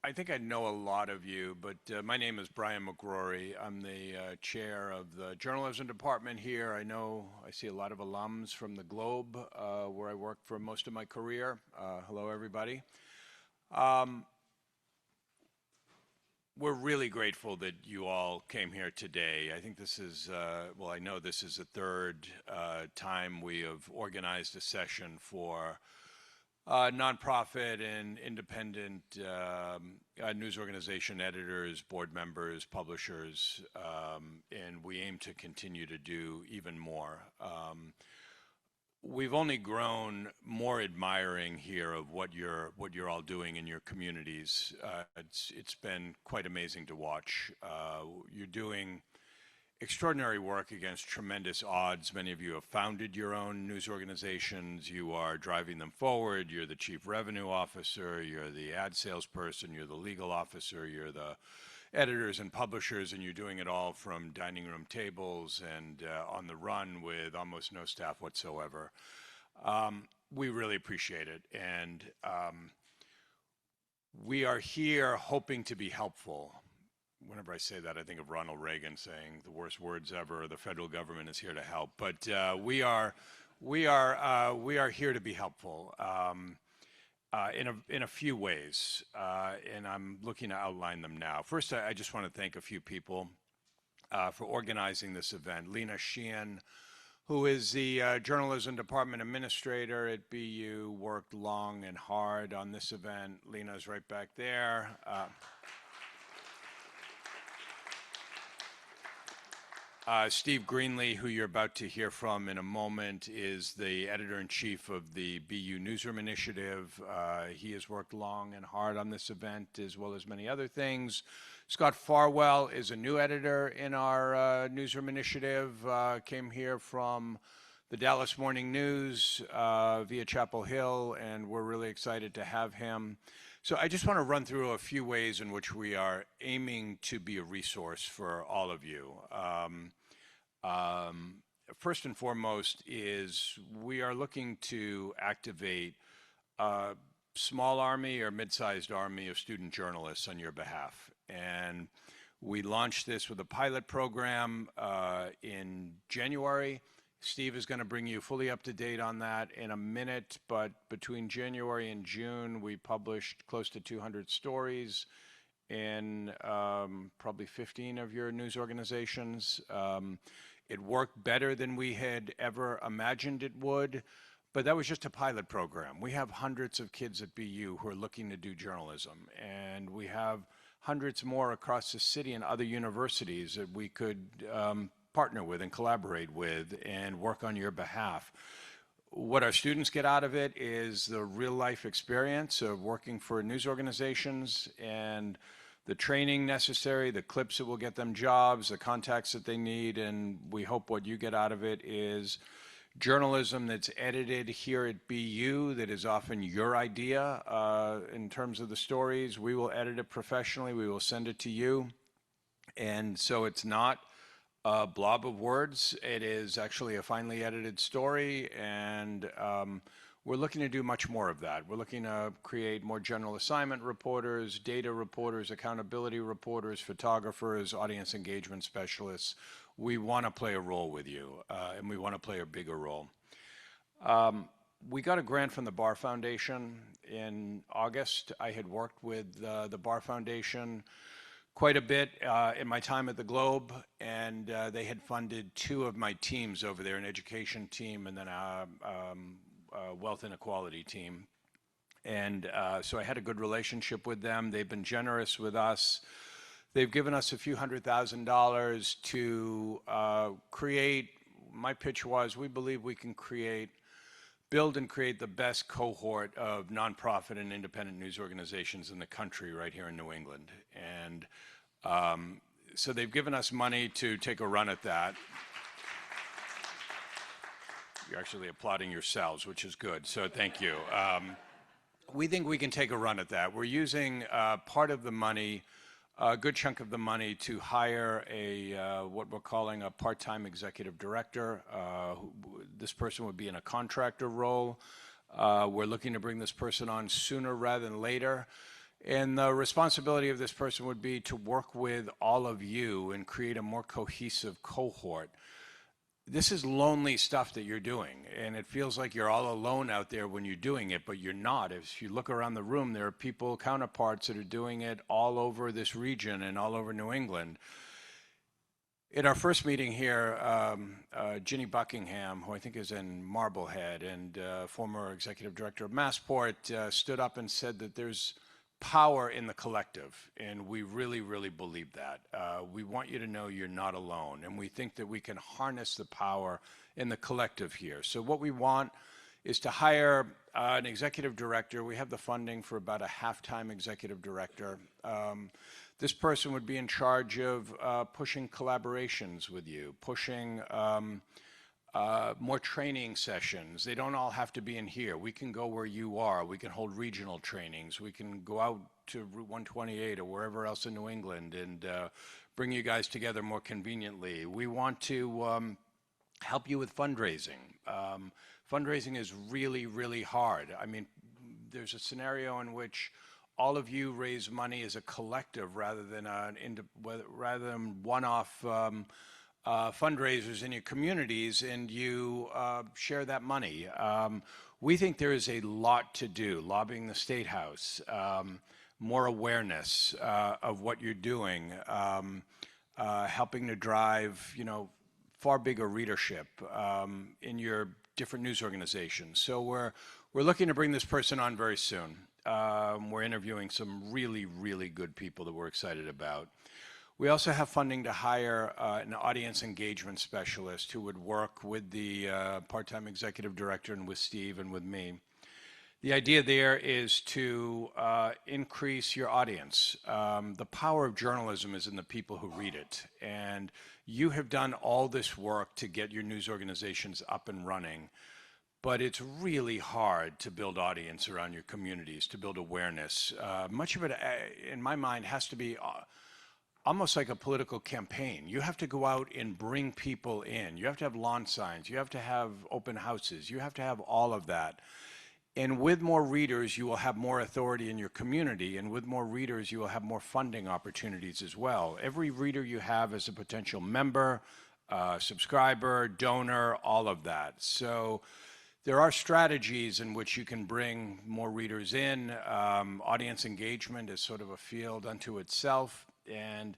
I think I know a lot of you, but my name is Brian McGrory. I'm the chair of the journalism department here. I see a lot of alums from the Globe, where I worked for most of my career. Hello, everybody. We're really grateful that you all came here today. I think this is, I know this is the third time we have organized a session for nonprofit and independent news organization editors, board members, publishers, and we aim to continue to do even more. We've only grown more admiring here of what you're all doing in your communities. It's been quite amazing to watch. You're doing extraordinary work against tremendous odds. Many of you have founded your own news organizations. You are driving them forward. You're the chief revenue officer. You're the ad salesperson. You're the legal officer. You're the editors and publishers, and you're doing it all from dining room tables and on the run with almost no staff whatsoever. We really appreciate it, and we are here hoping to be helpful. Whenever I say that, I think of Ronald Reagan saying the worst words ever, the federal government is here to help. But we are here to be helpful in a few ways, and I'm looking to outline them now. First, I just want to thank a few people for organizing this event. Lena Sheehan, who is the journalism department administrator at BU, worked long and hard on this event. Lena's right back there. Steve Greenlee, who you're about to hear from in a moment, is the editor-in-chief of the BU Newsroom initiative. He has worked long and hard on this event, as well as many other things. Scott Farwell is a new editor in our Newsroom initiative, came here from the Dallas Morning News via Chapel Hill, and we're really excited to have him. So I just want to run through a few ways in which we are aiming to be a resource for all of you. First and foremost is we are looking to activate a small army or mid-sized army of student journalists on your behalf. And we launched this with a pilot program in January. Steve is going to bring you fully up to date on that in a minute, but between January and June, we published close to 200 stories in probably 15 of your news organizations. It worked better than we had ever imagined it would, but that was just a pilot program. We have hundreds of kids at BU who are looking to do journalism, and we have hundreds more across the city and other universities that we could partner with and collaborate with and work on your behalf. What our students get out of it is the real life experience of working for news organizations and the training necessary, the clips that will get them jobs, the contacts that they need, and we hope what you get out of it is journalism that's edited here at BU that is often your idea in terms of the stories. We will edit it professionally. We will send it to you. And so it's not a blob of words. It is actually a finely edited story, and we're looking to do much more of that. We're looking to create more general assignment reporters, data reporters, accountability reporters, photographers, audience engagement specialists. We want to play a role with you, and we want to play a bigger role. We got a grant from the Barr Foundation in August. I had worked with the Barr Foundation quite a bit in my time at the Globe, and they had funded 2 of my teams over there, an education team and then a wealth inequality team. And so I had a good relationship with them. They've been generous with us. They've given us a few $100,000 to create. My pitch was, we believe we can build and create the best cohort of nonprofit and independent news organizations in the country right here in New England. And so they've given us money to take a run at that. You're actually applauding yourselves, which is good, so thank you. We think we can take a run at that. We're using part of the money, a good chunk of the money, to hire what we're calling a part-time executive director. This person would be in a contractor role. We're looking to bring this person on sooner rather than later. And the responsibility of this person would be to work with all of you and create a more cohesive cohort. This is lonely stuff that you're doing, and it feels like you're all alone out there when you're doing it, but you're not. If you look around the room, there are people, counterparts, that are doing it all over this region and all over New England. In our first meeting here, Ginny Buckingham, who I think is in Marblehead and former executive director of Massport, stood up and said that there's power in the collective, and we really, really believe that. We want you to know you're not alone, and we think that we can harness the power in the collective here. So what we want is to hire an executive director. We have the funding for about a half-time executive director. This person would be in charge of pushing collaborations with you, pushing more training sessions. They don't all have to be in here. We can go where you are. We can hold regional trainings. We can go out to Route 128 or wherever else in New England and bring you guys together more conveniently. We want to help you with fundraising. Fundraising is really, really hard. I mean, there's a scenario in which all of you raise money as a collective rather than one-off fundraisers in your communities, and you share that money. We think there is a lot to do, lobbying the State House, more awareness of what you're doing, helping to drive, far bigger readership in your different news organizations. So we're looking to bring this person on very soon. We're interviewing some really, really good people that we're excited about. We also have funding to hire an audience engagement specialist who would work with the part-time executive director and with Steve and with me. The idea there is to increase your audience. The power of journalism is in the people who read it. And you have done all this work to get your news organizations up and running. But it's really hard to build audience around your communities, to build awareness. Much of it, in my mind, has to be almost like a political campaign. You have to go out and bring people in. You have to have lawn signs. You have to have open houses. You have to have all of that. And with more readers, you will have more authority in your community. And with more readers, you will have more funding opportunities as well. Every reader you have is a potential member, subscriber, donor, all of that. So there are strategies in which you can bring more readers in. Audience engagement is sort of a field unto itself. And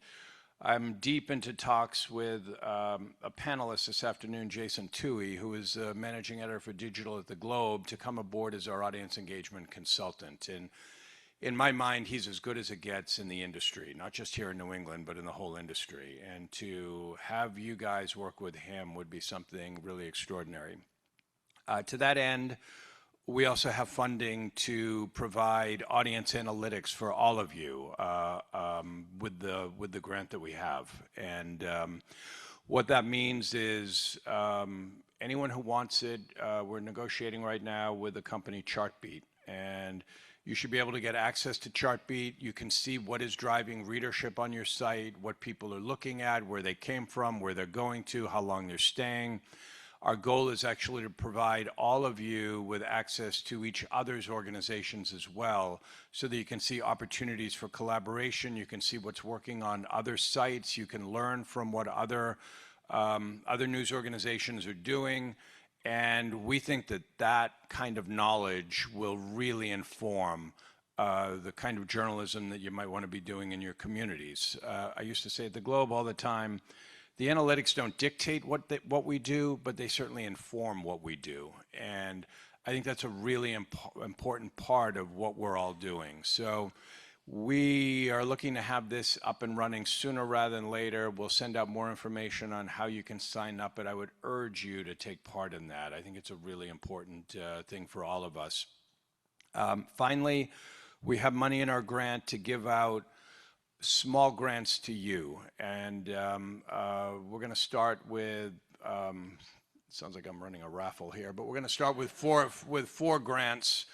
I'm deep into talks with a panelist this afternoon, Jason Toohey, who is the managing editor for digital at the Globe, to come aboard as our audience engagement consultant. And in my mind, he's as good as it gets in the industry, not just here in New England, but in the whole industry. And to have you guys work with him would be something really extraordinary. To that end, we also have funding to provide audience analytics for all of you with the grant that we have. And what that means is anyone who wants it, we're negotiating right now with the company Chartbeat. And you should be able to get access to Chartbeat. You can see what is driving readership on your site, what people are looking at, where they came from, where they're going to, how long they're staying. Our goal is actually to provide all of you with access to each other's organizations as well, so that you can see opportunities for collaboration. You can see what's working on other sites. You can learn from what other news organizations are doing. And we think that that kind of knowledge will really inform the kind of journalism that you might want to be doing in your communities. I used to say at the Globe all the time, the analytics don't dictate what we do, but they certainly inform what we do. And I think that's a really important part of what we're all doing. So we are looking to have this up and running sooner rather than later. We'll send out more information on how you can sign up, but I would urge you to take part in that. I think it's a really important thing for all of us. Finally, we have money in our grant to give out small grants to you, and we're going to start with sounds like I'm running a raffle here, but we're going to start with four grants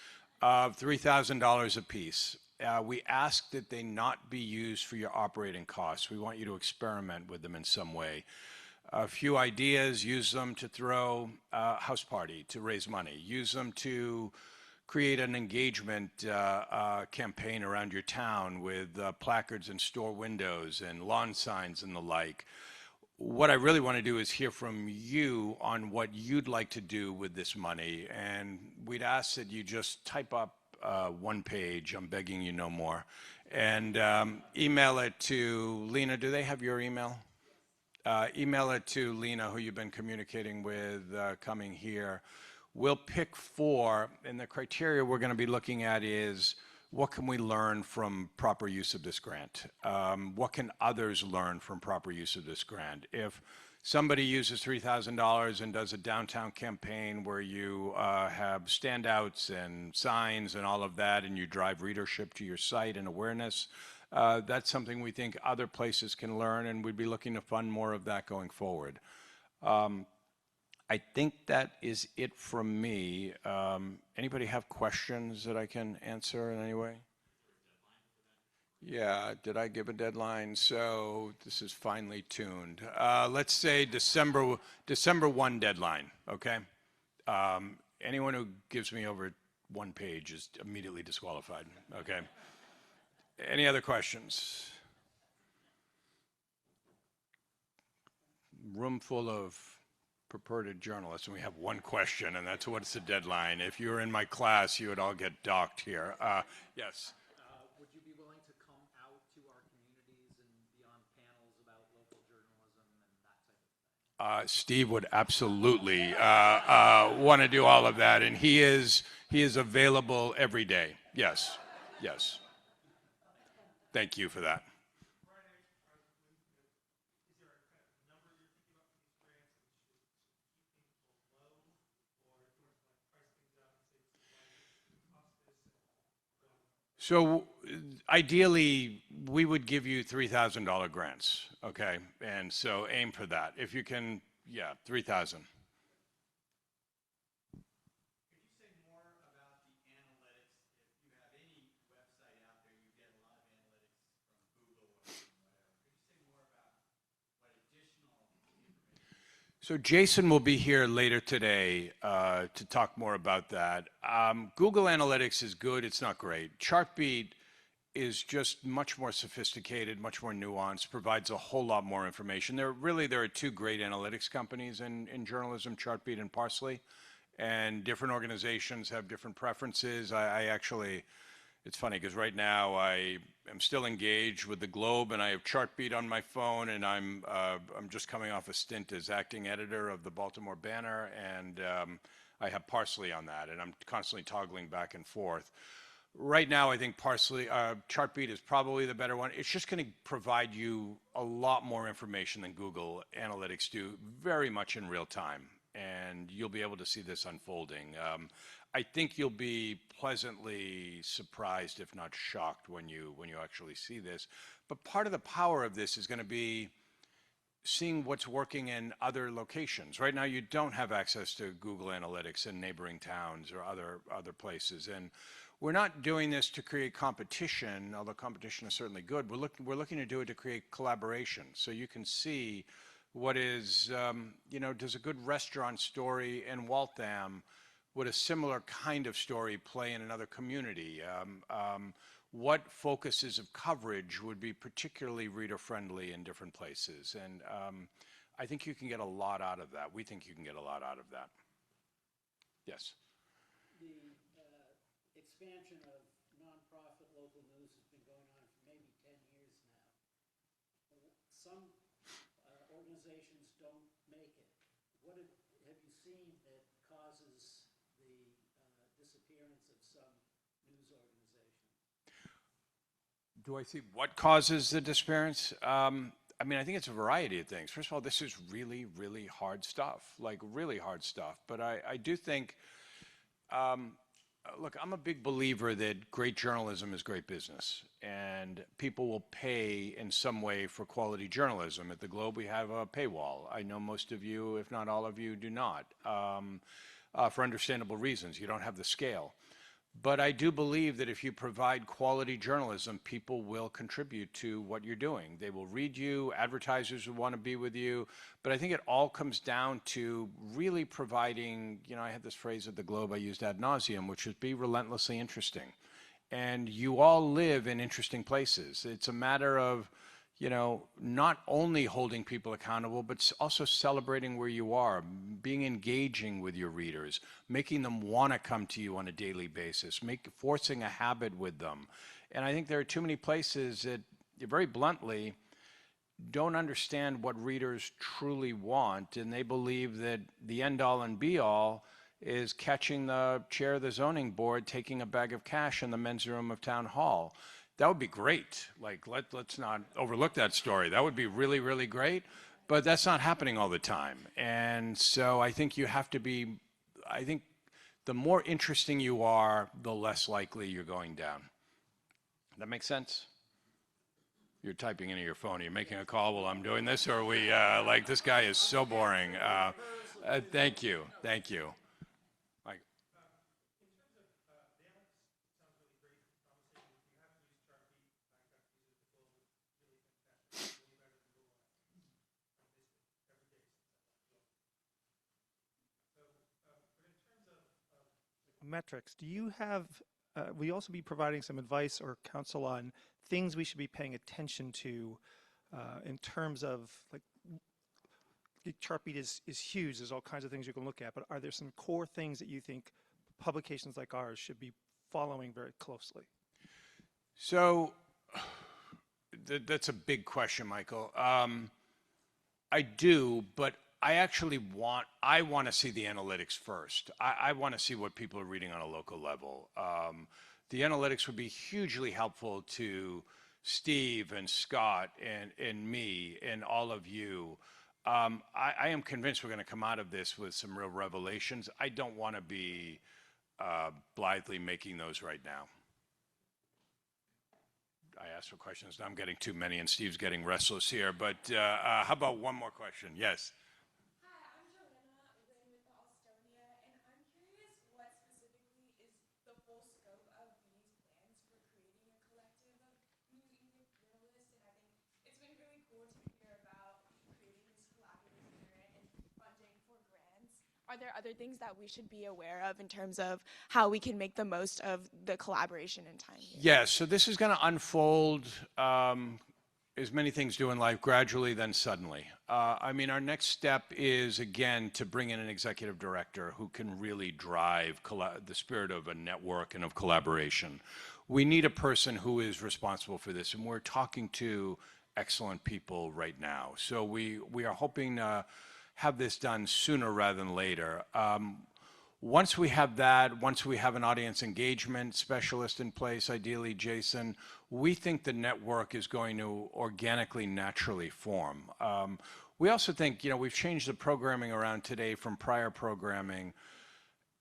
of $3,000 apiece. We ask that they not be used for your operating costs. We want you to experiment with them in some way. A few ideas: use them to throw a house party to raise money, use them to create an engagement campaign around your town with placards in store windows and lawn signs and the like. What I really want to do is hear from you on what you'd like to do with this money. And we'd ask that you just type up one page, I'm begging you no more, and email it to Lena. Do they have your email? Email it to Lena, who you've been communicating with coming here. We'll pick 4, and the criteria we're going to be looking at is, what can we learn from proper use of this grant? What can others learn from proper use of this grant? If somebody uses $3,000 and does a downtown campaign where you have standouts and signs and all of that, and you drive readership to your site and awareness, that's something we think other places can learn, and we'd be looking to fund more of that going forward. I think that is it from me. Anybody have questions that I can answer in any way? Yeah, did I give a deadline? So this is finely tuned. Let's say December 1 deadline, okay? Anyone who gives me over 1 page is immediately disqualified, okay? Any other questions? Room full of purported journalists, and we have 1 question, and that's what's the deadline. If you were in my class, you would all get docked here. Yes? Would you be willing to come out to our communities and be on panels about local journalism and that type of thing? Steve would absolutely want to do all of that, and he is available every day. Yes, yes. Thank you for that. So ideally, we would give you $3,000 grants, okay? And so aim for that. If you can, yeah, 3,000. Could you say more about the analytics? If you have any website out there, you get a lot of analytics from Google or whatever. Could you say more about what additional information? So Jason will be here later today to talk more about that. Google Analytics is good, it's not great. Chartbeat is just much more sophisticated, much more nuanced, provides a whole lot more information. There are 2 great analytics companies in journalism, Chartbeat and Parsley, and different organizations have different preferences. I actually, it's funny because right now I am still engaged with the Globe, and I have Chartbeat on my phone, and I'm just coming off a stint as acting editor of the Baltimore Banner, and I have Parsley on that, and I'm constantly toggling back and forth. Right now, I think Chartbeat is probably the better one. It's just going to provide you a lot more information than Google Analytics do, very much in real time, and you'll be able to see this unfolding. I think you'll be pleasantly surprised, if not shocked, when you actually see this. But part of the power of this is going to be seeing what's working in other locations. Right now, you don't have access to Google Analytics in neighboring towns or other places, and we're not doing this to create competition, although competition is certainly good. We're looking to do it to create collaboration, so you can see what is, does a good restaurant story in Waltham, would a similar kind of story play in another community? What focuses of coverage would be particularly reader-friendly in different places? And I think you can get a lot out of that. We think you can get a lot out of that. Yes? The expansion of nonprofit local news has been going on for maybe 10 years now. Some organizations don't make it. What have you seen that causes the disappearance of some news organizations? Do I see what causes the disappearance? I mean, I think it's a variety of things. First of all, this is really, really hard stuff, like really hard stuff. But I do think, look, I'm a big believer that great journalism is great business, and people will pay in some way for quality journalism. At the Globe, we have a paywall. I know most of you, if not all of you, do not, for understandable reasons. You don't have the scale. But I do believe that if you provide quality journalism, people will contribute to what you're doing. They will read you, advertisers will want to be with you. But I think it all comes down to really providing, I had this phrase at the Globe I used ad nauseum, which is be relentlessly interesting. And you all live in interesting places. It's a matter of, not only holding people accountable, but also celebrating where you are, being engaging with your readers, making them want to come to you on a daily basis, forcing a habit with them. And I think there are too many places that, very bluntly, don't understand what readers truly want, and they believe that the end-all and be-all is catching the chair of the zoning board taking a bag of cash in the men's room of town hall. That would be great. Like, let's not overlook that story. That would be really, really great, but that's not happening all the time. And so I think you have to be, I think the more interesting you are, the less likely you're going down. That make sense? You're typing into your phone. Are you making a call while I'm doing this? Or are we, like, this guy is so boring. Thank you. Thank you. Metrics, do you have, will you also be providing some advice or counsel on things we should be paying attention to in terms of, like, Chartbeat is huge, there's all kinds of things you can look at, but are there some core things that you think publications like ours should be following very closely? So that's a big question, Michael. I do, but I actually want to see the analytics first. I want to see what people are reading on a local level. The analytics would be hugely helpful to Steve and Scott and me and all of you. I am convinced we're going to come out of this with some real revelations. I don't want to be blithely making those right now. I asked for questions. Now I'm getting too many, and Steve's getting restless here. But how about one more question? Yes. Are there other things that we should be aware of in terms of how we can make the most of the collaboration and time? Yes, so this is going to unfold, as many things do in life, gradually then suddenly. I mean, our next step is, again, to bring in an executive director who can really drive the spirit of a network and of collaboration. We need a person who is responsible for this, and we're talking to excellent people right now. So we are hoping to have this done sooner rather than later. Once we have that, once we have an audience engagement specialist in place, ideally Jason, we think the network is going to organically, naturally form. We also think, we've changed the programming around today from prior programming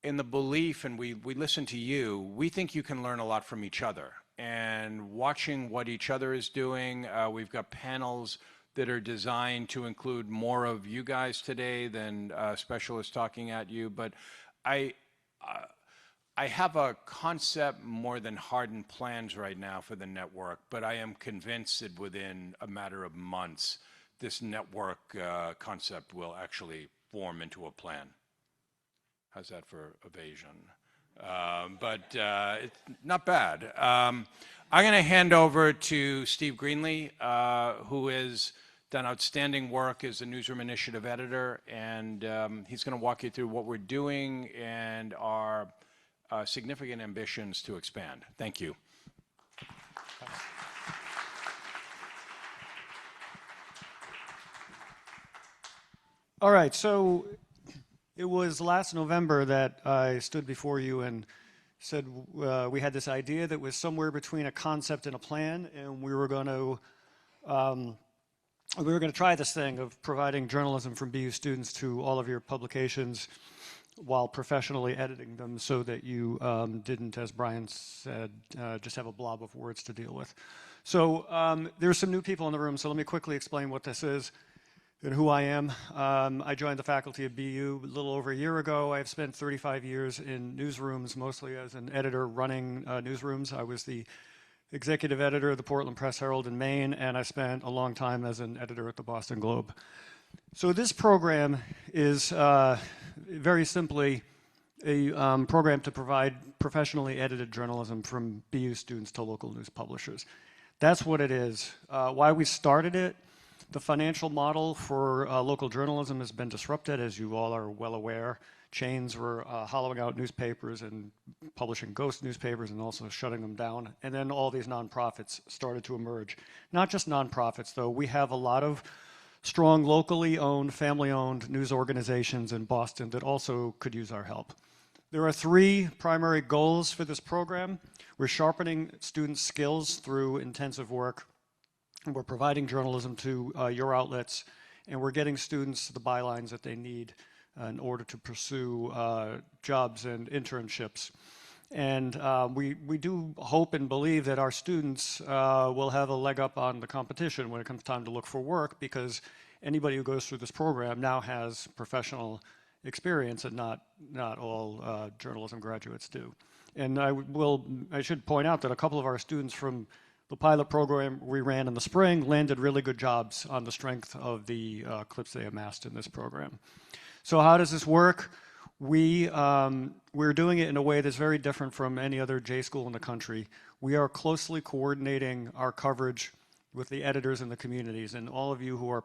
in the belief, and we listen to you, we think you can learn a lot from each other. And watching what each other is doing, we've got panels that are designed to include more of you guys today than specialists talking at you. But I have a concept more than hardened plans right now for the network, but I am convinced that within a matter of months, this network concept will actually form into a plan. How's that for evasion? But it's not bad. I'm going to hand over to Steve Greenlee, who has done outstanding work as a Newsroom Initiative editor, and he's going to walk you through what we're doing and our significant ambitions to expand. Thank you. All right, so it was last November that I stood before you and said we had this idea that was somewhere between a concept and a plan, and we were going to try this thing of providing journalism from BU students to all of your publications while professionally editing them so that you didn't, as Brian said, just have a blob of words to deal with. So there's some new people in the room, so let me quickly explain what this is. and who I am. I joined the faculty at BU a little over a year ago. I've spent 35 years in newsrooms, mostly as an editor running newsrooms. I was the executive editor of the Portland Press Herald in Maine, and I spent a long time as an editor at the Boston Globe. So this program is very simply a program to provide professionally edited journalism from BU students to local news publishers. That's what it is. Why we started it, the financial model for local journalism has been disrupted, as you all are well aware. Chains were hollowing out newspapers and publishing ghost newspapers and also shutting them down. And then all these nonprofits started to emerge. Not just nonprofits, though. We have a lot of strong locally owned, family-owned news organizations in Boston that also could use our help. There are 3 primary goals for this program. We're sharpening students' skills through intensive work. We're providing journalism to your outlets, and we're getting students the bylines that they need in order to pursue jobs and internships. And we do hope and believe that our students will have a leg up on the competition when it comes time to look for work, because anybody who goes through this program now has professional experience, and not all journalism graduates do. And I should point out that a couple of our students from the pilot program we ran in the spring landed really good jobs on the strength of the clips they amassed in this program. So how does this work? We're doing it in a way that's very different from any other J school in the country. We are closely coordinating our coverage with the editors in the communities, and all of you who are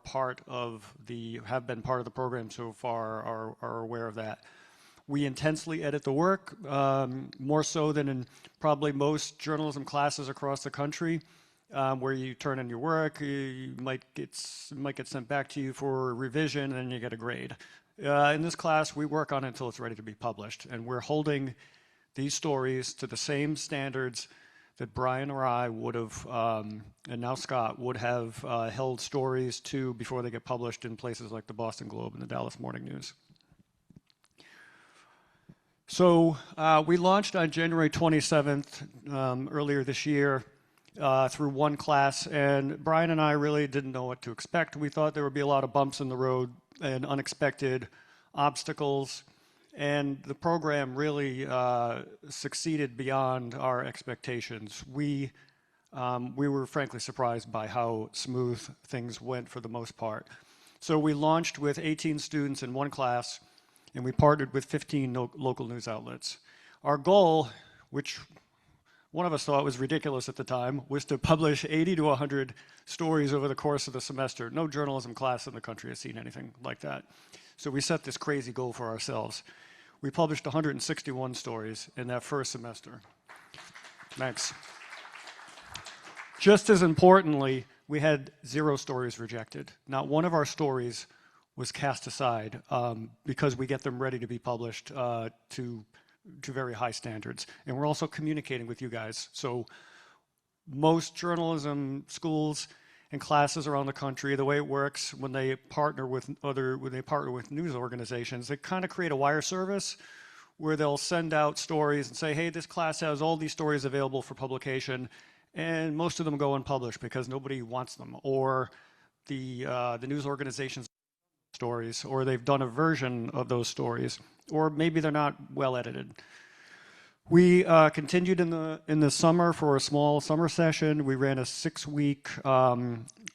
have been part of the program so far are aware of that. We intensely edit the work, more so than in probably most journalism classes across the country, where you turn in your work, you might get sent back to you for revision, and then you get a grade. In this class, we work on it until it's ready to be published, and we're holding these stories to the same standards that Brian or I would have, and now Scott, would have held stories to before they get published in places like the Boston Globe and the Dallas Morning News. So we launched on January 27th earlier this year through one class, and Brian and I really didn't know what to expect. We thought there would be a lot of bumps in the road and unexpected obstacles, and the program really succeeded beyond our expectations. We were frankly surprised by how smooth things went for the most part. So we launched with 18 students in one class, and we partnered with 15 local news outlets. Our goal, which one of us thought was ridiculous at the time, was to publish 80 to 100 stories over the course of the semester. No journalism class in the country has seen anything like that. So we set this crazy goal for ourselves. We published 161 stories in that first semester. Thanks. Just as importantly, we had 0 stories rejected. Not one of our stories was cast aside because we get them ready to be published to very high standards. And we're also communicating with you guys. So most journalism schools and classes around the country, the way it works when they partner with news organizations, they kind of create a wire service where they'll send out stories and say, hey, this class has all these stories available for publication, and most of them go unpublished because nobody wants them, or the news organizations stories, or they've done a version of those stories, or maybe they're not well edited. We continued in the summer for a small summer session. We ran a 6-week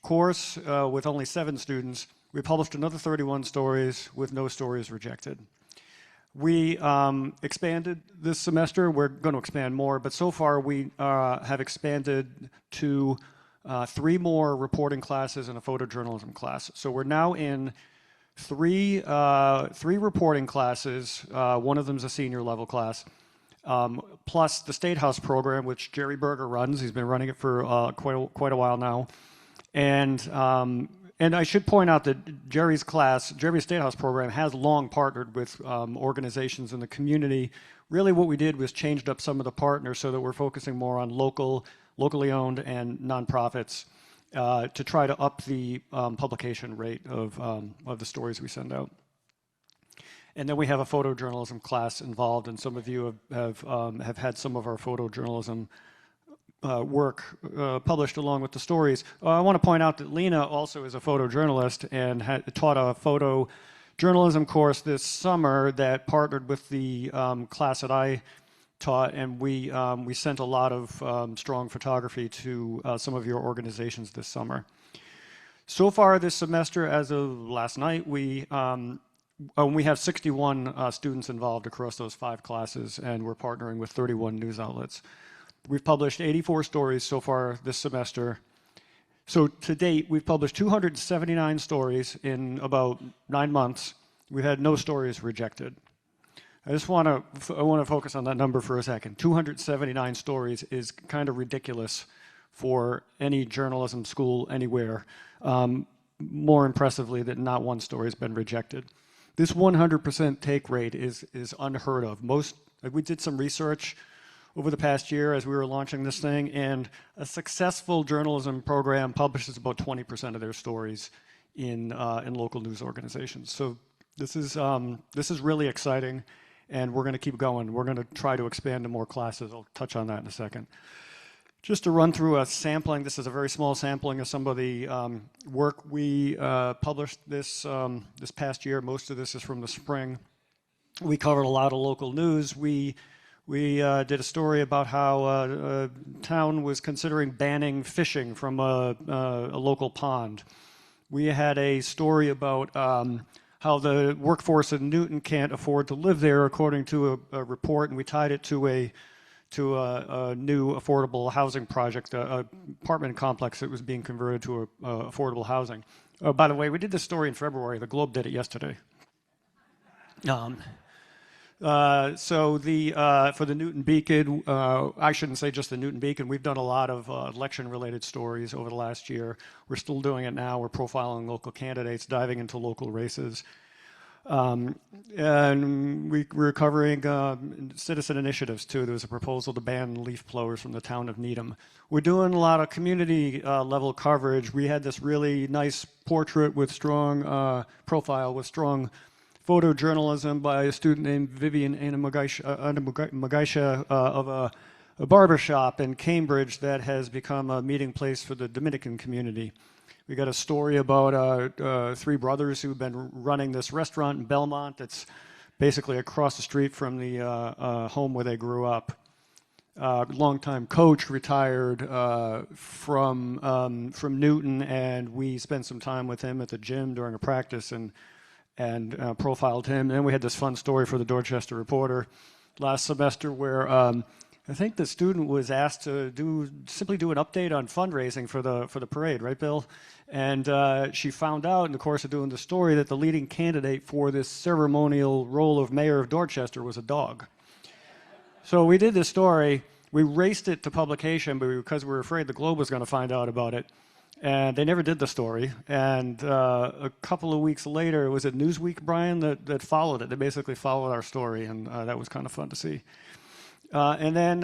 course with only 7 students. We published another 31 stories with no stories rejected. We expanded this semester. We're going to expand more, but so far we have expanded to 3 more reporting classes and a photojournalism class. So we're now in 3 reporting classes. One of them is a senior level class, plus the State House program, which Jerry Berger runs. He's been running it for quite a while now. And I should point out that Jerry's State House program has long partnered with organizations in the community. Really what we did was changed up some of the partners so that we're focusing more on locally owned and nonprofits to try to up the publication rate of the stories we send out. And then we have a photojournalism class involved, and some of you have had some of our photojournalism work published along with the stories. I want to point out that Lena also is a photojournalist and taught a photojournalism course this summer that partnered with the class that I taught, and we sent a lot of strong photography to some of your organizations this summer. So far this semester, as of last night, we have 61 students involved across those 5 classes, and we're partnering with 31 news outlets. We've published 84 stories so far this semester. So to date, we've published 279 stories in about 9 months. We've had no stories rejected. I want to focus on that number for a second. 279 stories is kind of ridiculous for any journalism school anywhere. More impressively, that not one story has been rejected. This 100% take rate is unheard of. We did some research over the past year as we were launching this thing, and a successful journalism program publishes about 20% of their stories in local news organizations. So this is really exciting, and we're going to keep going. We're going to try to expand to more classes. I'll touch on that in a second. Just to run through a sampling, this is a very small sampling of some of the work we published this past year. Most of this is from the spring. We covered a lot of local news. We did a story about how a town was considering banning fishing from a local pond. We had a story about how the workforce in Newton can't afford to live there, according to a report, and we tied it to a new affordable housing project, an apartment complex that was being converted to affordable housing. By the way, we did this story in February. The Globe did it yesterday. So for the Newton Beacon, I shouldn't say just the Newton Beacon, we've done a lot of election-related stories over the last year. We're still doing it now. We're profiling local candidates, diving into local races. And we're covering citizen initiatives, too. There was a proposal to ban leaf blowers from the town of Needham. We're doing a lot of community-level coverage. We had this really nice portrait with strong profile, with strong photojournalism by a student named Vivian Magaisha of a barbershop in Cambridge that has become a meeting place for the Dominican community. We got a story about 3 brothers who've been running this restaurant in Belmont that's basically across the street from the home where they grew up. Longtime coach retired from Newton, and we spent some time with him at the gym during a practice and profiled him. And then we had this fun story for the Dorchester Reporter last semester where I think the student was asked to simply do an update on fundraising for the parade, right, Bill? And she found out in the course of doing the story that the leading candidate for this ceremonial role of mayor of Dorchester was a dog. So we did this story. We raced it to publication, but because we were afraid the Globe was going to find out about it. And they never did the story. And a couple of weeks later, was it Newsweek, Brian, that followed it? They basically followed our story, and that was kind of fun to see. And then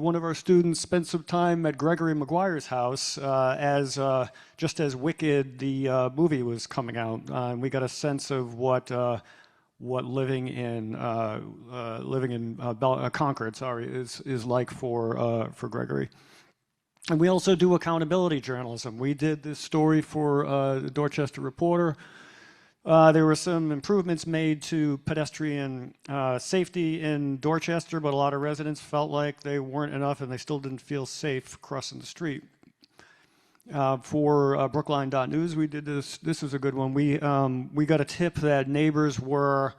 one of our students spent some time at Gregory Maguire's house just as Wicked, the movie, was coming out. And we got a sense of what living in Concord, is like for Gregory. And we also do accountability journalism. We did this story for the Dorchester Reporter. There were some improvements made to pedestrian safety in Dorchester, but a lot of residents felt like they weren't enough and they still didn't feel safe crossing the street. For Brookline.News, we did this. This was a good one. We got a tip that neighbors were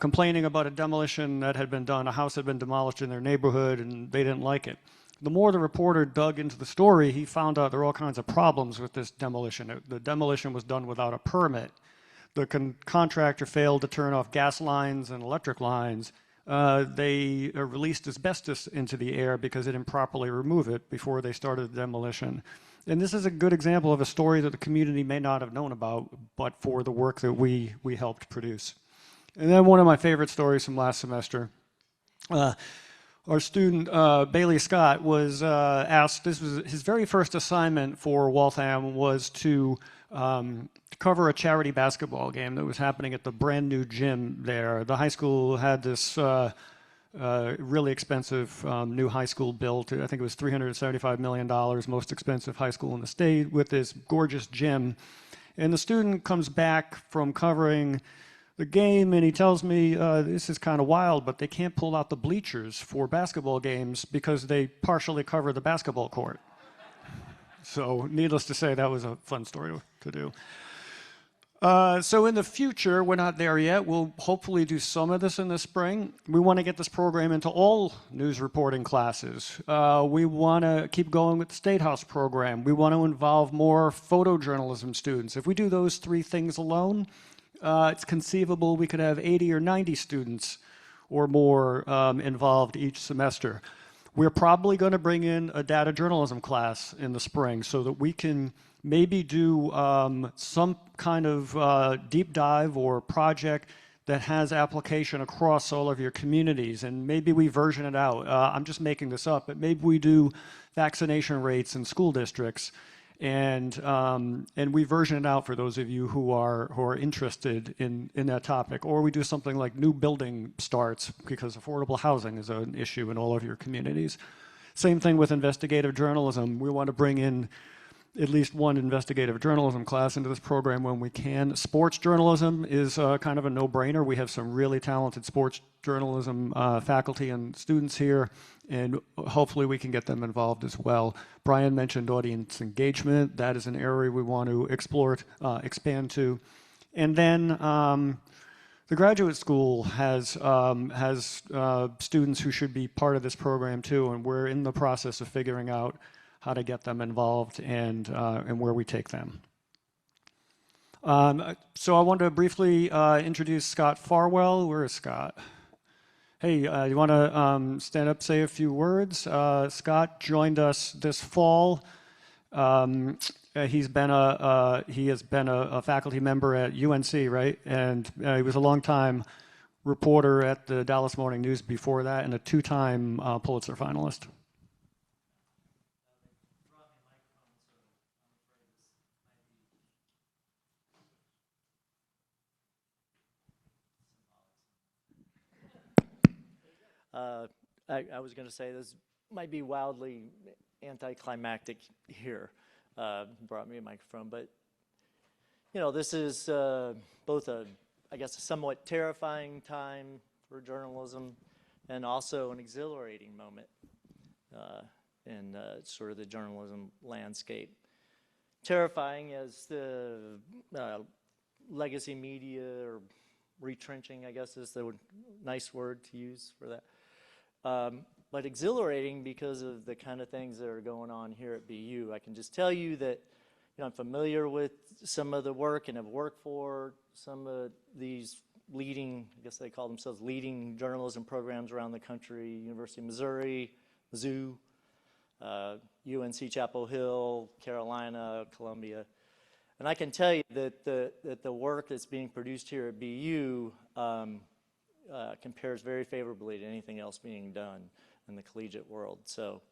complaining about a demolition that had been done. A house had been demolished in their neighborhood, and they didn't like it. The more the reporter dug into the story, he found out there were all kinds of problems with this demolition. The demolition was done without a permit. The contractor failed to turn off gas lines and electric lines. They released asbestos into the air because they didn't properly remove it before they started the demolition. And this is a good example of a story that the community may not have known about, but for the work that we helped produce. And then one of my favorite stories from last semester. Our student, Bailey Scott, was asked, this was his very first assignment for Waltham, was to cover a charity basketball game that was happening at the brand new gym there. The high school had this really expensive new high school built. I think it was $375 million, most expensive high school in the state, with this gorgeous gym. And the student comes back from covering the game and he tells me, this is kind of wild, but they can't pull out the bleachers for basketball games because they partially cover the basketball court. So needless to say, that was a fun story to do. So in the future, we're not there yet. We'll hopefully do some of this in the spring. We want to get this program into all news reporting classes. We want to keep going with the State House program. We want to involve more photojournalism students. If we do those three things alone, it's conceivable we could have 80 or 90 students or more involved each semester. We're probably going to bring in a data journalism class in the spring so that we can maybe do some kind of deep dive or project that has application across all of your communities, and maybe we version it out. I'm just making this up, but maybe we do vaccination rates in school districts, and we version it out for those of you who are interested in that topic. Or we do something like new building starts, because affordable housing is an issue in all of your communities. Same thing with investigative journalism. We want to bring in at least one investigative journalism class into this program when we can. Sports journalism is kind of a no-brainer. We have some really talented sports journalism faculty and students here, and hopefully we can get them involved as well. Brian mentioned audience engagement. That is an area we want to explore, expand to. And then the graduate school has students who should be part of this program too, and we're in the process of figuring out how to get them involved and where we take them. So I wanted to briefly introduce Scott Farwell. Where is Scott? Hey, you want to stand up, say a few words? Scott joined us this fall. He has been a faculty member at UNC, right? And he was a longtime reporter at the Dallas Morning News before that, and a two-time Pulitzer finalist. I was going to say this might be wildly anticlimactic here. Brought me a microphone, but you know, this is both I guess, a somewhat terrifying time for journalism and also an exhilarating moment in sort of the journalism landscape. Terrifying as the legacy media, or retrenching, I guess is the nice word to use for that. But exhilarating because of the kind of things that are going on here at BU. I can just tell you that I'm familiar with some of the work and have worked for some of these leading, I guess they call themselves leading journalism programs around the country, University of Missouri, Mizzou, UNC Chapel Hill, Carolina, Columbia. And I can tell you that the work that's being produced here at BU compares very favorably to anything else being done in the collegiate world. So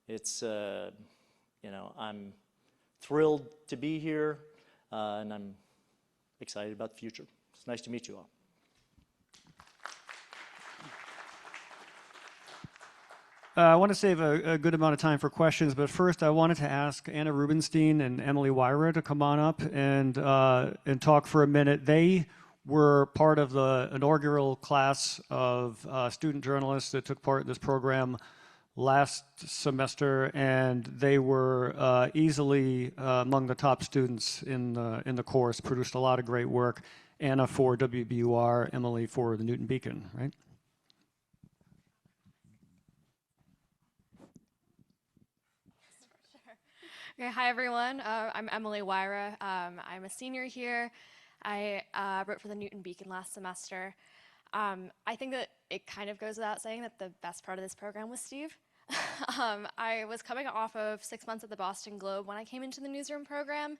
it's, I'm thrilled to be here, and I'm excited about the future. It's nice to meet you all. I want to save a good amount of time for questions, but first I wanted to ask Anna Rubenstein and Emily Wyra to come on up and talk for a minute. They were part of the inaugural class of student journalists that took part in this program last semester, and they were easily among the top students in the course, produced a lot of great work. Anna for WBUR, Emily for the Newton Beacon, right? Okay, hi everyone. I'm Emily Wyra. I'm a senior here. I wrote for the Newton Beacon last semester. I think that it kind of goes without saying that the best part of this program was Steve. I was coming off of 6 months at the Boston Globe when I came into the Newsroom program.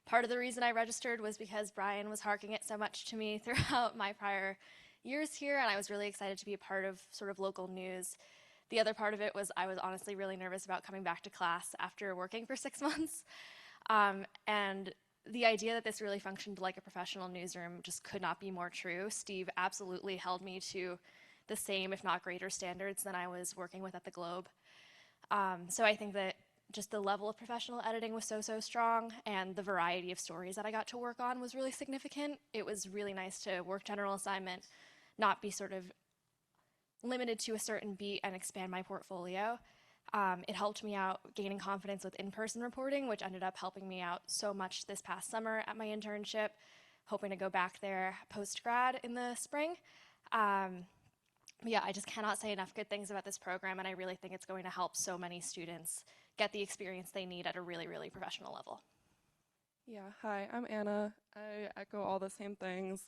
Part of the reason I registered was because Brian was harking it so much to me throughout my prior years here, and I was really excited to be a part of sort of local news. The other part of it was I was honestly really nervous about coming back to class after working for 6 months. And the idea that this really functioned like a professional newsroom just could not be more true. Steve absolutely held me to the same, if not greater standards than I was working with at the Globe. So I think that just the level of professional editing was so strong, and the variety of stories that I got to work on was really significant. It was really nice to work general assignment, not be sort of limited to a certain beat, and expand my portfolio. It helped me out gaining confidence with in-person reporting, which ended up helping me out so much this past summer at my internship, hoping to go back there post-grad in the spring. Yeah, I just cannot say enough good things about this program, and I really think it's going to help so many students get the experience they need at a really professional level. Yeah, hi, I'm Anna. I echo all the same things.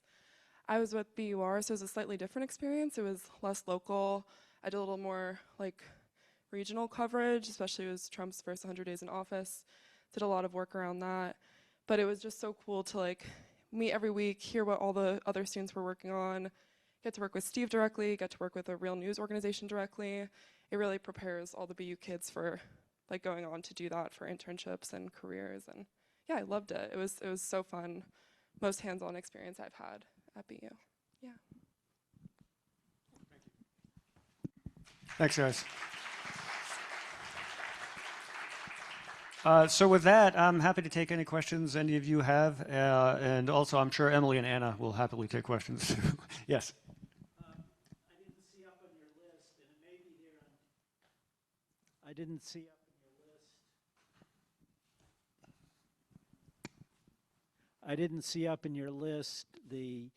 I was with BUR, so it was a slightly different experience. It was less local. I did a little more like regional coverage, especially it was Trump's first 100 days in office. Did a lot of work around that. But it was just so cool to like meet every week, hear what all the other students were working on, get to work with Steve directly, get to work with a real news organization directly. It really prepares all the BU kids for like going on to do that for internships and careers. And yeah, I loved it. It was so fun. Most hands-on experience I've had at BU. Yeah. Thanks, guys. So with that, I'm happy to take any questions any of you have, and also I'm sure Emily and Anna will happily take questions. Yes. I didn't see up on your list, and it may be here on. I didn't see up on your list. I didn't see up in your list the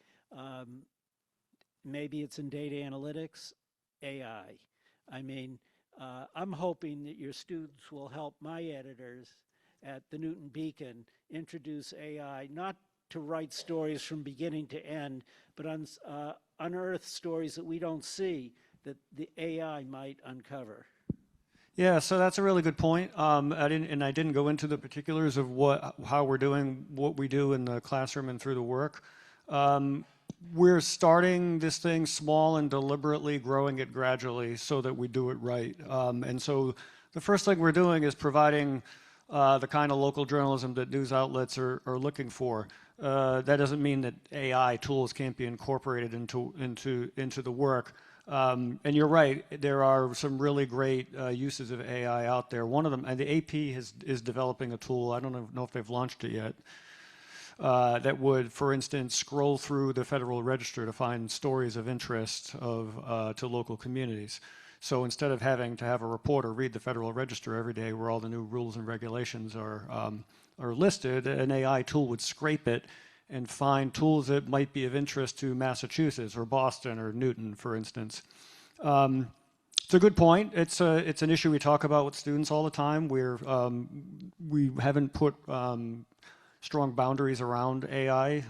maybe it's in data analytics, AI. I mean, I'm hoping that your students will help my editors at the Newton Beacon introduce AI, not to write stories from beginning to end, but unearth stories that we don't see that the AI might uncover. Yeah, so that's a really good point. I didn't go into the particulars of how we're doing what we do in the classroom and through the work. We're starting this thing small and deliberately growing it gradually so that we do it right. And so the first thing we're doing is providing the kind of local journalism that news outlets are looking for. That doesn't mean that AI tools can't be incorporated into the work. And you're right, there are some really great uses of AI out there. One of them, and the AP is developing a tool, I don't know if they've launched it yet, that would, for instance, scroll through the Federal Register to find stories of interest to local communities. So instead of having to have a reporter read the Federal Register every day where all the new rules and regulations are listed, an AI tool would scrape it and find tools that might be of interest to Massachusetts or Boston or Newton, for instance. It's a good point. It's an issue we talk about with students all the time. We haven't put strong boundaries around AI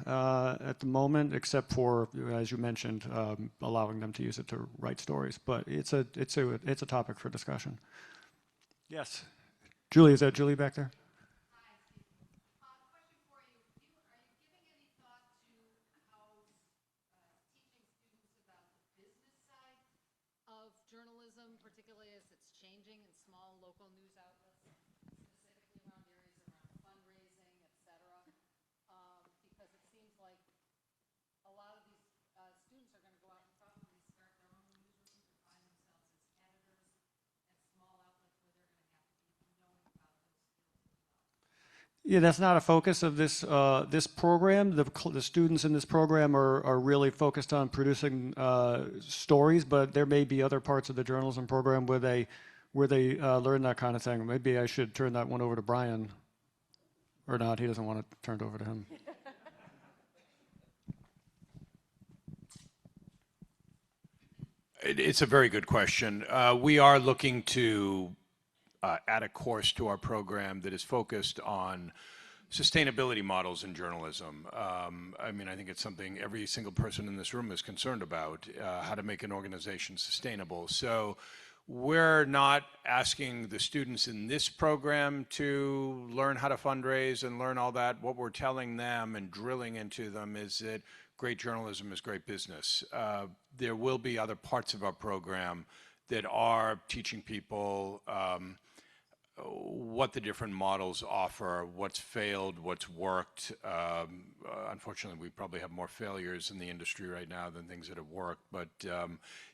at the moment, except for, as you mentioned, allowing them to use it to write stories. But it's a topic for discussion. Yes, Julie, is that Julie back there? Journalism, particularly as it's changing in small local news outlets, specifically around areas around fundraising, et cetera, because it seems like a lot of these students are going to go out and probably start their own newsrooms and find themselves as editors at small outlets where they're going to have to be knowing about those skills as well. Yeah, that's not a focus of this program. The students in this program are really focused on producing stories, but there may be other parts of the journalism program where they learn that kind of thing. Maybe I should turn that one over to Brian, or not. He doesn't want it turned over to him. It's a very good question. We are looking to add a course to our program that is focused on sustainability models in journalism. I mean, I think it's something every single person in this room is concerned about, how to make an organization sustainable. So we're not asking the students in this program to learn how to fundraise and learn all that. What we're telling them and drilling into them is that great journalism is great business. There will be other parts of our program that are teaching people what the different models offer, what's failed, what's worked. Unfortunately, we probably have more failures in the industry right now than things that have worked. But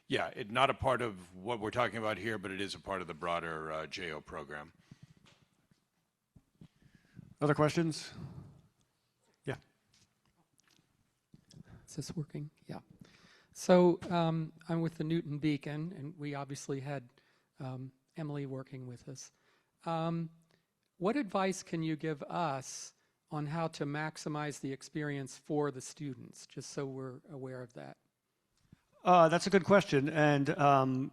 yeah, not a part of what we're talking about here, but it is a part of the broader JO program. Other questions? Yeah. Is this working? Yeah. So I'm with the Newton Beacon, and we obviously had Emily working with us. What advice can you give us on how to maximize the experience for the students, just so we're aware of that? That's a good question, and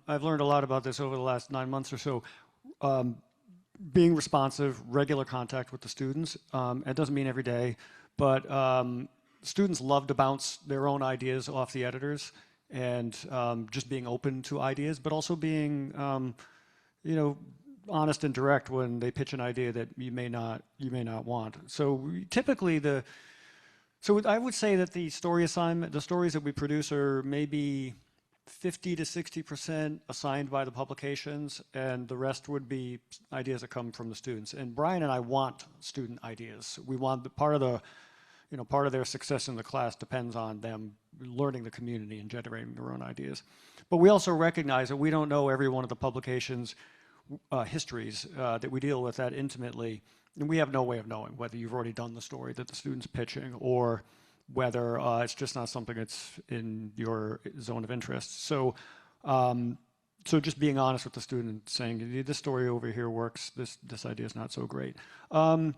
I've learned a lot about this over the last 9 months or so. Being responsive, regular contact with the students. It doesn't mean every day, but students love to bounce their own ideas off the editors, and just being open to ideas, but also being, you know, honest and direct when they pitch an idea that you may not want. So typically I would say that the story assignment, the stories that we produce are maybe 50 to 60% assigned by the publications, and the rest would be ideas that come from the students. And Brian and I want student ideas. We want part of their success in the class depends on them learning the community and generating their own ideas. But we also recognize that we don't know every one of the publications' histories that we deal with that intimately, and we have no way of knowing whether you've already done the story that the student's pitching or whether it's just not something that's in your zone of interest. So, so just being honest with the student and saying, this story over here works, this idea is not so great. Not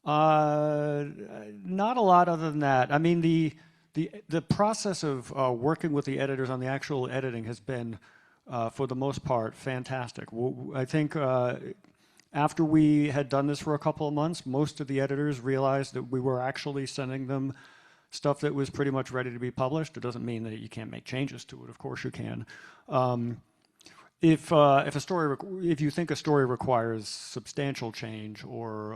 a lot other than that. I mean, the process of working with the editors on the actual editing has been, for the most part, fantastic. I think after we had done this for a couple of months, most of the editors realized that we were actually sending them stuff that was pretty much ready to be published. It doesn't mean that you can't make changes to it. Of course you can. If you think a story requires substantial change or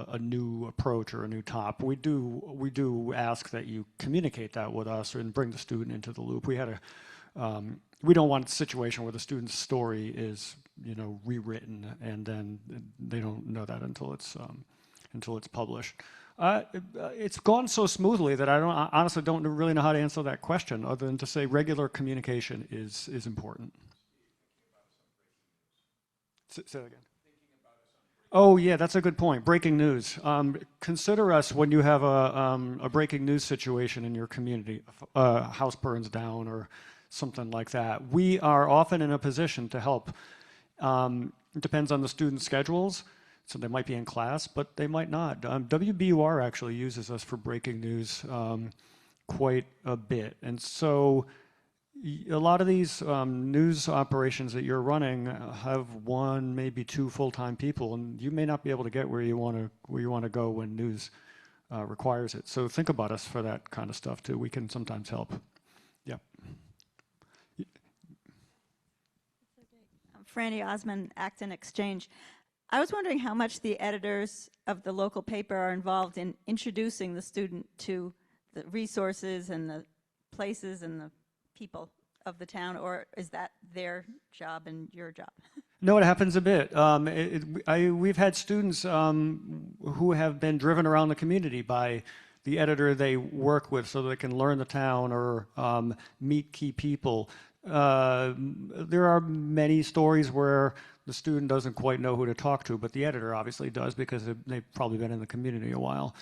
a new approach or a new top, we do ask that you communicate that with us and bring the student into the loop. We don't want a situation where the student's story is, you know, rewritten and then they don't know that until it's published. It's gone so smoothly that I honestly don't really know how to answer that question, other than to say regular communication is important. Say that again. Oh yeah, that's a good point. Breaking news. Consider us when you have a breaking news situation in your community. A house burns down or something like that. We are often in a position to help. It depends on the student schedules. So they might be in class, but they might not. WBUR actually uses us for breaking news quite a bit. And so a lot of these news operations that you're running have one, maybe two full-time people, and you may not be able to get where you want to go when news requires it. So think about us for that kind of stuff too. We can sometimes help. Yeah. I'm Franny Osmond, Acton Exchange. I was wondering how much the editors of the local paper are involved in introducing the student to the resources and the places and the people of the town, or is that their job and your job? No, it happens a bit. We've had students who have been driven around the community by the editor they work with so they can learn the town or meet key people. There are many stories where the student doesn't quite know who to talk to, but the editor obviously does because they've probably been in the community a while.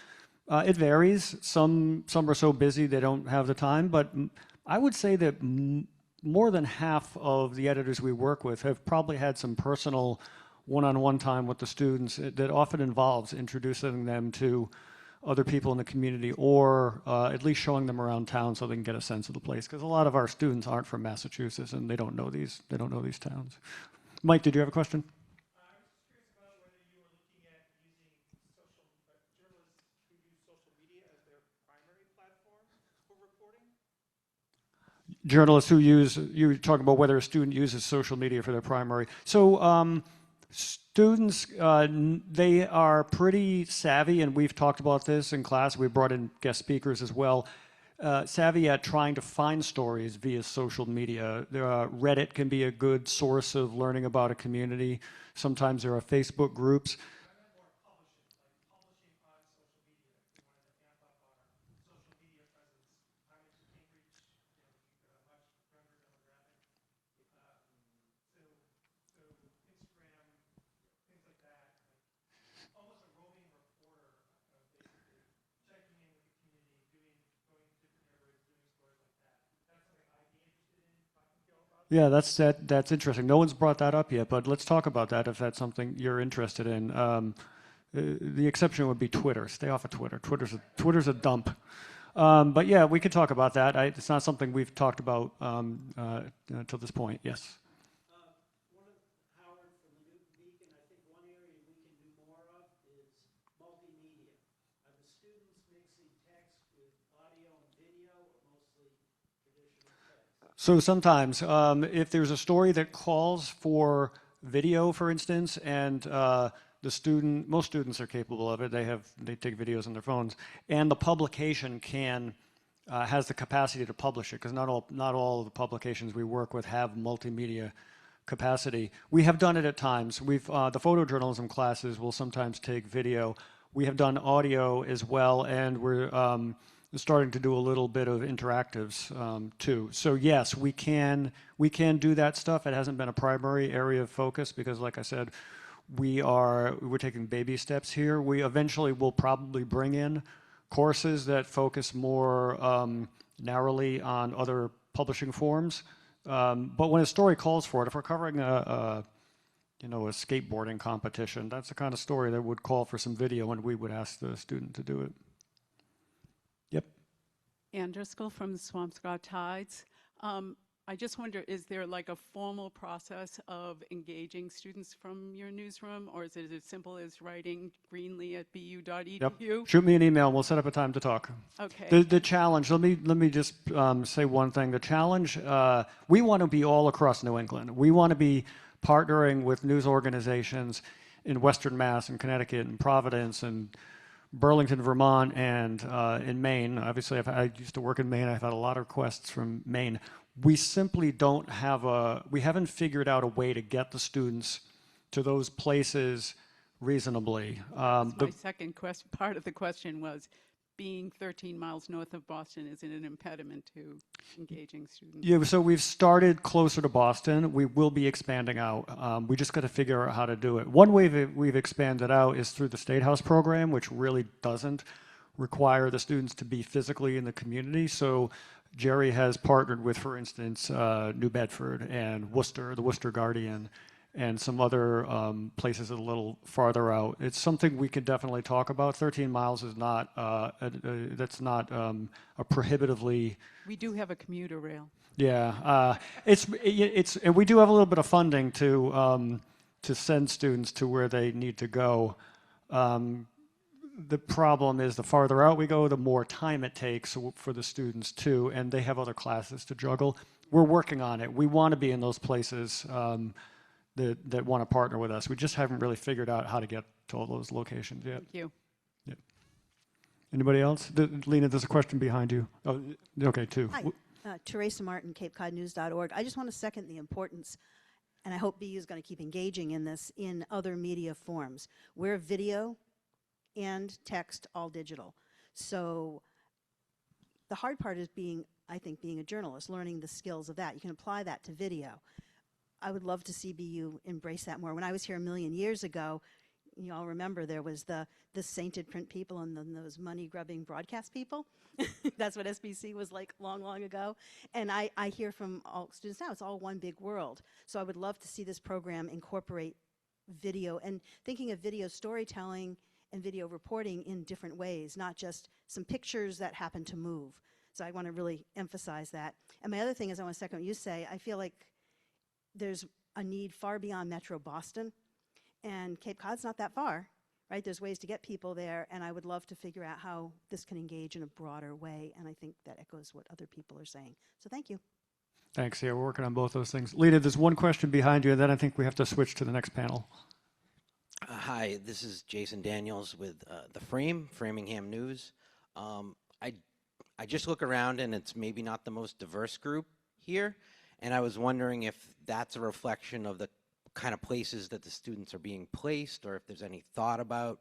It varies. Some are so busy they don't have the time, but I would say that more than half of the editors we work with have probably had some personal one-on-one time with the students that often involves introducing them to other people in the community or at least showing them around town so they can get a sense of the place, because a lot of our students aren't from Massachusetts and they don't know these towns. Mike, did you have a question? I was curious about whether you were looking at using journalists who use social media as their primary platform for reporting. Journalists who you were talking about whether a student uses social media for their primary. So students, they are pretty savvy, and we've talked about this in class. We brought in guest speakers as well. savvy at trying to find stories via social media. Reddit can be a good source of learning about a community. Sometimes there are Facebook groups. Yeah, that's interesting. No one's brought that up yet, but let's talk about that if that's something you're interested in. The exception would be Twitter. Stay off of Twitter. Twitter's a dump. But yeah, we could talk about that. It's not something we've talked about till this point. Yes. Howard from the Newton Beacon, I think one area we can do more of is multimedia. Are the students mixing text with audio and video, or mostly traditional text? So sometimes, if there's a story that calls for video, for instance, and most students are capable of it. They take videos on their phones, and the publication has the capacity to publish it, because not all of the publications we work with have multimedia capacity. We have done it at times. The photojournalism classes will sometimes take video. We have done audio as well, and we're starting to do a little bit of interactives too. So yes, we can do that stuff. It hasn't been a primary area of focus because, like I said, we're taking baby steps here. We eventually will probably bring in courses that focus more narrowly on other publishing forms. But when a story calls for it, if we're covering a skateboarding competition, that's the kind of story that would call for some video, and we would ask the student to do it. Yep. Ann Driscoll from the Swampscott Tides. I just wonder, is there like a formal process of engaging students from your newsroom, or is it as simple as writing greenlee@bu.edu? Yep. Shoot me an email and we'll set up a time to talk. Okay. The challenge, let me just say one thing. The challenge, we want to be all across New England. We want to be partnering with news organizations in Western Mass and Connecticut and Providence and Burlington, Vermont, and in Maine. Obviously, I used to work in Maine. I've had a lot of requests from Maine. We simply we haven't figured out a way to get the students to those places reasonably. My second part of the question was, being 13 miles north of Boston, is it an impediment to engaging students? Yeah, so we've started closer to Boston. We will be expanding out. We just got to figure out how to do it. One way we've expanded out is through the State House program, which really doesn't require the students to be physically in the community. So Jerry has partnered with, for instance, New Bedford and Worcester, the Worcester Guardian, and some other places a little farther out. It's something we could definitely talk about. 13 miles is not, that's not a prohibitively... We do have a commuter rail. Yeah, and we do have a little bit of funding to send students to where they need to go. The problem is the farther out we go, the more time it takes for the students too, and they have other classes to juggle. We're working on it. We want to be in those places that want to partner with us. We just haven't really figured out how to get to all those locations yet. Thank you. Yep. Anybody else? Lena, there's a question behind you. Oh, okay, two. Hi, Teresa Martin, CapeCodNews.org. I just want to second the importance, and I hope BU is going to keep engaging in this in other media forms. We're video and text, all digital. So the hard part is I think being a journalist, learning the skills of that. You can apply that to video. I would love to see BU embrace that more. When I was here a million years ago, you all remember there was the sainted print people and then those money-grubbing broadcast people. That's what SBC was like long, long ago. And I hear from all students now, it's all one big world. So I would love to see this program incorporate video and thinking of video storytelling and video reporting in different ways, not just some pictures that happen to move. So I want to really emphasize that. And my other thing is I want to second what you say. I feel like there's a need far beyond Metro Boston, and Cape Cod's not that far, right? There's ways to get people there, and I would love to figure out how this can engage in a broader way, and I think that echoes what other people are saying. So thank you. Thanks. Yeah, we're working on both those things. Lita, there's one question behind you, and then I think we have to switch to the next panel. Hi, this is Jason Daniels with The Frame, Framingham News. I just look around and it's maybe not the most diverse group here. And I was wondering if that's a reflection of the kind of places that the students are being placed, or if there's any thought about,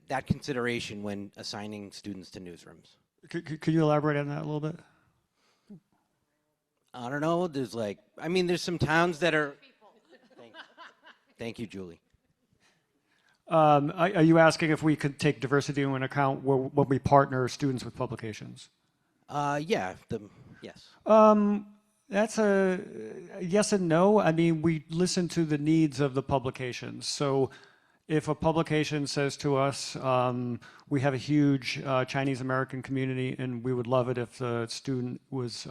that consideration when assigning students to newsrooms. Could you elaborate on that a little bit? I don't know, there's there's some towns that are, thank you, Julie. Are you asking if we could take diversity into account when we partner students with publications? Yes. That's a yes and no. I mean, we listen to the needs of the publications. So if a publication says to us, we have a huge Chinese American community and we would love it if the student was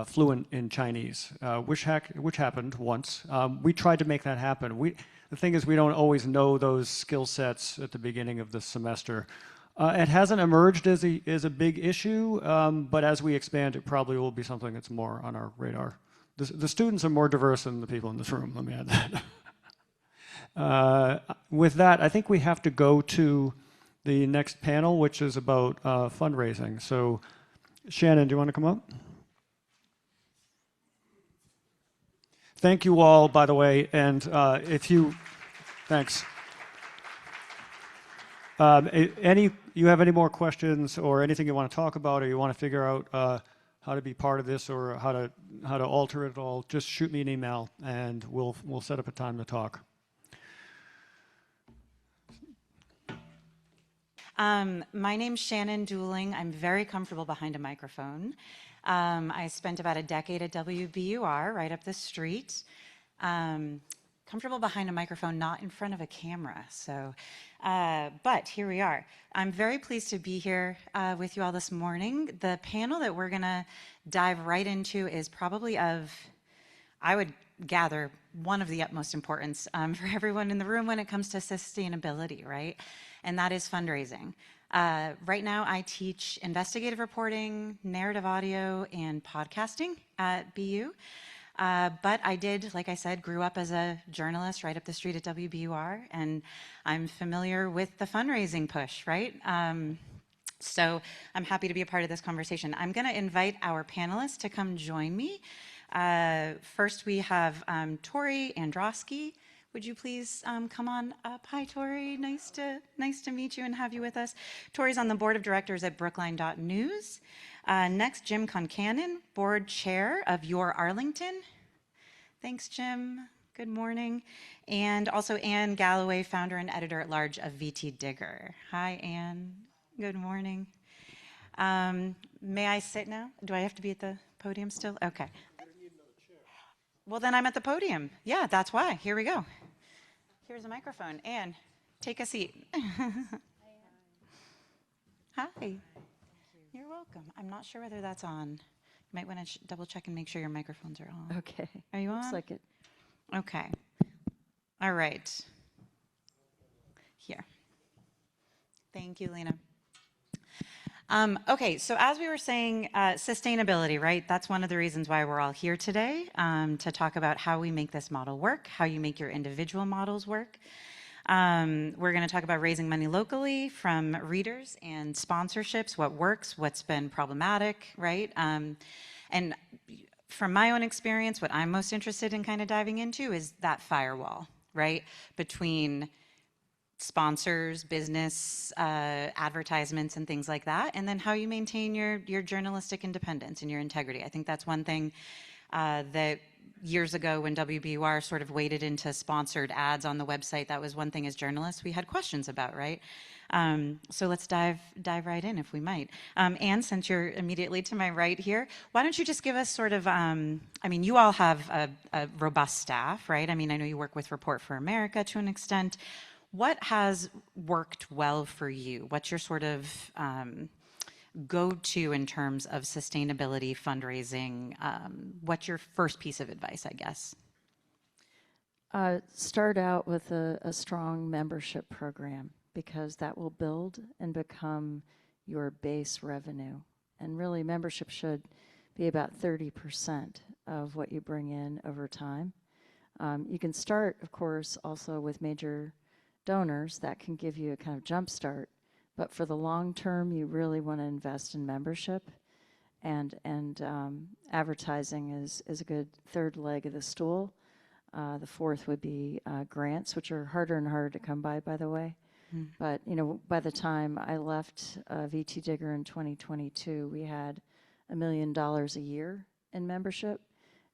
fluent in Chinese, which happened once. We tried to make that happen. The thing is, we don't always know those skill sets at the beginning of the semester. It hasn't emerged as a big issue, but as we expand, it probably will be something that's more on our radar. The students are more diverse than the people in this room, let me add that. With that, I think we have to go to the next panel, which is about fundraising. So, Shannon, do you want to come up? Thank you all, by the way, and thanks. You have any more questions or anything you want to talk about, or you want to figure out how to be part of this or how to alter it all, just shoot me an email and we'll set up a time to talk. My name's Shannon Dooling. I'm very comfortable behind a microphone. I spent about a decade at WBUR right up the street. Comfortable behind a microphone, not in front of a camera. So, but here we are. I'm very pleased to be here with you all this morning. The panel that we're gonna dive right into is probably I would gather, one of the utmost importance for everyone in the room when it comes to sustainability, right? And that is fundraising. Right now, I teach investigative reporting, narrative audio, and podcasting at BU. But I did, like I said, grew up as a journalist right up the street at WBUR, and I'm familiar with the fundraising push, right? So I'm happy to be a part of this conversation. I'm going to invite our panelists to come join me. First, we have Torrey Androski. Would you please come on up? Hi, Torrey. Nice to meet you and have you with us. Torrey's on the board of directors at Brookline.News. Next, Jim Concannon, board chair of Your Arlington. Thanks, Jim. Good morning. And also Anne Galloway, founder and editor-at-large of VT Digger. Hi, Anne. Good morning. May I sit now? Do I have to be at the podium still? Okay. Well, then I'm at the podium. Yeah, that's why. Here we go. Here's a microphone. Anne, take a seat. Hi. You're welcome. I'm not sure whether that's on. You might want to double check and make sure your microphones are on. Okay. Are you on? Looks like it. Okay. All right. Here. Thank you, Lena. Okay, so as we were saying, sustainability, right? That's one of the reasons why we're all here today, to talk about how we make this model work, how you make your individual models work. We're going to talk about raising money locally from readers and sponsorships, what works, what's been problematic, right? And from my own experience, what I'm most interested in kind of diving into is that firewall, right? Between sponsors, business, advertisements, and things like that, and then how you maintain your journalistic independence and your integrity. I think that's one thing that years ago when WBUR sort of waded into sponsored ads on the website, that was one thing as journalists we had questions about, right? So let's dive right in if we might. Anne, since you're immediately to my right here, why don't you just give us sort of, I mean, you all have a robust staff, right? I mean, I know you work with Report for America to an extent. What has worked well for you? What's your sort of go-to in terms of sustainability, fundraising? What's your first piece of advice, I guess? Start out with a strong membership program, because that will build and become your base revenue. And really, membership should be about 30% of what you bring in over time. You can start, of course, also with major donors that can give you a kind of jump start, But for the long term, you really want to invest in membership, and advertising is a good third leg of the stool. The fourth would be grants, which are harder and harder to come by the way. But, you know, by the time I left VT Digger in 2022, we had $1 million a year in membership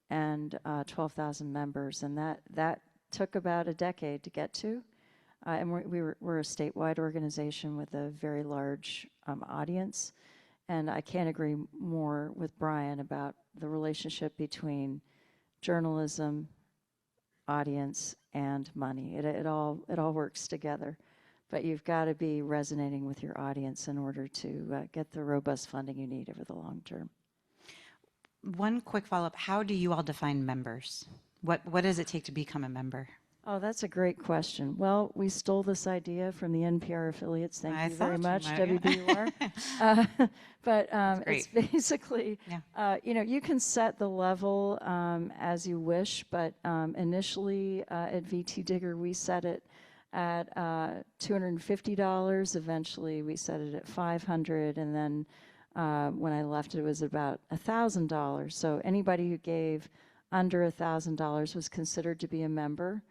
and 12,000 members, and that took about a decade to get to. And we're a statewide organization with a very large audience, and I can't agree more with Brian about the relationship between journalism, audience, and money. It all works together. But you've got to be resonating with your audience in order to get the robust funding you need over the long term. One quick follow-up. How do you all define members? What does it take to become a member? Oh, that's a great question. Well, we stole this idea from the NPR affiliates. Thank you very much, WBUR. But it's basically, you know, you can set the level as you wish, but initially at VT Digger, we set it at $250. Eventually, we set it at $500, and then when I left, it was about $1,000. So anybody who gave under $1,000 was considered to be a member.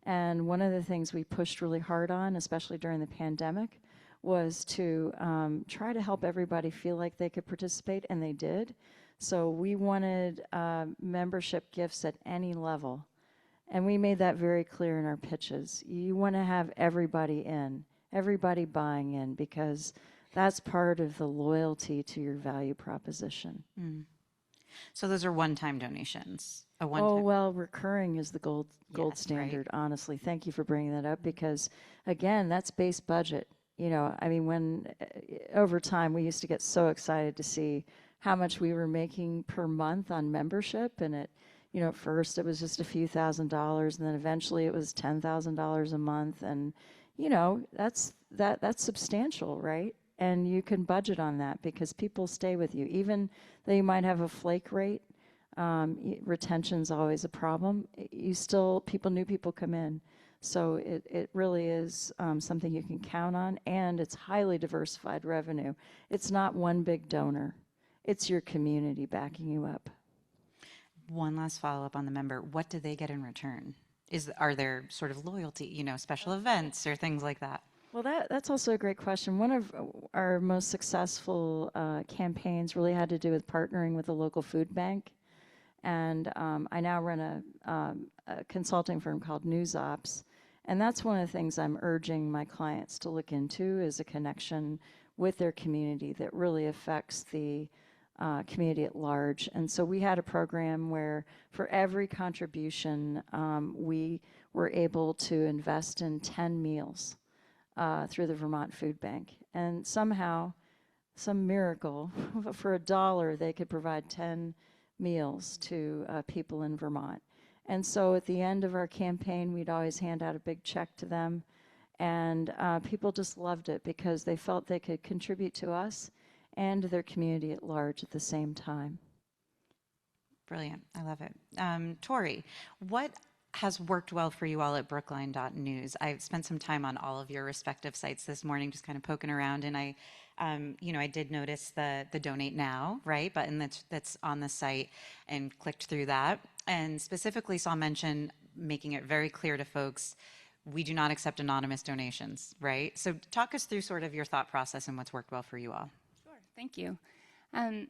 And one of the things we pushed really hard on, especially during the pandemic, was to try to help everybody feel like they could participate, and they did. So we wanted membership gifts at any level. And we made that very clear in our pitches. You want to have everybody in, everybody buying in, because that's part of the loyalty to your value proposition. So those are one-time donations? Oh, well, recurring is the gold standard, honestly. Thank you for bringing that up, because, again, that's base budget. You know, I mean, when over time we used to get so excited to see how much we were making per month on membership, and you know, at first it was just a few $1,000s, and then eventually it was $10,000 a month, and you know, that's substantial, right? And you can budget on that because people stay with you, even though you might have a flake rate. Retention's always a problem. New people come in, so it really is something you can count on, and it's highly diversified revenue. It's not one big donor; it's your community backing you up. One last follow-up on the member. What do they get in return? Are there sort of loyalty, you know, special events or things like that? Well, that's also a great question. One of our most successful campaigns really had to do with partnering with a local food bank. And I now run a consulting firm called NewsOps. And that's one of the things I'm urging my clients to look into, is a connection with their community that really affects the community at large. And so we had a program where for every contribution, we were able to invest in 10 meals through the Vermont Food Bank. And somehow, some miracle, for $1, they could provide 10 meals to people in Vermont. And so at the end of our campaign, we'd always hand out a big check to them. And people just loved it because they felt they could contribute to us and to their community at large at the same time. Brilliant. I love it. Torrey, what has worked well for you all at Brookline.News? I've spent some time on all of your respective sites this morning, just kind of poking around, and I did notice the donate now, right, button that's on the site, and clicked through that, and specifically saw mention making it very clear to folks, we do not accept anonymous donations, right? So talk us through sort of your thought process and what's worked well for you all. Sure, thank you.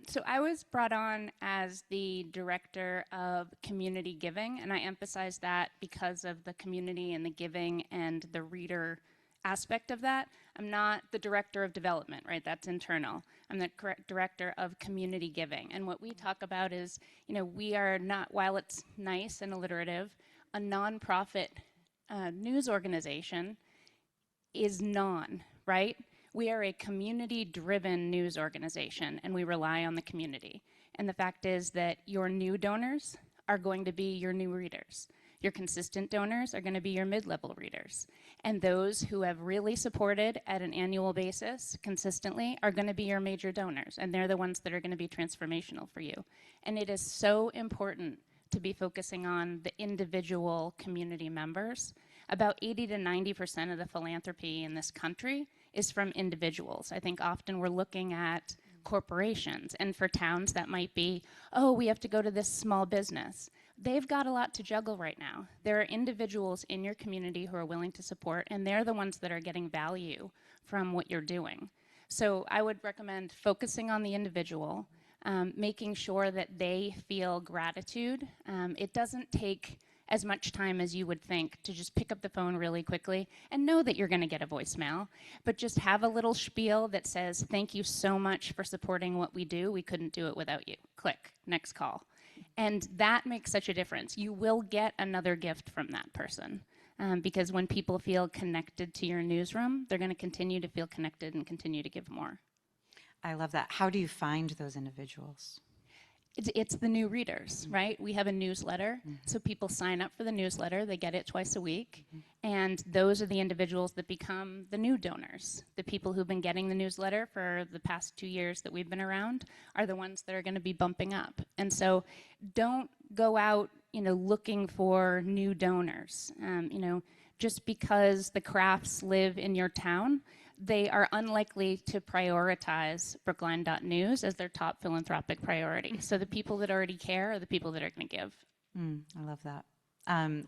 So I was brought on as the director of community giving, and I emphasize that because of the community and the giving and the reader aspect of that. I'm not the director of development, right? That's internal. I'm the director of community giving. And what we talk about is, you know, we are not, while it's nice and alliterative, a nonprofit news organization is right? We are a community-driven news organization, and we rely on the community. And the fact is that your new donors are going to be your new readers. Your consistent donors are going to be your mid-level readers. And those who have really supported at an annual basis consistently are going to be your major donors, and they're the ones that are going to be transformational for you. And it is so important to be focusing on the individual community members. about 80 to 90% of the philanthropy in this country is from individuals. I think often we're looking at corporations, and for towns that might be, oh, we have to go to this small business. They've got a lot to juggle right now. There are individuals in your community who are willing to support, and they're the ones that are getting value from what you're doing. So I would recommend focusing on the individual, making sure that they feel gratitude. It doesn't take as much time as you would think to just pick up the phone really quickly and know that you're going to get a voicemail, but just have a little spiel that says, thank you so much for supporting what we do. We couldn't do it without you. Click, next call. And that makes such a difference. You will get another gift from that person. Because when people feel connected to your newsroom, they're going to continue to feel connected and continue to give more. I love that. How do you find those individuals? It's the new readers, right? We have a newsletter, so people sign up for the newsletter. They get it twice a week, and those are the individuals that become the new donors. The people who've been getting the newsletter for the past 2 years that we've been around are the ones that are going to be bumping up. And so don't go out, looking for new donors. Just because the Crafts live in your town, they are unlikely to prioritize Brookline.News as their top philanthropic priority. So the people that already care are the people that are going to give. I love that.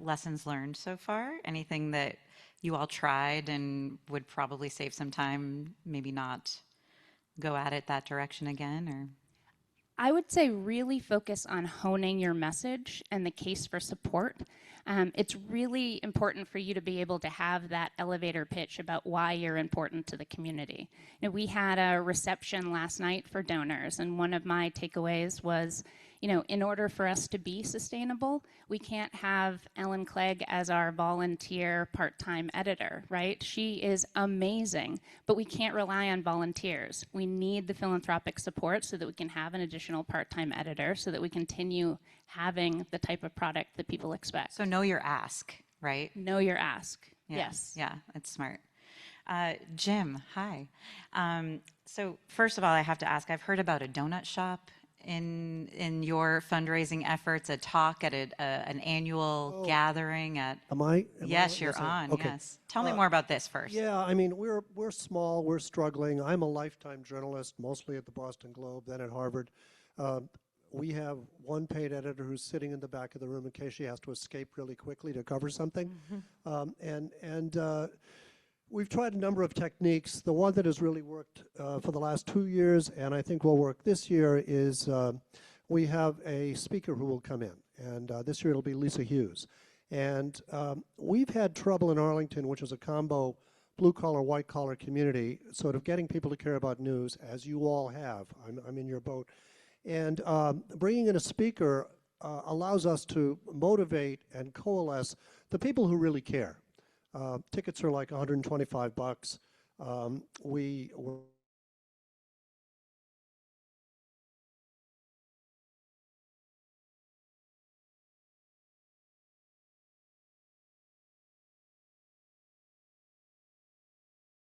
Lessons learned so far? Anything that you all tried and would probably save some time, maybe not go at it that direction again? Or I would say really focus on honing your message and the case for support. It's really important for you to be able to have that elevator pitch about why you're important to the community. We had a reception last night for donors, and one of my takeaways was, in order for us to be sustainable, we can't have Ellen Clegg as our volunteer part-time editor, right? She is amazing, but we can't rely on volunteers. We need the philanthropic support so that we can have an additional part-time editor so that we continue having the type of product that people expect. So know your ask, right? Know your ask, yeah. Yes. Yeah, it's smart. Jim, hi. So first of all, I have to ask, I've heard about a donut shop in your fundraising efforts, a talk at an annual gathering at... Yes, you're on, okay. Yes. Tell me more about this first. Yeah, I mean, we're small, we're struggling. I'm a lifetime journalist, mostly at the Boston Globe, then at Harvard. We have one paid editor who's sitting in the back of the room in case she has to escape really quickly to cover something. We've tried a number of techniques. The one that has really worked for the last 2 years, and I think will work this year, is we have a speaker who will come in. And this year it'll be Lisa Hughes. And we've had trouble in Arlington, which is a combo blue-collar, white-collar community, sort of getting people to care about news, as you all have. I'm in your boat. And bringing in a speaker allows us to motivate and coalesce the people who really care. Tickets are like $125.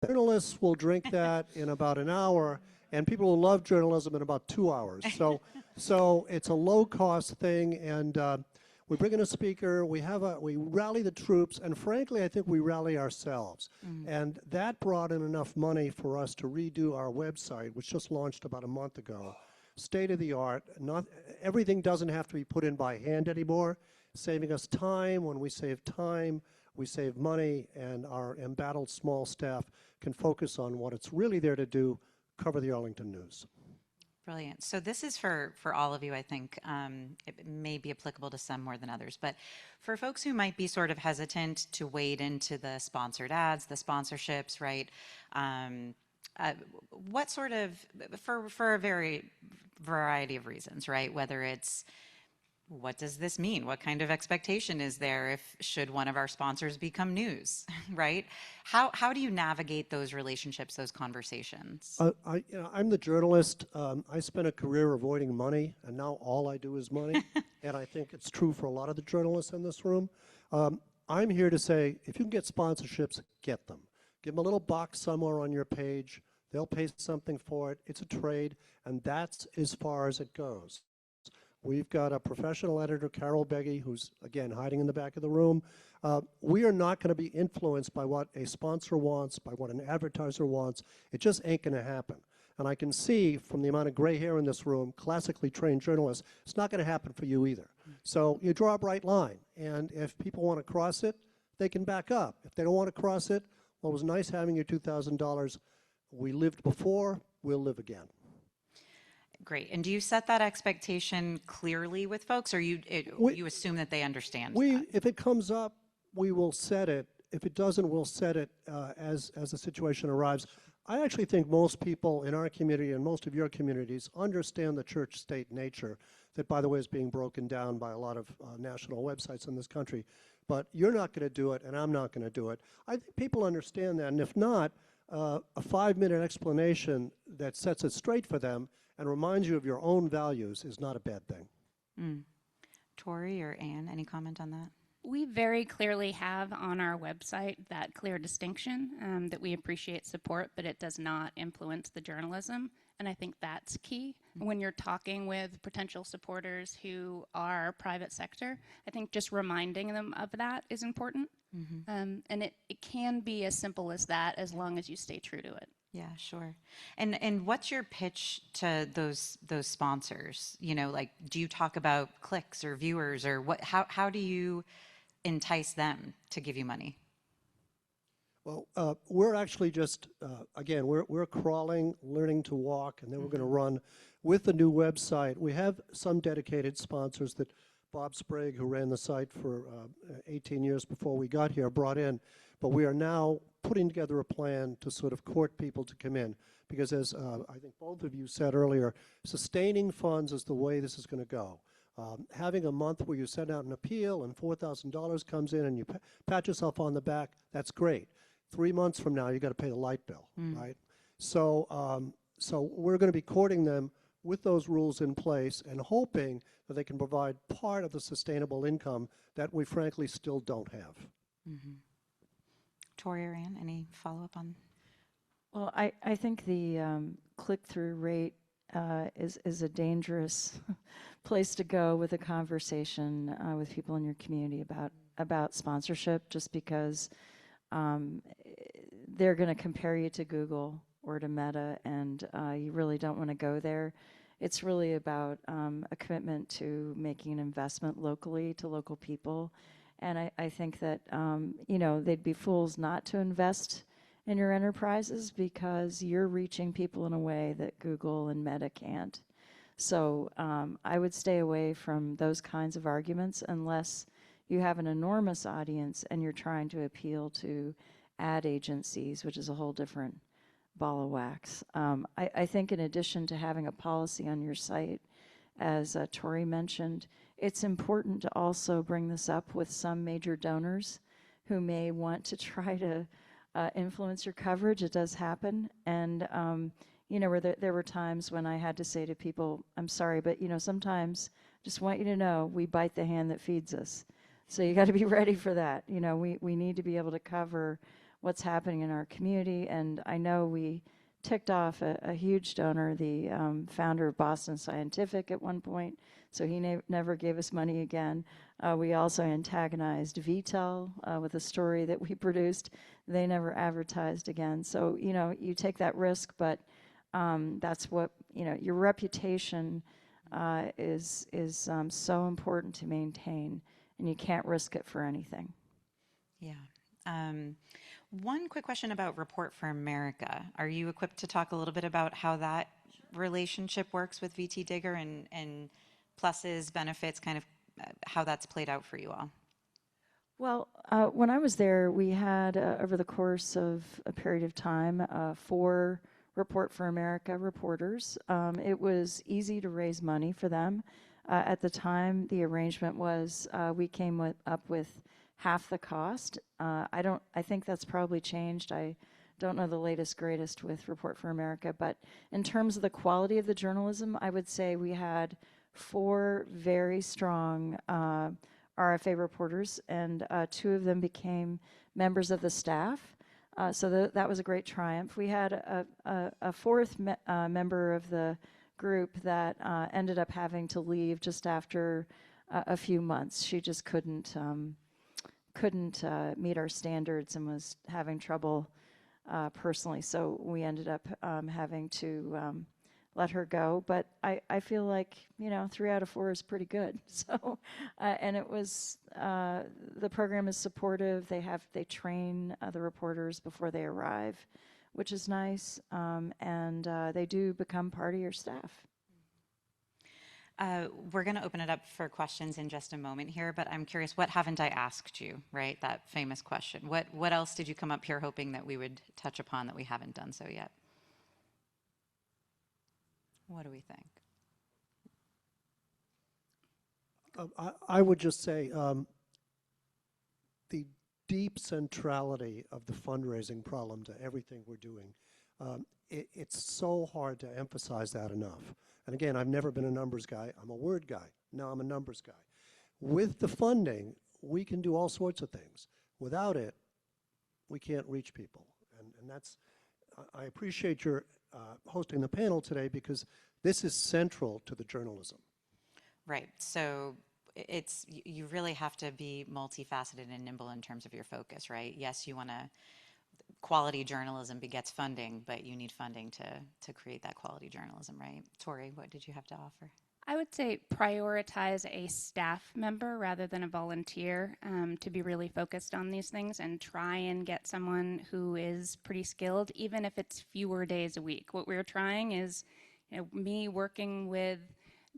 Journalists will drink that in about an hour, and people will love journalism in about 2 hours. So it's a low-cost thing, and we bring in a speaker, we rally the troops, and frankly, I think we rally ourselves. And that brought in enough money for us to redo our website, which just launched about a month ago. State of the art. Everything doesn't have to be put in by hand anymore, saving us time. When we save time, we save money, and our embattled small staff can focus on what it's really there to do, cover the Arlington news. Brilliant. So this is for all of you, I think. It may be applicable to some more than others, but for folks who might be sort of hesitant to wade into the sponsored ads, the sponsorships, right? What sort of, for a variety of reasons, right? Whether it's, what does this mean? What kind of expectation is there should one of our sponsors become news, right? How do you navigate those relationships, those conversations? I'm the journalist. I spent a career avoiding money, and now all I do is money. And I think it's true for a lot of the journalists in this room. I'm here to say, if you can get sponsorships, get them. Give them a little box somewhere on your page. They'll pay something for it. It's a trade, and that's as far as it goes. We've got a professional editor, Carol Beggy, who's, again, hiding in the back of the room. We are not going to be influenced by what a sponsor wants, by what an advertiser wants. It just ain't going to happen. And I can see from the amount of gray hair in this room, classically trained journalists, it's not going to happen for you either. So you draw a bright line. And if people want to cross it, they can back up. If they don't want to cross it, well, it was nice having your $2,000. We lived before, we'll live again. Great. And do you set that expectation clearly with folks, or you assume that they understand that? If it comes up, we will set it. If it doesn't, we'll set it as the situation arrives. I actually think most people in our community and most of your communities understand the church-state nature that, by the way, is being broken down by a lot of national websites in this country. But you're not going to do it, and I'm not going to do it. I think people understand that, and if not, a 5-minute explanation that sets it straight for them and reminds you of your own values is not a bad thing. Torrey or Anne, any comment on that? We very clearly have on our website that clear distinction that we appreciate support, but it does not influence the journalism. And I think that's key. When you're talking with potential supporters who are private sector, I think just reminding them of that is important. And it can be as simple as that as long as you stay true to it. Yeah, sure. And what's your pitch to those sponsors? You know, like, do you talk about clicks or viewers, or what? How do you entice them to give you money? Well, we're actually just, again, we're crawling, learning to walk, and then we're going to run with the new website. We have some dedicated sponsors that Bob Sprague, who ran the site for 18 years before we got here, brought in. But we are now putting together a plan to sort of court people to come in. Because as I think both of you said earlier, sustaining funds is the way this is going to go. Having a month where you send out an appeal and $4,000 comes in and you pat yourself on the back, that's great. 3 months from now, you got to pay the light bill, right? So, so we're going to be courting them with those rules in place and hoping that they can provide part of the sustainable income that we frankly still don't have. Torrey or Ann, any follow-up on? Well, I think the click-through rate is a dangerous place to go with a conversation with people in your community about sponsorship, just because they're going to compare you to Google or to Meta, and you really don't want to go there. It's really about a commitment to making an investment locally to local people. And I think that, you know, they'd be fools not to invest in your enterprises because you're reaching people in a way that Google and Meta can't. So I would stay away from those kinds of arguments unless you have an enormous audience and you're trying to appeal to ad agencies, which is a whole different ball of wax. I think in addition to having a policy on your site, as Torrey mentioned, it's important to also bring this up with some major donors who may want to try to influence your coverage. It does happen. And, you know, there were times when I had to say to people, I'm sorry, but, you know, sometimes just want you to know we bite the hand that feeds us. So you got to be ready for that. You know, we need to be able to cover what's happening in our community. And I know we ticked off a huge donor, the founder of Boston Scientific at one point, so he never gave us money again. We also antagonized VTEL with a story that we produced. They never advertised again. So, you know, you take that risk, but that's what, you know, your reputation is so important to maintain, and you can't risk it for anything. Yeah. One quick question about Report for America. Are you equipped to talk a little bit about how that relationship works with VT Digger and pluses, benefits, kind of how that's played out for you all? Well, when I was there, we had, over the course of a period of time, 4 Report for America reporters. It was easy to raise money for them. At the time, the arrangement was we came up with half the cost. I think that's probably changed. I don't know the latest, greatest with Report for America, but in terms of the quality of the journalism, I would say we had 4 very strong RFA reporters, and 2 of them became members of the staff. So that was a great triumph. We had a 4th member of the group that ended up having to leave just after a few months. She just couldn't couldn't meet our standards and was having trouble personally. So we ended up having to let her go. But I feel like, 3 out of 4 is pretty good. So, and it was, the program is supportive. They train the reporters before they arrive, which is nice. And they do become part of your staff. We're going to open it up for questions in just a moment here, but I'm curious, what haven't I asked you, right? That famous question. What else did you come up here hoping that we would touch upon that we haven't done so yet? What do we think? I would just say the deep centrality of the fundraising problem to everything we're doing, it's so hard to emphasize that enough. And again, I've never been a numbers guy. I'm a word guy. Now I'm a numbers guy. With the funding, we can do all sorts of things. Without it, we can't reach people. And that's, I appreciate your hosting the panel today, because this is central to the journalism. Right. So you really have to be multifaceted and nimble in terms of your focus, right? Yes, you want to, quality journalism begets funding, but you need funding to create that quality journalism, right? Torrey, what did you have to offer? I would say prioritize a staff member rather than a volunteer to be really focused on these things, and try and get someone who is pretty skilled, even if it's fewer days a week. What we're trying is, me working with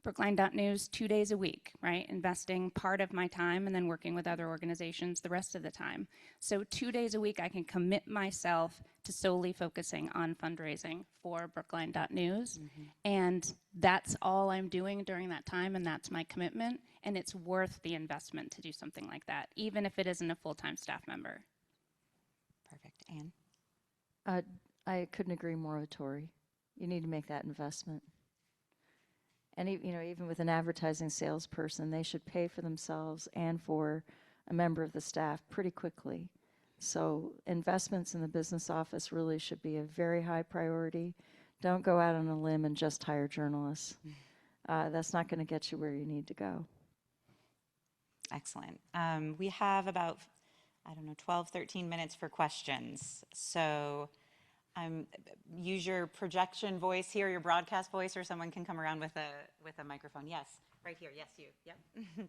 Brookline.News 2 days a week, right? Investing part of my time and then working with other organizations the rest of the time. So 2 days a week I can commit myself to solely focusing on fundraising for Brookline.News. And that's all I'm doing during that time, and that's my commitment. And it's worth the investment to do something like that, even if it isn't a full-time staff member. Perfect. Anne? I couldn't agree more with Torrey. You need to make that investment. And even with an advertising salesperson, they should pay for themselves and for a member of the staff pretty quickly. So investments in the business office really should be a very high priority. Don't go out on a limb and just hire journalists. That's not going to get you where you need to go. Excellent. We have about, 12, 13 minutes for questions. So use your projection voice here, your broadcast voice, or someone can come around with a microphone. Yes, right here. Yes, you. Yep.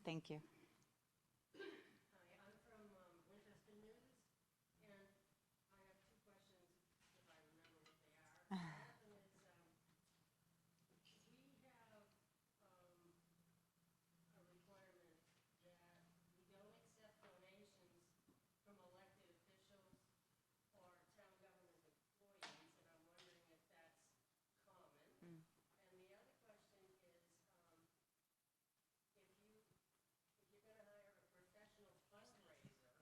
Thank you. Hi, I'm from Winchester News, and I have 2 questions, if I remember what they are. One is, we have a requirement that we don't accept donations from elected officials or town government employees, and I'm wondering if that's common. And the other question is, if you're going to hire a professional fundraiser,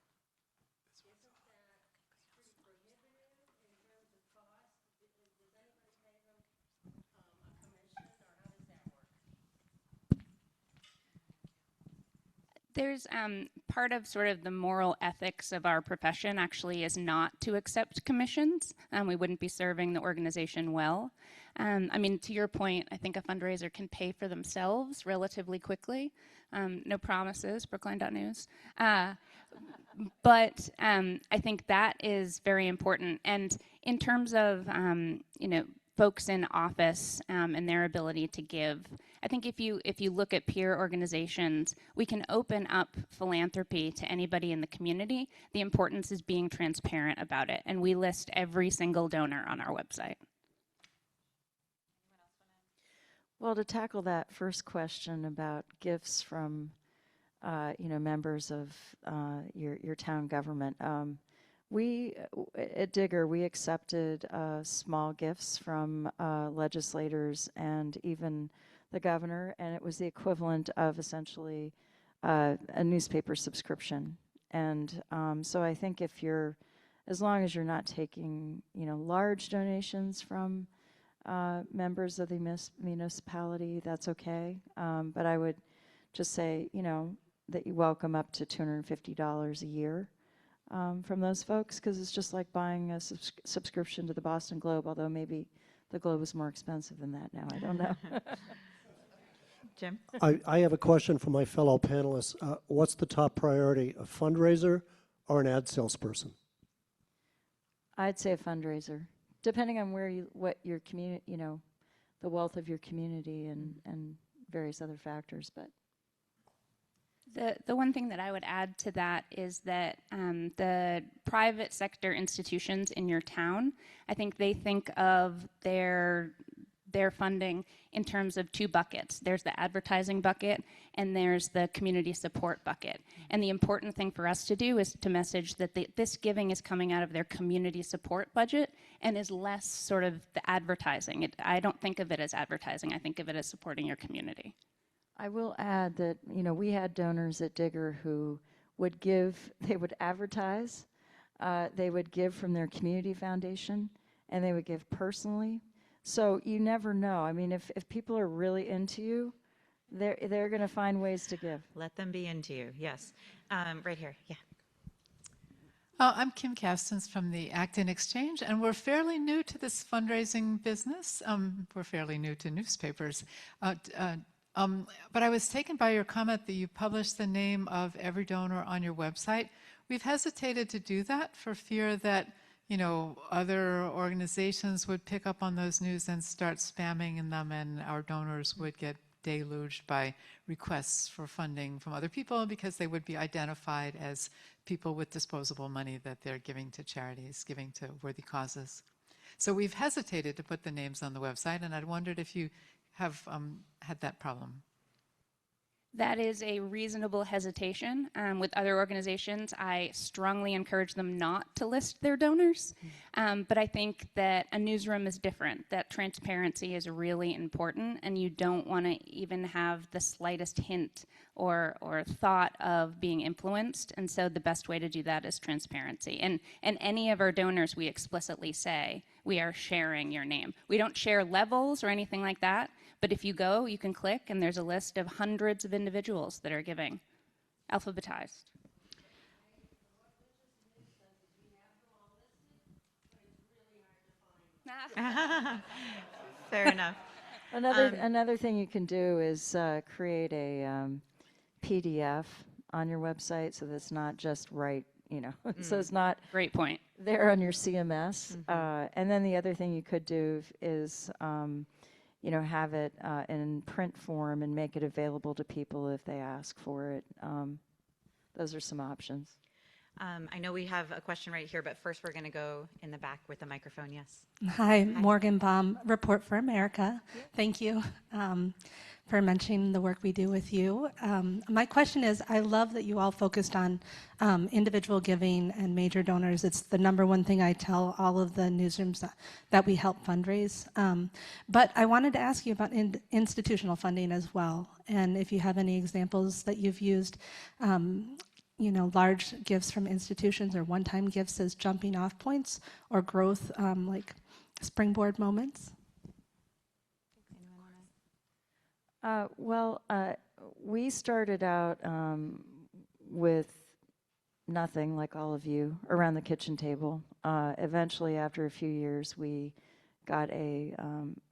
isn't that pretty prohibitive in terms of cost? Does anybody pay them a commission, or how does that work? There's part of sort of the moral ethics of our profession actually is not to accept commissions. We wouldn't be serving the organization well. To your point, I think a fundraiser can pay for themselves relatively quickly. No promises, Brookline.News. But I think that is very important. And in terms of, folks in office and their ability to give, I think if you look at peer organizations, we can open up philanthropy to anybody in the community. The importance is being transparent about it, and we list every single donor on our website. Well, to tackle that first question about gifts from, members of your town government, we at Digger, we accepted small gifts from legislators and even the governor, and it was the equivalent of essentially a newspaper subscription. And so I think as long as you're not taking, large donations from members of the municipality, that's okay. But I would just say, that you welcome up to $250 a year from those folks, because it's just like buying a subscription to the Boston Globe, although maybe the Globe is more expensive than that now. I don't know. Jim? I have a question for my fellow panelists. What's the top priority, a fundraiser or an ad salesperson? I'd say a fundraiser, depending on what your community, the wealth of your community and various other factors. But the one thing that I would add to that is that the private sector institutions in your town, I think they think of their funding in terms of two buckets. There's the advertising bucket and there's the community support bucket. And the important thing for us to do is to message that this giving is coming out of their community support budget and is less sort of the advertising. I don't think of it as advertising. I think of it as supporting your community. I will add that, we had donors at Digger who would give, they would advertise, they would give from their community foundation, and they would give personally. So you never know. I mean, if people are really into you, they're going to find ways to give. Let them be into you, yes. Right here, yeah. I'm Kim Castens from the Acton Exchange, and we're fairly new to this fundraising business. We're fairly new to newspapers. But I was taken by your comment that you published the name of every donor on your website. We've hesitated to do that for fear that other organizations would pick up on those news and start spamming in them, and our donors would get deluged by requests for funding from other people because they would be identified as people with disposable money that they're giving to charities, giving to worthy causes. So we've hesitated to put the names on the website, and I'd wondered if you have had that problem. That is a reasonable hesitation. With other organizations, I strongly encourage them not to list their donors. But I think that a newsroom is different, that transparency is really important, and you don't want to even have the slightest hint or thought of being influenced. And so the best way to do that is transparency. And any of our donors, we explicitly say, we are sharing your name. We don't share levels or anything like that. But if you go, you can click, and there's a list of hundreds of individuals that are giving, alphabetized. Fair enough. Another thing you can do is create a PDF on your website, so that's not just so it's not great point there on your CMS. And then the other thing you could do is have it in print form and make it available to people if they ask for it. Those are some options. I know we have a question right here, but first we're going to go in the back with the microphone, yes. Hi, Morgan Baum, Report for America. Thank you for mentioning the work we do with you. My question is, I love that you all focused on individual giving and major donors. It's the #1 thing I tell all of the newsrooms that we help fundraise. But I wanted to ask you about institutional funding as well, and if you have any examples that you've used, large gifts from institutions or one-time gifts as jumping off points or growth, like springboard moments. We started out with nothing, like all of you, around the kitchen table. Eventually, after a few years, we got a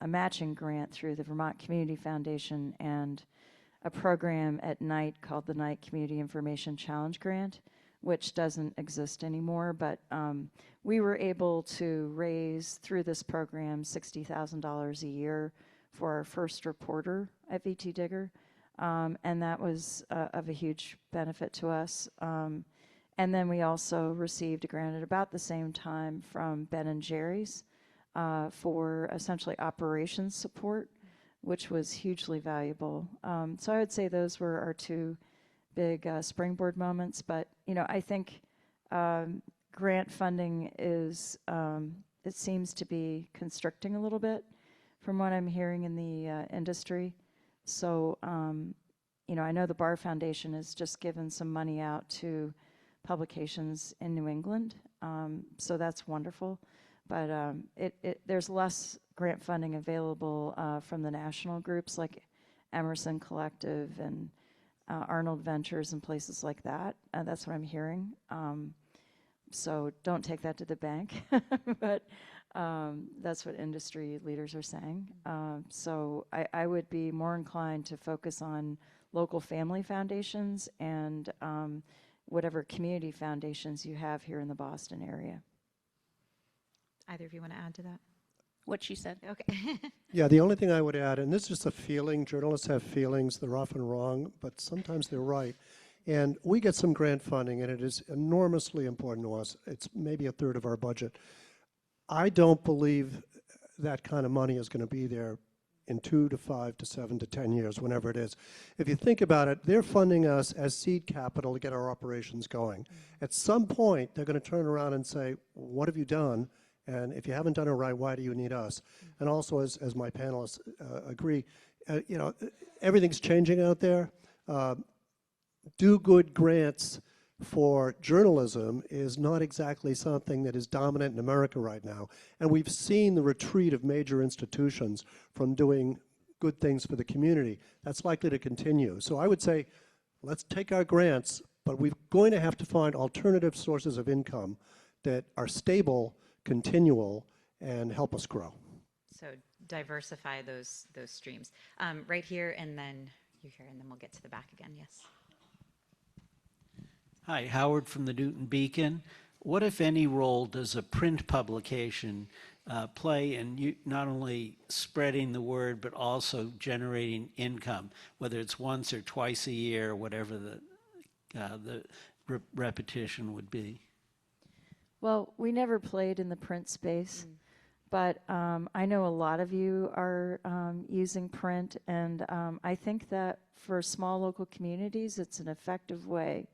matching grant through the Vermont Community Foundation and a program at night called the Night Community Information Challenge Grant, which doesn't exist anymore, but we were able to raise through this program $60,000 a year for our first reporter at VT Digger, and that was of a huge benefit to us. And then we also received a grant at about the same time from Ben & Jerry's for essentially operations support, which was hugely valuable. So I would say those were our two big springboard moments. But I think grant funding is, it seems to be constricting a little bit from what I'm hearing in the industry. So, I know the Barr Foundation has just given some money out to publications in New England, so that's wonderful. But there's less grant funding available from the national groups like Emerson Collective and Arnold Ventures and places like that. That's what I'm hearing. So don't take that to the bank, but that's what industry leaders are saying. So I would be more inclined to focus on local family foundations and whatever community foundations you have here in the Boston area. Either of you want to add to that? What she said. Okay. Yeah, the only thing I would add, and this is just a feeling, journalists have feelings, they're often wrong, but sometimes they're right. And we get some grant funding, and it is enormously important to us. It's maybe a third of our budget. I don't believe that kind of money is going to be there in 2 to 5 to 7 to 10 years, whenever it is. If you think about it, they're funding us as seed capital to get our operations going. At some point, they're going to turn around and say, what have you done? And if you haven't done it right, why do you need us? And also, as my panelists agree, you know, everything's changing out there. Do good grants for journalism is not exactly something that is dominant in America right now. And we've seen the retreat of major institutions from doing good things for the community. That's likely to continue. So I would say, let's take our grants, but we're going to have to find alternative sources of income that are stable, continual, and help us grow. So diversify those streams. Right here, and then you here, and then we'll get to the back again. Yes. Hi, Howard from the Newton Beacon. What, if any, role does a print publication play in not only spreading the word, but also generating income, whether it's once or twice a year, whatever the repetition would be? Well, we never played in the print space, but I know a lot of you are using print, and I think that for small local communities, it's an effective way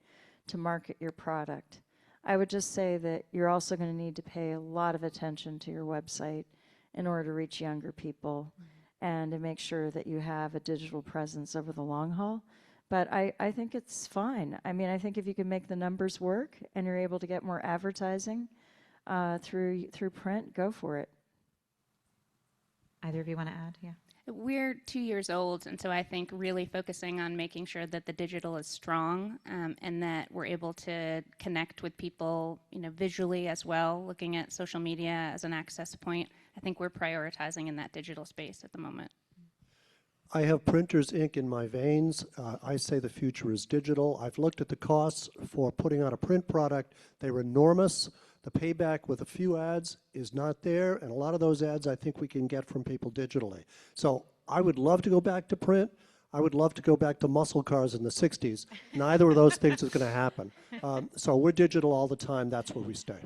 to market your product. I would just say that you're also going to need to pay a lot of attention to your website in order to reach younger people and to make sure that you have a digital presence over the long haul. But I think it's fine. I mean, I think if you can make the numbers work and you're able to get more advertising through print, go for it. Either of you want to add? Yeah. We're 2 years old, and so I think really focusing on making sure that the digital is strong and that we're able to connect with people, you know, visually as well, looking at social media as an access point. I think we're prioritizing in that digital space at the moment. I have printer's ink in my veins. I say the future is digital. I've looked at the costs for putting out a print product. They were enormous. The payback with a few ads is not there, and a lot of those ads I think we can get from people digitally. So I would love to go back to print. I would love to go back to muscle cars in the 60s. Neither of those things is going to happen. So we're digital all the time. That's where we stay.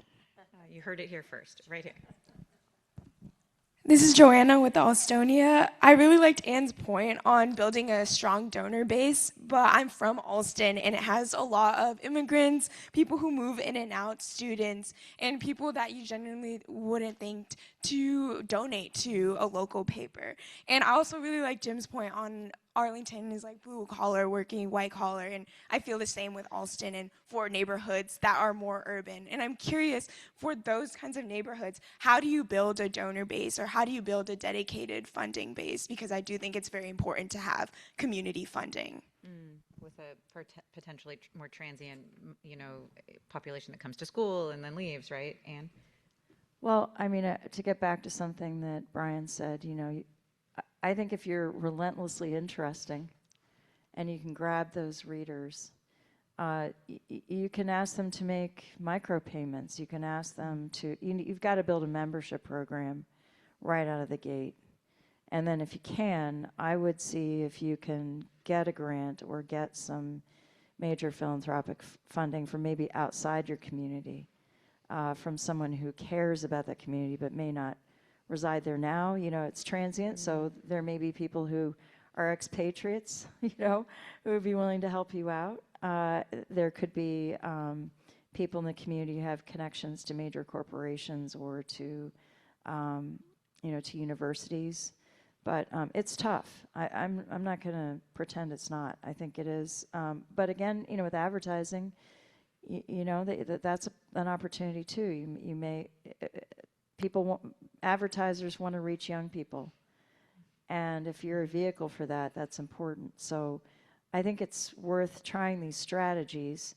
You heard it here first, right here. This is Joanna with the Alstonia. I really liked Anne's point on building a strong donor base, but I'm from Alston and it has a lot of immigrants, people who move in and out, students, and people that you genuinely wouldn't think to donate to a local paper. And I also really like Jim's point on Arlington is like blue collar, working white collar, and I feel the same with Alston and for neighborhoods that are more urban. And I'm curious, for those kinds of neighborhoods, how do you build a donor base or how do you build a dedicated funding base? Because I do think it's very important to have community funding. With a potentially more transient, you know, population that comes to school and then leaves, right, Anne? Well, I mean, to get back to something that Brian said, you know, I think if you're relentlessly interesting and you can grab those readers, you can ask them to make micropayments. You can ask them to, you've got to build a membership program right out of the gate. And then if you can, I would see if you can get a grant or get some major philanthropic funding from maybe outside your community, from someone who cares about that community but may not reside there now. You know, it's transient, so there may be people who are expatriates, you know, who would be willing to help you out. There could be people in the community who have connections to major corporations or to, you know, to universities. But it's tough. I'm not going to pretend it's not. I think it is. But again, you know, with advertising, you know, that's an opportunity too. You may, advertisers want to reach young people. And if you're a vehicle for that, that's important. So I think it's worth trying these strategies.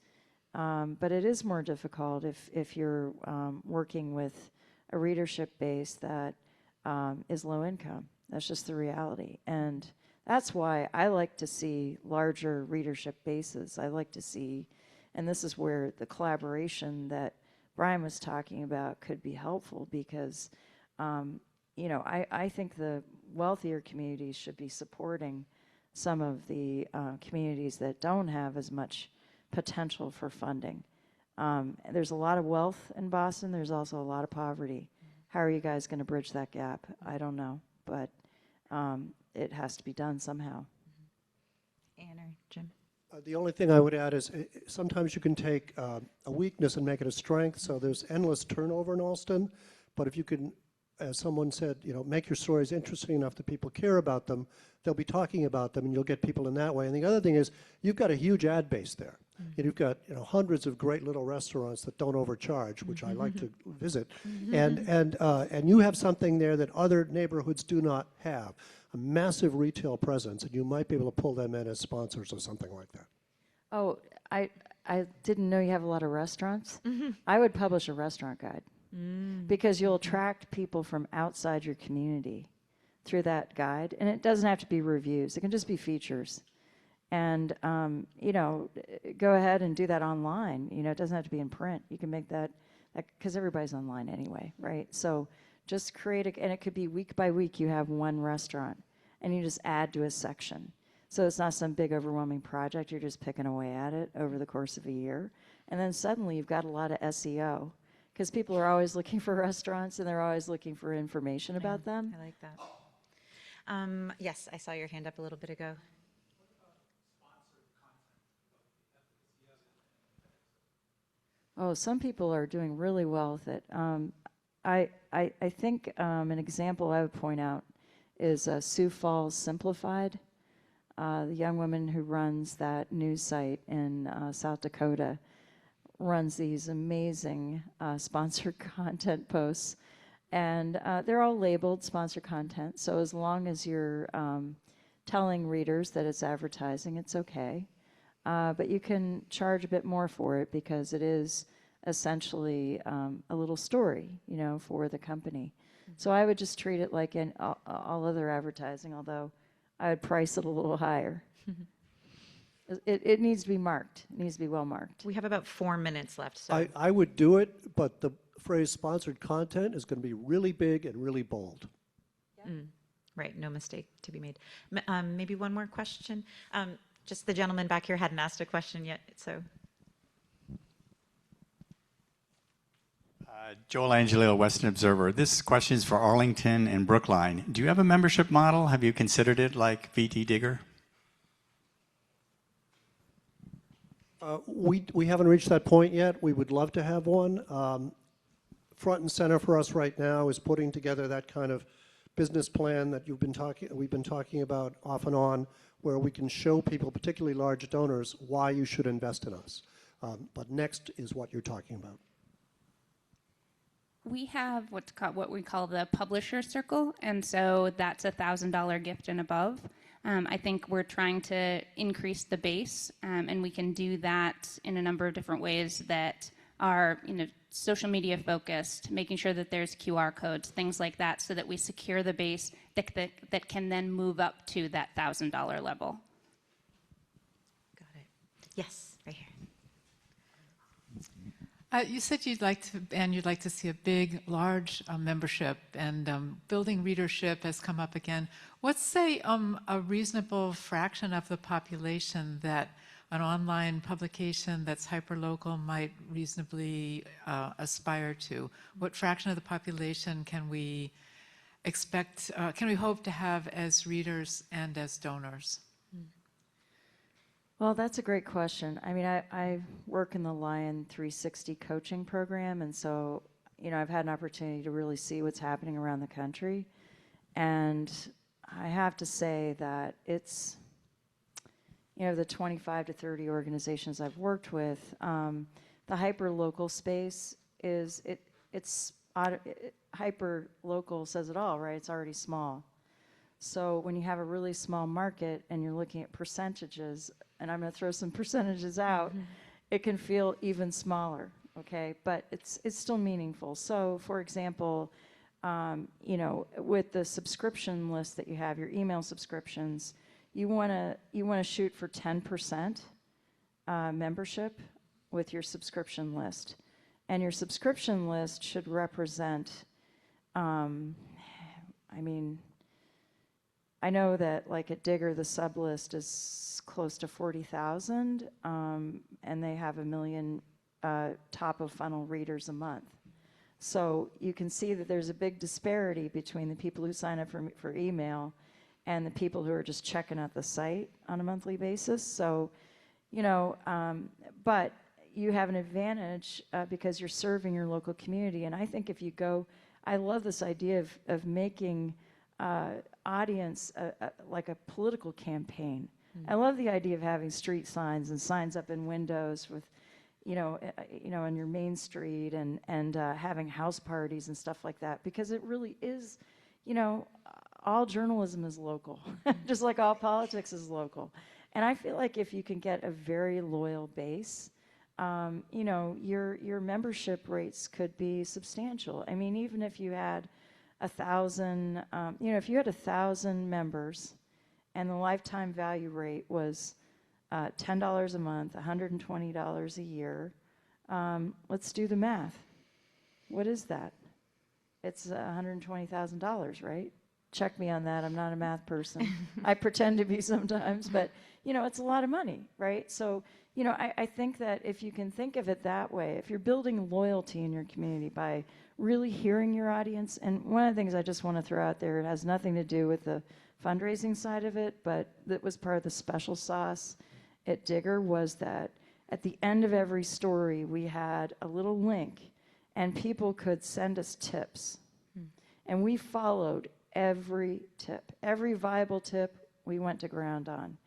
But it is more difficult if you're working with a readership base that is low income. That's just the reality. And that's why I like to see larger readership bases. I like to see And this is where the collaboration that Brian was talking about could be helpful because, I think the wealthier communities should be supporting some of the communities that don't have as much potential for funding. There's a lot of wealth in Boston. There's also a lot of poverty. How are you guys going to bridge that gap? I don't know, but it has to be done somehow. Ann or Jim? The only thing I would add is sometimes you can take a weakness and make it a strength. So there's endless turnover in Alston, but if you can, as someone said, make your stories interesting enough that people care about them, they'll be talking about them and you'll get people in that way. And the other thing is you've got a huge ad base there. And you've got hundreds of great little restaurants that don't overcharge, which I like to visit. And you have something there that other neighborhoods do not have, a massive retail presence, and you might be able to pull them in as sponsors or something like that. Oh, I didn't know you have a lot of restaurants. I would publish a restaurant guide because you'll attract people from outside your community through that guide. And it doesn't have to be reviews. It can just be features. And, go ahead and do that online. It doesn't have to be in print. You can make that because everybody's online anyway, right? So just create and it could be week by week you have one restaurant and you just add to a section. So it's not some big overwhelming project. You're just picking away at it over the course of a year. And then suddenly you've got a lot of SEO because people are always looking for restaurants and they're always looking for information about them. I like that. Yes, I saw your hand up a little bit ago. Oh, some people are doing really well with it. I think an example I would point out is Sioux Falls Simplified, the young woman who runs that news site in South Dakota runs these amazing sponsored content posts. And they're all labeled sponsored content. So as long as you're telling readers that it's advertising, it's okay. But you can charge a bit more for it because it is essentially a little story, for the company. So I would just treat it like in all other advertising, although I would price it a little higher. It needs to be marked. It needs to be well marked. We have about 4 minutes left. So I would do it, but the phrase sponsored content is going to be really big and really bold. Right, no mistake to be made. Maybe one more question. Just the gentleman back here hadn't asked a question yet, so. Joel Angelillo, Western Observer. This question is for Arlington and Brookline. Do you have a membership model? Have you considered it like VT Digger? We haven't reached that point yet. We would love to have one. Front and center for us right now is putting together that kind of business plan that we've been talking about off and on, where we can show people, particularly large donors, why you should invest in us. But next is what you're talking about. We have what we call the publisher circle, and so that's a $1,000 gift and above. I think we're trying to increase the base, and we can do that in a number of different ways that are, social media focused, making sure that there's QR codes, things like that, so that we secure the base that can then move up to that $1,000 level. Got it. Yes, right here. You said you'd like to see a big, large membership, and building readership has come up again. What's, say, a reasonable fraction of the population that an online publication that's hyperlocal might reasonably aspire to? What fraction of the population can we expect, can we hope to have as readers and as donors? Well, that's a great question. I mean, I work in the Lion 360 coaching program, and so, I've had an opportunity to really see what's happening around the country. And I have to say that it's, the 25 to 30 organizations I've worked with, the hyper-local space is, hyper-local says it all, right? It's already small. So when you have a really small market and you're looking at percentages, and I'm going to throw some percentages out, it can feel even smaller, okay? But it's still meaningful. So, for example, with the subscription list that you have, your email subscriptions, you want to shoot for 10% membership with your subscription list. And your subscription list should represent, I mean, I know that like at Digger, the sub list is close to 40,000, and they have 1 million top of funnel readers a month. So you can see that there's a big disparity between the people who sign up for email and the people who are just checking out the site on a monthly basis. So, you know, but you have an advantage because you're serving your local community. And I think if you go, I love this idea of making audience like a political campaign. I love the idea of having street signs and signs up in windows with, you know, on your main street and having house parties and stuff like that, because it really is, you know, all journalism is local, just like all politics is local. And I feel like if you can get a very loyal base, you know, your membership rates could be substantial. I mean, even if you had 1,000, you know, if you had 1,000 members and the lifetime value rate was $10 a month, $120 a year, let's do the math. What is that? It's $120,000, right? Check me on that. I'm not a math person. I pretend to be sometimes, but you know, it's a lot of money, right? So, you know, I think that if you can think of it that way, if you're building loyalty in your community by really hearing your audience, and one of the things I just want to throw out there, it has nothing to do with the fundraising side of it, but that was part of the special sauce at Digger, was that at the end of every story, we had a little link and people could send us tips. And we followed every tip, every viable tip we went to ground on.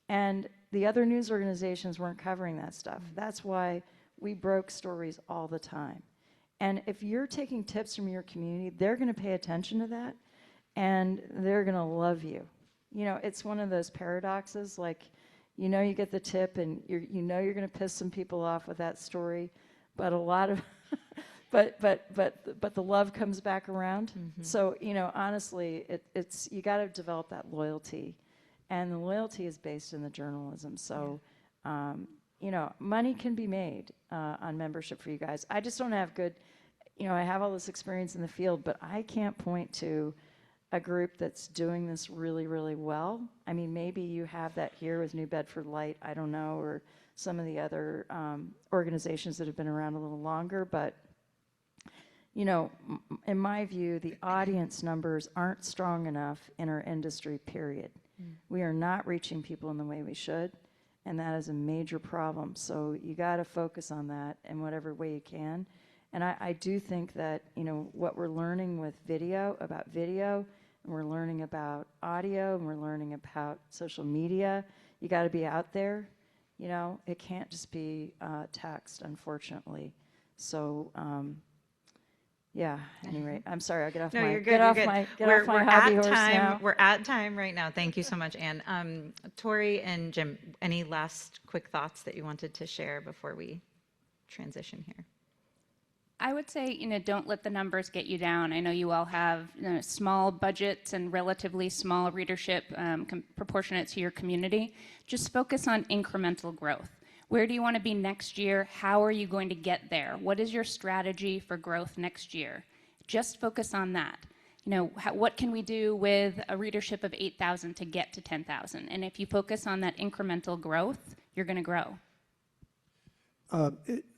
And the other news organizations weren't covering that stuff. That's why we broke stories all the time. And if you're taking tips from your community, they're going to pay attention to that, and they're going to love you. You know, it's one of those paradoxes, like, you know, you get the tip, and you know you're going to piss some people off with that story, but a lot of, but the love comes back around. So, you know, honestly, it's you got to develop that loyalty. And the loyalty is based in the journalism. So, you know, money can be made on membership for you guys. I just don't have good, you know, I have all this experience in the field, but I can't point to a group that's doing this really, really well. I mean, maybe you have that here with New Bedford Light, I don't know, or some of the other organizations that have been around a little longer, but you know, in my view, the audience numbers aren't strong enough in our industry, period. We are not reaching people in the way we should, and that is a major problem. So you got to focus on that in whatever way you can. And I do think that, you know, what we're learning with video, and we're learning about audio, and we're learning about social media, you got to be out there. You know, it can't just be text, unfortunately. So, yeah, anyway, I'm sorry, I'll get off my, get off my hobby horse now. We're at time right now. Thank you so much, Anne. Torrey and Jim, any last quick thoughts that you wanted to share before we transition here? I would say, you know, don't let the numbers get you down. I know you all have, you know, small budgets and relatively small readership proportionate to your community. Just focus on incremental growth. Where do you want to be next year? How are you going to get there? What is your strategy for growth next year? Just focus on that. You know, what can we do with a readership of 8,000 to get to 10,000? And if you focus on that incremental growth, you're going to grow.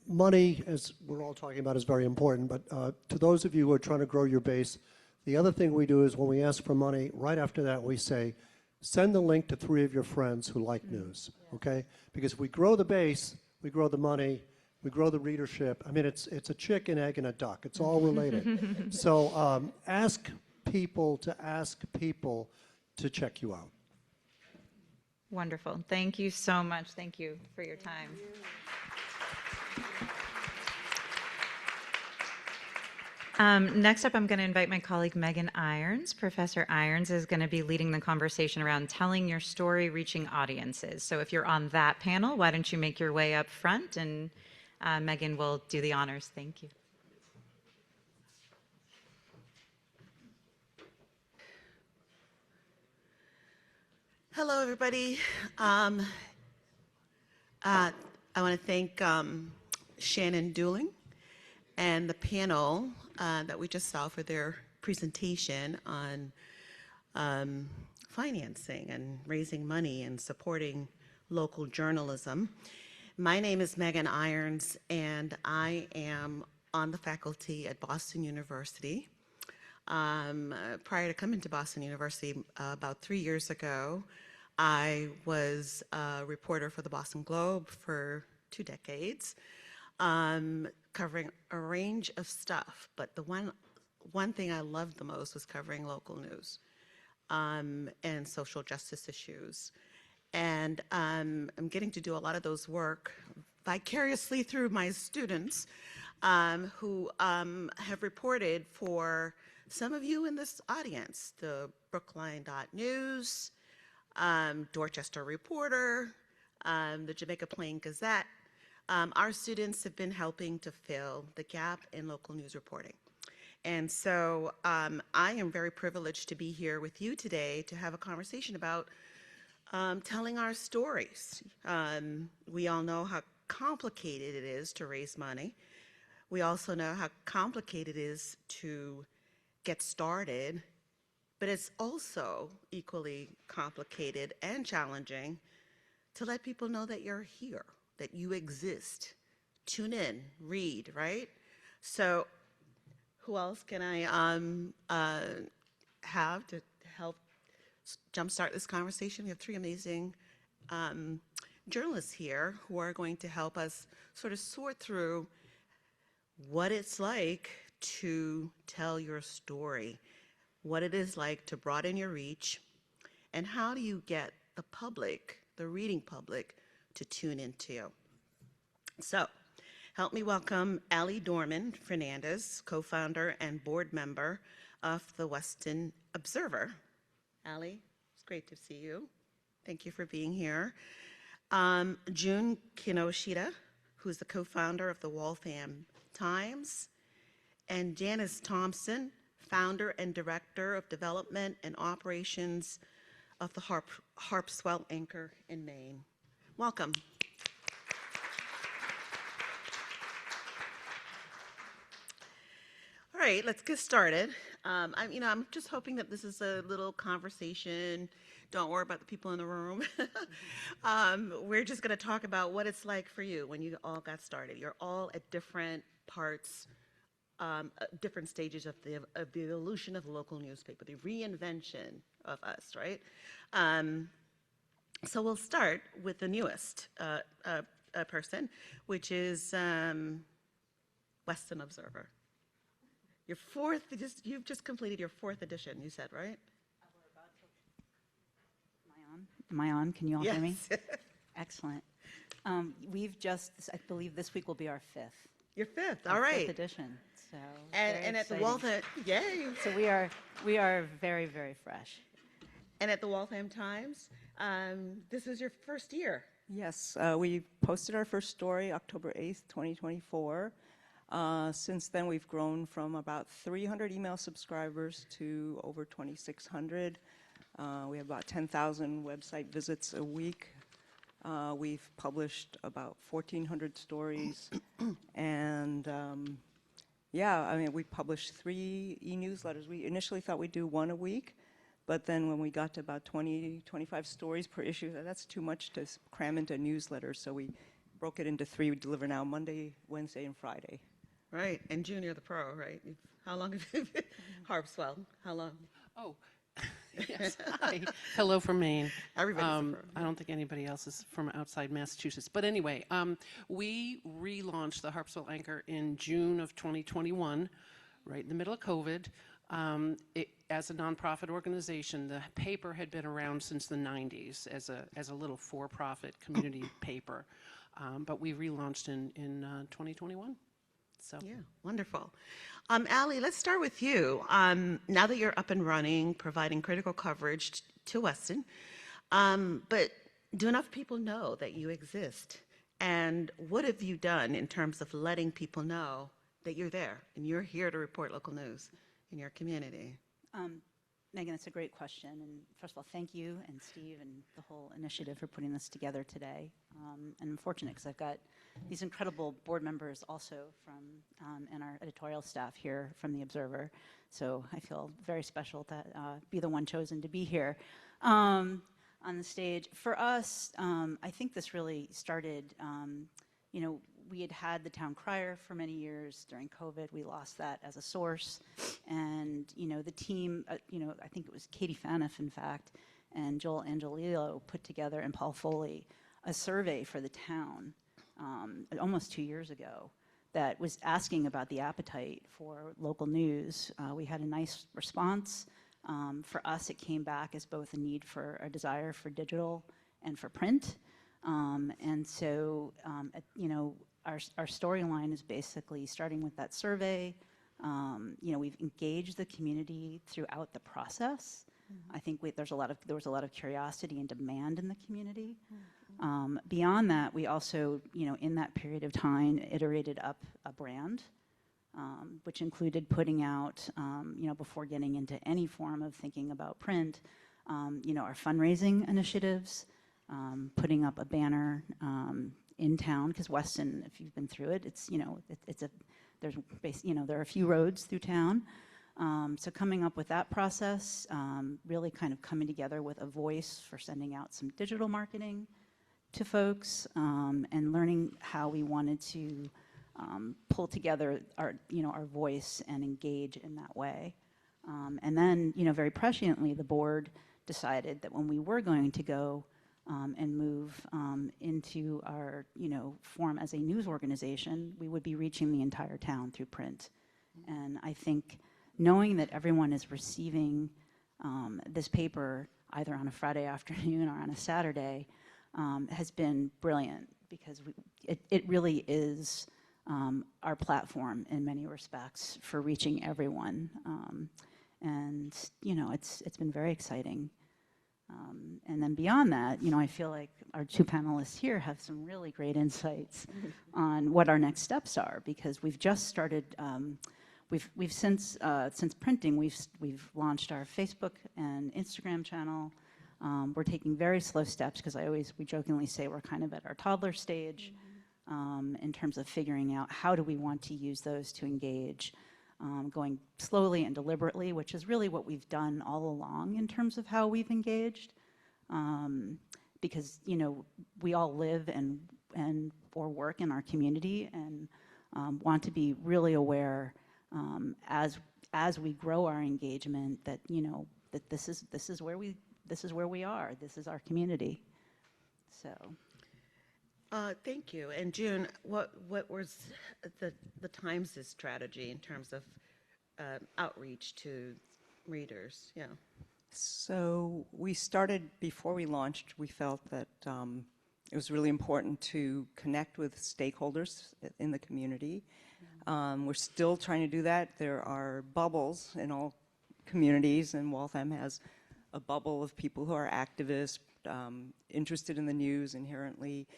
Money, as we're all talking about, is very important, but to those of you who are trying to grow your base, the other thing we do is when we ask for money, right after that we say, send the link to 3 of your friends who like news, okay? Because if we grow the base, we grow the money, we grow the readership. I mean, it's a chicken, egg, and a duck. It's all related. So ask people to check you out. Wonderful. Thank you so much. Thank you for your time. Next up, I'm going to invite my colleague Megan Irons. Professor Irons is going to be leading the conversation around telling your story, reaching audiences. So if you're on that panel, why don't you make your way up front, and Megan will do the honors. Thank you. Hello, everybody. I want to thank Shannon Dooling and the panel that we just saw for their presentation on financing and raising money and supporting local journalism. My name is Megan Irons, and I am on the faculty at Boston University. Prior to coming to Boston University about 3 years ago, I was a reporter for the Boston Globe for 2 decades, covering a range of stuff. But the one thing I loved the most was covering local news and social justice issues. And I'm getting to do a lot of those work vicariously through my students who have reported for some of you in this audience, the Brookline.News, Dorchester Reporter, the Jamaica Plain Gazette. Our students have been helping to fill the gap in local news reporting. And so I am very privileged to be here with you today to have a conversation about telling our stories. We all know how complicated it is to raise money. We also know how complicated it is to get started, but it's also equally complicated and challenging to let people know that you're here, that you exist. Tune in, read, right? So who else can I have to help jumpstart this conversation? We have 3 amazing journalists here who are going to help us sort of sort through what it's like to tell your story, what it is like to broaden your reach, and how do you get the public, the reading public, to tune into you. So, help me welcome Allie Dorman Fernandez, co-founder and board member of the Weston Observer. Allie, it's great to see you. Thank you for being here. June Kinoshita, who's the co-founder of the Waltham Times, and Janice Thompson, founder and director of development and operations of the Harpswell Anchor in Maine. Welcome. All right, let's get started. I'm just hoping that this is a little conversation. Don't worry about the people in the room. We're just going to talk about what it's like for you when you all got started. You're all at different parts, different stages of the evolution of the local newspaper, the reinvention of us, right? So we'll start with the newest person, which is Weston Observer. Your you've just completed your 4th edition, you said, right? Am I on? Can you all hear me? Yes. Excellent. We've just, I believe this week will be our 5th. Your 5th, all right. 5th edition. So and at the Waltham, yay. So we are very, very fresh. And at the Waltham Times, this is your 1st year. Yes, we posted our first story October 8th, 2024. Since then, we've grown from about 300 email subscribers to over 2,600. We have about 10,000 website visits a week. We've published about 1,400 stories. And we published 3 e-newsletters. We initially thought we'd do 1 a week, but then when we got to about 20, 25 stories per issue, that's too much to cram into a newsletter. So we broke it into 3. We deliver now Monday, Wednesday, and Friday. Right, and June, you're the pro, right? How long have you been? Harpswell, how long? Oh, yes. Hi. Hello from Maine. Everybody's a pro. I don't think anybody else is from outside Massachusetts. But anyway, we relaunched the Harpswell Anchor in June of 2021, right in the middle of COVID. As a nonprofit organization, the paper had been around since the 90s as a little for-profit community paper. But we relaunched in 2021. So. Yeah, wonderful. Allie, let's start with you. Now that you're up and running, providing critical coverage to Weston, but do enough people know that you exist? And what have you done in terms of letting people know that you're there and you're here to report local news in your community? Megan, it's a great question. And first of all, thank you and Steve and the whole initiative for putting this together today. And I'm fortunate because I've got these incredible board members also from, and our editorial staff here from the Observer. So I feel very special to be the one chosen to be here on the stage. For us, I think this really started, you know, we had had the town crier for many years. During COVID, we lost that as a source. And, you know, the team, you know, I think it was Katie Faniff, in fact, and Joel Angelillo put together, and Paul Foley, a survey for the town almost 2 years ago that was asking about the appetite for local news. We had a nice response. For us, it came back as both a need for a desire for digital and for print. And so, you know, our storyline is basically starting with that survey. You know, we've engaged the community throughout the process. I think there was a lot of curiosity and demand in the community. Beyond that, we also, you know, in that period of time, iterated up a brand, which included putting out, you know, before getting into any form of thinking about print, you know, our fundraising initiatives, putting up a banner in town, because Weston, if you've been through it, it's, you know, there are a few roads through town. So coming up with that process, really kind of coming together with a voice for sending out some digital marketing to folks, and learning how we wanted to pull together our, you know, our voice and engage in that way. And then, you know, very presciently, the board decided that when we were going to go and move into our, you know, form as a news organization, we would be reaching the entire town through print. And I think knowing that everyone is receiving this paper either on a Friday afternoon or on a Saturday has been brilliant, because it really is our platform in many respects for reaching everyone. And, you know, it's been very exciting. And then beyond that, you know, I feel like our two panelists here have some really great insights on what our next steps are, because we've just started, we've since printing, we've launched our Facebook and Instagram channel. We're taking very slow steps, because we jokingly say we're kind of at our toddler stage in terms of figuring out how do we want to use those to engage. Going slowly and deliberately, which is really what we've done all along in terms of how we've engaged, because, you know, we all live and or work in our community, and want to be really aware as we grow our engagement that, you know, that this is where we are. This is our community. So. Thank you. And June, what was the Times' strategy in terms of outreach to readers? Yeah. So we started, before we launched, we felt that it was really important to connect with stakeholders in the community. We're still trying to do that. There are bubbles in all communities, and Waltham has a bubble of people who are activists, interested in the news, inherently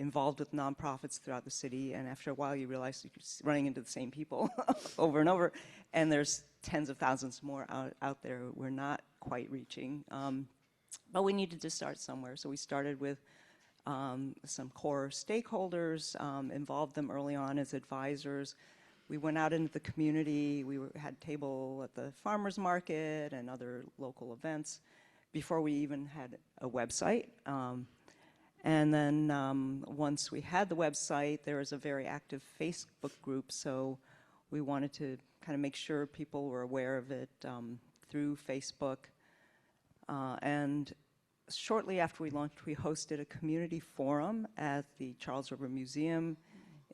involved with nonprofits throughout the city, and after a while you realize you're running into the same people over and over, and there's tens of thousands more out there we're not quite reaching. But we needed to start somewhere, so we started with some core stakeholders, involved them early on as advisors. We went out into the community. We had table at the farmers market and other local events before we even had a website. And then once we had the website, there was a very active Facebook group, so we wanted to kind of make sure people were aware of it through Facebook. And shortly after we launched, we hosted a community forum at the Charles River Museum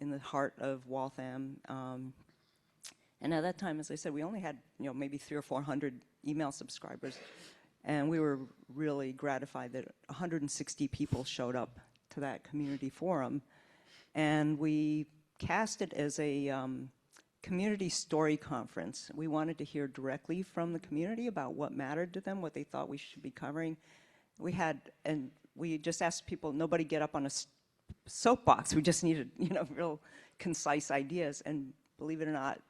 in the heart of Waltham. And at that time, as I said, we only had, you know, maybe 300 or 400 email subscribers. And we were really gratified that 160 people showed up to that community forum. And we cast it as a community story conference. We wanted to hear directly from the community about what mattered to them, what they thought we should be covering. We just asked people, nobody get up on a soapbox. We just needed, you know, real concise ideas. And believe it or not,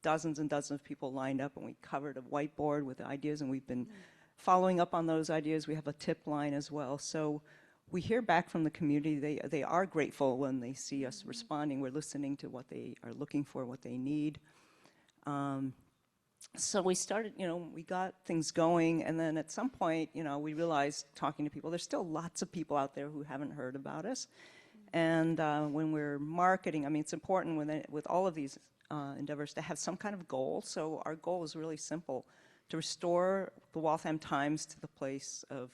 dozens and dozens of people lined up, and we covered a whiteboard with ideas, and we've been following up on those ideas. We have a tip line as well. So we hear back from the community. They are grateful when they see us responding. We're listening to what they are looking for, what they need. So we started, we got things going, and then at some point, we realized, talking to people, there's still lots of people out there who haven't heard about us. And when we're marketing, I mean, it's important with all of these endeavors to have some kind of goal. So our goal is really simple: to restore the Waltham Times to the place of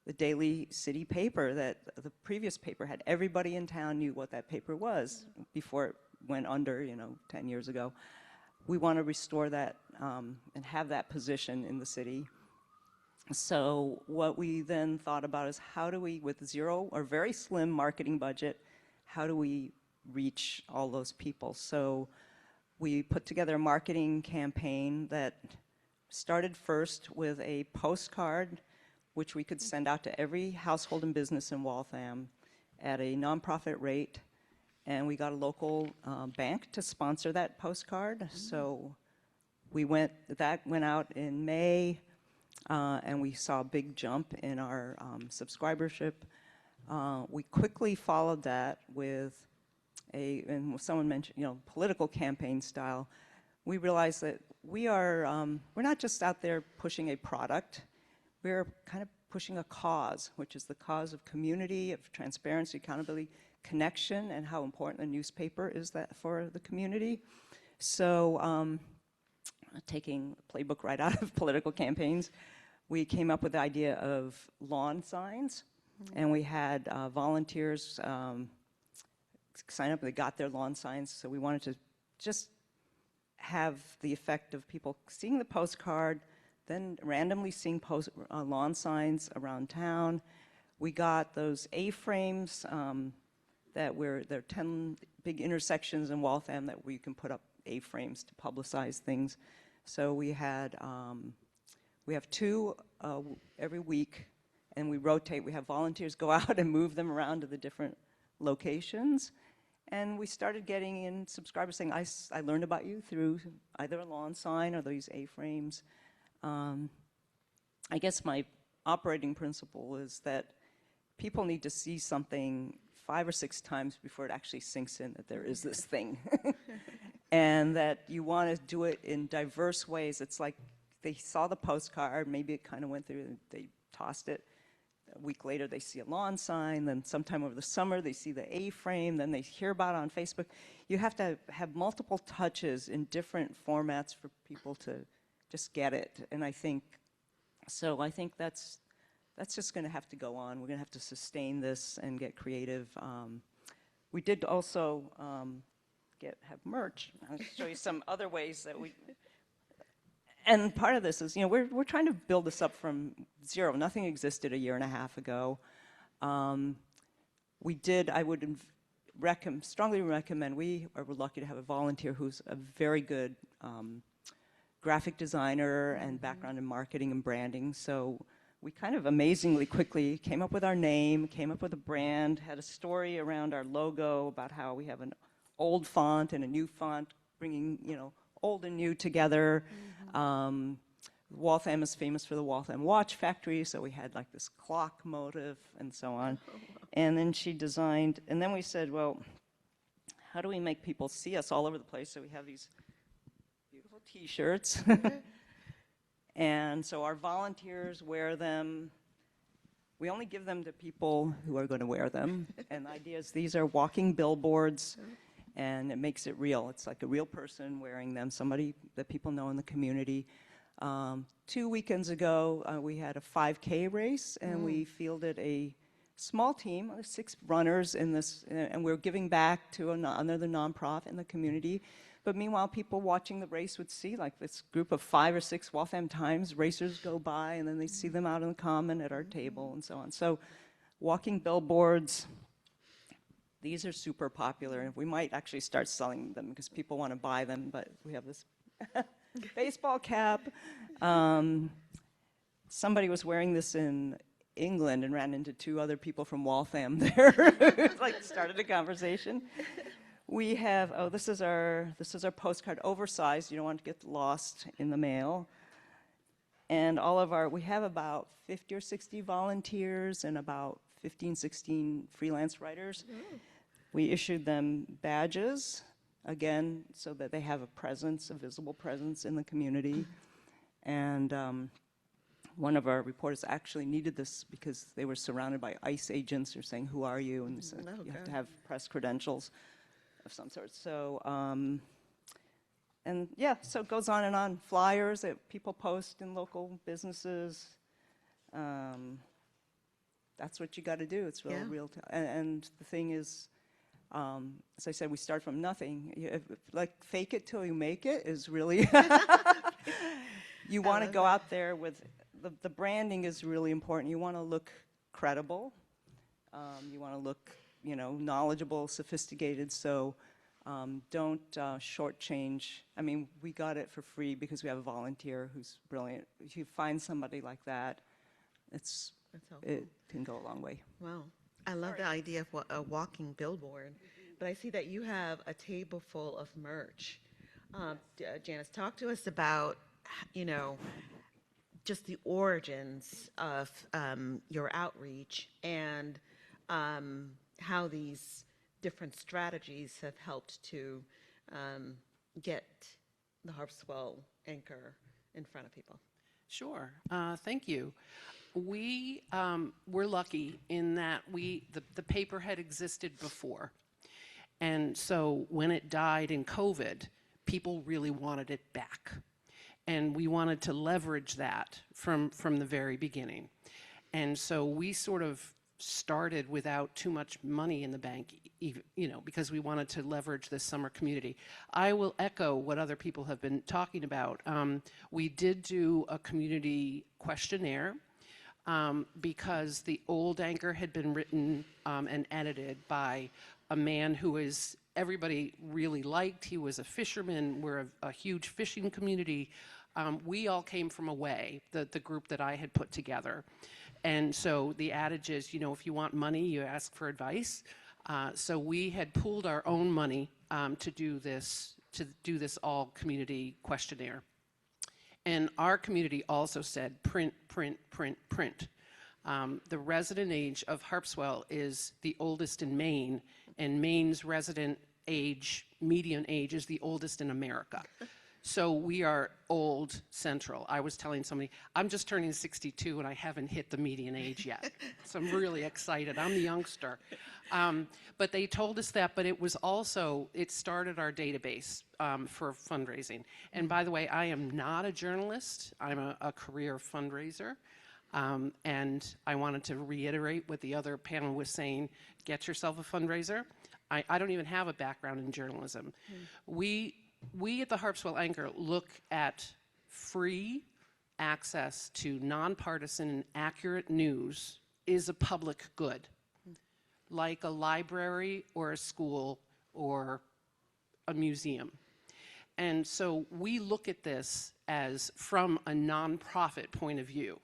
the daily city paper that the previous paper had. Everybody in town knew what that paper was before it went under, 10 years ago. We want to restore that and have that position in the city. So what we then thought about is, how do we, with zero or very slim marketing budget, how do we reach all those people? So we put together a marketing campaign that started first with a postcard, which we could send out to every household and business in Waltham at a nonprofit rate. And we got a local bank to sponsor that postcard. So that went out in May, and we saw a big jump in our subscribership. We quickly followed that with and someone mentioned, political campaign style. We realized that we're not just out there pushing a product, we're kind of pushing a cause, which is the cause of community, of transparency, accountability, connection, and how important a newspaper is that for the community. So taking the playbook right out of political campaigns, we came up with the idea of lawn signs, and we had volunteers sign up. They got their lawn signs, so we wanted to just have the effect of people seeing the postcard, then randomly seeing lawn signs around town. We got those A-frames there are 10 big intersections in Waltham that we can put up A-frames to publicize things. So we have 2 every week, and we rotate. We have volunteers go out and move them around to the different locations. And we started getting in subscribers saying, I learned about you through either a lawn sign or these A-frames. I guess my operating principle is that people need to see something 5 or 6 times before it actually sinks in that there is this thing. And that you want to do it in diverse ways. It's like they saw the postcard, maybe it kind of went through, and they tossed it. A week later, they see a lawn sign, then sometime over the summer, they see the A-frame, then they hear about it on Facebook. You have to have multiple touches in different formats for people to just get it. And I think that's just going to have to go on. We're going to have to sustain this and get creative. We did also have merch. I'll show you some other ways that we. And part of this is, we're trying to build this up from zero. Nothing existed a year and a half ago. I would strongly recommend, we are lucky to have a volunteer who's a very good graphic designer and background in marketing and branding. So we kind of amazingly quickly came up with our name, came up with a brand, had a story around our logo about how we have an old font and a new font, bringing, old and new together. Waltham is famous for the Waltham Watch Factory, so we had like this clock motif and so on. And then she designed, and then we said, well, how do we make people see us all over the place? So we have these beautiful T-shirts. And so our volunteers wear them. We only give them to people who are going to wear them. And the idea is these are walking billboards, and it makes it real. It's like a real person wearing them, somebody that people know in the community. 2 weekends ago, we had a 5K race, and we fielded a small team of 6 runners in this, and we're giving back to another nonprofit in the community. But meanwhile, people watching the race would see like this group of 5 or 6 Waltham Times racers go by, and then they see them out in the common at our table and so on. So walking billboards, these are super popular. We might actually start selling them because people want to buy them, but we have this baseball cap. Somebody was wearing this in England and ran into 2 other people from Waltham there, like started a conversation. We have, oh, this is our postcard, oversized. You don't want to get lost in the mail. And all of our, we have about 50 or 60 volunteers and about 15, 16 freelance writers. We issued them badges, again, so that they have a presence, a visible presence in the community. And one of our reporters actually needed this because they were surrounded by ICE agents who were saying, "Who are you?" And they said, "You have to have press credentials of some sort." So, and yeah, so it goes on and on. Flyers that people post in local businesses. That's what you got to do. It's real. And the thing is, as I said, we start from nothing. Like fake it till you make it is really. You want to go out there with the branding is really important. You want to look credible. You want to look, knowledgeable, sophisticated. So don't shortchange. I mean, we got it for free because we have a volunteer who's brilliant. If you find somebody like that, it can go a long way. Wow. I love the idea of a walking billboard, but I see that you have a table full of merch. Janice, talk to us about, just the origins of your outreach and how these different strategies have helped to get the Harpswell Anchor in front of people. Sure. Thank you. We're lucky in that the paper had existed before. And so when it died in COVID, people really wanted it back. And we wanted to leverage that from the very beginning. And so we sort of started without too much money in the bank, because we wanted to leverage this summer community. I will echo what other people have been talking about. We did do a community questionnaire because the old Anchor had been written and edited by a man who everybody really liked. He was a fisherman. We're a huge fishing community. We all came from away, the group that I had put together. And so the adage is, if you want money, you ask for advice. So we had pooled our own money to do this all community questionnaire. And our community also said print, print, print, print. The resident age of Harpswell is the oldest in Maine, and Maine's resident age, median age, is the oldest in America. So we are old central. I was telling somebody, I'm just turning 62 and I haven't hit the median age yet. So I'm really excited. I'm the youngster. But they told us that, but it started our database for fundraising. And by the way, I am not a journalist. I'm a career fundraiser. And I wanted to reiterate what the other panel was saying, get yourself a fundraiser. I don't even have a background in journalism. We at the Harpswell Anchor look at free access to nonpartisan and accurate news is a public good, like a library or a school or a museum. And so we look at this as from a nonprofit point of view.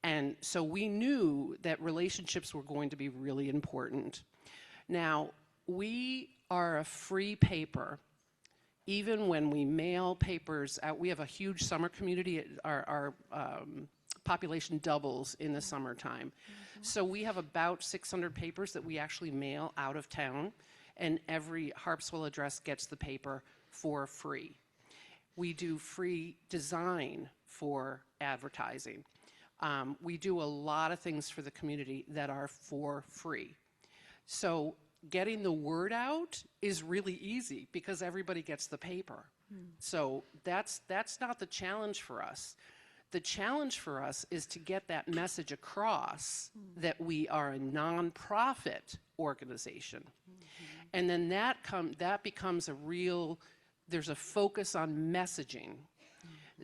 And so we knew that relationships were going to be really important. Now, we are a free paper. Even when we mail papers out, we have a huge summer community. Our population doubles in the summertime. So we have about 600 papers that we actually mail out of town, and every Harpswell address gets the paper for free. We do free design for advertising. We do a lot of things for the community that are for free. So getting the word out is really easy because everybody gets the paper. So that's not the challenge for us. The challenge for us is to get that message across that we are a nonprofit organization. And then that becomes there's a focus on messaging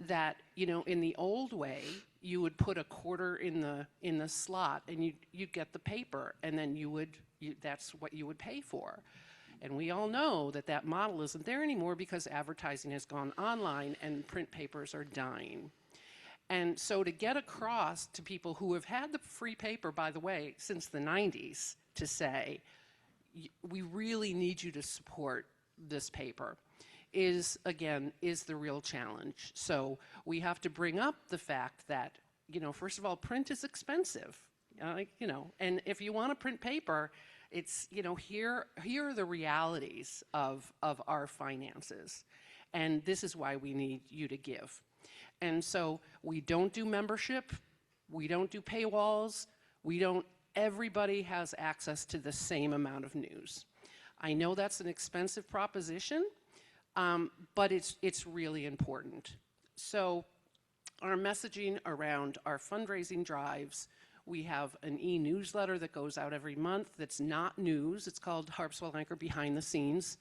that, in the old way, you would put a quarter in the slot and you'd get the paper, and then that's what you would pay for. And we all know that model isn't there anymore because advertising has gone online and print papers are dying. And so to get across to people who have had the free paper, by the way, since the 90s, to say, we really need you to support this paper is the real challenge. So we have to bring up the fact that, first of all, print is expensive, and if you want to print paper, it's, here are the realities of our finances. And this is why we need you to give. And so we don't do membership, we don't do paywalls, everybody has access to the same amount of news. I know that's an expensive proposition, but it's really important. So our messaging around our fundraising drives, we have an e-newsletter that goes out every month that's not news. It's called Harpswell Anchor Behind the Scenes.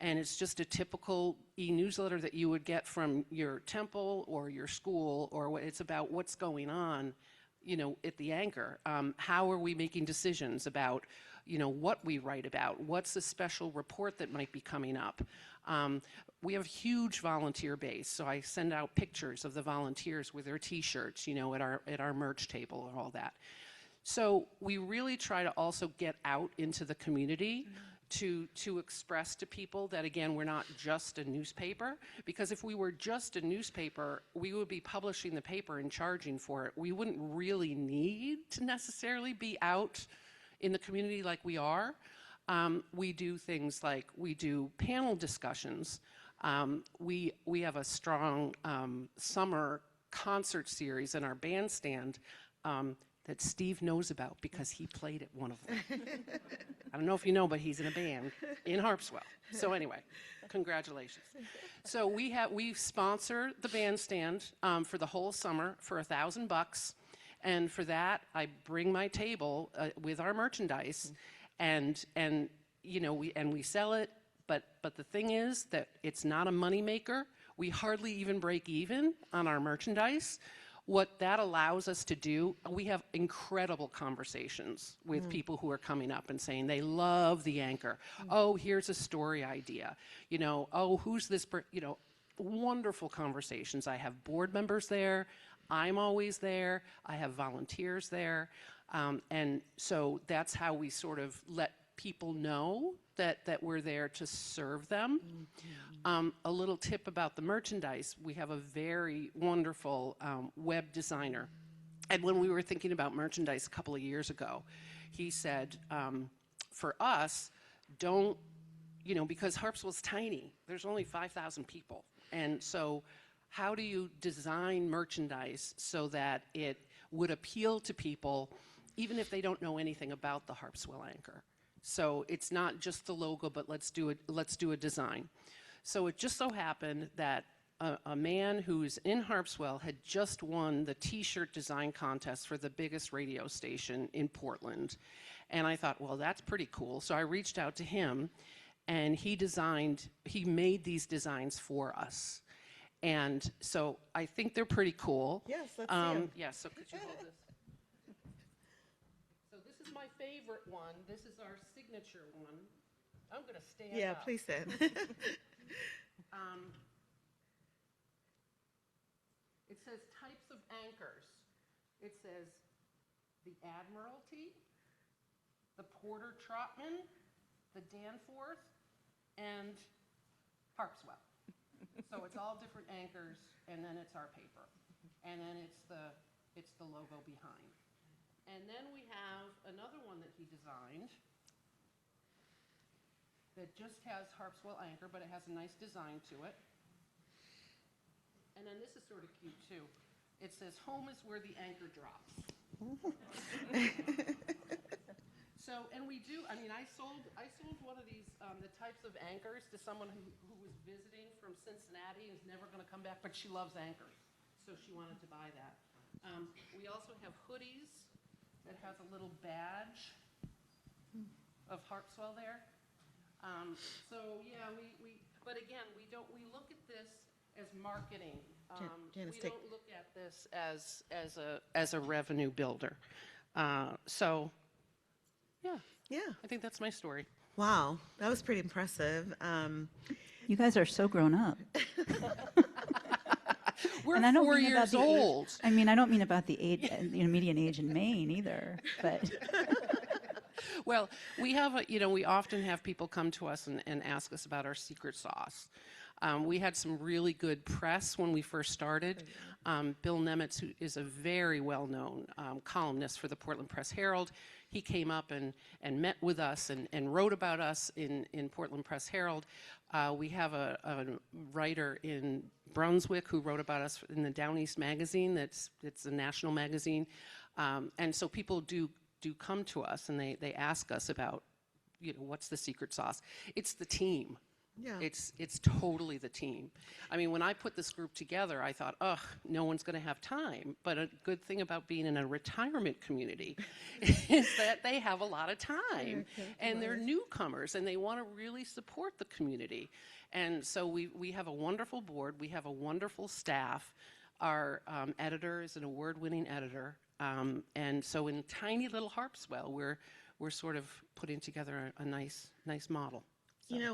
And it's just a typical e-newsletter that you would get from your temple or your school, or it's about what's going on, at the Anchor. How are we making decisions about, what we write about? What's a special report that might be coming up? We have a huge volunteer base, so I send out pictures of the volunteers with their T-shirts, at our merch table and all that. So we really try to also get out into the community to express to people that, again, we're not just a newspaper, because if we were just a newspaper, we would be publishing the paper and charging for it. We wouldn't really need to necessarily be out in the community like we are. We do things like we do panel discussions. We have a strong summer concert series in our bandstand that Steve knows about because he played at one of them. I don't know if you know, but he's in a band in Harpswell. So anyway, congratulations. So we sponsor the bandstand for the whole summer for $1,000, and for that I bring my table with our merchandise, and we sell it. But the thing is that it's not a moneymaker. We hardly even break even on our merchandise. What that allows us to do, we have incredible conversations with people who are coming up and saying they love the Anchor. Oh, here's a story idea. Oh, who's this? Wonderful conversations. I have board members there. I'm always there. I have volunteers there. And so that's how we sort of let people know that we're there to serve them. A little tip about the merchandise, we have a very wonderful web designer. And when we were thinking about merchandise a couple of years ago, he said, for us, because Harpswell's tiny, there's only 5,000 people. And so how do you design merchandise so that it would appeal to people even if they don't know anything about the Harpswell Anchor? So it's not just the logo, but let's do a design. So it just so happened that a man who's in Harpswell had just won the T-shirt design contest for the biggest radio station in Portland. And I thought, well, that's pretty cool. So I reached out to him, and he made these designs for us. And so I think they're pretty cool. Yes, let's see 'em. Yeah, so could you hold this? My favorite one. This is our signature one. I'm going to stand up. Yeah, please stand. It says types of anchors. It says the Admiralty, the Porter Trotman, the Danforth, and Harpswell. So it's all different anchors, and then it's our paper, and then it's the logo behind. And then we have another one that he designed that just has Harpswell Anchor, but it has a nice design to it. And then this is sort of cute too. It says, "Home is where the anchor drops." So, and we do, I sold one of these, the types of anchors to someone who was visiting from Cincinnati and is never going to come back, but she loves anchors. So she wanted to buy that. We also have hoodies that has a little badge of Harpswell there. So yeah, but again, we look at this as marketing. We don't look at this as a revenue builder. So yeah, I think that's my story. Wow, that was pretty impressive. You guys are so grown up. We're and I don't 4 mean years about the old. I mean, I don't mean about the age, median age in Maine either, but. Well, we have, we often have people come to us and ask us about our secret sauce. We had some really good press when we first started. Bill Nemitz, who is a very well-known columnist for the Portland Press Herald, he came up and met with us and wrote about us in Portland Press Herald. We have a writer in Brunswick who wrote about us in the Down East magazine. It's a national magazine. And so people do come to us and they ask us about, what's the secret sauce? It's the team. Yeah. It's totally the team. I mean, when I put this group together, I thought, ugh, no one's going to have time. But a good thing about being in a retirement community is that they have a lot of time. And they're newcomers, and they want to really support the community. And so we have a wonderful board. We have a wonderful staff. Our editor is an award-winning editor. And so in tiny little Harpswell, we're sort of putting together a nice model. So.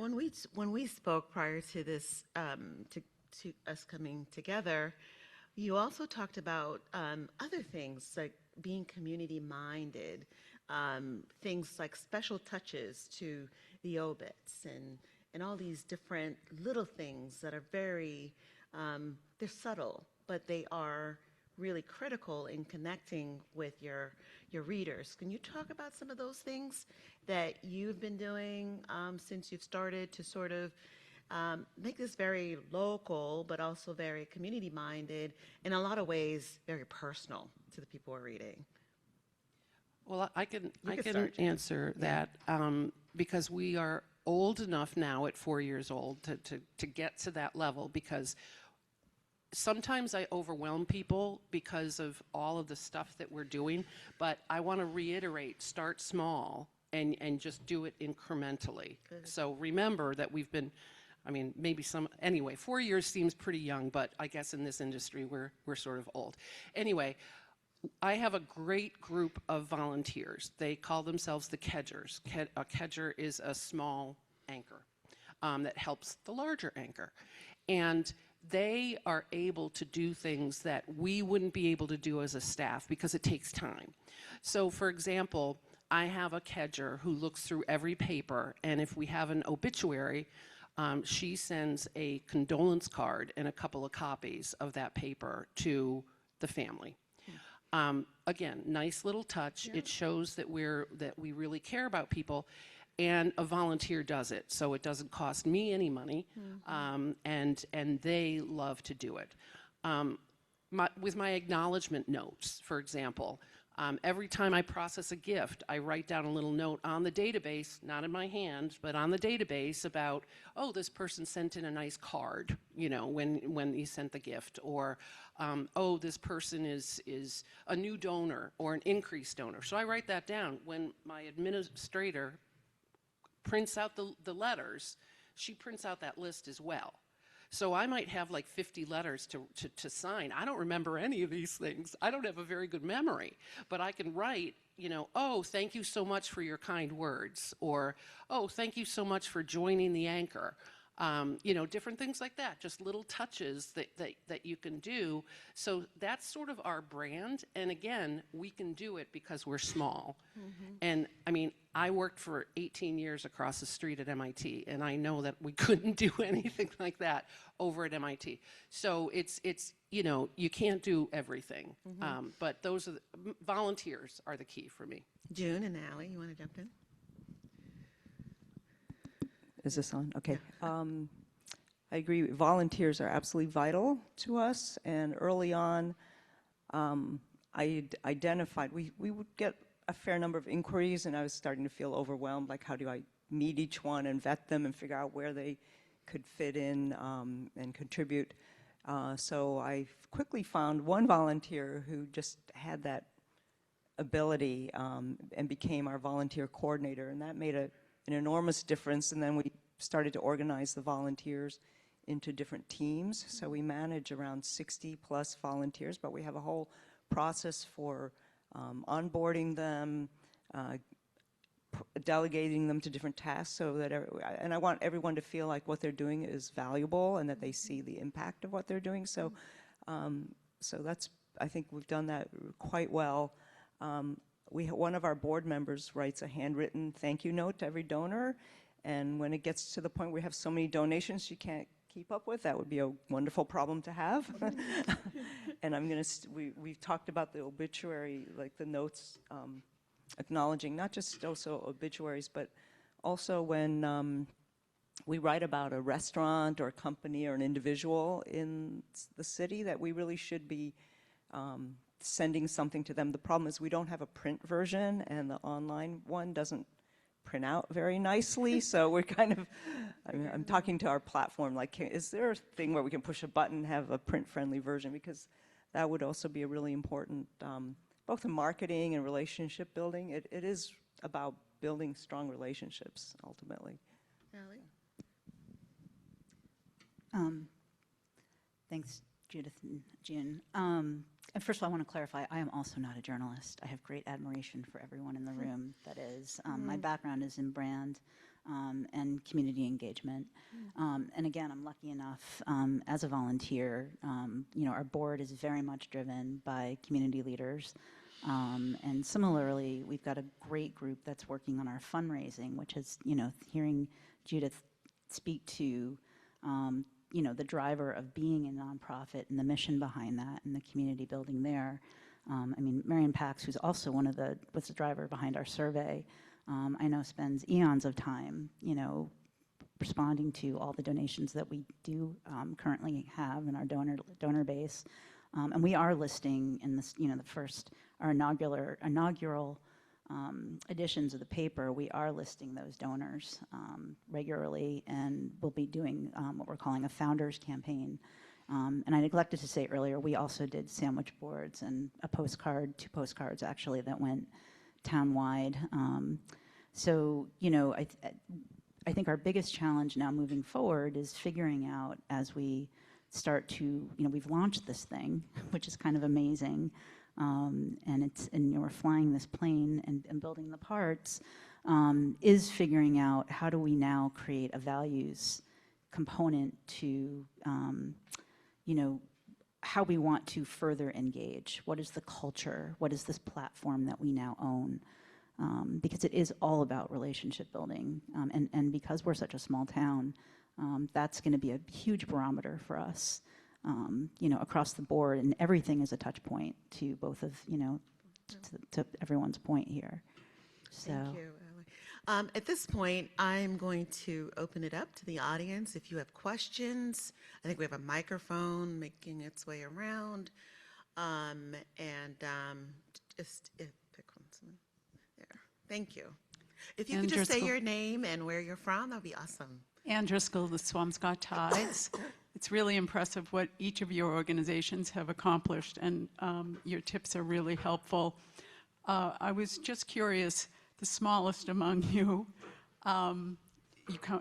When we spoke prior to this, to us coming together, you also talked about other things like being community-minded, things like special touches to the obits and all these different little things that are very, they're subtle, but they are really critical in connecting with your readers. Can you talk about some of those things that you've been doing since you've started to sort of make this very local, but also very community-minded, in a lot of ways very personal to the people who are reading? Well, I can answer that because we are old enough now at 4 years old to get to that level, because sometimes I overwhelm people because of all of the stuff that we're doing, but I want to reiterate, start small and just do it incrementally. Good. So remember that we've been, anyway, 4 years seems pretty young, but I guess in this industry we're sort of old. Anyway, I have a great group of volunteers. They call themselves the Kedgers. A Kedger is a small anchor that helps the larger anchor. And they are able to do things that we wouldn't be able to do as a staff because it takes time. So for example, I have a Kedger who looks through every paper, and if we have an obituary, she sends a condolence card and a couple of copies of that paper to the family. Again, nice little touch. Yeah. It shows that we really care about people. And a volunteer does it, so it doesn't cost me any money, and they love to do it. With my acknowledgement notes, for example, every time I process a gift, I write down a little note on the database, not in my hand, but on the database about, oh, this person sent in a nice card, when he sent the gift, or oh, this person is a new donor or an increased donor. So I write that down. When my administrator prints out the letters, she prints out that list as well. So I might have like 50 letters to sign. I don't remember any of these things. I don't have a very good memory, but I can write, oh, thank you so much for your kind words, or, oh, thank you so much for joining the anchor. Different things like that, just little touches that you can do. So that's sort of our brand. And again, we can do it because we're small. And I worked for 18 years across the street at MIT, and I know that we couldn't do anything like that over at MIT. So it's you can't do everything. But those are volunteers are the key for me. June and Allie, you want to jump in? Is this on? Okay. I agree. Volunteers are absolutely vital to us. And early on, I identified, we would get a fair number of inquiries, and I was starting to feel overwhelmed. Like, how do I meet each one and vet them and figure out where they could fit in and contribute? So I quickly found one volunteer who just had that ability and became our volunteer coordinator, and that made an enormous difference. And then we started to organize the volunteers into different teams. So we manage around 60 plus volunteers, but we have a whole process for onboarding them, delegating them to different tasks, so that and I want everyone to feel like what they're doing is valuable and that they see the impact of what they're doing. So so that's, I think we've done that quite well. one of our board members writes a handwritten thank you note to every donor, and when it gets to the point where we have so many donations she can't keep up with, that would be a wonderful problem to have. And I'm going to, we've talked about the obituary, like the notes acknowledging not just also obituaries, but also when we write about a restaurant or a company or an individual in the city, that we really should be sending something to them. The problem is we don't have a print version, and the online one doesn't print out very nicely. So we're kind of, I'm talking to our platform, like, is there a thing where we can push a button, have a print-friendly version? Because that would also be a really important, both in marketing and relationship building. It is about building strong relationships, ultimately. Thanks, Judith and June. And first of all, I want to clarify, I am also not a journalist. I have great admiration for everyone in the room that is. My background is in brand and community engagement. And again, I'm lucky enough as a volunteer, you know, our board is very much driven by community leaders. And similarly, we've got a great group that's working on our fundraising, which is, you know, hearing Judith speak to you know, the driver of being a nonprofit and the mission behind that and the community building there. I mean, Marion Pax, who's also was the driver behind our survey, I know spends eons of time, you know, responding to all the donations that we do currently have in our donor base. And we are listing in this, you know, our inaugural editions of the paper, we are listing those donors regularly, and we'll be doing what we're calling a founders campaign. And I neglected to say earlier, we also did sandwich boards and a postcard, 2 postcards actually, that went townwide. So, you know, I think our biggest challenge now moving forward is figuring out, as we start to, you know, we've launched this thing, which is kind of amazing. And you know, we're flying this plane and building the parts, is figuring out how do we now create a values component to, you know, how we want to further engage. What is the culture? What is this platform that we now own? Because it is all about relationship building. And because we're such a small town, that's going to be a huge barometer for us. You know, across the board, and everything is a touch point to both of, you know, to everyone's point here. So. Thank you, Ellie. At this point, I'm going to open it up to the audience. If you have questions, I think we have a microphone making its way around. Just pick on someone. There. Thank you. If you could just say your name and where you're from, that would be awesome. Ann Driscoll, the Swampscott Tides. It's really impressive what each of your organizations have accomplished, and your tips are really helpful. I was just curious, the smallest among you,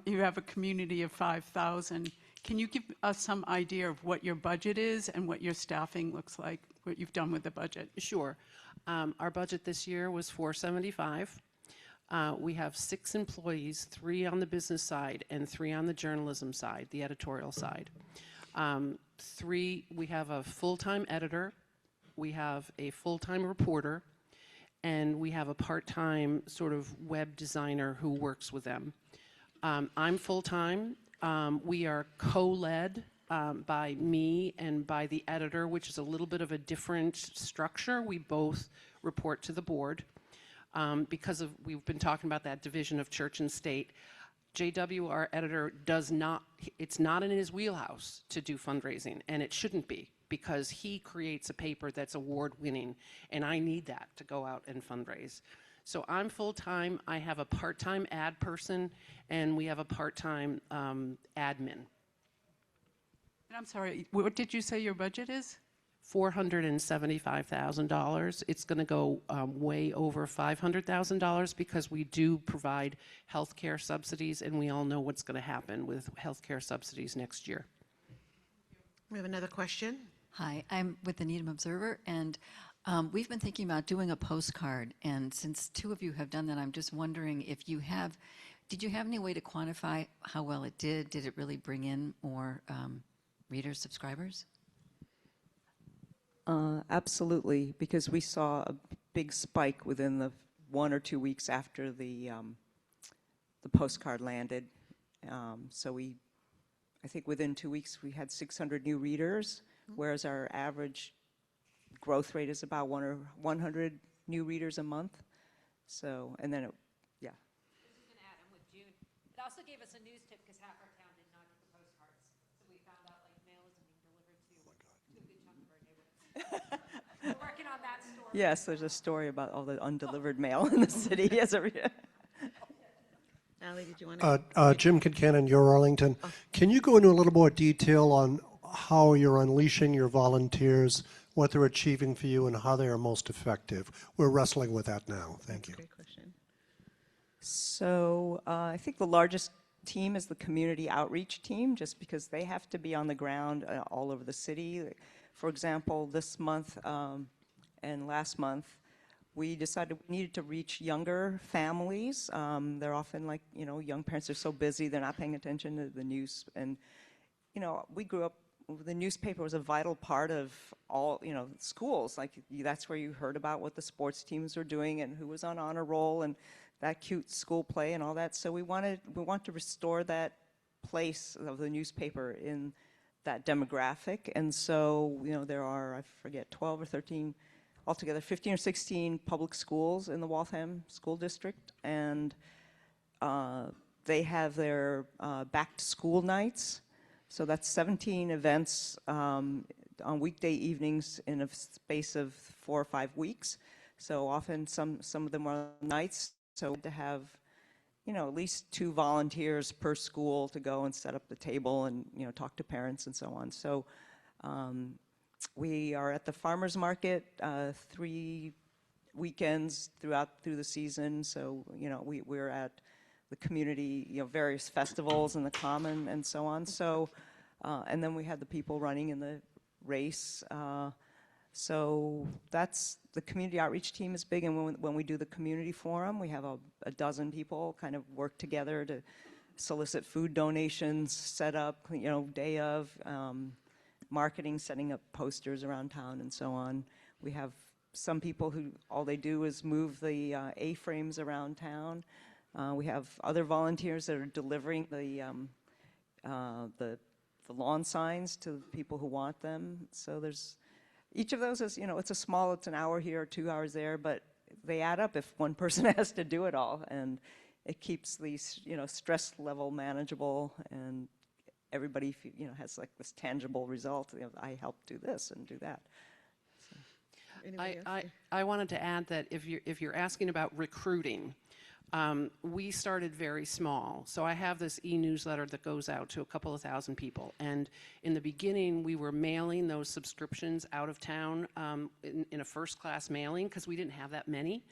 you have a community of 5,000. Can you give us some idea of what your budget is and what your staffing looks like, what you've done with the budget? Sure. Our budget this year was $475,000. We have 6 employees, 3 on the business side and 3 on the journalism side, the editorial side. We have a full-time editor, we have a full-time reporter, and we have a part-time sort of web designer who works with them. I'm full-time. We are co-led by me and by the editor, which is a little bit of a different structure. We both report to the board. Because we've been talking about that division of church and state. JW, our editor, it's not in his wheelhouse to do fundraising, and it shouldn't be, because he creates a paper that's award-winning, and I need that to go out and fundraise. So I'm full-time, I have a part-time ad person, and we have a part-time admin. And I'm sorry, what did you say your budget is? $475,000. It's going to go way over $500,000 because we do provide health care subsidies, and we all know what's going to happen with health care subsidies next year. We have another question. Hi, I'm with the Needham Observer, and we've been thinking about doing a postcard, and since 2 of you have done that, I'm just wondering if you have, did you have any way to quantify how well it did? Did it really bring in more readers, subscribers? Absolutely, because we saw a big spike within the 1 or 2 weeks after the postcard landed. So I think within 2 weeks we had 600 new readers, whereas our average growth rate is about 100 new readers a month. So, and then yeah. This is going to add, I'm with June. It also gave us a news tip because half our town did not get the postcards. So we found out like mail isn't being delivered to a good chunk of our neighborhoods. We're working on that story. Yes, there's a story about all the undelivered mail in the city. Yes, Allie, did you want to? Jim Concannon, Your Arlington. Can you go into a little more detail on how you're unleashing your volunteers, what they're achieving for you, and how they are most effective? We're wrestling with that now. Thank you. Great question. So I think the largest team is the community outreach team, just because they have to be on the ground all over the city. For example, this month and last month, we decided we needed to reach younger families. They're often like, young parents are so busy, they're not paying attention to the news. And, we grew up, the newspaper was a vital part of all, schools. Like, that's where you heard about what the sports teams were doing and who was on honor roll and that cute school play and all that. So we want to restore that place of the newspaper in that demographic. And so, there are, I forget, 12 or 13, altogether 15 or 16 public schools in the Waltham School District. And they have their back to school nights. So that's 17 events on weekday evenings in a space of 4 or 5 weeks. So often some of them are nights. So to have, at least 2 volunteers per school to go and set up the table and, talk to parents and so on. So we are at the farmers market 3 weekends through the season. So, we're at the community, various festivals in the Common and so on. So, and then we had the people running in the race. So that's, the community outreach team is big. And when we do the community forum, we have a dozen people kind of work together to solicit food donations, set up, day of, marketing, setting up posters around town and so on. We have some people who all they do is move the A-frames around town. We have other volunteers that are delivering the lawn signs to people who want them. So there's, each of those is, it's an hour here, 2 hours there, but they add up if one person has to do it all. And it keeps the, stress level manageable, and everybody, has like this tangible result. I helped do this and do that. So. I wanted to add that if you're asking about recruiting, we started very small. So I have this e-newsletter that goes out to a couple of thousand people. And in the beginning, we were mailing those subscriptions out of town in a first-class mailing because we didn't have that many.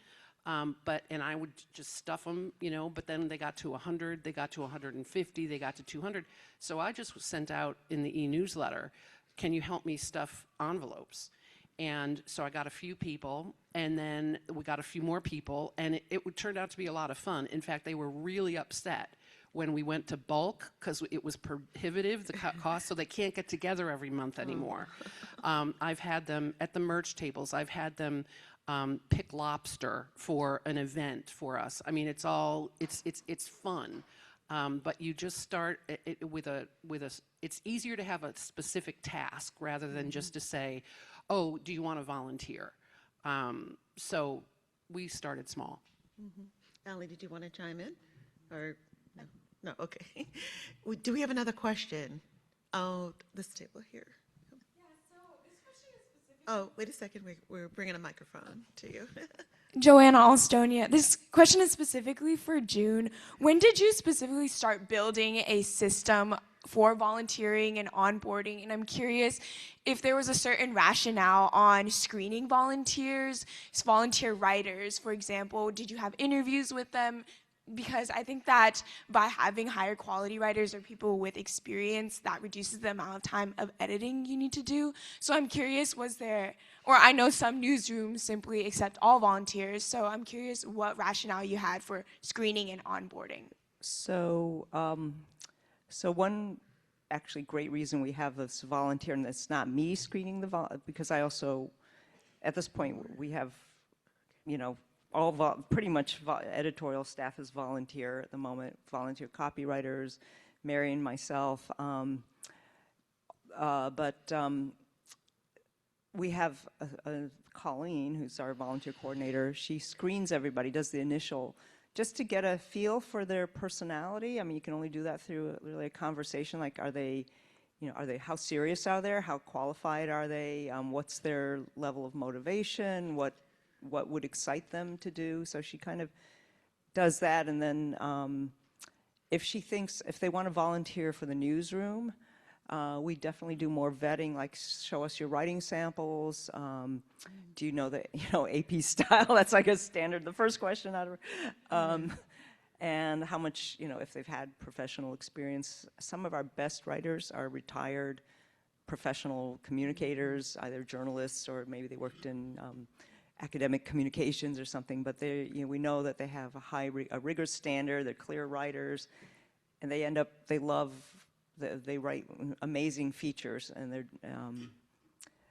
And I would just stuff them, but then they got to 100, they got to 150, they got to 200. So I just sent out in the e-newsletter, can you help me stuff envelopes? And so I got a few people, and then we got a few more people, and it turned out to be a lot of fun. In fact, they were really upset when we went to bulk because it was prohibitive, the cost, so they can't get together every month anymore. I've had them at the merch tables. I've had them pick lobster for an event for us. I mean, it's fun, but you just start it's easier to have a specific task rather than just to say, oh, do you want to volunteer? So we started small. Allie, did you want to chime in? Or no? No, okay. Do we have another question? Oh, this table here. Oh, wait a second. We're bringing a microphone to you. Joanna Alstonia. This question is specifically for June. When did you specifically start building a system for volunteering and onboarding? And I'm curious if there was a certain rationale on screening volunteers, volunteer writers, for example. Did you have interviews with them? Because I think that by having higher quality writers or people with experience, that reduces the amount of time of editing you need to do. So I'm curious, was there, or I know some newsrooms simply accept all volunteers, so I'm curious what rationale you had for screening and onboarding. So, one actually great reason we have this volunteer, and it's not me screening because I also, at this point, we have, you know, pretty much editorial staff is volunteer at the moment, volunteer copywriters, Mary and myself. We have Colleen, who's our volunteer coordinator. She screens everybody, does the initial, just to get a feel for their personality. I mean, you can only do that through really a conversation, like are they, how serious are they? How qualified are they? What's their level of motivation? What would excite them to do? So she kind of does that, and then if they want to volunteer for the newsroom, we definitely do more vetting, like show us your writing samples. Do you know the AP style? That's like a standard, the first question out of and how much, if they've had professional experience. Some of our best writers are retired professional communicators, either journalists or maybe they worked in academic communications or something, but we know that they have a rigorous standard, they're clear writers, and they write amazing features, and they're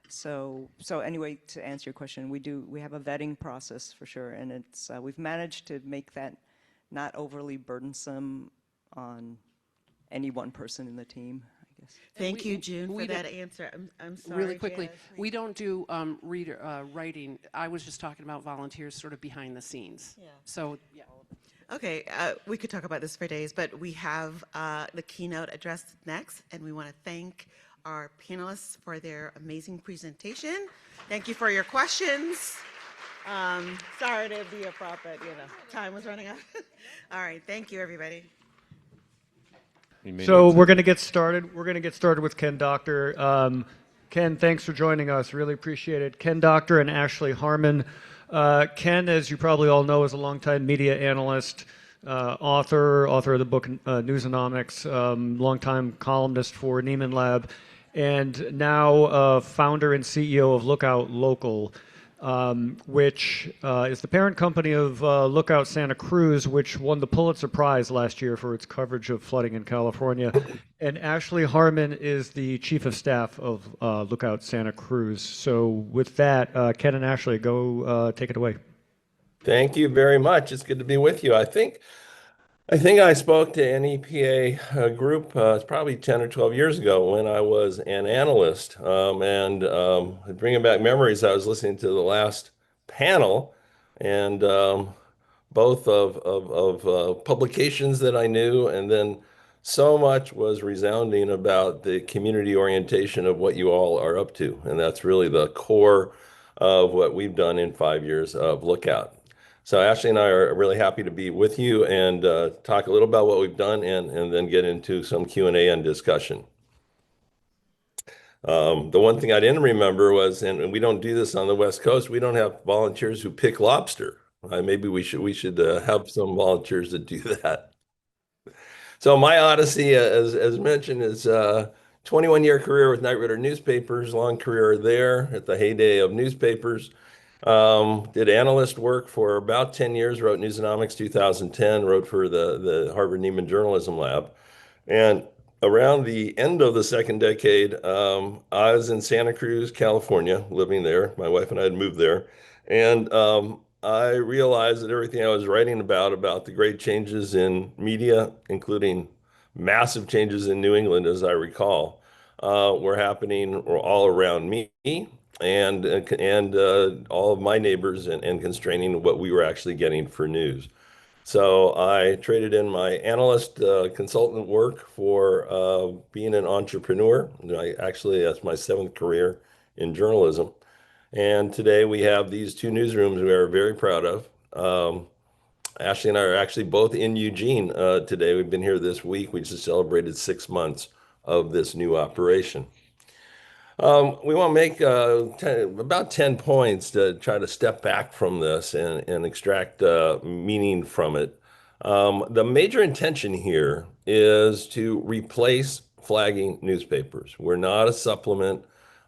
so anyway, to answer your question, we have a vetting process for sure, and it's we've managed to make that not overly burdensome on any one person in the team, I guess. Thank you, June, for that answer. I'm sorry. Really quickly, Janice. we don't do writing. I was just talking about volunteers sort of behind the scenes. Yeah. So, yeah. Okay, we could talk about this for days, but we have the keynote address next, and we want to thank our panelists for their amazing presentation. Thank you for your questions. Sorry to be a prophet, time was running out. All right, thank you, everybody. So we're going to get started. We're going to get started with Ken Doctor. Ken, thanks for joining us. Really appreciate it. Ken Doctor and Ashley Harmon. Ken, as you probably all know, is a longtime media analyst, author of the book Newsonomics, longtime columnist for Neiman Lab, and now founder and CEO of Lookout Local, which is the parent company of Lookout Santa Cruz, which won the Pulitzer Prize last year for its coverage of flooding in California. And Ashley Harmon is the chief of staff of Lookout Santa Cruz. So with that, Ken and Ashley, go take it away. Thank you very much. It's good to be with you. I think I spoke to an EPA group probably 10 or 12 years ago when I was an analyst. Bringing back memories, I was listening to the last panel, and both of publications that I knew, and then so much was resounding about the community orientation of what you all are up to. And that's really the core of what we've done in 5 years of Lookout. So Ashley and I are really happy to be with you and talk a little about what we've done and then get into some Q&A and discussion. The one thing I didn't remember was, and we don't do this on the West Coast, we don't have volunteers who pick lobster. Maybe we should have some volunteers that do that. So my odyssey, as mentioned, is 21-year career with Night Rider Newspapers, long career there at the heyday of newspapers. Did analyst work for about 10 years, wrote Newsonomics 2010, wrote for the Harvard Neiman Journalism Lab. And around the end of the second decade, I was in Santa Cruz, California, living there. My wife and I had moved there. And I realized that everything I was writing about the great changes in media, including massive changes in New England, as I recall, were happening all around me and all of my neighbors and constraining what we were actually getting for news. So I traded in my analyst consultant work for being an entrepreneur. That's my 7th career in journalism. And today we have these 2 newsrooms we are very proud of. Ashley and I are actually both in Eugene today. We've been here this week. We just celebrated 6 months of this new operation. We want to make about 10 points to try to step back from this and extract meaning from it. The major intention here is to replace flagging newspapers. We're not a supplement.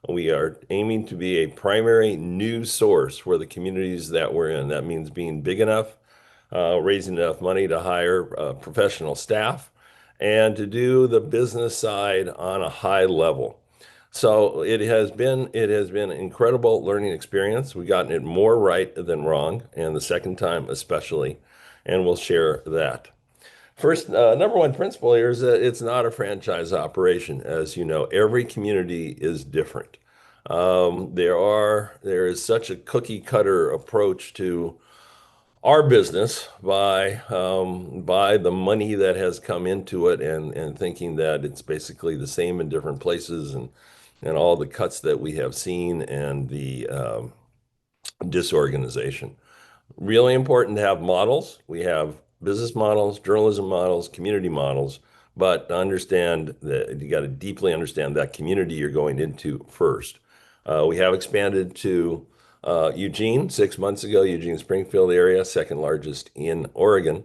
We are aiming to be a primary news source for the communities that we're in. That means being big enough, raising enough money to hire professional staff, and to do the business side on a high level. So it has been an incredible learning experience. We've gotten it more right than wrong, and the second time especially, and we'll share that. First, number one principle here is that it's not a franchise operation. As you know, every community is different. There is such a cookie cutter approach to our business by the money that has come into it, and thinking that it's basically the same in different places, and all the cuts that we have seen, and the disorganization. Really important to have models. We have business models, journalism models, community models, but to understand that you got to deeply understand that community you're going into first. We have expanded to Eugene 6 months ago, Eugene Springfield area, second largest in Oregon,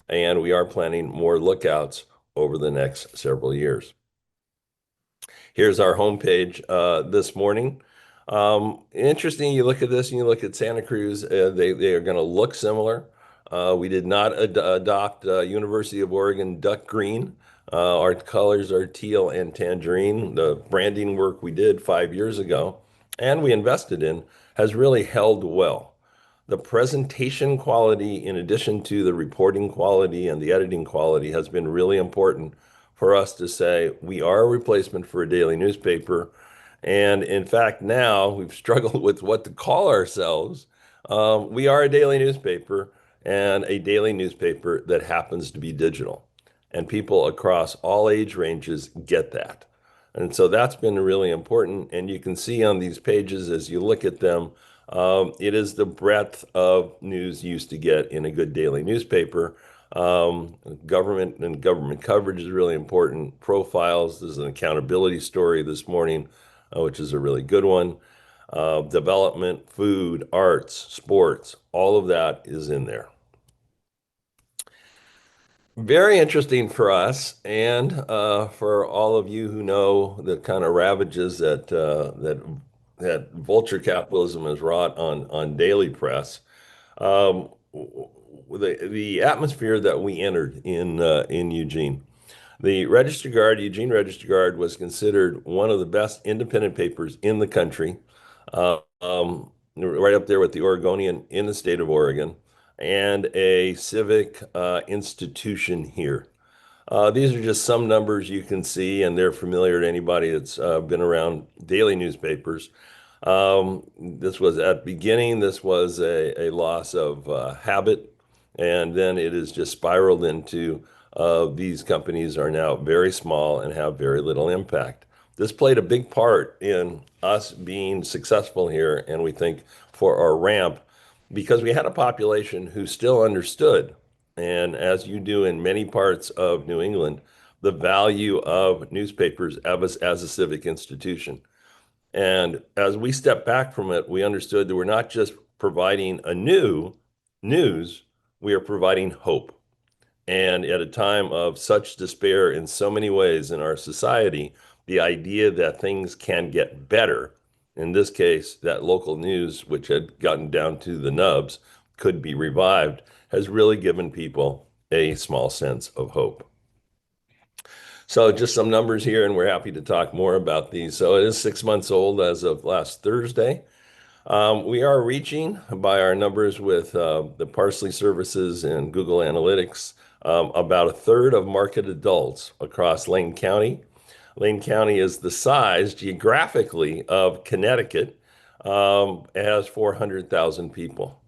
and we are planning more lookouts over the next several years. Here's our homepage this morning. Interesting, you look at this and you look at Santa Cruz, they are going to look similar. We did not adopt University of Oregon duck green. Our colors are teal and tangerine. The branding work we did 5 years ago and we invested in has really held well. The presentation quality, in addition to the reporting quality and the editing quality, has been really important for us to say we are a replacement for a daily newspaper. And in fact, now we've struggled with what to call ourselves. We are a daily newspaper, and a daily newspaper that happens to be digital. And people across all age ranges get that. And so that's been really important. And you can see on these pages as you look at them, it is the breadth of news you used to get in a good daily newspaper. Government and government coverage is really important. Profiles, there's an accountability story this morning, which is a really good one. Development, food, arts, sports, all of that is in there. Very interesting for us, and for all of you who know the kind of ravages that vulture capitalism has wrought on daily press. The atmosphere that we entered in Eugene. The Eugene Register Guard was considered one of the best independent papers in the country, right up there with the Oregonian in the state of Oregon, and a civic institution here. These are just some numbers you can see, and they're familiar to anybody that's been around daily newspapers. This was at beginning, this was a loss of habit, and then it has just spiraled into these companies are now very small and have very little impact. This played a big part in us being successful here, and we think for our ramp, because we had a population who still understood, and as you do in many parts of New England, the value of newspapers as a civic institution. And as we stepped back from it, we understood that we're not just providing a new news, we are providing hope. And at a time of such despair in so many ways in our society, the idea that things can get better, in this case, that local news, which had gotten down to the nubs, could be revived, has really given people a small sense of hope. So just some numbers here, and we're happy to talk more about these. So it is 6 months old as of last Thursday. We are reaching, by our numbers with the Parsley services and Google Analytics, about a third of market adults across Lane County. Lane County is the size geographically of Connecticut. It has 400,000 people.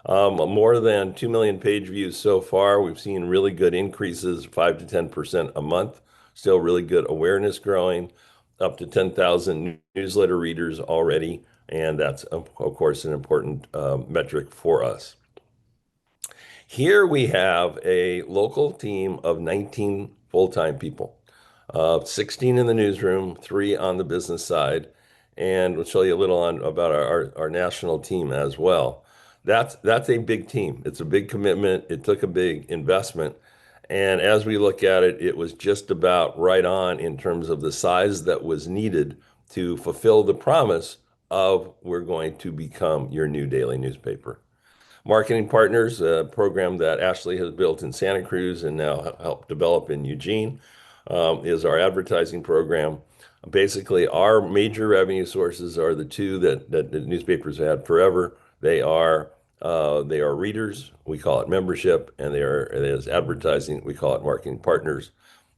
More than 2 million page views so far. We've seen really good increases, 5 to 10% a month. Still really good awareness growing, up to 10,000 newsletter readers already. And that's, of course, an important metric for us. Here we have a local team of 19 full-time people, 16 in the newsroom, 3 on the business side, and we'll show you a little about our national team as well. That's a big team. It's a big commitment. It took a big investment. And as we look at it, it was just about right on in terms of the size that was needed to fulfill the promise of we're going to become your new daily newspaper. Marketing Partners, a program that Ashley has built in Santa Cruz and now helped develop in Eugene. is our advertising program. Basically, our major revenue sources are the two that the newspapers had forever. They are readers, we call it membership, and it is advertising, we call it marketing partners.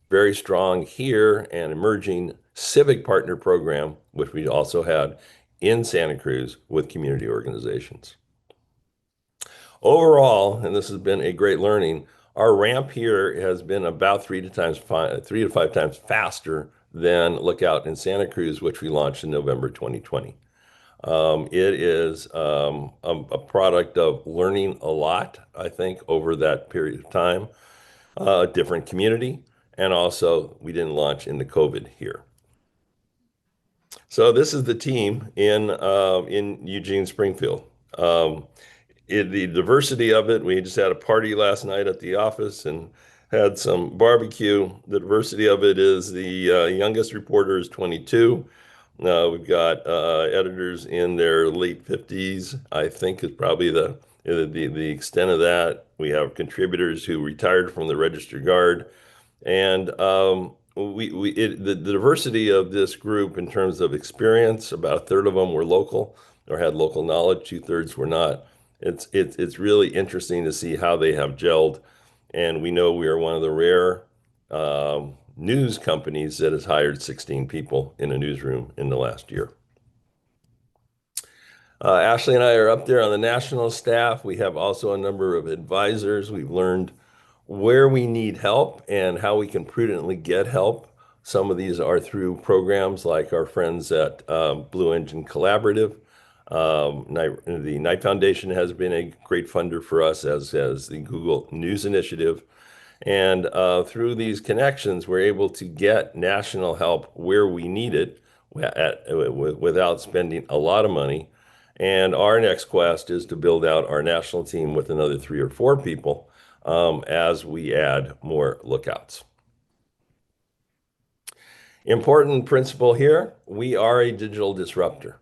Very strong here and emerging civic partner program, which we also had in Santa Cruz with community organizations. Overall, and this has been a great learning, our ramp here has been about 3 to 5 times faster than Lookout in Santa Cruz, which we launched in November 2020. It is a product of learning a lot, I think, over that period of time, a different community, and also we didn't launch into COVID here. So this is the team in Eugene, Springfield. The diversity of it, we just had a party last night at the office and had some barbecue. The diversity of it is the youngest reporter is 22. We've got editors in their late 50s, I think is probably the extent of that. We have contributors who retired from the Register Guard. And the diversity of this group in terms of experience, about a third of them were local or had local knowledge, 2/3 were not. It's really interesting to see how they have gelled. And we know we are one of the rare news companies that has hired 16 people in a newsroom in the last year. Ashley and I are up there on the national staff. We have also a number of advisors. We've learned where we need help and how we can prudently get help. Some of these are through programs like our friends at Blue Engine Collaborative. The Knight Foundation has been a great funder for us, as the Google News Initiative. And through these connections, we're able to get national help where we need it without spending a lot of money. And our next quest is to build out our national team with another 3 or 4 people as we add more lookouts. Important principle here, we are a digital disruptor.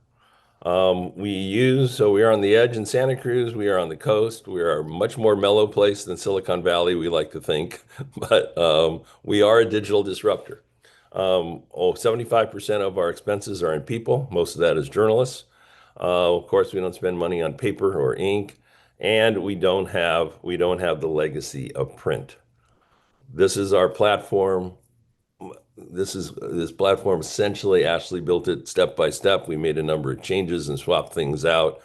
So we are on the edge in Santa Cruz, we are on the coast, we are a much more mellow place than Silicon Valley, we like to think, but we are a digital disruptor. 75% of our expenses are in people, most of that is journalists. Of course, we don't spend money on paper or ink, and we don't have the legacy of print. This is our platform. This platform essentially, Ashley built it step by step. We made a number of changes and swapped things out.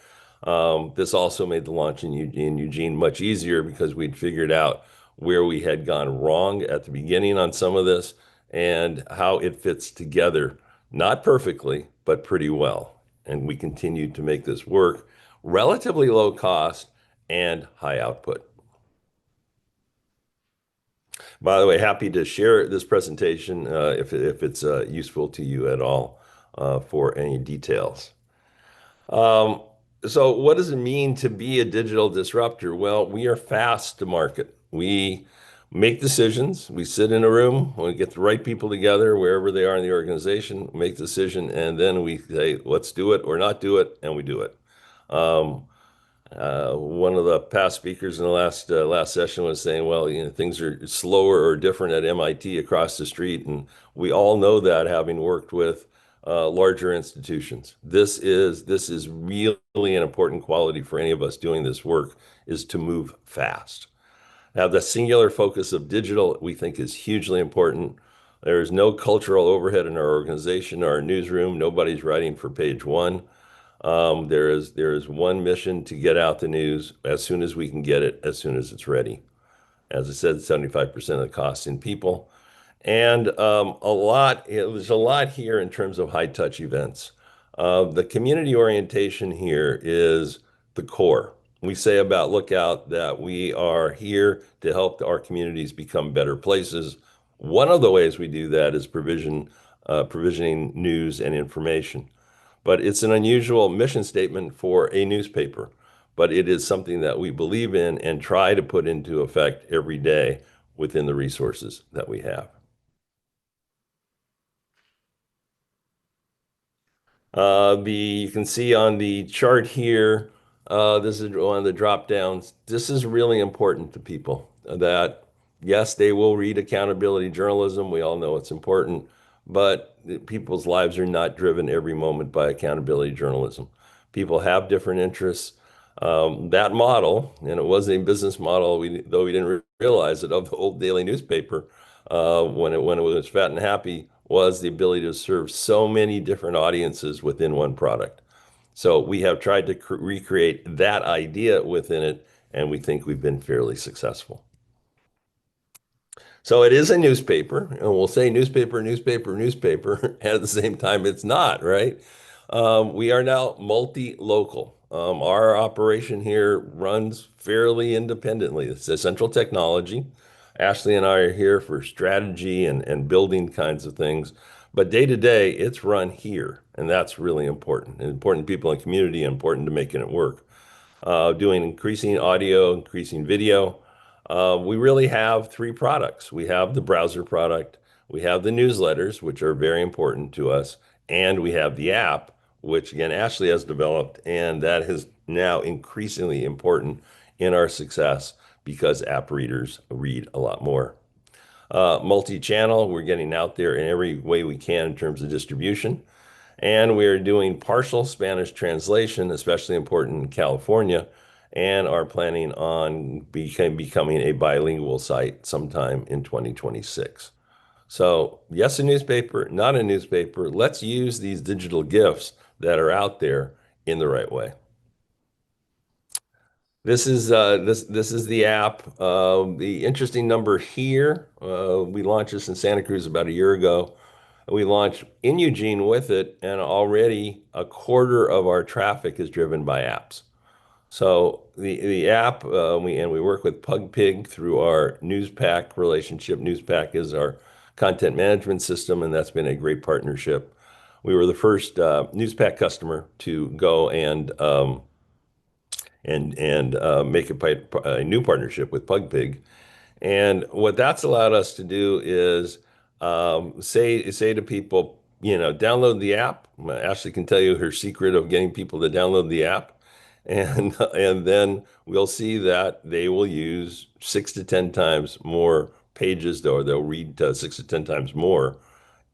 This also made the launch in Eugene much easier because we'd figured out where we had gone wrong at the beginning on some of this and how it fits together, not perfectly, but pretty well. And we continued to make this work, relatively low cost and high output. By the way, happy to share this presentation if it's useful to you at all for any details. So what does it mean to be a digital disruptor? Well, we are fast to market. We make decisions. We sit in a room, we get the right people together, wherever they are in the organization, make a decision, and then we say, let's do it or not do it, and we do it. One of the past speakers in the last session was saying, well, things are slower or different at MIT across the street, and we all know that, having worked with larger institutions. This is really an important quality for any of us doing this work, is to move fast. Now, the singular focus of digital, we think, is hugely important. There is no cultural overhead in our organization, our newsroom. Nobody's writing for page one. There is one mission: to get out the news as soon as we can get it, as soon as it's ready. As I said, 75% of the cost in people. And there's a lot here in terms of high-touch events. The community orientation here is the core. We say about Lookout that we are here to help our communities become better places. One of the ways we do that is provisioning news and information. But it's an unusual mission statement for a newspaper, but it is something that we believe in and try to put into effect every day within the resources that we have. You can see on the chart here, this is one of the drop downs. This is really important to people, that Yes, they will read accountability journalism. We all know it's important, but people's lives are not driven every moment by accountability journalism. People have different interests. That model, and it was a business model, though we didn't realize it, of the old daily newspaper, when it was fat and happy, was the ability to serve so many different audiences within one product. So we have tried to recreate that idea within it, and we think we've been fairly successful. So it is a newspaper, and we'll say newspaper, newspaper, newspaper. At the same time, it's not, right? We are now multi-local. Our operation here runs fairly independently. It's a central technology. Ashley and I are here for strategy and building kinds of things. But day to day, it's run here, and that's really important. And important people in the community, important to making it work. Doing increasing audio, increasing video. We really have three products. We have the browser product, we have the newsletters, which are very important to us, and we have the app, which again, Ashley has developed, and that is now increasingly important in our success because app readers read a lot more. Multi-channel, we're getting out there in every way we can in terms of distribution. And we are doing partial Spanish translation, especially important in California, and are planning on becoming a bilingual site sometime in 2026. So yes, a newspaper, not a newspaper. Let's use these digital gifts that are out there in the right way. This is the app. The interesting number here, we launched this in Santa Cruz about a year ago. We launched in Eugene with it, and already a quarter of our traffic is driven by apps. So the app, we work with PugPig through our Newspack relationship. Newspack is our content management system, and that's been a great partnership. We were the first Newspack customer to go and make a new partnership with PugPig. And what that's allowed us to do is say to people, download the app. Ashley can tell you her secret of getting people to download the app. And then we'll see that they will use 6 to 10 times more pages, or they'll read 6 to 10 times more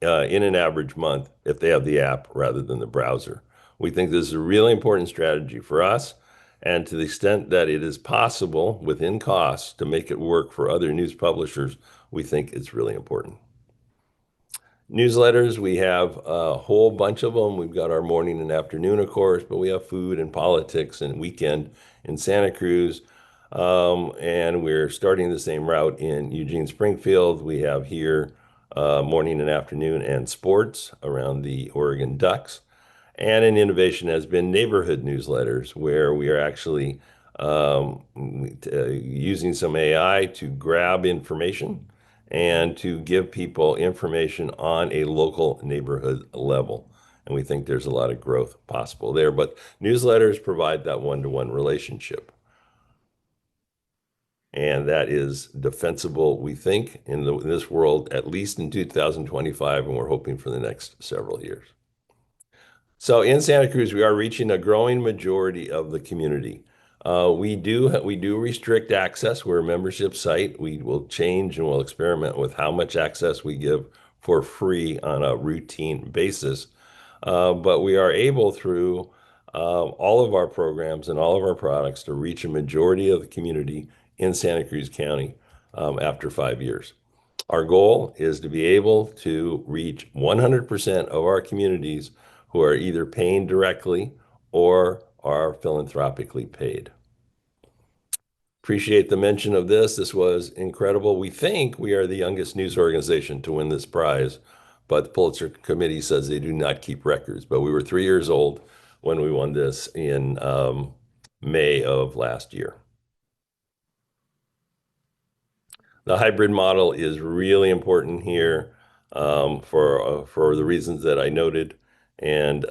in an average month if they have the app rather than the browser. We think this is a really important strategy for us. And to the extent that it is possible within costs to make it work for other news publishers, we think it's really important. Newsletters, we have a whole bunch of them. We've got our morning and afternoon, of course, but we have food and politics and weekend in Santa Cruz. And we're starting the same route in Eugene, Springfield. We have here morning and afternoon and sports around the Oregon Ducks. And an innovation has been neighborhood newsletters, where we are actually using some AI to grab information and to give people information on a local neighborhood level. And we think there's a lot of growth possible there. But newsletters provide that one-to-one relationship. And that is defensible, we think, in this world, at least in 2025, and we're hoping for the next several years. So in Santa Cruz, we are reaching a growing majority of the community. We do restrict access. We're a membership site. We will change and we'll experiment with how much access we give for free on a routine basis. But we are able, through all of our programs and all of our products, to reach a majority of the community in Santa Cruz County after 5 years. Our goal is to be able to reach 100% of our communities who are either paying directly or are philanthropically paid. Appreciate the mention of this. This was incredible. We think we are the youngest news organization to win this prize, but the Pulitzer Committee says they do not keep records. But we were 3 years old when we won this in May of last year. The hybrid model is really important here for the reasons that I noted. And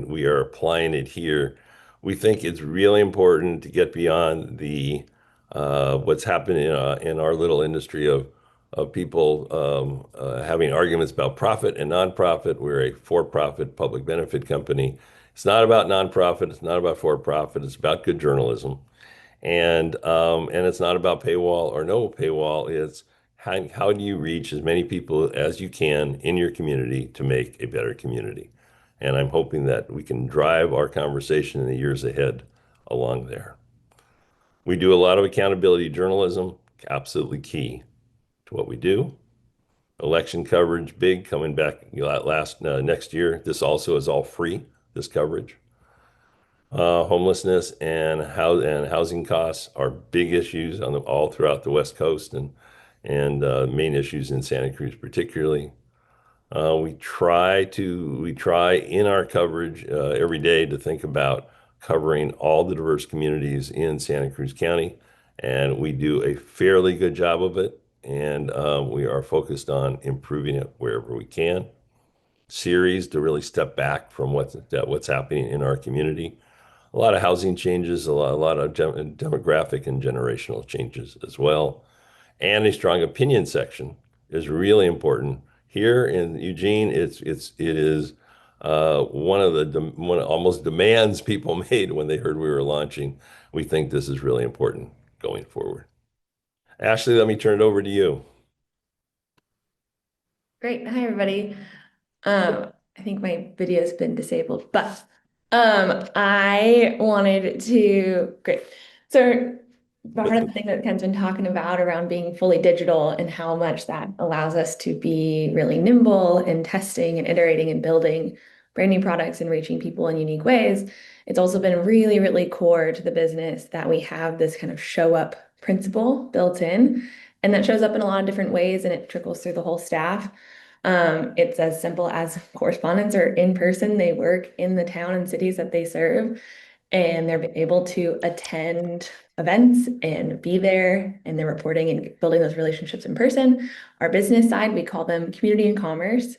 we are applying it here. We think it's really important to get beyond the what's happening in our little industry of people having arguments about profit and nonprofit. We're a for-profit public benefit company. It's not about nonprofit. It's not about for-profit. It's about good journalism. And it's not about paywall or no paywall. It's how do you reach as many people as you can in your community to make a better community? And I'm hoping that we can drive our conversation in the years ahead along there. We do a lot of accountability journalism, absolutely key to what we do. Election coverage, big, coming back next year. This also is all free, this coverage. Homelessness and housing costs are big issues all throughout the West Coast and main issues in Santa Cruz particularly. We try in our coverage every day to think about covering all the diverse communities in Santa Cruz County, and we do a fairly good job of it, and we are focused on improving it wherever we can. Series to really step back from what's happening in our community. A lot of housing changes, a lot of demographic and generational changes as well. And a strong opinion section is really important. Here in Eugene, it is one of almost demands people made when they heard we were launching. We think this is really important going forward. Ashley, let me turn it over to you. Great. Hi, everybody. I think my video has been disabled, but I wanted to, great. So part of the thing that Ken's been talking about around being fully digital and how much that allows us to be really nimble in testing and iterating and building brand new products and reaching people in unique ways. It's also been really, really core to the business that we have this kind of show up principle built in, and that shows up in a lot of different ways and it trickles through the whole staff. It's as simple as correspondents are in person. They work in the town and cities that they serve, and they're able to attend events and be there, and they're reporting and building those relationships in person. Our business side, we call them community and commerce.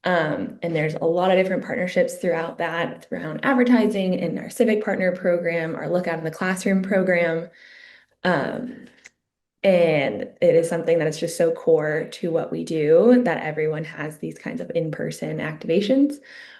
And there's a lot of different partnerships throughout that, around advertising and our civic partner program, our Look Out in the Classroom program. And it is something that is just so core to what we do that everyone has these kinds of in-person activations.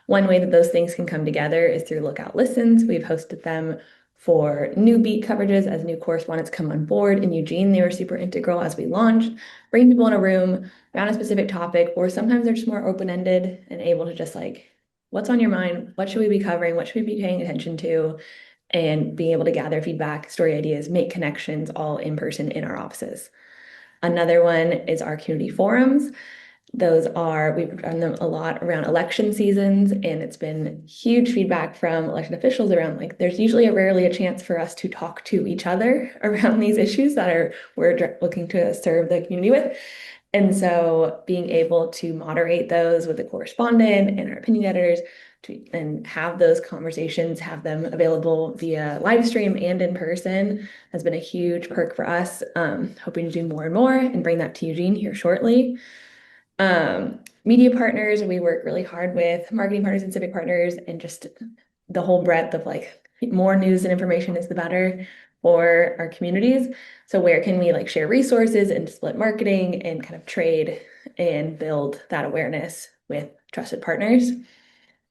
One way that those things can come together is through Lookout Listens. We've hosted them for new beat coverages as new correspondents come on board. In Eugene, they were super integral as we launched, bring people in a room around a specific topic, or sometimes they're just more open-ended and able to just like, what's on your mind? What should we be covering? What should we be paying attention to? And being able to gather feedback, story ideas, make connections all in person in our offices. Another one is our community forums. We've done them a lot around election seasons, and it's been huge feedback from elected officials around like there's usually rarely a chance for us to talk to each other around these issues that we're looking to serve the community with. And so being able to moderate those with the correspondent and our opinion editors and have those conversations, have them available via live stream and in person has been a huge perk for us. Hoping to do more and more and bring that to Eugene here shortly. Media partners, we work really hard with marketing partners and civic partners, and just the whole breadth of like more news and information is the better for our communities. So where can we like share resources and split marketing and kind of trade and build that awareness with trusted partners?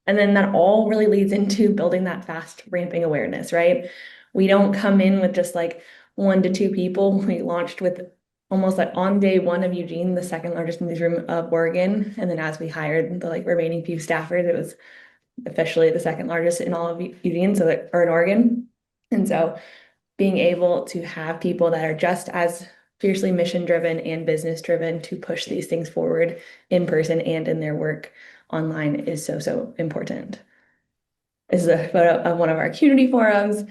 And then that all really leads into building that fast ramping awareness, right? We don't come in with just like 1 to 2 people. We launched with almost like on day 1 of Eugene, the second largest newsroom of Oregon. And then as we hired the like remaining few staffers, it was officially the second largest in all of Eugene, or in Oregon. And so being able to have people that are just as fiercely mission driven and business driven to push these things forward in person and in their work online is so important. This is a photo of one of our community forums.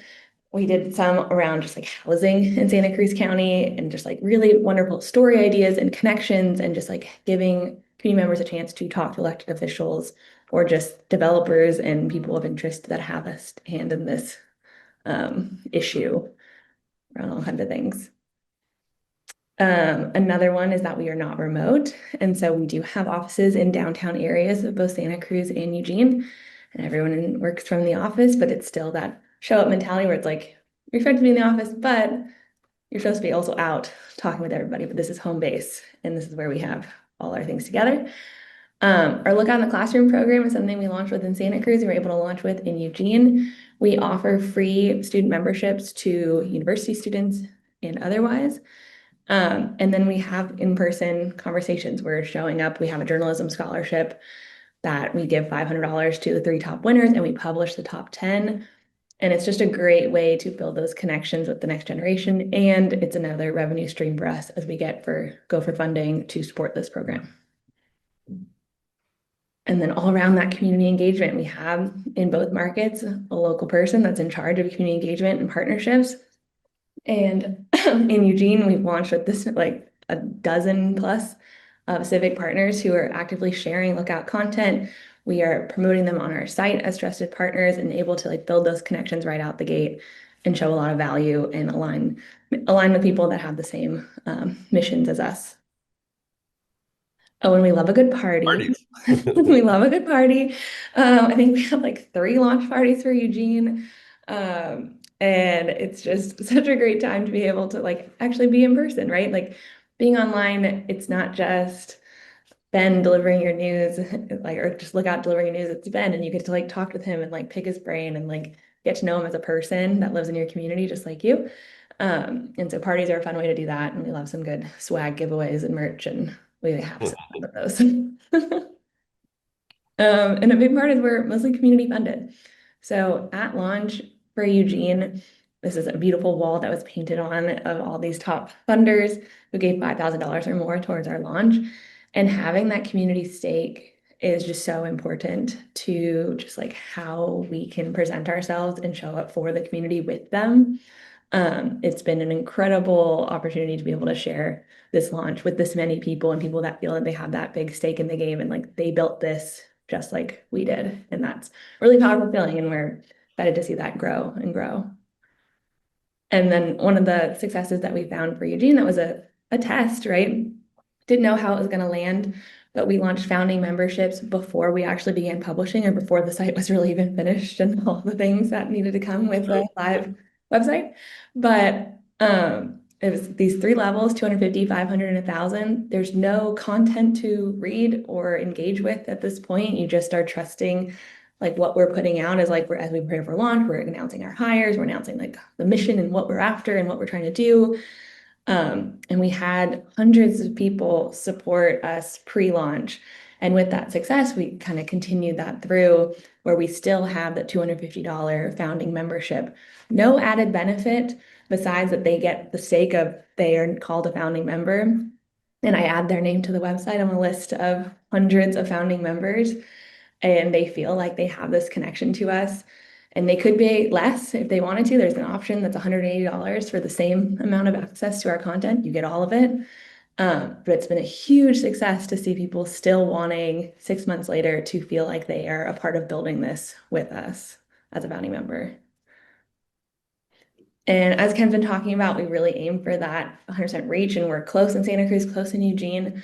We did some around just like housing in Santa Cruz County and just like really wonderful story ideas and connections, and just like giving community members a chance to talk to elected officials or just developers and people of interest that have a hand in this issue around all kinds of things. Another one is that we are not remote. And so we do have offices in downtown areas of both Santa Cruz and Eugene, and everyone works from the office, but it's still that show up mentality where it's like, you're expected to be in the office, but you're supposed to be also out talking with everybody, but this is home base and this is where we have all our things together. Our Look Out in the Classroom program is something we launched with in Santa Cruz. We were able to launch with in Eugene. We offer free student memberships to university students and otherwise. And then we have in-person conversations. We're showing up. We have a journalism scholarship that we give $500 to the 3 top winners, and we publish the top 10. And it's just a great way to build those connections with the next generation. And it's another revenue stream for us as we go for funding to support this program. And then all around that community engagement, we have in both markets a local person that's in charge of community engagement and partnerships. And in Eugene, we've launched with this like a dozen plus civic partners who are actively sharing Lookout content. We are promoting them on our site as trusted partners and able to like build those connections right out the gate and show a lot of value and align with people that have the same missions as us. Oh, and we love a good party. We love a good party. I think we have like 3 launch parties for Eugene. And it's just such a great time to be able to like actually be in person, right? Like being online, it's not just Ben delivering your news, like, or just Look Out delivering your news. It's Ben, and you get to like talk with him and like pick his brain and like get to know him as a person that lives in your community, just like you. And so parties are a fun way to do that. And we love some good swag giveaways and merch, and we have some of those. And a big part is we're mostly community funded. So at launch for Eugene, this is a beautiful wall that was painted on of all these top funders who gave $5,000 or more towards our launch. And having that community stake is just so important to just like how we can present ourselves and show up for the community with them. It's been an incredible opportunity to be able to share this launch with this many people and people that feel that they have that big stake in the game and like they built this just like we did. And that's a really powerful feeling, and we're excited to see that grow and grow. And then one of the successes that we found for Eugene, that was a test, right? Didn't know how it was going to land, but we launched founding memberships before we actually began publishing, or before the site was really even finished and all the things that needed to come with a live website. But it was these 3 levels, 250, 500, and 1,000. There's no content to read or engage with at this point. You just are trusting like what we're putting out is like as we prepare for launch, we're announcing our hires, we're announcing like the mission and what we're after and what we're trying to do. And we had hundreds of people support us pre-launch. And with that success, we kind of continued that through where we still have the $250 founding membership. No added benefit besides that they get the stake of they are called a founding member. And I add their name to the website on a list of hundreds of founding members. And they feel like they have this connection to us. And they could pay less if they wanted to. There's an option that's $180 for the same amount of access to our content. You get all of it. But it's been a huge success to see people still wanting 6 months later to feel like they are a part of building this with us as a founding member. And as Ken's been talking about, we really aim for that 100% reach, and we're close in Santa Cruz, close in Eugene.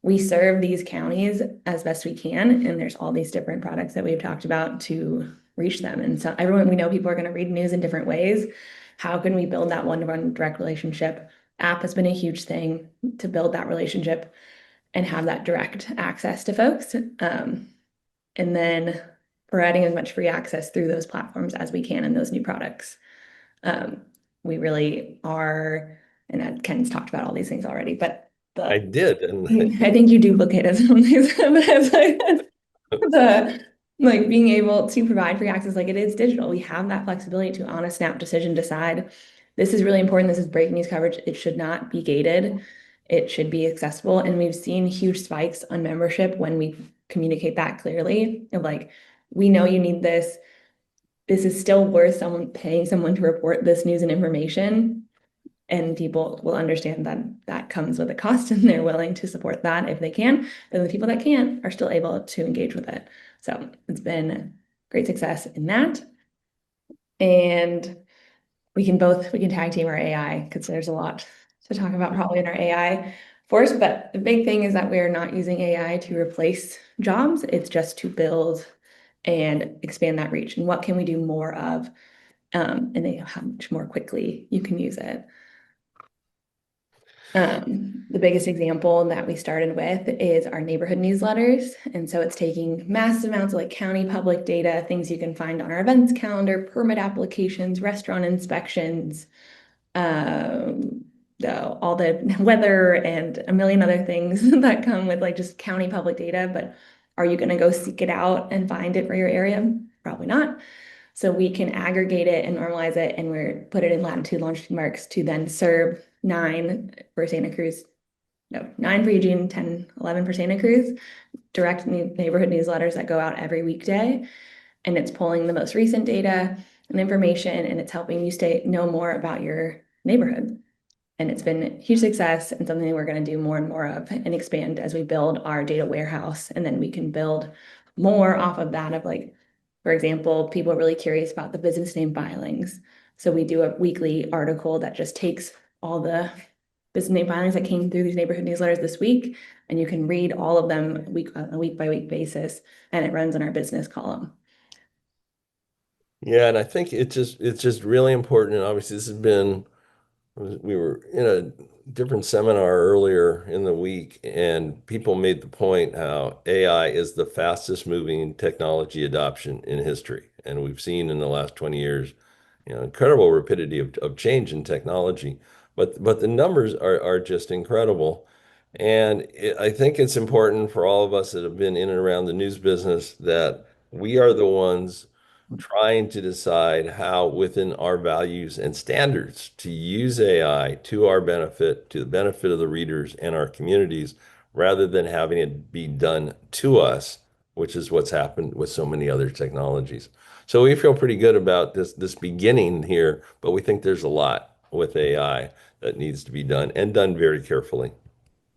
We serve these counties as best we can, and there's all these different products that we've talked about to reach them. And so we know people are going to read news in different ways. How can we build that one-to-one direct relationship? App has been a huge thing to build that relationship and have that direct access to folks. And then providing as much free access through those platforms as we can in those new products. We really are, and Ken's talked about all these things already, but I did. And I think you duplicated some of these. Like being able to provide free access, like it is digital. We have that flexibility to on a snap decision decide this is really important. This is breaking news coverage. It should not be gated. It should be accessible. And we've seen huge spikes on membership when we communicate that clearly of like, we know you need this. This is still worth paying someone to report this news and information. And people will understand that that comes with a cost, and they're willing to support that if they can. And the people that can't are still able to engage with it. So it's been great success in that. And we can tag team our AI, because there's a lot to talk about probably in our AI force. But the big thing is that we're not using AI to replace jobs. It's just to build and expand that reach. And what can we do more of? And how much more quickly you can use it. The biggest example that we started with is our neighborhood newsletters. And so it's taking massive amounts of like county public data, things you can find on our events calendar, permit applications, restaurant inspections, all the weather and a million other things that come with like just county public data. But are you going to go seek it out and find it for your area? Probably not. So we can aggregate it and normalize it, and we're put it in latitude, longitude marks to then serve 9 for Santa Cruz. No, 9 for Eugene, 10, 11 for Santa Cruz. Direct neighborhood newsletters that go out every weekday. And it's pulling the most recent data and information, and it's helping you know more about your neighborhood. And it's been a huge success and something that we're going to do more and more of and expand as we build our data warehouse. And then we can build more off of that of like, for example, people are really curious about the business name filings. So we do a weekly article that just takes all the business name filings that came through these neighborhood newsletters this week, and you can read all of them on a week by week basis, and it runs in our business column. Yeah, and I think it's just really important. And obviously, this has been, we were in a different seminar earlier in the week, and people made the point how AI is the fastest moving technology adoption in history. And we've seen in the last 20 years, incredible rapidity of change in technology. But the numbers are just incredible. And I think it's important for all of us that have been in and around the news business that we are the ones trying to decide how within our values and standards to use AI to our benefit, to the benefit of the readers and our communities, rather than having it be done to us, which is what's happened with so many other technologies. So we feel pretty good about this beginning here, but we think there's a lot with AI that needs to be done and done very carefully.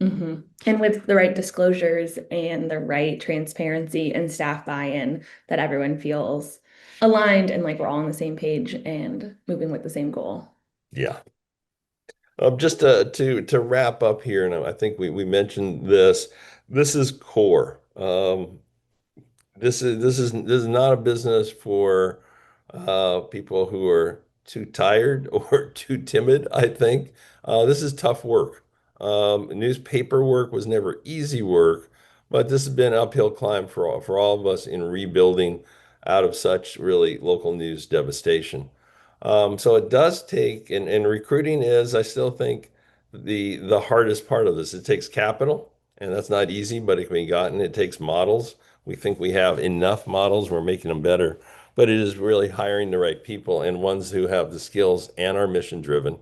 Mm-hmm. And with the right disclosures and the right transparency and staff buy-in, that everyone feels aligned and like we're all on the same page and moving with the same goal. Yeah. Just to wrap up here, and I think we mentioned this. This is core. This is not a business for people who are too tired or too timid, I think. This is tough work. Newspaper work was never easy work, but this has been an uphill climb for all of us in rebuilding out of such really local news devastation. So it does take, and recruiting is, I still think, the hardest part of this. It takes capital, and that's not easy, but it can be gotten. It takes models. We think we have enough models. We're making them better, but it is really hiring the right people and ones who have the skills and are mission driven.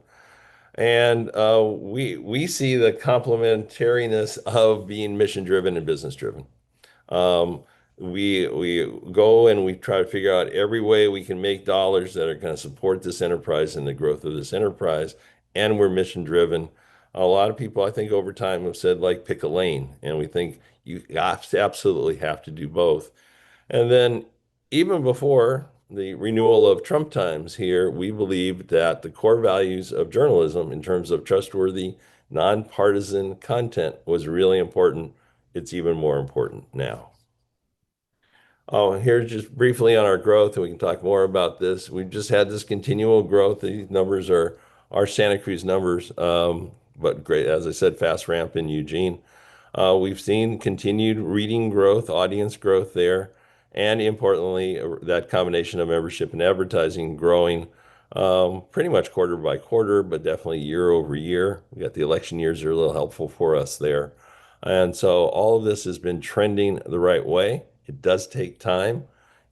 And we see the complementariness of being mission driven and business driven. We go and we try to figure out every way we can make dollars that are going to support this enterprise and the growth of this enterprise, and we're mission driven. A lot of people, I think, over time have said, like, pick a lane, and we think you absolutely have to do both. And then even before the renewal of Trump times here, we believed that the core values of journalism in terms of trustworthy, nonpartisan content was really important. It's even more important now. Oh, here's just briefly on our growth, and we can talk more about this. We've just had this continual growth. These numbers are our Santa Cruz numbers, but great, as I said, fast ramp in Eugene. We've seen continued reading growth, audience growth there, and importantly, that combination of membership and advertising growing pretty much quarter by quarter, but definitely year over year. We got the election years are a little helpful for us there. And so all of this has been trending the right way. It does take time.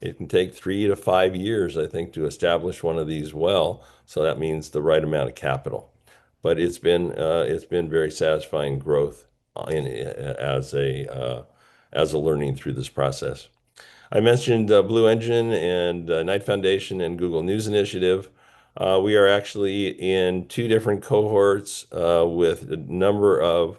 It can take 3 to 5 years, I think, to establish one of these well. So that means the right amount of capital. But it's been very satisfying growth as a learning through this process. I mentioned Blue Engine and Knight Foundation and Google News Initiative. We are actually in 2 different cohorts with a number of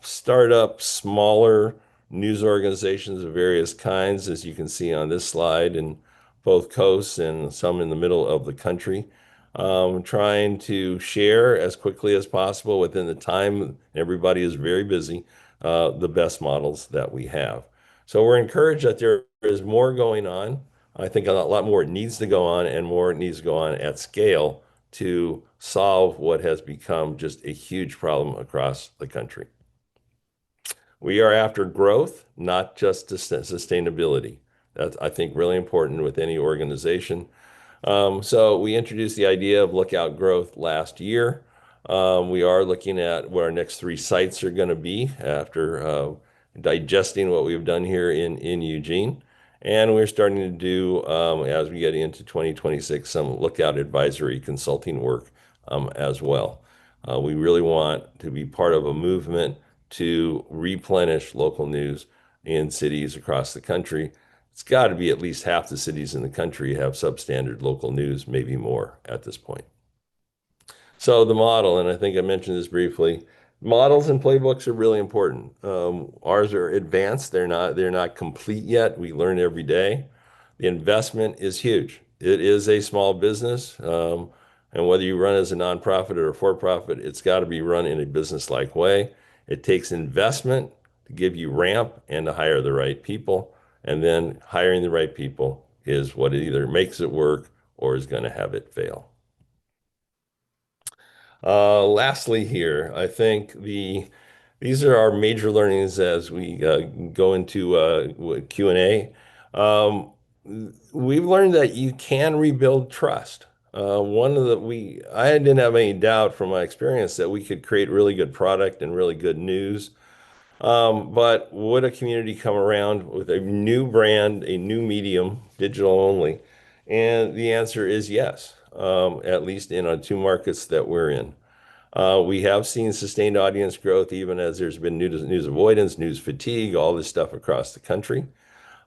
startup, smaller news organizations of various kinds, as you can see on this slide, in both coasts and some in the middle of the country. Trying to share as quickly as possible within the time, everybody is very busy, the best models that we have. So we're encouraged that there is more going on. I think a lot more needs to go on, and more needs to go on at scale to solve what has become just a huge problem across the country. We are after growth, not just sustainability. That's, I think, really important with any organization. So we introduced the idea of Lookout Growth last year. We are looking at what our next 3 sites are going to be after digesting what we've done here in Eugene. And we're starting to do, as we get into 2026, some Lookout advisory consulting work as well. We really want to be part of a movement to replenish local news in cities across the country. It's got to be at least half the cities in the country have substandard local news, maybe more at this point. So the model, and I think I mentioned this briefly, models and playbooks are really important. Ours are advanced. They're not complete yet. We learn every day. The investment is huge. It is a small business. And whether you run as a nonprofit or a for-profit, it's got to be run in a business-like way. It takes investment to give you ramp and to hire the right people. And then hiring the right people is what either makes it work or is going to have it fail. Lastly here, I think these are our major learnings as we go into Q&A. We've learned that you can rebuild trust. I didn't have any doubt from my experience that we could create really good product and really good news. But would a community come around with a new brand, a new medium, digital only? And the answer is yes, at least in our 2 markets that we're in. We have seen sustained audience growth even as there's been news avoidance, news fatigue, all this stuff across the country.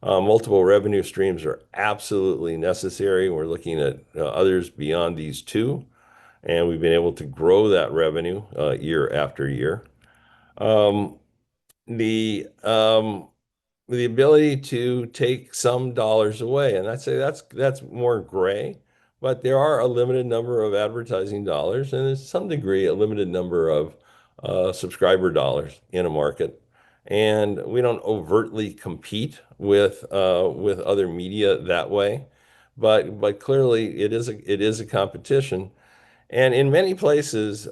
Multiple revenue streams are absolutely necessary. We're looking at others beyond these 2, and we've been able to grow that revenue year after year. The ability to take some dollars away, and I'd say that's more gray, but there are a limited number of advertising dollars, and there's some degree a limited number of subscriber dollars in a market. And we don't overtly compete with other media that way, but clearly it is a competition. And in many places,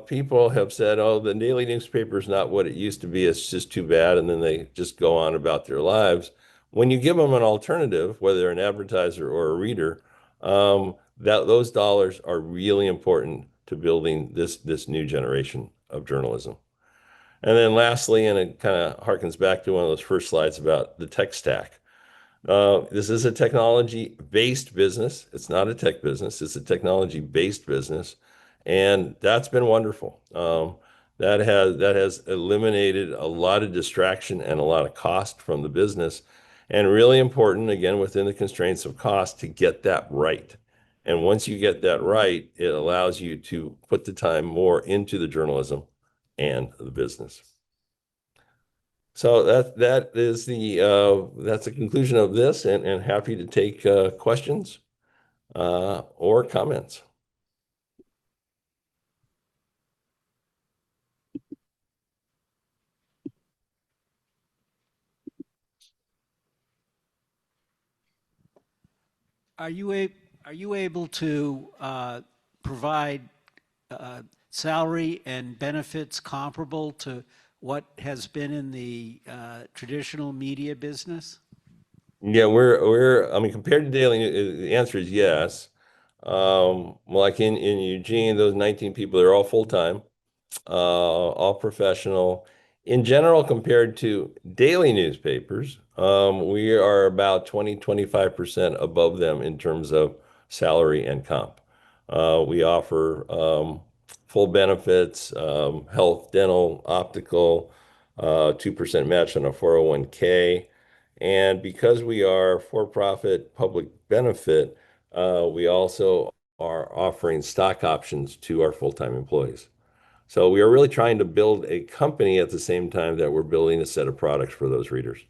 people have said, "Oh, the daily newspaper is not what it used to be. It's just too bad," and then they just go on about their lives. When you give them an alternative, whether they're an advertiser or a reader, those dollars are really important to building this new generation of journalism. And then lastly, and it kind of harkens back to one of those first slides about the tech stack. This is a technology-based business. It's not a tech business. It's a technology-based business, and that's been wonderful. That has eliminated a lot of distraction and a lot of cost from the business, and really important, again, within the constraints of cost, to get that right. And once you get that right, it allows you to put the time more into the journalism and the business. So that's the conclusion of this, and happy to take questions or comments. Are you able to provide salary and benefits comparable to what has been in the traditional media business? Yeah, I mean, compared to daily, the answer is yes. Like in Eugene, those 19 people, they're all full-time, all professional. In general, compared to daily newspapers, we are about 25% above them in terms of salary and comp. We offer full benefits, health, dental, optical, 2% match on a 401k. And because we are for-profit public benefit, we also are offering stock options to our full-time employees. So we are really trying to build a company at the same time that we're building a set of products for those readers.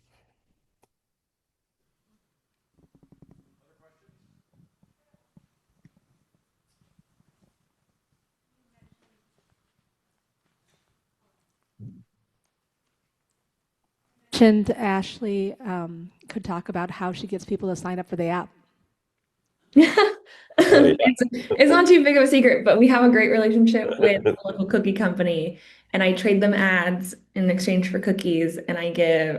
Ashley could talk about how she gets people to sign up for the app. yeah. It's not too big of a secret, but we have a great relationship with a local cookie company, and I trade them ads in exchange for cookies. And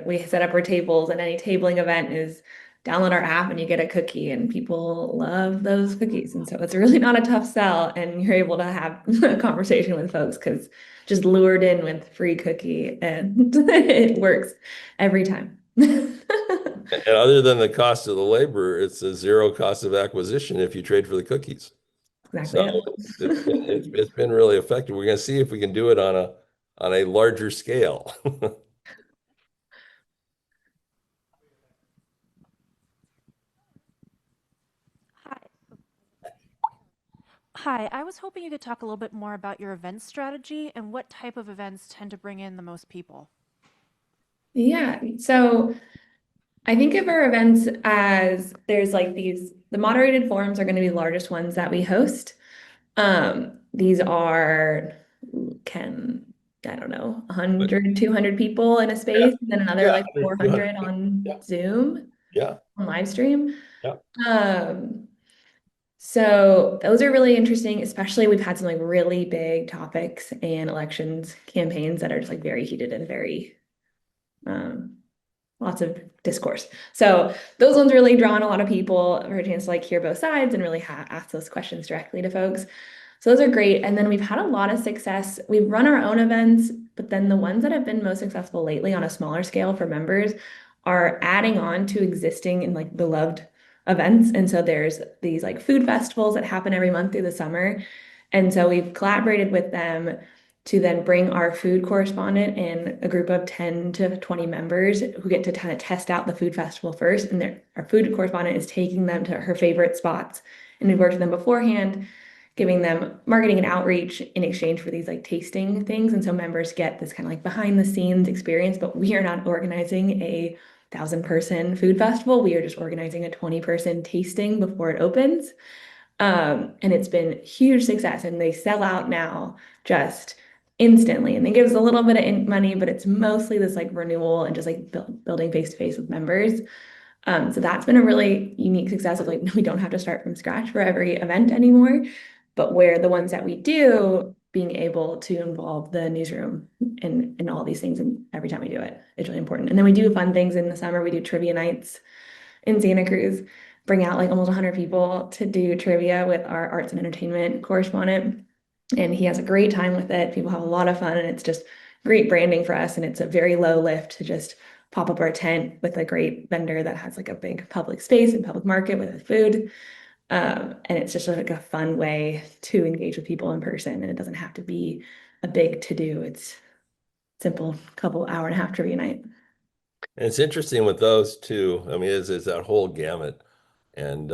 we set up our tables, and any tabling event is download our app and you get a cookie, and people love those cookies. And so it's really not a tough sell, and you're able to have a conversation with folks because just lured in with free cookie, and it works every time. And other than the cost of the labor, it's a zero cost of acquisition if you trade for the cookies. Exactly. So it's been really effective. We're going to see if we can do it on a larger scale. Hi, I was hoping you could talk a little bit more about your event strategy and what type of events tend to bring in the most people. Yeah, so I think of our events as there's like the moderated forums are going to be the largest ones that we host. These are, I don't know, 100, 200 people in a space, and then another like 400 on Zoom, Yeah. on live stream. Yeah. So those are really interesting, especially we've had some like really big topics and elections campaigns that are just like very heated and very lots of discourse. So those ones really draw on a lot of people for a chance to like hear both sides and really ask those questions directly to folks. So those are great. And then we've had a lot of success. We've run our own events, but then the ones that have been most successful lately on a smaller scale for members are adding on to existing and like beloved events. And so there's these like food festivals that happen every month through the summer. And so we've collaborated with them to then bring our food correspondent and a group of 10 to 20 members who get to kind of test out the food festival first. And our food correspondent is taking them to her favorite spots. And we've worked with them beforehand, giving them marketing and outreach in exchange for these like tasting things. And so members get this kind of like behind the scenes experience, but we are not organizing a 1,000-person food festival. We are just organizing a 20-person tasting before it opens. And it's been huge success, and they sell out now just instantly. And they give us a little bit of money, but it's mostly this like renewal and just like building face-to-face with members. So that's been a really unique success of like, we don't have to start from scratch for every event anymore, but where the ones that we do, being able to involve the newsroom in all these things, and every time we do it, it's really important. And then we do fun things in the summer. We do trivia nights in Santa Cruz, bring out like almost 100 people to do trivia with our arts and entertainment correspondent. And he has a great time with it. People have a lot of fun, and it's just great branding for us. And it's a very low lift to just pop up our tent with a great vendor that has like a big public space and public market with food. And it's just like a fun way to engage with people in person. And it doesn't have to be a big to-do. It's simple, couple hour and a half trivia night. And it's interesting with those too. I mean, it's that whole gamut. And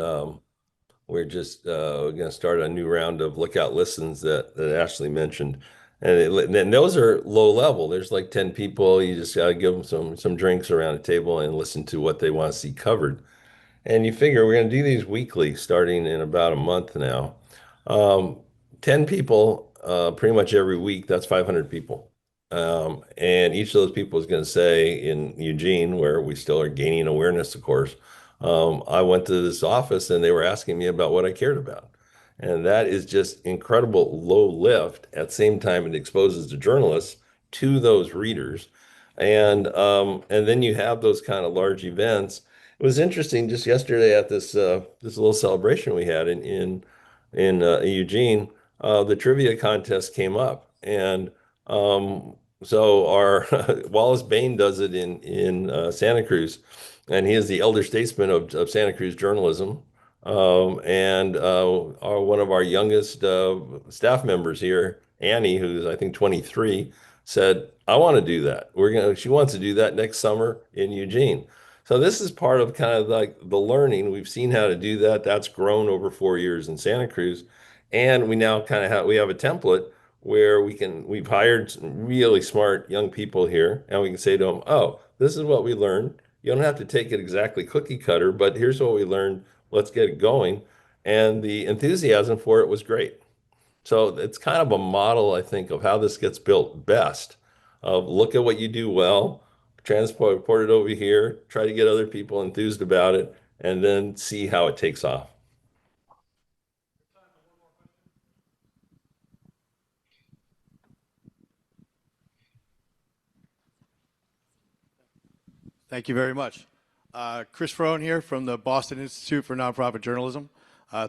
we're just going to start a new round of lookout listens that Ashley mentioned. And those are low level. There's like 10 people. You just got to give them some drinks around a table and listen to what they want to see covered. And you figure we're going to do these weekly starting in about a month now. 10 people pretty much every week. That's 500 people. And each of those people is going to say in Eugene, where we still are gaining awareness, of course, I went to this office and they were asking me about what I cared about. And that is just incredible low lift. At the same time, it exposes the journalists to those readers. And then you have those kind of large events. It was interesting just yesterday at this little celebration we had in Eugene. The trivia contest came up, and so our Wallace Bain does it in Santa Cruz, and he is the elder statesman of Santa Cruz journalism, and one of our youngest staff members here, Annie, who's I think 23, said, "I want to do that. She wants to do that next summer in Eugene." So this is part of kind of like the learning. We've seen how to do that. That's grown over 4 years in Santa Cruz, and we now kind of have a template where we've hired some really smart young people here, and we can say to them, "Oh, this is what we learned. You don't have to take it exactly cookie cutter, but here's what we learned. Let's get it going." And the enthusiasm for it was great. So it's kind of a model, I think, of how this gets built best. Look at what you do well, transport it over here, try to get other people enthused about it, and then see how it takes off. Thank you very much. Chris Frone here from the Boston Institute for Nonprofit Journalism.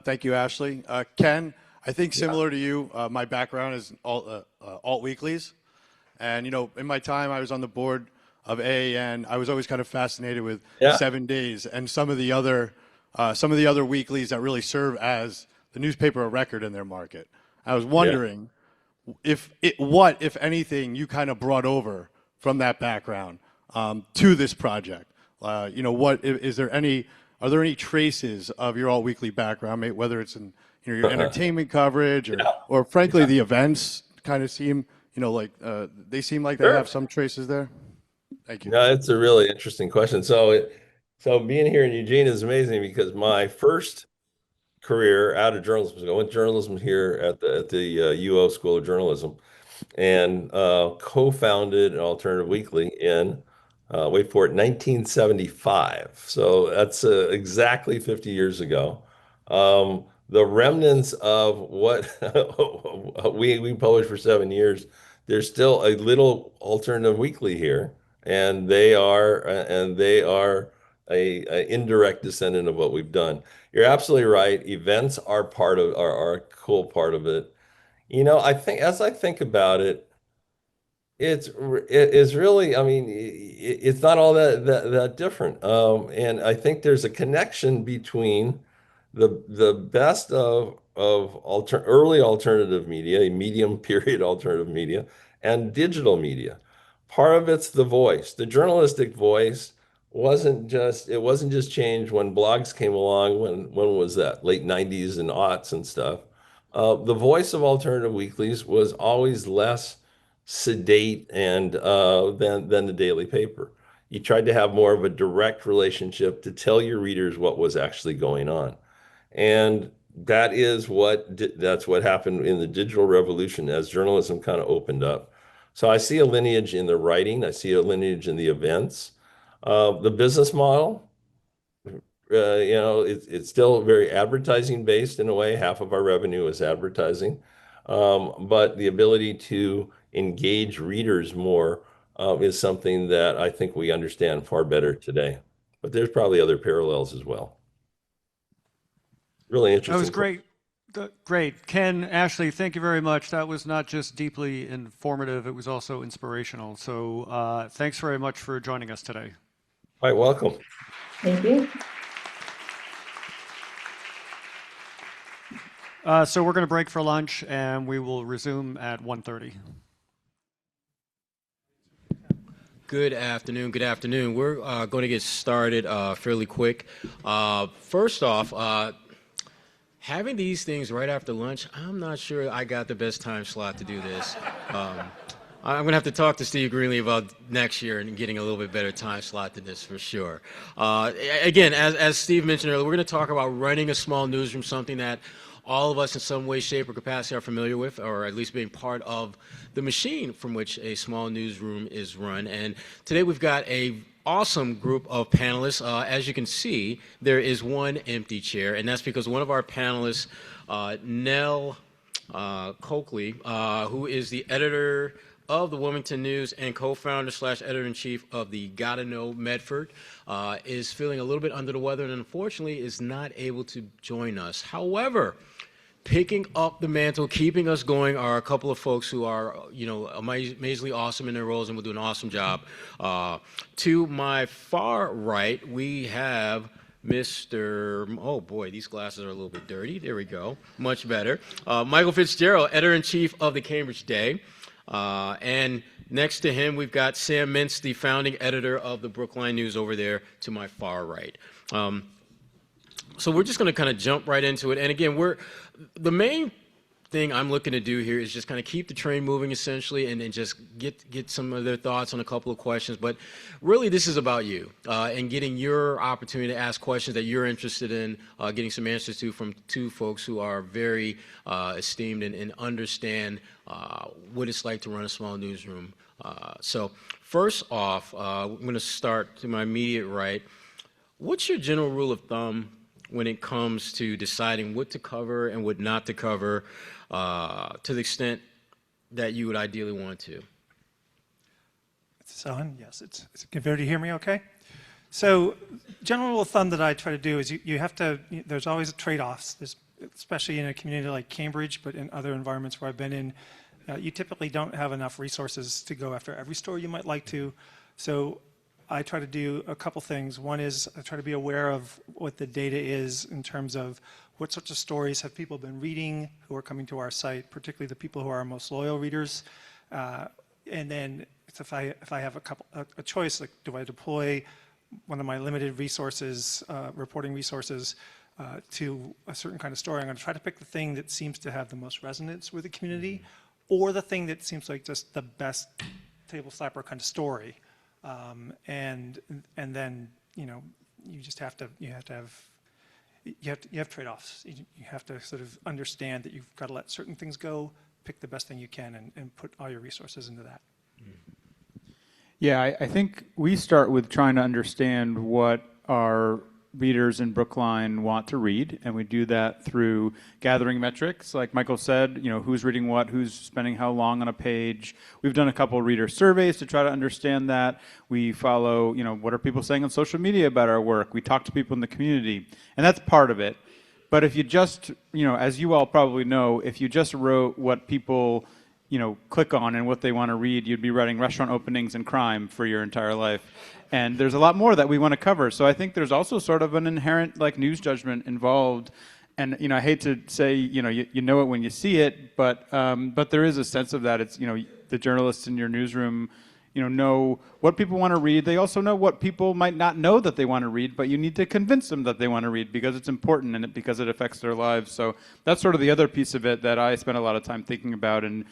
Thank you, Ashley. Ken, I think similar to you, my background is alt weeklies. And, you know, in my time, I was on the board of AAN. I was always kind of fascinated with 7 Days and some of the other weeklies that really serve as the newspaper of record in their market. I was wondering what, if anything, you kind of brought over from that background to this project. You know, are there any traces of your alt weekly background, whether it's in your entertainment coverage or frankly the events kind of seem, you know, like they seem like they have some traces there? Thank you. No, it's a really interesting question. So being here in Eugene is amazing because my first career out of journalism, I went to journalism here at the UO School of Journalism, and co-founded an alternative weekly in wait for it, 1975. So that's exactly 50 years ago. The remnants of what we published for 7 years, there's still a little alternative weekly here, and they are a indirect descendant of what we've done. You're absolutely right. Events are are a cool part of it. You know, I think as I think about it, it's really, I mean, it's not all that different. And I think there's a connection between the best of early alternative media, a medium period alternative media, and digital media. Part of it's the voice. The journalistic voice wasn't just changed when blogs came along. When was that? Late 90s and aughts and stuff. The voice of alternative weeklies was always less sedate and than the daily paper. You tried to have more of a direct relationship to tell your readers what was actually going on, and that's what happened in the digital revolution as journalism kind of opened up. So I see a lineage in the writing. I see a lineage in the events. The business model, you know, it's still very advertising based in a way. Half of our revenue is advertising. But the ability to engage readers more is something that I think we understand far better today. But there's probably other parallels as well. Really interesting. That was great. Great. Ken, Ashley, thank you very much. That was not just deeply informative, it was also inspirational. So thanks very much for joining us today. All right, welcome. Thank you. So we're going to break for lunch, and we will resume at 1:30. Good afternoon. Good afternoon. We're going to get started fairly quick. First off, having these things right after lunch, I'm not sure I got the best time slot to do this. I'm going to have to talk to Steve Greenlee about next year and getting a little bit better time slot to this for sure. Again, as Steve mentioned earlier, we're going to talk about running a small newsroom, something that all of us in some way, shape, or capacity are familiar with, or at least being part of the machine from which a small newsroom is run. And today we've got an awesome group of panelists. As you can see, there is one empty chair, and that's because one of our panelists, Nell Coakley, who is the editor of the Wilmington News and co-founder / editor-in-chief of the Gotta Know Medford, is feeling a little bit under the weather and unfortunately is not able to join us. However, picking up the mantle, keeping us going are a couple of folks who are, you know, amazingly awesome in their roles and will do an awesome job. To my far right, we have Mr. Oh boy, these glasses are a little bit dirty. There we go. Much better. Michael Fitzgerald, editor-in-chief of the Cambridge Day. And next to him, we've got Sam Mintz, the founding editor of the Brookline.News over there to my far right. So we're just going to kind of jump right into it. And again, the main thing I'm looking to do here is just kind of keep the train moving essentially and just get some of their thoughts on a couple of questions. But really, this is about you and getting your opportunity to ask questions that you're interested in, getting some answers to from two folks who are very esteemed and understand what it's like to run a small newsroom. So first off, I'm going to start to my immediate right. What's your general rule of thumb when it comes to deciding what to cover and what not to cover to the extent that you would ideally want to? It's on? Yes, it's can everybody hear me okay? So general rule of thumb that I try to do is you have to, there's always trade-offs, especially in a community like Cambridge, but in other environments where I've been in, you typically don't have enough resources to go after every story you might like to. So I try to do a couple things. One is I try to be aware of what the data is in terms of what sorts of stories have people been reading who are coming to our site, particularly the people who are our most loyal readers. And then if I have a choice, like do I deploy one of my limited resources, reporting resources, to a certain kind of story, I'm going to try to pick the thing that seems to have the most resonance with the community, or the thing that seems like just the best table slapper kind of story. And then, you know, you just have to have trade-offs. You have to sort of understand that you've got to let certain things go, pick the best thing you can, and put all your resources into that. Yeah, I think we start with trying to understand what our readers in Brookline want to read, and we do that through gathering metrics. Like Michael said, you know, who's reading what, who's spending how long on a page. We've done a couple reader surveys to try to understand that. We follow, you know, what are people saying on social media about our work. We talk to people in the community, and that's part of it. But if you just, you know, as you all probably know, if you just wrote what people, you know, click on and what they want to read, you'd be writing restaurant openings and crime for your entire life. And there's a lot more that we want to cover. So I think there's also sort of an inherent like news judgment involved. And, you know, I hate to say, you know, you know it when you see it, but there is a sense of that. It's, you know, the journalists in your newsroom, you know what people want to read. They also know what people might not know that they want to read, but you need to convince them that they want to read because it's important and because it affects their lives. So that's sort of the other piece of it that I spend a lot of time thinking about and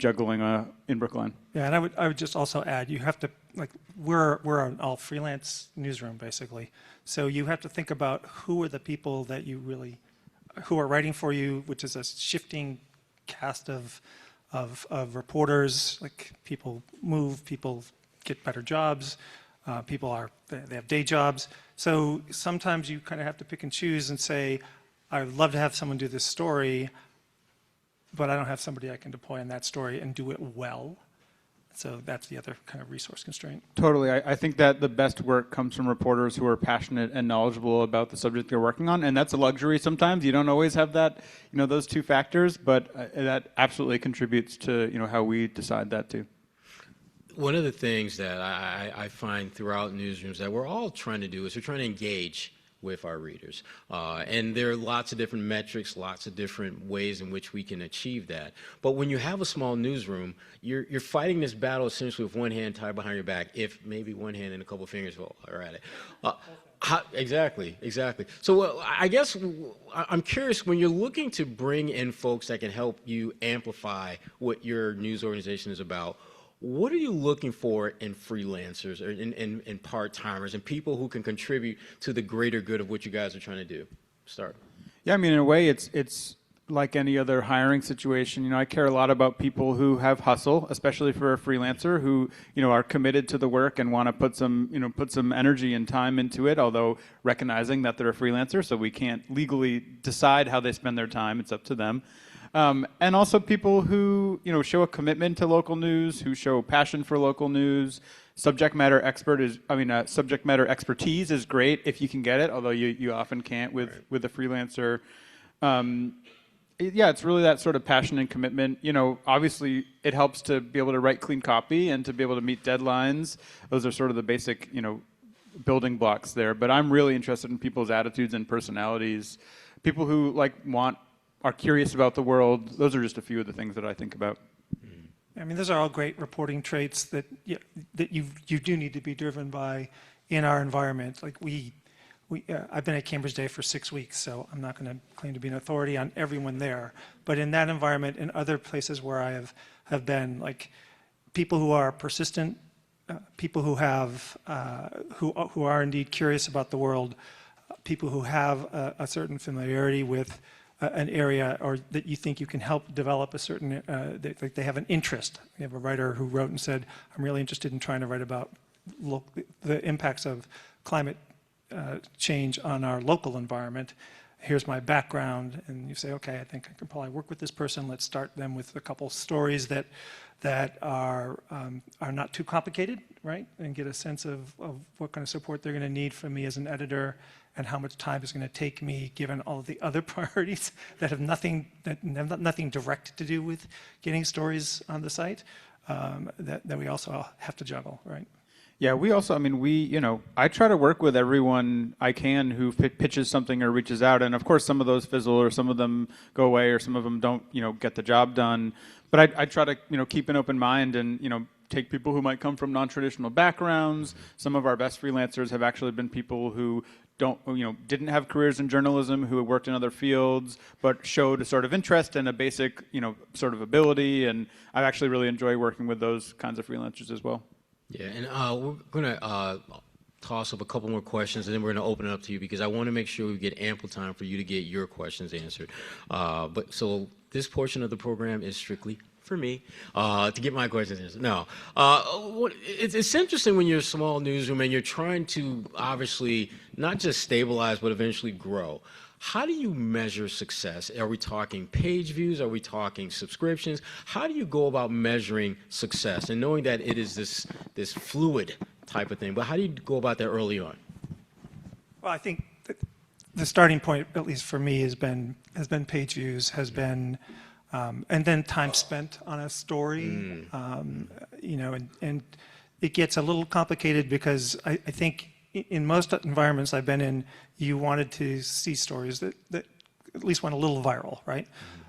juggling in Brookline. Yeah, and I would just also add, you have to, like, we're an all freelance newsroom basically. So you have to think about who are the people that you really, who are writing for you, which is a shifting cast of reporters. Like, people move, people get better jobs, they have day jobs. So sometimes you kind of have to pick and choose and say, I would love to have someone do this story, but I don't have somebody I can deploy in that story and do it well. So that's the other kind of resource constraint. Totally. I think that the best work comes from reporters who are passionate and knowledgeable about the subject they're working on, and that's a luxury sometimes. You don't always have that, you know, those two factors, but that absolutely contributes to, you know, how we decide that too. One of the things that I find throughout newsrooms that we're all trying to do is we're trying to engage with our readers. And there are lots of different metrics, lots of different ways in which we can achieve that. But when you have a small newsroom, you're fighting this battle essentially with one hand tied behind your back, if maybe one hand and a couple of fingers are at it. Exactly. So I guess I'm curious, when you're looking to bring in folks that can help you amplify what your news organization is about, what are you looking for in freelancers or in part-timers and people who can contribute to the greater good of what you guys are trying to do? Start. Yeah, I mean, in a way, it's like any other hiring situation. You know, I care a lot about people who have hustle, especially for a freelancer who, you know, are committed to the work and want to put some energy and time into it, although recognizing that they're a freelancer, so we can't legally decide how they spend their time. It's up to them. And also people who, you know, show a commitment to local news, who show passion for local news. Subject matter expertise is great if you can get it, although you often can't with a freelancer. Yeah, it's really that sort of passion and commitment. You know, obviously it helps to be able to write clean copy and to be able to meet deadlines. Those are sort of the basic, you know, building blocks there. But I'm really interested in people's attitudes and personalities. People who are curious about the world. Those are just a few of the things that I think about. I mean, those are all great reporting traits that you do need to be driven by in our environment. Like I've been at Cambridge Day for 6 weeks, so I'm not going to claim to be an authority on everyone there. But in that environment and other places where I have been, like, people who are persistent, people who have who are indeed curious about the world, people who have a certain familiarity with an area, or that you think you can help develop a certain, they have an interest. We have a writer who wrote and said, I'm really interested in trying to write about the impacts of climate change on our local environment. here's my background, and you say, okay, I think I can probably work with this person. Let's start them with a couple stories that are not too complicated, right? And get a sense of what kind of support they're going to need from me as an editor, and how much time it's going to take me, given all of the other priorities that have nothing direct to do with getting stories on the site, that we also have to juggle, right? Yeah, we also, I mean, I try to work with everyone I can who pitches something or reaches out, and of course some of those fizzle, or some of them go away, or some of them don't, get the job done. But I try to, keep an open mind and, take people who might come from non-traditional backgrounds. Some of our best freelancers have actually been people who didn't have careers in journalism, who worked in other fields, but showed a sort of interest and a basic, sort of ability. And I actually really enjoy working with those kinds of freelancers as well. Yeah, and we're going to toss up a couple more questions, and then we're going to open it up to you, because I want to make sure we get ample time for you to get your questions answered. So this portion of the program is strictly for me to get my questions answered. No, it's interesting when you're a small newsroom and you're trying to obviously not just stabilize but eventually grow. How do you measure success? Are we talking page views? Are we talking subscriptions? How do you go about measuring success, and knowing that it is this fluid type of thing? But how do you go about that early on? Well, I think the starting point, at least for me, has been page views, and then time spent on a story. And it gets a little complicated because I think in most environments I've been in, you wanted to see stories that at least went a little viral, right?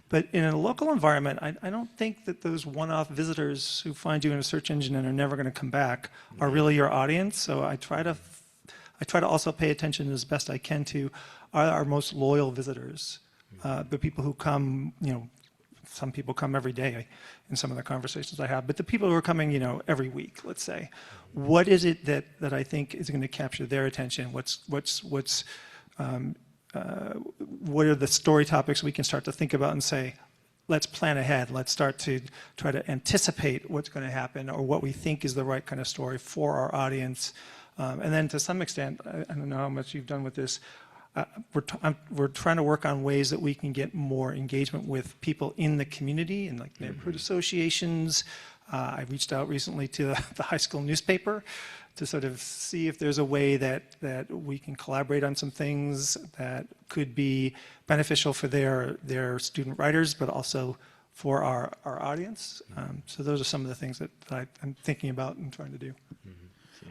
But in a local environment, I don't think that those one-off visitors who find you in a search engine and are never going to come back are really your audience. So I try to also pay attention as best I can to our most loyal visitors, the people who come, some people come every day in some of the conversations I have, but the people who are coming, every week, let's say, what is it that I think is going to capture their attention? What are the story topics we can start to think about and say, let's plan ahead. Let's start to try to anticipate what's going to happen, or what we think is the right kind of story for our audience. And then to some extent, I don't know how much you've done with this, we're trying to work on ways that we can get more engagement with people in the community, and like neighborhood associations. I reached out recently to the high school newspaper to sort of see if there's a way that we can collaborate on some things that could be beneficial for their student writers, but also for our audience. So those are some of the things that I'm thinking about and trying to do.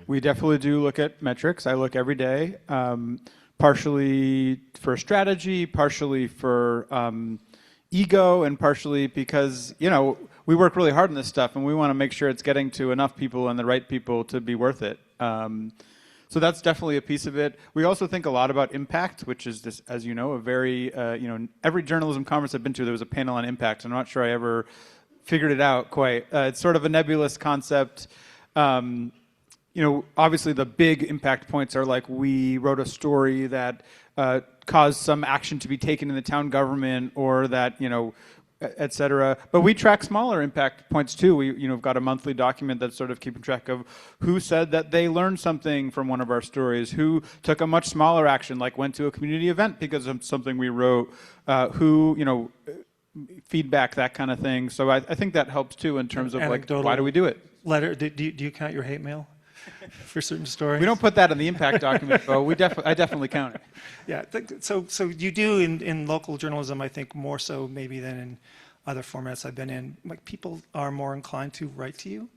We definitely do look at metrics. I look every day. Partially for strategy, partially for ego, and partially because, we work really hard on this stuff and we want to make sure it's getting to enough people and the right people to be worth it. So that's definitely a piece of it. We also think a lot about impact, which is this, as you know, a very, every journalism conference I've been to, there was a panel on impact. I'm not sure I ever figured it out quite. It's sort of a nebulous concept. Obviously the big impact points are like, we wrote a story that caused some action to be taken in the town government, or that, et cetera. But we track smaller impact points too. We've got a monthly document that's sort of keeping track of who said that they learned something from one of our stories, who took a much smaller action, like went to a community event because of something we wrote, who, feedback, that kind of thing. So I think that helps too, in terms of like, why do we do it? Do you count your hate mail for certain stories? We don't put that in the impact document, but I definitely count it. Yeah, so you do in local journalism, I think, more so maybe than in other formats I've been in. Like, people are more inclined to write to you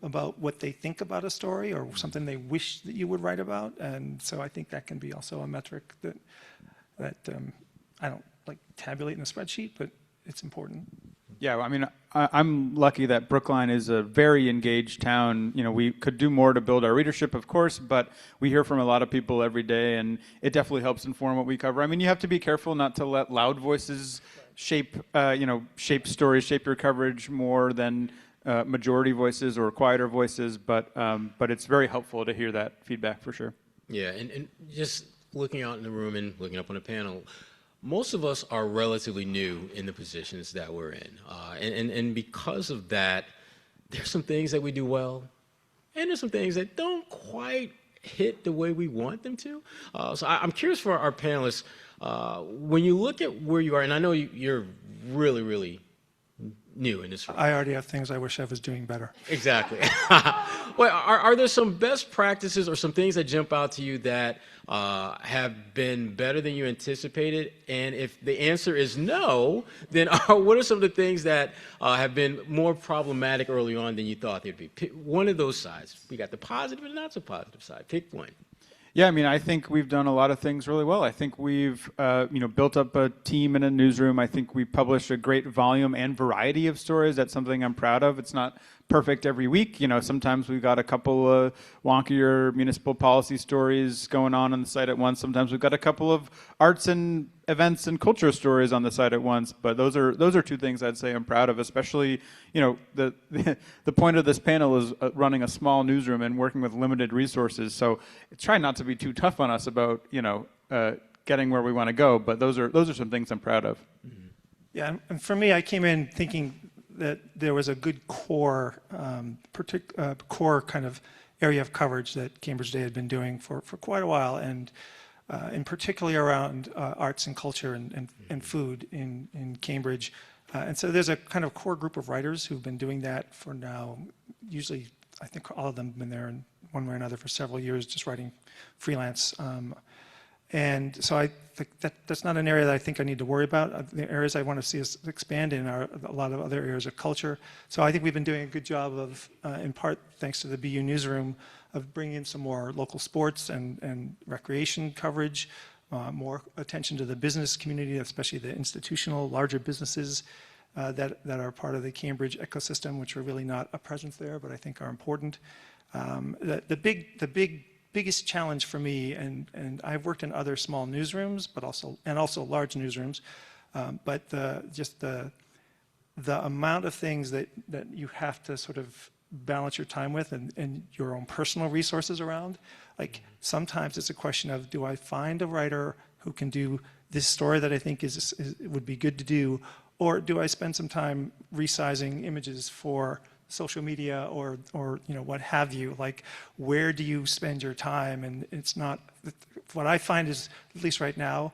about what they think about a story, or something they wish that you would write about, and so I think that can be also a metric that I don't like tabulate in a spreadsheet, but it's important. Yeah, I mean, I'm lucky that Brookline is a very engaged town. We could do more to build our readership, of course, but we hear from a lot of people every day, and it definitely helps inform what we cover. I mean, you have to be careful not to let loud voices shape stories, shape your coverage more than majority voices or quieter voices, but it's very helpful to hear that feedback for sure. Yeah, and just looking out in the room and looking up on the panel, most of us are relatively new in the positions that we're in. And because of that, there's some things that we do well, and there's some things that don't quite hit the way we want them to. So I'm curious for our panelists, when you look at where you are, and I know you're really, really new in this room. I already have things I wish I was doing better. Exactly. Well, are there some best practices or some things that jump out to you that have been better than you anticipated? And if the answer is no, then what are some of the things that have been more problematic early on than you thought they'd be? Pick one of those sides. We got the positive and not so positive side. Pick one. Yeah, I mean, I think we've done a lot of things really well. I think we've, built up a team in a newsroom. I think we publish a great volume and variety of stories. That's something I'm proud of. It's not perfect every week. Sometimes we've got a couple of wonkier municipal policy stories going on the site at once. Sometimes we've got a couple of arts and events and culture stories on the site at once. But those are two things I'd say I'm proud of, especially, the point of this panel is running a small newsroom and working with limited resources. So try not to be too tough on us about, getting where we want to go. But those are some things I'm proud of. Yeah, and for me, I came in thinking that there was a good core kind of area of coverage that Cambridge Day had been doing for quite a while, and in particularly around arts and culture and food in Cambridge. And so there's a kind of core group of writers who've been doing that for now, usually I think all of them have been there in one way or another for several years, just writing freelance. And so I think that's not an area that I think I need to worry about. The areas I want to see us expand in are a lot of other areas of culture. So I think we've been doing a good job of, in part thanks to the BU Newsroom, of bringing in some more local sports and recreation coverage, more attention to the business community, especially the institutional, larger businesses that are part of the Cambridge ecosystem, which are really not a presence there, but I think are important. The biggest challenge for me, and I've worked in other small newsrooms, but also large newsrooms, but just the amount of things that you have to sort of balance your time with and your own personal resources around. Like sometimes it's a question of, do I find a writer who can do this story that I think would be good to do, or do I spend some time resizing images for social media or what have you? Like, where do you spend your time? And it's not, what I find is, at least right now,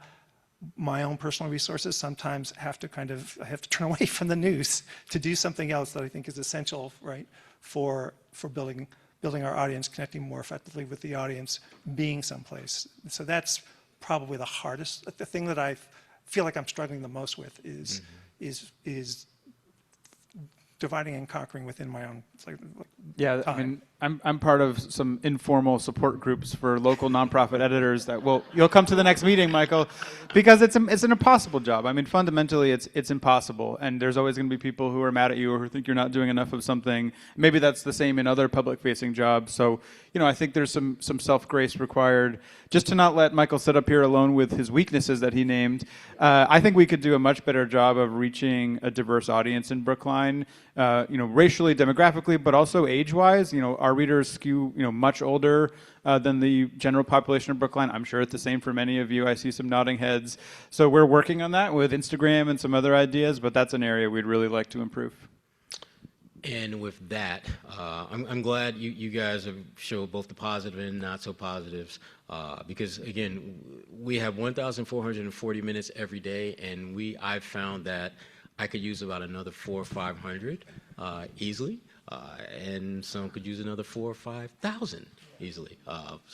my own personal resources sometimes I have to turn away from the news to do something else that I think is essential, right, for building our audience, connecting more effectively with the audience, being someplace. So that's probably the hardest. The thing that I feel like I'm struggling the most with is dividing and conquering within my own Yeah, time. I mean, I'm part of some informal support groups for local nonprofit editors that you'll come to the next meeting, Michael, because it's an impossible job. I mean, fundamentally, it's impossible, and there's always going to be people who are mad at you or who think you're not doing enough of something. Maybe that's the same in other public-facing jobs. So, I think there's some self-grace required. Just to not let Michael sit up here alone with his weaknesses that he named, I think we could do a much better job of reaching a diverse audience in Brookline, racially, demographically, but also age-wise. Our readers skew, much older than the general population of Brookline. I'm sure it's the same for many of you. I see some nodding heads. So we're working on that with Instagram and some other ideas, but that's an area we'd really like to improve. And with that, I'm glad you guys have showed both the positive and not so positives, because again, we have 1,440 minutes every day, and I've found that I could use about another 400 or 500 easily, and some could use another 4,000 or 5,000 easily.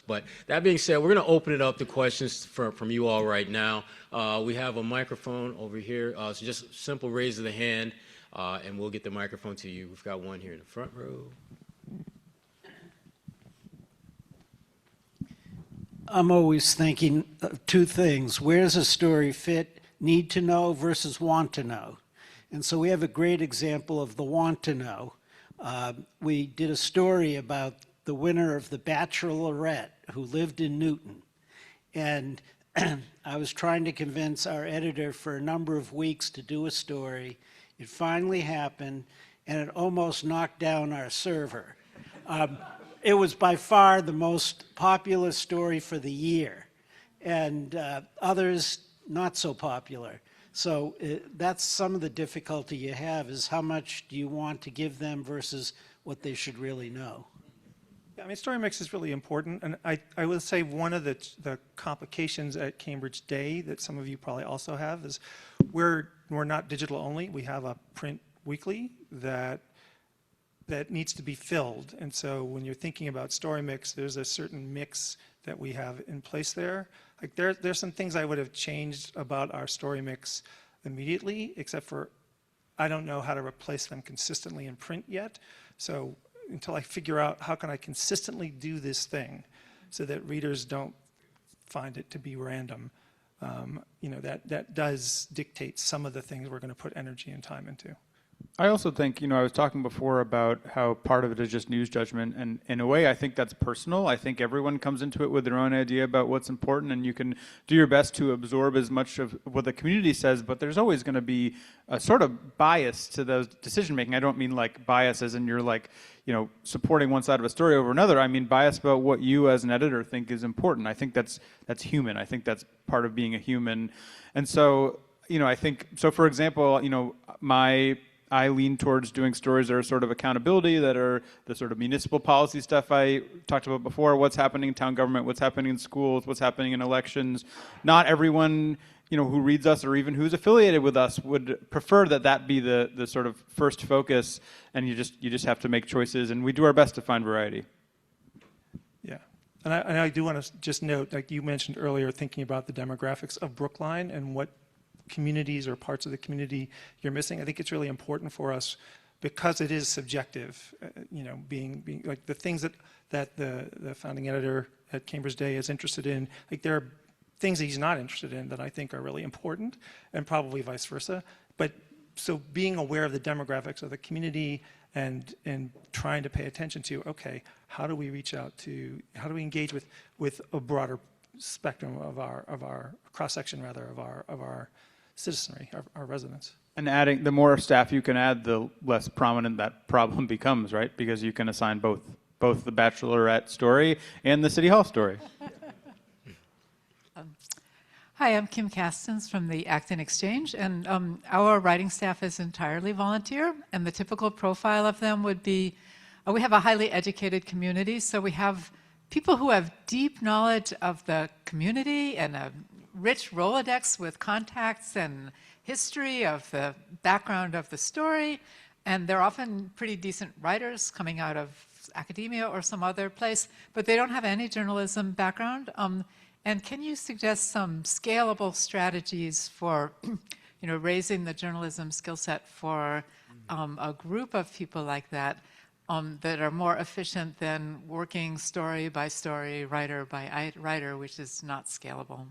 But that being said, we're going to open it up to questions from you all right now. We have a microphone over here, so just simple raise of the hand. And we'll get the microphone to you. We've got one here in the front row. I'm always thinking of two things. Where does a story fit need to know versus want to know? And so we have a great example of the want to know. We did a story about the winner of the Bachelorette who lived in Newton. And I was trying to convince our editor for a number of weeks to do a story. It finally happened, and it almost knocked down our server. It was by far the most popular story for the year, and others not so popular. So that's some of the difficulty you have, is how much do you want to give them versus what they should really know. I mean, story mix is really important, and I will say one of the complications at Cambridge Day that some of you probably also have is we're not digital only. We have a print weekly that needs to be filled, and so when you're thinking about story mix, there's a certain mix that we have in place there. Like there's some things I would have changed about our story mix immediately, except for I don't know how to replace them consistently in print yet. So until I figure out how can I consistently do this thing so that readers don't find it to be random, that does dictate some of the things we're going to put energy and time into. I also think, I was talking before about how part of it is just news judgment, and in a way I think that's personal. I think everyone comes into it with their own idea about what's important, and you can do your best to absorb as much of what the community says, but there's always going to be a sort of bias to those decision making. I don't mean like bias as in you're like, supporting one side of a story over another. I mean bias about what you as an editor think is important. I think that's human. I think that's part of being a human. And so, I think, so for example, I lean towards doing stories that are sort of accountability, that are the sort of municipal policy stuff I talked about before, what's happening in town government, what's happening in schools, what's happening in elections. Not everyone, who reads us or even who's affiliated with us would prefer that be the sort of first focus, and you just have to make choices, and we do our best to find variety. Yeah, and I do want to just note, like you mentioned earlier, thinking about the demographics of Brookline and what communities or parts of the community you're missing. I think it's really important for us because it is subjective, being like the things that the founding editor at Cambridge Day is interested in, like there are things that he's not interested in that I think are really important, and probably vice versa. But so being aware of the demographics of the community and trying to pay attention to, okay, how do we engage with a broader spectrum of our cross-section rather of our citizenry, our residents. And adding, the more staff you can add, the less prominent that problem becomes, right? Because you can assign both the Bachelorette story and the City Hall story. Hi, I'm Kim Castens from the Acton Exchange, and our writing staff is entirely volunteer, and the typical profile of them would be, we have a highly educated community, so we have people who have deep knowledge of the community and a rich Rolodex with contacts and history of the background of the story, and they're often pretty decent writers coming out of academia or some other place, but they don't have any journalism background. And can you suggest some scalable strategies for, raising the journalism skill set for a group of people like that that are more efficient than working story by story, writer by writer, which is not scalable?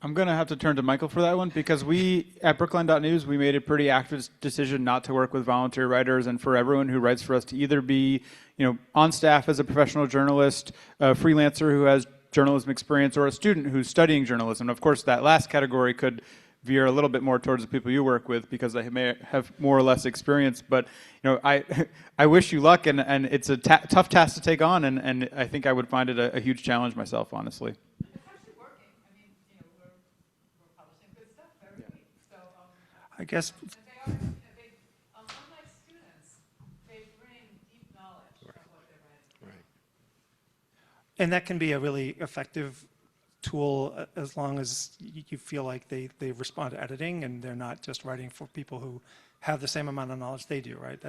I'm going to have to turn to Michael for that one, because we, at Brookline.News, we made a pretty active decision not to work with volunteer writers, and for everyone who writes for us to either be, on staff as a professional journalist, a freelancer who has journalism experience, or a student who's studying journalism. Of course, that last category could veer a little bit more towards the people you work with because they may have more or less experience. But I wish you luck, and it's a tough task to take on, and I think I would find it a huge challenge myself, honestly. I guess. Unlike students, they bring deep knowledge of what they're writing. Right. And that can be a really effective tool as long as you feel like they respond to editing and they're not just writing for people who have the same amount of knowledge they do, right?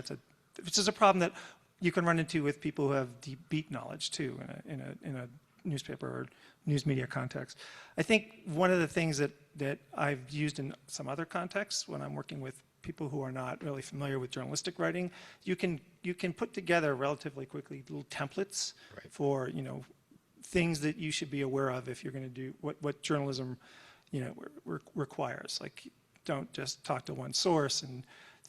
Which is a problem that you can run into with people who have deep beat knowledge too in a newspaper or news media context. I think one of the things that I've used in some other contexts when I'm working with people who are not really familiar with journalistic writing, you can put together relatively quickly little templates for things that you should be aware of if you're going to do what journalism requires. Like, don't just talk to one source, and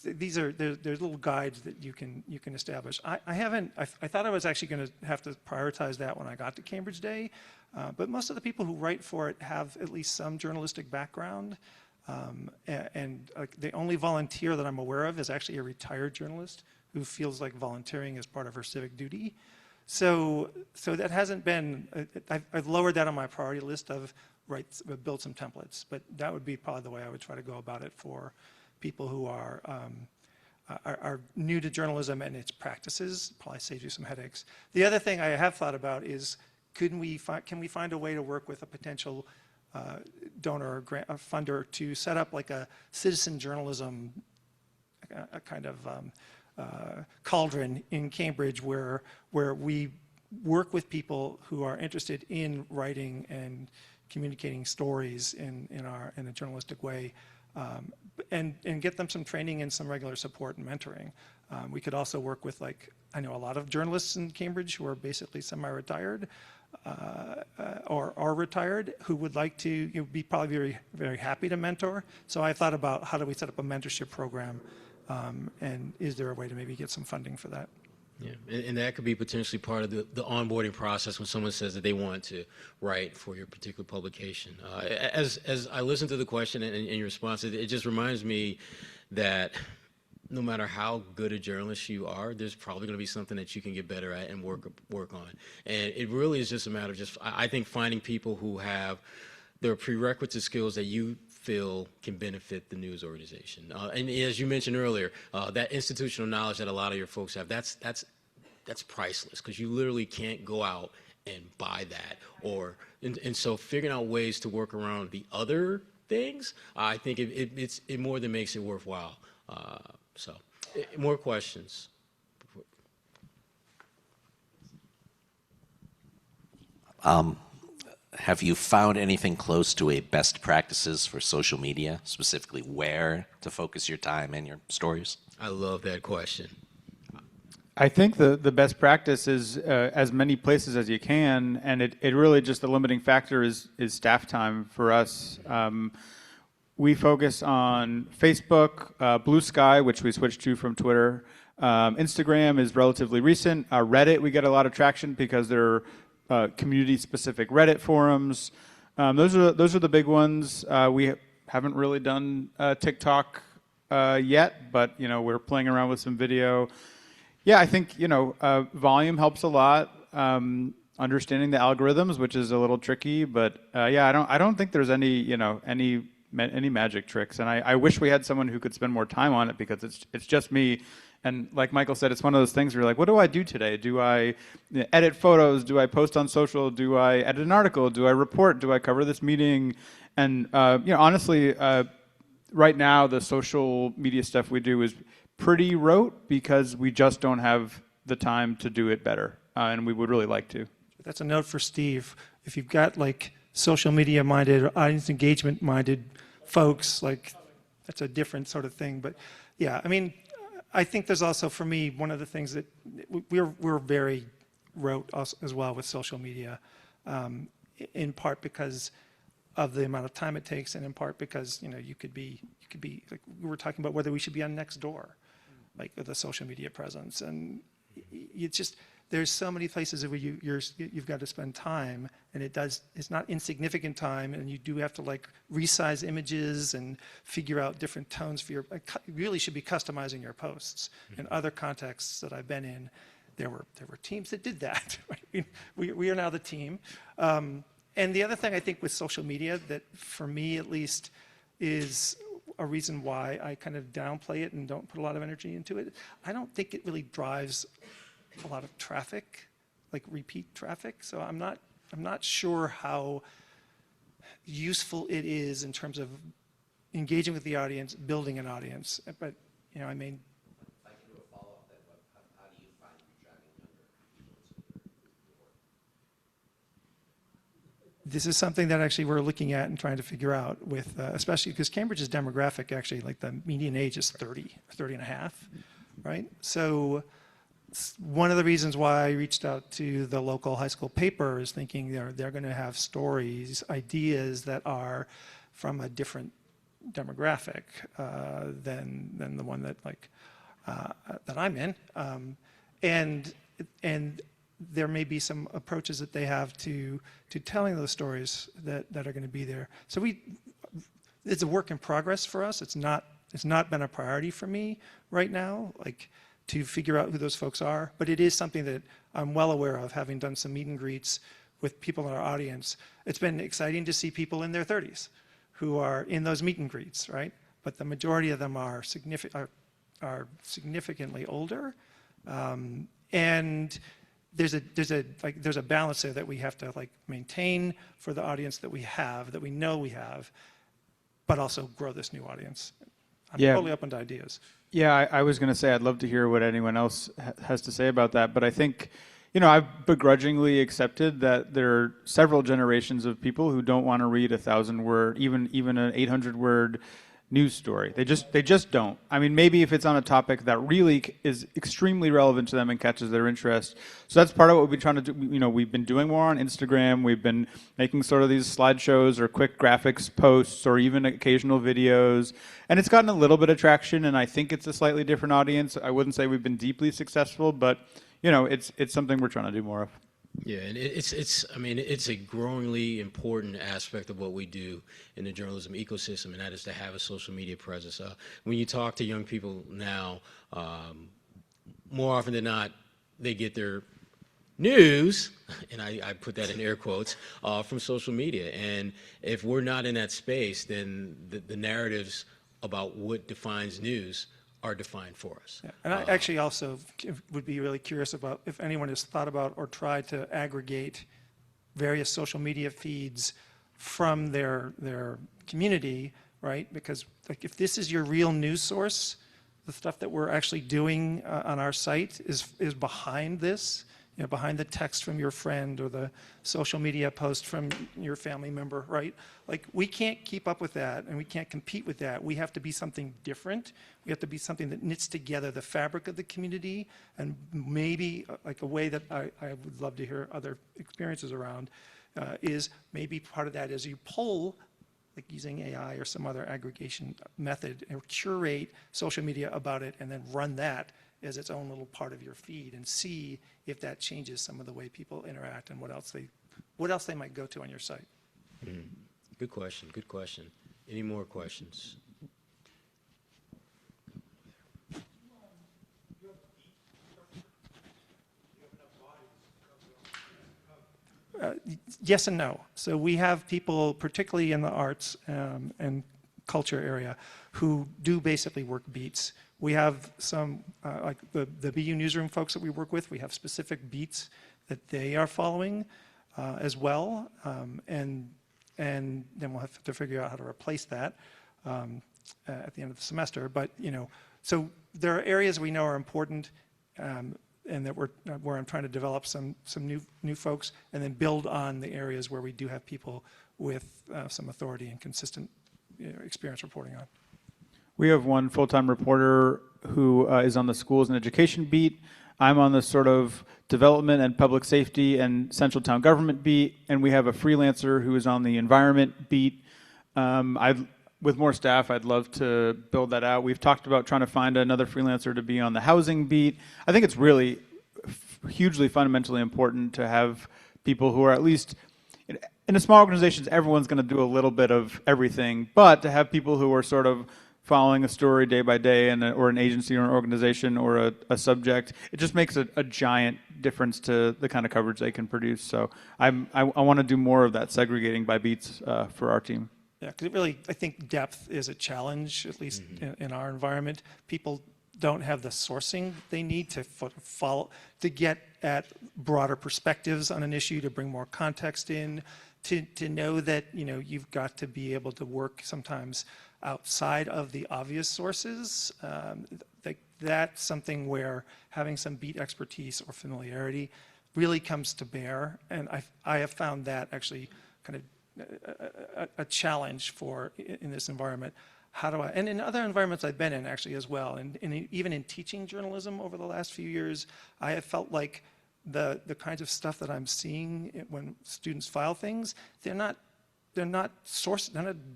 there's little guides that you can establish. I thought I was actually going to have to prioritize that when I got to Cambridge Day, but most of the people who write for it have at least some journalistic background, and the only volunteer that I'm aware of is actually a retired journalist who feels like volunteering is part of her civic duty. So that hasn't been. I've lowered that on my priority list of build some templates, but that would be probably the way I would try to go about it for people who are are new to journalism and its practices. Probably saves you some headaches. The other thing I have thought about is, can we find a way to work with a potential donor or grant, a funder to set up like a citizen journalism, a kind of cauldron in Cambridge where we work with people who are interested in writing and communicating stories in a journalistic way, and get them some training and some regular support and mentoring. We could also work with, like, I know a lot of journalists in Cambridge who are basically semi-retired or are retired, who would like to be probably very, very happy to mentor. So I thought about, how do we set up a mentorship program, and is there a way to maybe get some funding for that? Yeah, and that could be potentially part of the onboarding process when someone says that they want to write for your particular publication. As I listen to the question and your response, it just reminds me that no matter how good a journalist you are, there's probably going to be something that you can get better at and work on. And it really is just a matter of I think, finding people who have their prerequisite skills that you feel can benefit the news organization. And as you mentioned earlier, that institutional knowledge that a lot of your folks have, that's priceless, because you literally can't go out and buy that. And so figuring out ways to work around the other things, I think it more than makes it worthwhile. So more questions? Have you found anything close to a best practices for social media, specifically where to focus your time and your stories? I love that question. I think the best practice is as many places as you can, and it really just the limiting factor is staff time for us. We focus on Facebook, Blue Sky, which we switched to from Twitter. Instagram is relatively recent. Reddit, we get a lot of traction because there are community-specific Reddit forums. Those are the big ones. We haven't really done TikTok yet, but we're playing around with some video. Yeah, I think volume helps a lot. Understanding the algorithms, which is a little tricky, but yeah, I don't think there's any magic tricks, and I wish we had someone who could spend more time on it, because it's just me. And like Michael said, it's one of those things where you're like, what do I do today? Do I edit photos? Do I post on social? Do I edit an article? Do I report? Do I cover this meeting? And honestly, right now the social media stuff we do is pretty rote because we just don't have the time to do it better, and we would really like to. That's a note for Steve. If you've got like social media minded or audience engagement minded folks, like, that's a different sort of thing. But yeah, I mean, I think there's also, for me, one of the things that we're very rote as well with social media, in part because of the amount of time it takes, and in part because you could be like, we were talking about whether we should be on Nextdoor, like with a social media presence, and it's just, there's so many places where you've got to spend time, and it's not insignificant time, and you do have to like resize images and figure out different tones for you really should be customizing your posts. In other contexts that I've been in, there were teams that did that. Right? We are now the team. And the other thing I think with social media that, for me at least, is a reason why I kind of downplay it and don't put a lot of energy into it. I don't think it really drives a lot of traffic, like repeat traffic. So I'm not sure how useful it is in terms of engaging with the audience, building an audience. But I mean. If I can do a follow-up, then how do you find you're driving younger people? This is something that actually we're looking at and trying to figure out with, especially because Cambridge's demographic, actually, like the median age is 30 and a half, right? So one of the reasons why I reached out to the local high school paper is thinking they're going to have stories, ideas that are from a different demographic than the one that that I'm in, and there may be some approaches that they have to telling those stories that are going to be there. So it's a work in progress for us. It's not been a priority for me right now, like, to figure out who those folks are, but it is something that I'm well aware of, having done some meet and greets with people in our audience. It's been exciting to see people in their 30s who are in those meet and greets, right? But the majority of them are are significantly older, and there's a balance there that we have to like maintain for the audience that we have, that we know we have, but also grow this new audience. I'm totally open to ideas. Yeah, I was going to say I'd love to hear what anyone else has to say about that, but I think, you know, I've begrudgingly accepted that there are several generations of people who don't want to read 1,000-word, even an 800-word news story. They just don't. I mean, maybe if it's on a topic that really is extremely relevant to them and catches their interest. So that's part of what we've been trying to do. You know, we've been doing more on Instagram. We've been making sort of these slideshows or quick graphics posts or even occasional videos. And it's gotten a little bit of traction, and I think it's a slightly different audience. I wouldn't say we've been deeply successful, but you know, it's something we're trying to do more of. Yeah, and I mean, it's a growingly important aspect of what we do in the journalism ecosystem, and that is to have a social media presence. When you talk to young people now, more often than not, they get their news, and I put that in air quotes, from social media. And if we're not in that space, then the narratives about what defines news are defined for us. Yeah. And I actually also would be really curious about if anyone has thought about or tried to aggregate various social media feeds from their community, right? Because like if this is your real news source, the stuff that we're actually doing on our site is behind this, you know, behind the text from your friend or the social media post from your family member, right? Like we can't keep up with that and we can't compete with that. We have to be something different. We have to be something that knits together the fabric of the community, and maybe like a way that I would love to hear other experiences around is maybe part of that is you pull, like using AI or some other aggregation method, or curate social media about it and then run that as its own little part of your feed and see if that changes some of the way people interact and what else they might go to on your site. Mm-hmm. Good question, good question. Any more questions? Yes and no. So we have people, particularly in the arts and culture area, who do basically work beats. We have some, like the BU Newsroom folks that we work with, we have specific beats that they are following as well. And then we'll have to figure out how to replace that at the end of the semester. But, you know, so there are areas we know are important and that where I'm trying to develop some new folks and then build on the areas where we do have people with some authority and consistent experience reporting on. We have one full-time reporter who is on the schools and education beat. I'm on the sort of development and public safety and central town government beat, and we have a freelancer who is on the environment beat. With more staff, I'd love to build that out. We've talked about trying to find another freelancer to be on the housing beat. I think it's really hugely fundamentally important to have people who are at least, in a small organizations, everyone's going to do a little bit of everything, but to have people who are sort of following a story day by day, or an agency or an organization or a subject, it just makes a giant difference to the kind of coverage they can produce. So I want to do more of that segregating by beats for our team. Yeah, because it really, I think depth is a challenge, at least in our environment. People don't have the sourcing they need to follow, to get at broader perspectives on an issue, to bring more context in, to know that, you know, you've got to be able to work sometimes outside of the obvious sources. That's something where having some beat expertise or familiarity really comes to bear. And I have found that actually kind of a challenge in this environment. How do I, and in other environments I've been in actually as well, and even in teaching journalism over the last few years, I have felt like the kinds of stuff that I'm seeing when students file things, they're not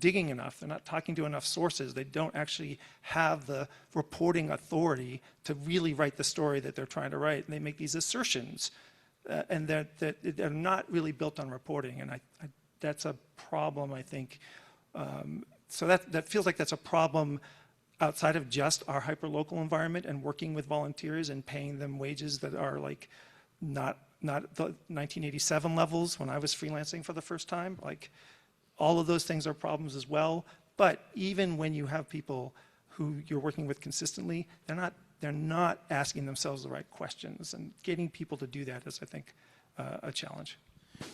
digging enough, they're not talking to enough sources, they don't actually have the reporting authority to really write the story that they're trying to write, and they make these assertions, and they're not really built on reporting, and that's a problem, I think. So that feels like that's a problem outside of just our hyperlocal environment and working with volunteers and paying them wages that are like not the 1987 levels when I was freelancing for the first time. Like all of those things are problems as well. But even when you have people who you're working with consistently, they're not asking themselves the right questions, and getting people to do that is, I think, a challenge.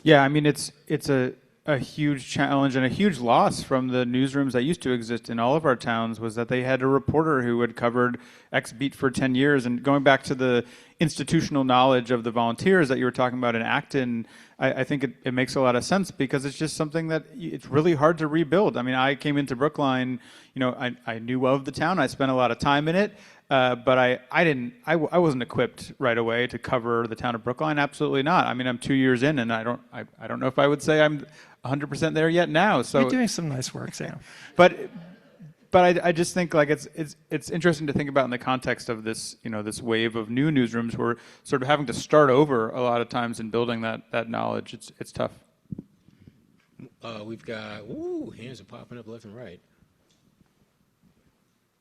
Yeah, I mean, it's a huge challenge and a huge loss from the newsrooms that used to exist in all of our towns, was that they had a reporter who had covered X beat for 10 years. And going back to the institutional knowledge of the volunteers that you were talking about in Acton, I think it makes a lot of sense, because it's just something that it's really hard to rebuild. I mean, I came into Brookline, you know, I knew of the town, I spent a lot of time in it, but I wasn't equipped right away to cover the town of Brookline. Absolutely not. I mean, I'm 2 years in, and I don't know if I would say I'm 100% there yet now. So you're doing some nice work, Sam. But I just think, like, it's interesting to think about in the context of this, you know, this wave of new newsrooms. We're sort of having to start over a lot of times in building that knowledge. It's tough. We've got hands are popping up left and right.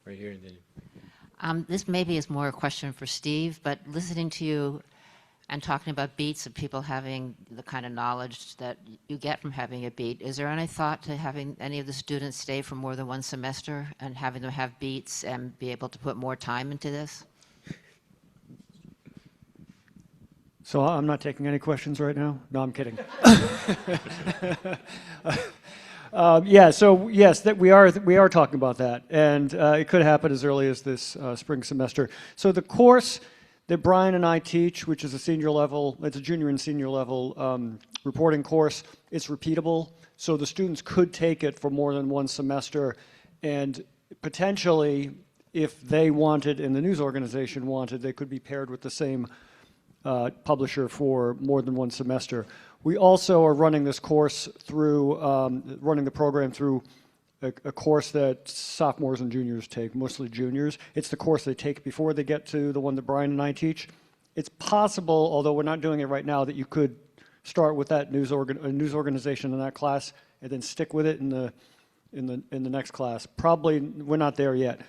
Right here and then. This maybe is more a question for Steve, but listening to you and talking about beats and people having the kind of knowledge that you get from having a beat, is there any thought to having any of the students stay for more than one semester and having them have beats and be able to put more time into this? So I'm not taking any questions right now? No, I'm kidding. Yeah, so yes, we are talking about that, and it could happen as early as this spring semester. So the course that Brian and I teach, which is a senior level, it's a junior and senior level reporting course, it's repeatable, so the students could take it for more than one semester, and potentially, if they wanted and the news organization wanted, they could be paired with the same publisher for more than one semester. We also are running this course through, running the program through a course that sophomores and juniors take, mostly juniors. It's the course they take before they get to the one that Brian and I teach. It's possible, although we're not doing it right now, that you could start with that news organization in that class and then stick with it in the next class. Probably we're not there yet,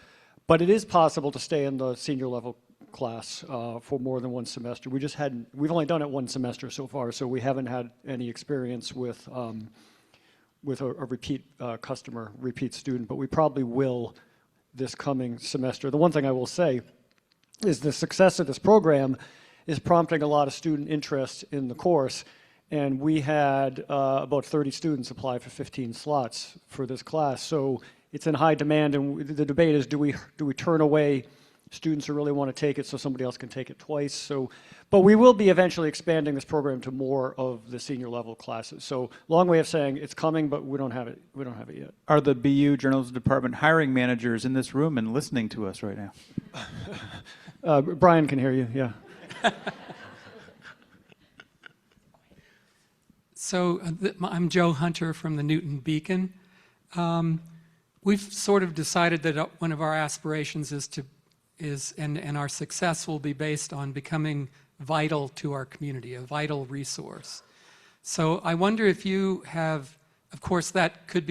but it is possible to stay in the senior level class for more than one semester. We've only done it one semester so far, so we haven't had any experience with a repeat customer, repeat student, but we probably will this coming semester. The one thing I will say is the success of this program is prompting a lot of student interest in the course, and we had about 30 students apply for 15 slots for this class, so it's in high demand, and the debate is, do we turn away students who really want to take it so somebody else can take it twice? So, but we will be eventually expanding this program to more of the senior level classes. So long way of saying it's coming, but we don't have it yet. Are the BU Journalism Department hiring managers in this room and listening to us right now? Brian can hear you, yeah. So I'm Joe Hunter from the Newton Beacon. We've sort of decided that one of our aspirations and our success will be based on becoming vital to our community, a vital resource. So I wonder if you have, of course, that could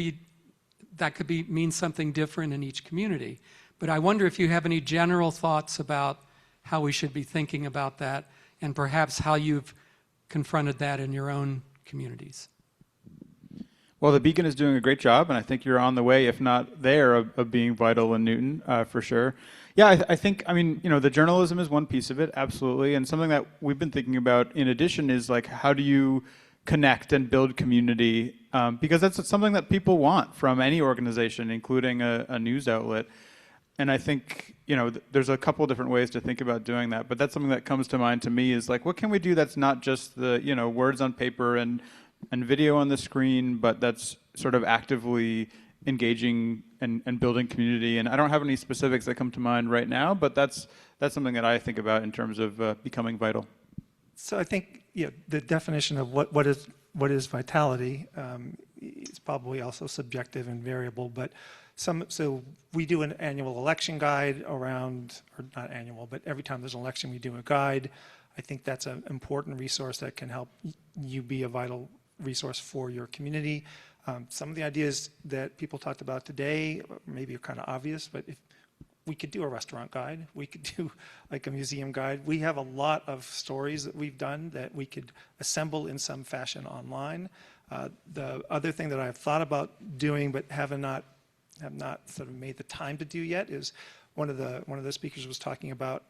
mean something different in each community, but I wonder if you have any general thoughts about how we should be thinking about that, and perhaps how you've confronted that in your own communities. Well, the Beacon is doing a great job, and I think you're on the way, if not there, of being vital in Newton, for sure. Yeah, I think, I mean, you know, the journalism is one piece of it, absolutely, and something that we've been thinking about in addition is, like, how do you connect and build community, because that's something that people want from any organization, including a news outlet. And I think, you know, there's a couple different ways to think about doing that, but that's something that comes to mind to me is, like, what can we do that's not just the, you know, words on paper and video on the screen, but that's sort of actively engaging and building community. And I don't have any specifics that come to mind right now, but that's something that I think about in terms of becoming vital. So I think, yeah, the definition of what is vitality is probably also subjective and variable, but so we do an annual election guide around, or not annual, but every time there's an election we do a guide. I think that's an important resource that can help you be a vital resource for your community. Some of the ideas that people talked about today maybe are kind of obvious, but if we could do a restaurant guide, we could do like a museum guide. We have a lot of stories that we've done that we could assemble in some fashion online. The other thing that I've thought about doing but have not have not sort of made the time to do yet is one of the speakers was talking about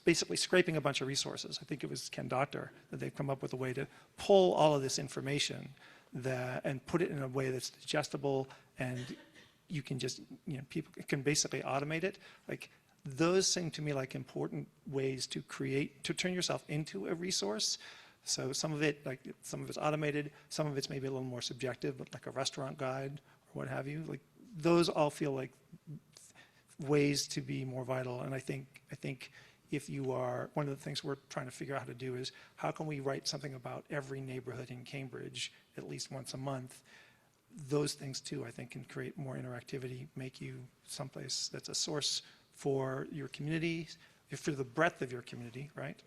basically scraping a bunch of resources. I think it was Ken Doctor that they've come up with a way to pull all of this information and put it in a way that's digestible, and you can just, people can basically automate it. Like, those seem to me like important ways to turn yourself into a resource. So some of it's automated, some of it's maybe a little more subjective, but like a restaurant guide or what have you. Like, those all feel like ways to be more vital. And I think if you are, one of the things we're trying to figure out how to do is how can we write something about every neighborhood in Cambridge at least once a month. Those things too, I think, can create more interactivity, make you someplace that's a source for your community, for the breadth of your community, right?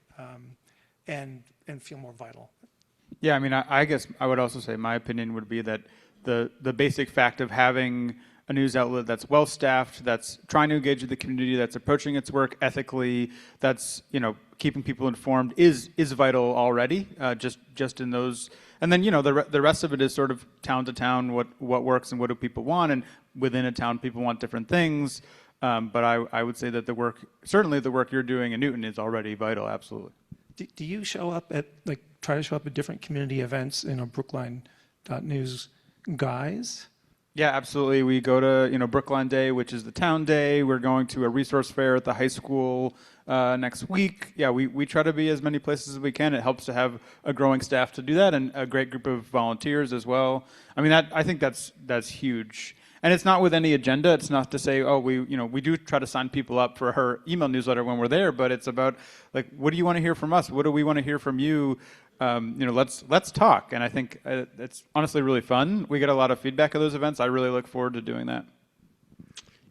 And feel more vital. Yeah, I mean, I guess I would also say my opinion would be that the basic fact of having a news outlet that's well-staffed, that's trying to engage with the community, that's approaching its work ethically, that's, keeping people informed is vital already, just in those. And then, the rest of it is sort of town to town, what works and what do people want, and within a town people want different things. But I would say that certainly the work you're doing in Newton is already vital, absolutely. Do you show up try to show up at different community events, Brookline.News guys? Yeah, absolutely. We go to, Brookline Day, which is the town day. We're going to a resource fair at the high school next week. Yeah, we try to be as many places as we can. It helps to have a growing staff to do that and a great group of volunteers as well. I mean, I think that's huge. And it's not with any agenda. It's not to say, oh, we do try to sign people up for her email newsletter when we're there, but it's about, like, what do you want to hear from us? What do we want to hear from you? Let's talk. And I think it's honestly really fun. We get a lot of feedback at those events. I really look forward to doing that.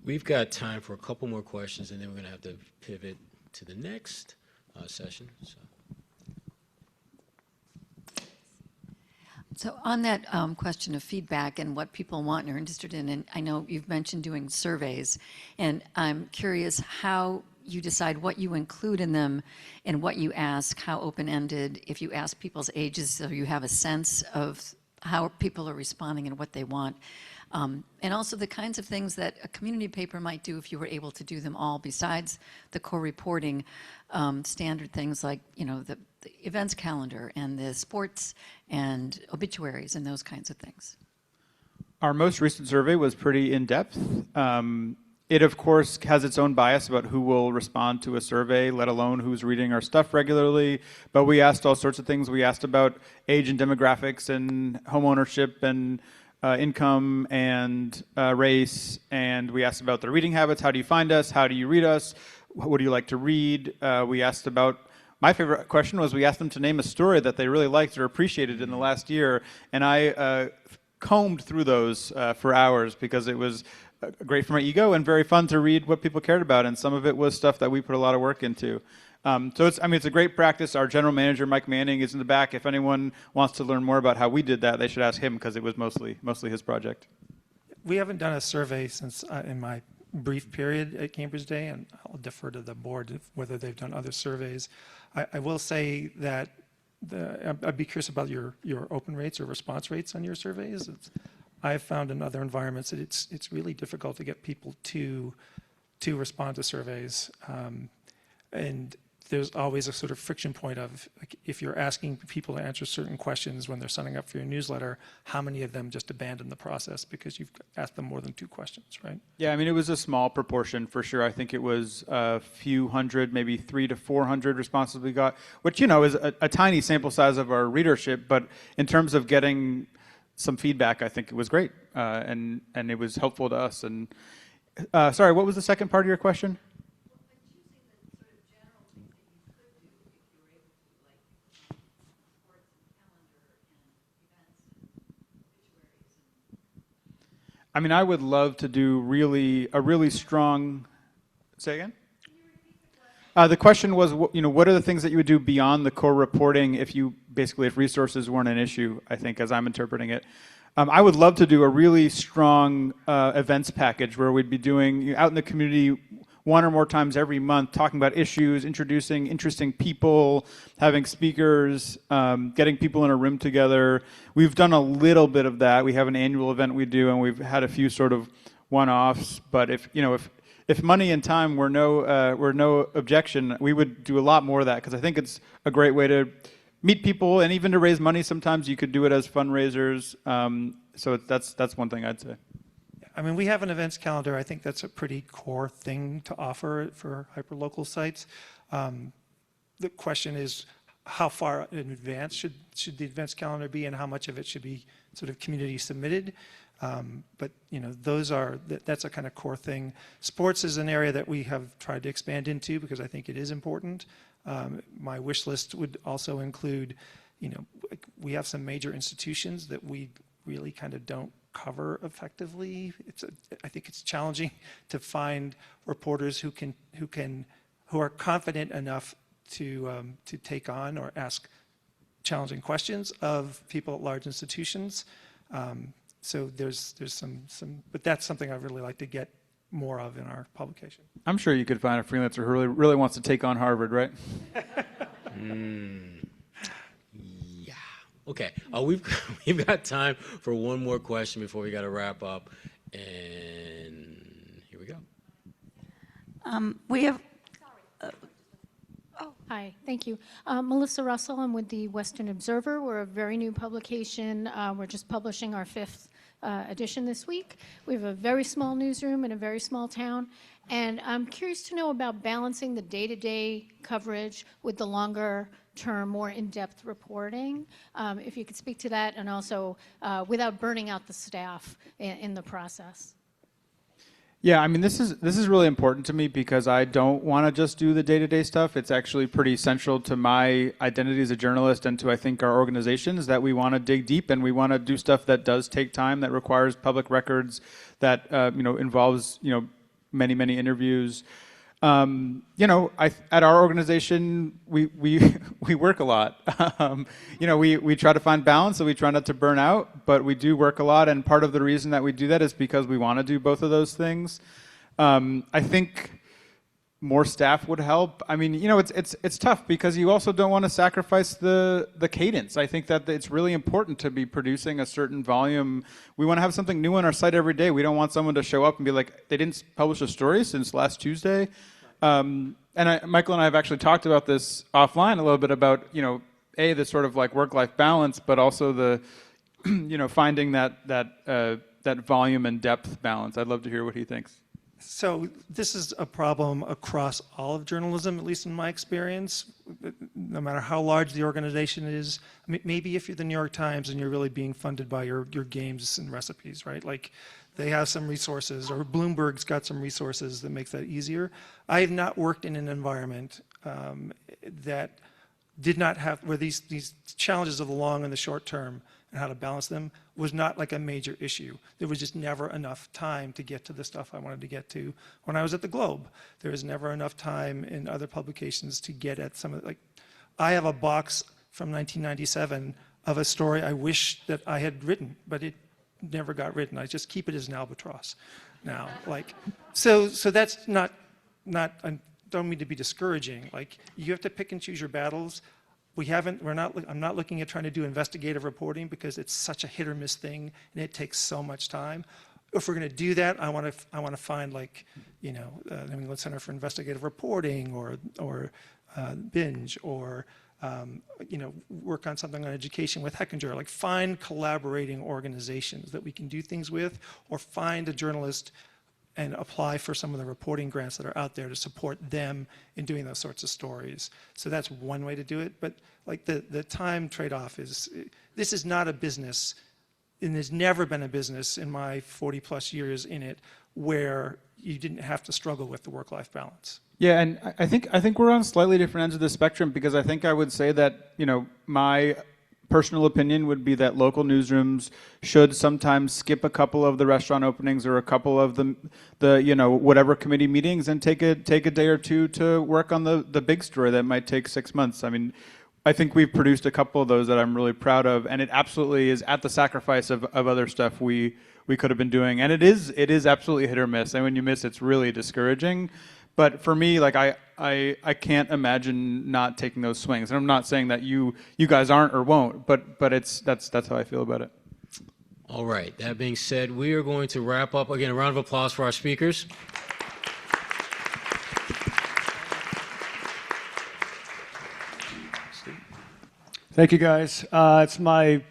We've got time for a couple more questions, and then we're going to have to pivot to the next session. So on that question of feedback and what people want and are interested in, and I know you've mentioned doing surveys, and I'm curious how you decide what you include in them and what you ask, how open-ended, if you ask people's ages so you have a sense of how people are responding and what they want. And also the kinds of things that a community paper might do if you were able to do them all besides the core reporting, standard things like, the events calendar and the sports and obituaries and those kinds of things. Our most recent survey was pretty in-depth. It, of course, has its own bias about who will respond to a survey, let alone who's reading our stuff regularly. But we asked all sorts of things. We asked about age and demographics and home ownership and income and race. And we asked about their reading habits. How do you find us? How do you read us? What do you like to read? We asked about, my favorite question was we asked them to name a story that they really liked or appreciated in the last year. And I combed through those for hours because it was great for my ego and very fun to read what people cared about, and some of it was stuff that we put a lot of work into. So it's a great practice. Our general manager, Mike Manning, is in the back. If anyone wants to learn more about how we did that, they should ask him because it was mostly his project. We haven't done a survey since in my brief period at Cambridge Day, and I'll defer to the board whether they've done other surveys. I will say that I'd be curious about your open rates or response rates on your surveys. I've found in other environments that it's really difficult to get people to respond to surveys, and there's always a sort of friction point of, like, if you're asking people to answer certain questions when they're signing up for your newsletter, how many of them just abandon the process because you've asked them more than 2 questions, right? Yeah, I mean, it was a small proportion for sure. I think it was a few hundred, maybe 300 to 400 responses we got, which, is a tiny sample size of our readership, but in terms of getting some feedback, I think it was great, and it was helpful to us. And sorry, what was the second part of your question? I mean, I would love to do a really strong. Say again? The question was, what are the things that you would do beyond the core reporting if resources weren't an issue, I think, as I'm interpreting it. I would love to do a really strong events package where we'd be doing out in the community 1 or more times every month, talking about issues, introducing interesting people, having speakers, getting people in a room together. We've done a little bit of that. We have an annual event we do, and we've had a few sort of one-offs. But if money and time were no objection, we would do a lot more of that, because I think it's a great way to meet people and even to raise money. Sometimes you could do it as fundraisers. So that's one thing I'd say. I mean, we have an events calendar. I think that's a pretty core thing to offer for hyperlocal sites. The question is, how far in advance should the events calendar be, and how much of it should be sort of community submitted? But that's a kind of core thing. Sports is an area that we have tried to expand into because I think it is important. My wish list would also include, we have some major institutions that we really kind of don't cover effectively. I think it's challenging to find reporters who are confident enough to take on or ask challenging questions of people at large institutions. So there's some, but that's something I'd really like to get more of in our publication. I'm sure you could find a freelancer who really wants to take on Harvard, right? Yeah. Okay. We've got time for one more question before we got to wrap up, and here we go. We have. Hi, thank you. Melissa Russell, I'm with the Western Observer. We're a very new publication. We're just publishing our 5th edition this week. We have a very small newsroom in a very small town, and I'm curious to know about balancing the day-to-day coverage with the longer-term, more in-depth reporting. If you could speak to that, and also without burning out the staff in the process. Yeah, I mean, this is really important to me because I don't want to just do the day-to-day stuff. It's actually pretty central to my identity as a journalist and to, I think, our organizations, that we want to dig deep and we want to do stuff that does take time, that requires public records, that involves many interviews. At our organization, we work a lot. We try to find balance, so we try not to burn out, but we do work a lot. And part of the reason that we do that is because we want to do both of those things. I think more staff would help. I mean, it's tough because you also don't want to sacrifice the cadence. I think that it's really important to be producing a certain volume. We want to have something new on our site every day. We don't want someone to show up and be like, they didn't publish a story since last Tuesday. Michael and I have actually talked about this offline a little bit about, the sort of like work-life balance, but also the, finding that volume and depth balance. I'd love to hear what he thinks. So this is a problem across all of journalism, at least in my experience, no matter how large the organization is. Maybe if you're the New York Times and you're really being funded by your games and recipes, right? Like they have some resources, or Bloomberg's got some resources that makes that easier. I have not worked in an environment that did not have, where these challenges of the long and the short term and how to balance them was not like a major issue. There was just never enough time to get to the stuff I wanted to get to. When I was at the Globe, there was never enough time in other publications to get at some of, like, I have a box from 1997 of a story I wish that I had written, but it never got written. I just keep it as an albatross now. Like, so that's not, I don't mean to be discouraging. Like, you have to pick and choose your battles. I'm not looking at trying to do investigative reporting because it's such a hit or miss thing and it takes so much time. If we're going to do that, I want to find, like, the New England Center for Investigative Reporting or Binge, or work on something on education with Hechinger. Like, find collaborating organizations that we can do things with, or find a journalist and apply for some of the reporting grants that are out there to support them in doing those sorts of stories. So that's one way to do it. But like the time trade-off is, this is not a business, and there's never been a business in my 40 plus years in it where you didn't have to struggle with the work-life balance. Yeah, and I think we're on slightly different ends of the spectrum, because I think I would say that, my personal opinion would be that local newsrooms should sometimes skip a couple of the restaurant openings or a couple of the whatever committee meetings and take a day or two to work on the big story that might take 6 months. I mean, I think we've produced a couple of those that I'm really proud of, and it absolutely is at the sacrifice of other stuff we could have been doing. And it is absolutely hit or miss. And when you miss, it's really discouraging. But for me, like, I can't imagine not taking those swings. And I'm not saying that you guys aren't or won't, but that's how I feel about it. All right, that being said, we are going to wrap up. Again, a round of applause for our speakers. Thank you, guys. It's my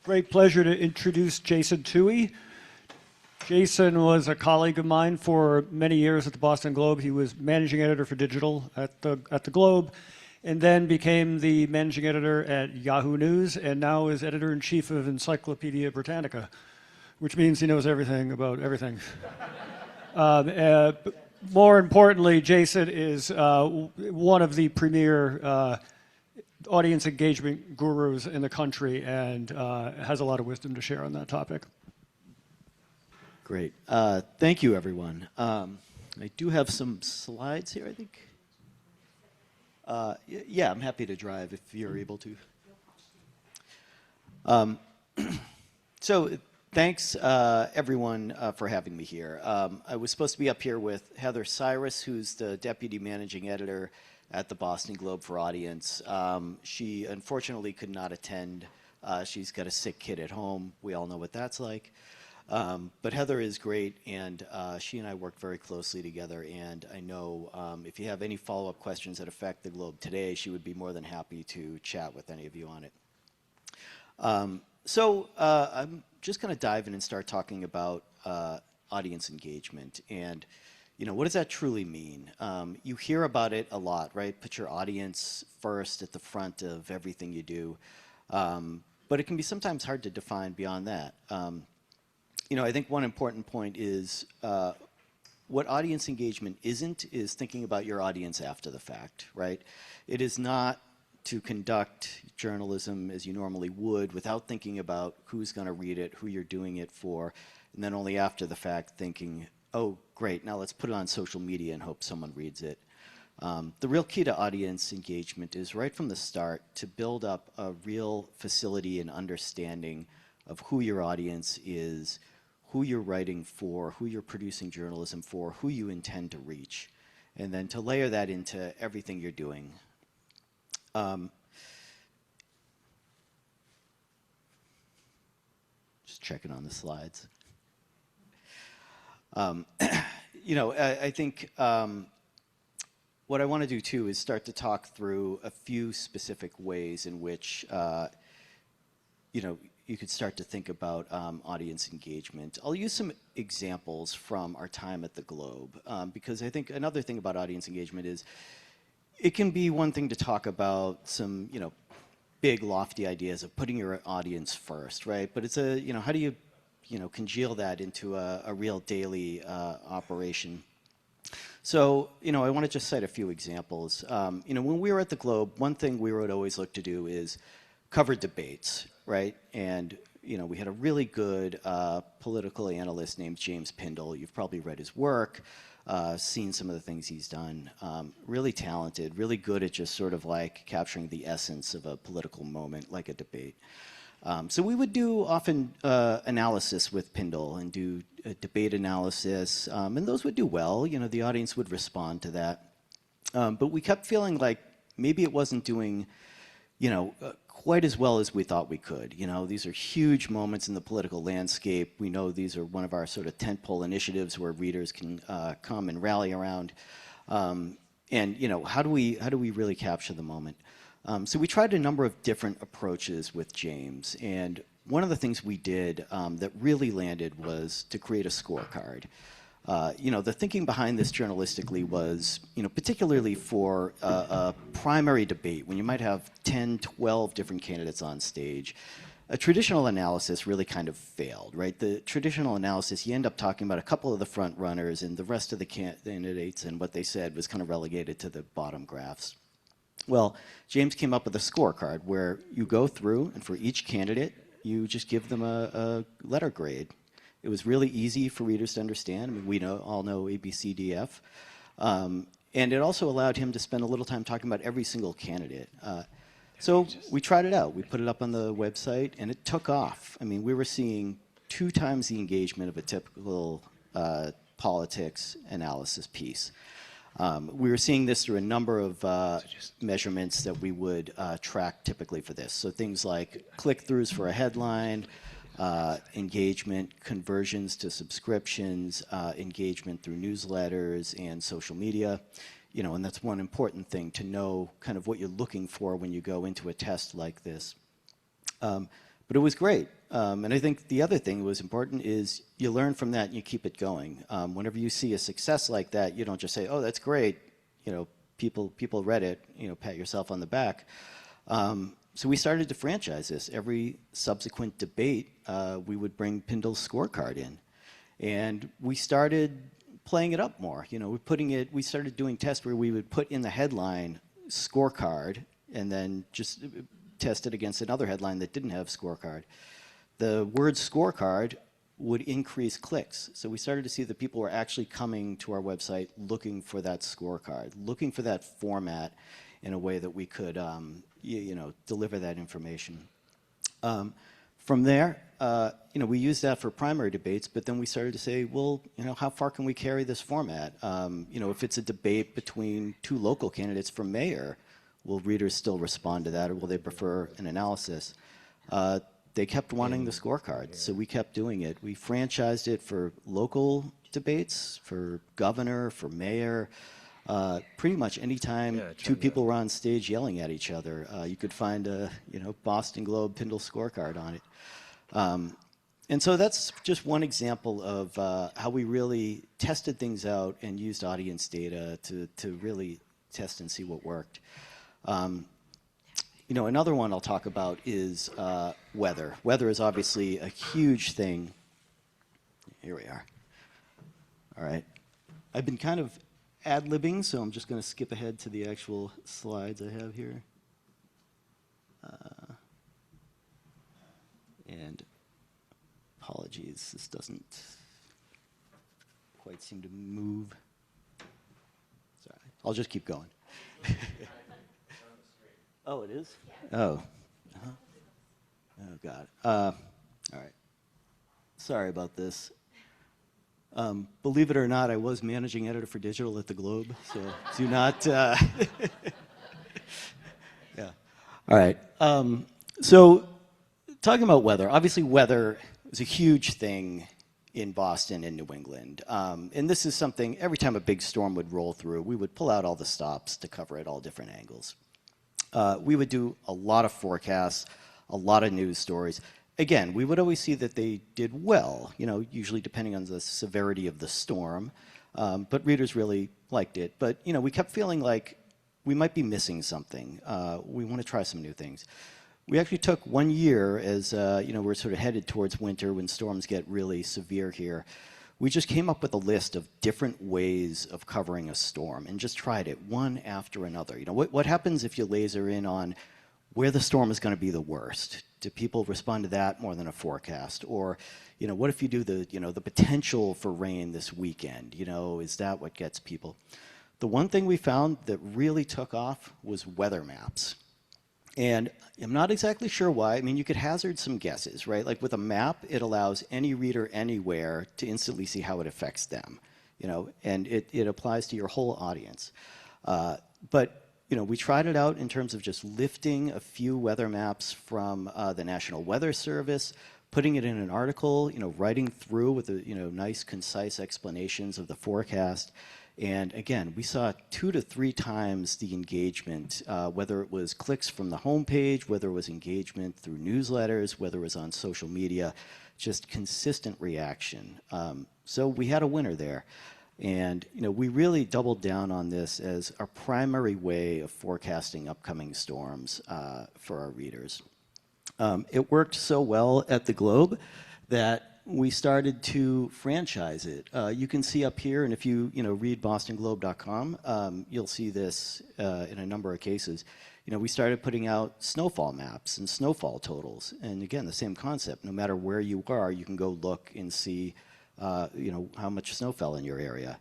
great pleasure to introduce Jason Tuohy. Jason was a colleague of mine for many years at the Boston Globe. He was managing editor for digital at the Globe, and then became the managing editor at Yahoo News, and now is editor-in-chief of Encyclopedia Britannica, which means he knows everything about everything. More importantly, Jason is one of the premier audience engagement gurus in the country, and has a lot of wisdom to share on that topic. Great. Thank you, everyone. I do have some slides here, I think. Yeah, I'm happy to drive if you're able to. So thanks, everyone, for having me here. I was supposed to be up here with Heather Cyrus, who's the deputy managing editor at the Boston Globe for Audience. She unfortunately could not attend. She's got a sick kid at home. We all know what that's like. But Heather is great, and she and I work very closely together, and I know if you have any follow-up questions that affect the Globe today, she would be more than happy to chat with any of you on it. So I'm just going to dive in and start talking about audience engagement, and what does that truly mean? You hear about it a lot, right? Put your audience first at the front of everything you do, but it can be sometimes hard to define beyond that. I think one important point is what audience engagement isn't is thinking about your audience after the fact, right? It is not to conduct journalism as you normally would without thinking about who's going to read it, who you're doing it for, and then only after the fact thinking, oh, great, now let's put it on social media and hope someone reads it. The real key to audience engagement is right from the start to build up a real facility and understanding of who your audience is, who you're writing for, who you're producing journalism for, who you intend to reach, and then to layer that into everything you're doing. Just checking on the slides. I think what I want to do too is start to talk through a few specific ways in which you could start to think about audience engagement. I'll use some examples from our time at the Globe, because I think another thing about audience engagement is it can be one thing to talk about some, big lofty ideas of putting your audience first, right? But it's how do you, congeal that into a real daily operation? So, I want to just cite a few examples. When we were at the Globe, one thing we would always look to do is cover debates, right? And, we had a really good political analyst named James Pindell. You've probably read his work, seen some of the things he's done. Really talented, really good at just sort of like capturing the essence of a political moment, like a debate. So we would do often analysis with Pindell and do a debate analysis, and those would do well. The audience would respond to that. But we kept feeling like maybe it wasn't doing, quite as well as we thought we could. These are huge moments in the political landscape. We know these are one of our sort of tentpole initiatives where readers can come and rally around. And how do we really capture the moment? So we tried a number of different approaches with James, and one of the things we did that really landed was to create a scorecard. The thinking behind this journalistically was, particularly for a primary debate, when you might have 10, 12 different candidates on stage, a traditional analysis really kind of failed, right? The traditional analysis, you end up talking about a couple of the front runners, and the rest of the candidates and what they said was kind of relegated to the bottom graphs. Well, James came up with a scorecard where you go through, and for each candidate, you just give them a letter grade. It was really easy for readers to understand. We all know A, B, C, D, F. And it also allowed him to spend a little time talking about every single candidate. So we tried it out. We put it up on the website, and it took off. We were seeing 2 times the engagement of a typical politics analysis piece. We were seeing this through a number of measurements that we would track typically for this. So things like click-throughs for a headline, engagement, conversions to subscriptions, engagement through newsletters and social media. You know, and that's one important thing to know kind of what you're looking for when you go into a test like this. But it was great. And I think the other thing that was important is you learn from that and you keep it going. Whenever you see a success like that, you don't just say, oh, that's great. You know, people read it, you know, pat yourself on the back. So we started to franchise this. Every subsequent debate, we would bring Pindle's scorecard in. And we started playing it up more. You know, we started doing tests where we would put in the headline scorecard and then just test it against another headline that didn't have scorecard. The word scorecard would increase clicks. So we started to see that people were actually coming to our website looking for that scorecard, looking for that format in a way that we could you know, deliver that information. From there, you know, we used that for primary debates, but then we started to say, well, you know, how far can we carry this format? You know, if it's a debate between two local candidates for mayor, will readers still respond to that, or will they prefer an analysis? They kept wanting the scorecard, so we kept doing it. We franchised it for local debates, for governor, for mayor. Pretty much anytime two people were on stage yelling at each other, you could find a, you know, Boston Globe Pindle scorecard on it. And so that's just one example of how we really tested things out and used audience data to really test and see what worked. You know, another one I'll talk about is weather. Weather is obviously a huge thing. Here we are. All right. I've been kind of ad-libbing, so I'm just going to skip ahead to the actual slides I have here. And apologies, this doesn't quite seem to move. Sorry, I'll just keep going. Oh, it is? Oh. Oh, God. All right. Sorry about this. Believe it or not, I was managing editor for digital at the Globe, so do not. Yeah. All right. So, talking about weather, obviously weather is a huge thing in Boston and New England. And this is something, every time a big storm would roll through, we would pull out all the stops to cover it all different angles. We would do a lot of forecasts, a lot of news stories. Again, we would always see that they did well, you know, usually depending on the severity of the storm, but readers really liked it. But, you know, we kept feeling like we might be missing something. We want to try some new things. We actually took 1 year as, you know, we're sort of headed towards winter when storms get really severe here. We just came up with a list of different ways of covering a storm and just tried it one after another. You know, what happens if you laser in on where the storm is going to be the worst? Do people respond to that more than a forecast? Or, you know, what if you do the, you know, the potential for rain this weekend? You know, is that what gets people? The one thing we found that really took off was weather maps. And I'm not exactly sure why. I mean, you could hazard some guesses, right? Like with a map, it allows any reader anywhere to instantly see how it affects them, you know, and it applies to your whole audience. But you know, we tried it out in terms of just lifting a few weather maps from the National Weather Service, putting it in an article, you know, writing through with the, you know, nice, concise explanations of the forecast. And again, we saw 2 to 3 times the engagement, whether it was clicks from the homepage, whether it was engagement through newsletters, whether it was on social media, just consistent reaction. So we had a winner there. And you know, we really doubled down on this as our primary way of forecasting upcoming storms for our readers. It worked so well at the Globe that we started to franchise it. You can see up here, and if you read bostonglobe.com, you'll see this in a number of cases. You know, we started putting out snowfall maps and snowfall totals. And again, the same concept. No matter where you are, you can go look and see you know, how much snow fell in your area.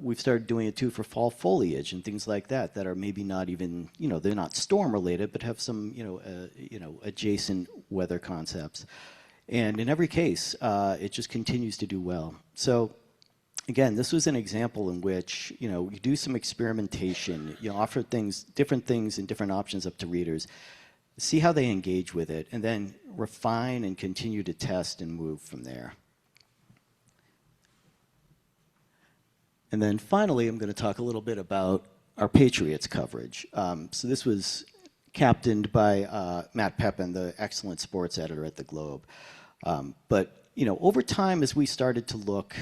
We've started doing it too for fall foliage and things like that that are maybe not even, you know, they're not storm related, but have some, you know, adjacent weather concepts. And in every case, it just continues to do well. So again, this was an example in which, you know, you do some experimentation, you offer things, different things and different options up to readers. see how they engage with it, and then refine and continue to test and move from there. And then finally, I'm going to talk a little bit about our Patriots coverage. So this was captained by Matt Pepin, the excellent sports editor at the Globe. But you know, over time, as we started to look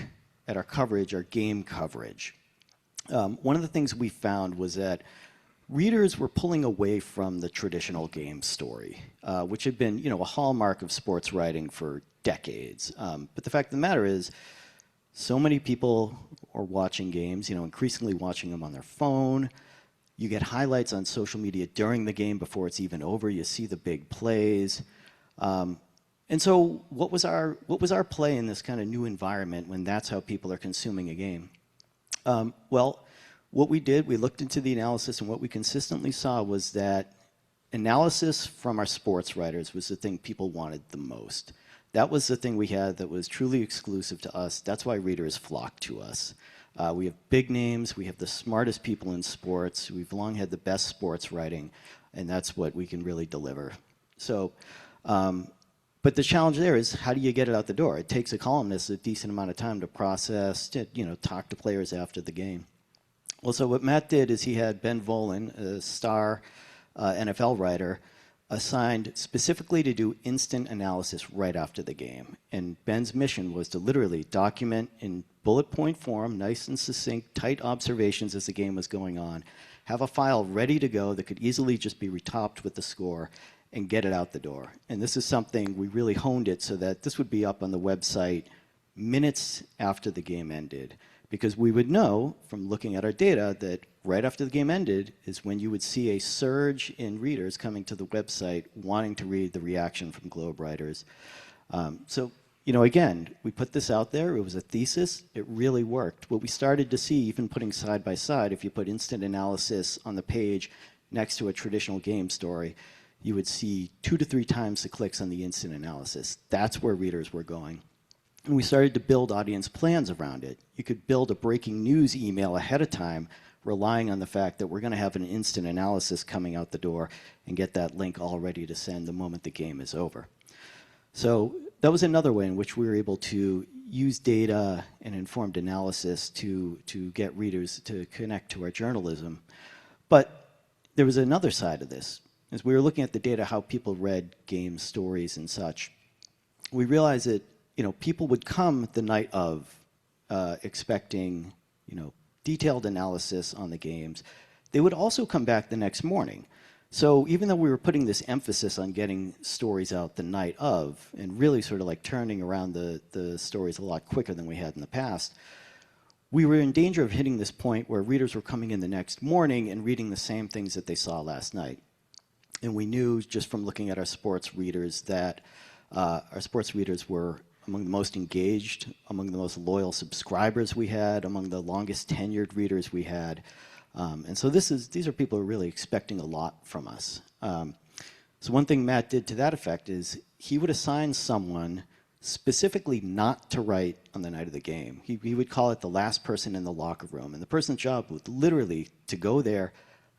at our coverage, our game coverage, one of the things we found was that readers were pulling away from the traditional game story, which had been, you know, a hallmark of sports writing for decades. But the fact of the matter is, so many people are watching games, you know, increasingly watching them on their phone. You get highlights on social media during the game before it's even over. You see the big plays. And so what was our play in this kind of new environment when that's how people are consuming a game? Well, what we did, we looked into the analysis, and what we consistently saw was that analysis from our sports writers was the thing people wanted the most. That was the thing we had that was truly exclusive to us. That's why readers flock to us. We have big names. We have the smartest people in sports. We've long had the best sports writing, and that's what we can really deliver. So, but the challenge there is, how do you get it out the door? It takes a columnist a decent amount of time to process, to, you know, talk to players after the game. Well, so what Matt did is he had Ben Volin, a star NFL writer, assigned specifically to do instant analysis right after the game. And Ben's mission was to literally document in bullet point form, nice and succinct, tight observations as the game was going on, have a file ready to go that could easily just be retopped with the score, and get it out the door. And this is something we really honed it so that this would be up on the website minutes after the game ended. Because we would know from looking at our data that right after the game ended is when you would see a surge in readers coming to the website wanting to read the reaction from Globe writers. So, you know, again, we put this out there. It was a thesis. It really worked. What we started to see, even putting side by side, if you put instant analysis on the page next to a traditional game story, you would see 2 to 3 times the clicks on the instant analysis. That's where readers were going. And we started to build audience plans around it. You could build a breaking news email ahead of time, relying on the fact that we're going to have an instant analysis coming out the door and get that link all ready to send the moment the game is over. So that was another way in which we were able to use data and informed analysis to get readers to connect to our journalism. But there was another side of this. As we were looking at the data, how people read games, stories, and such, we realized that, you know, people would come the night of expecting, you know, detailed analysis on the games. They would also come back the next morning. So even though we were putting this emphasis on getting stories out the night of, and really sort of like turning around the stories a lot quicker than we had in the past, we were in danger of hitting this point where readers were coming in the next morning and reading the same things that they saw last night. And we knew just from looking at our sports readers that our sports readers were among the most engaged, among the most loyal subscribers we had, among the longest tenured readers we had. And so these are people who are really expecting a lot from us. So one thing Matt did to that effect is he would assign someone specifically not to write on the night of the game. He would call it the last person in the locker room. And the person's job was literally to go there,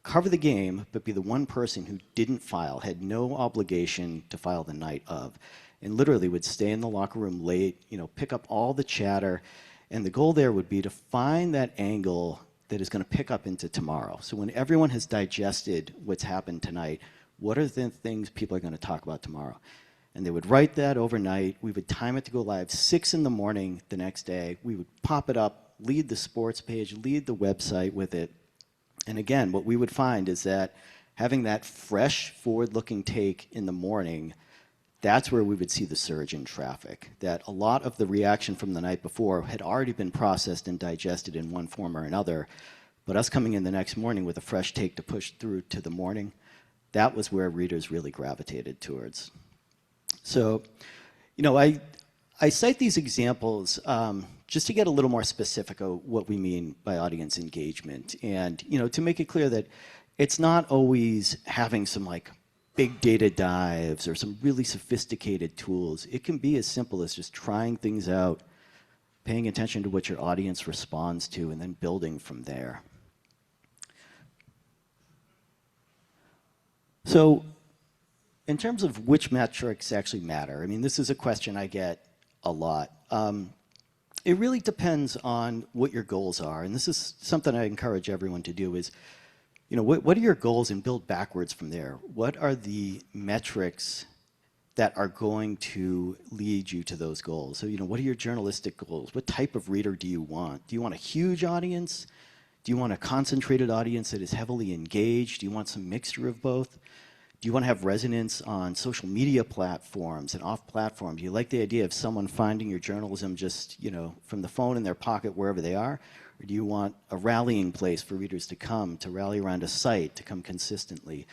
cover the game, but be the one person who didn't file, had no obligation to file the night of, and literally would stay in the locker room late, you know, pick up all the chatter. And the goal there would be to find that angle that is going to pick up into tomorrow. So when everyone has digested what's happened tonight, what are the things people are going to talk about tomorrow? And they would write that overnight. We would time it to go live 6 in the morning the next day. We would pop it up, lead the sports page, lead the website with it. And again, what we would find is that having that fresh, forward-looking take in the morning, that's where we would see the surge in traffic. That a lot of the reaction from the night before had already been processed and digested in one form or another, but us coming in the next morning with a fresh take to push through to the morning, that was where readers really gravitated towards. So, you know, I cite these examples just to get a little more specific of what we mean by audience engagement, and, you know, to make it clear that it's not always having some like big data dives or some really sophisticated tools. It can be as simple as just trying things out, paying attention to what your audience responds to, and then building from there. So in terms of which metrics actually matter, I mean, this is a question I get a lot. It really depends on what your goals are, and this is something I encourage everyone to do is, you know, what are your goals, and build backwards from there. What are the metrics that are going to lead you to those goals? So, you know, what are your journalistic goals? What type of reader do you want? Do you want a huge audience? Do you want a concentrated audience that is heavily engaged? Do you want some mixture of both? Do you want to have resonance on social media platforms and off platform? Do you like the idea of someone finding your journalism just, you know, from the phone in their pocket wherever they are? Or do you want a rallying place for readers to come, to rally around a site, to come consistently?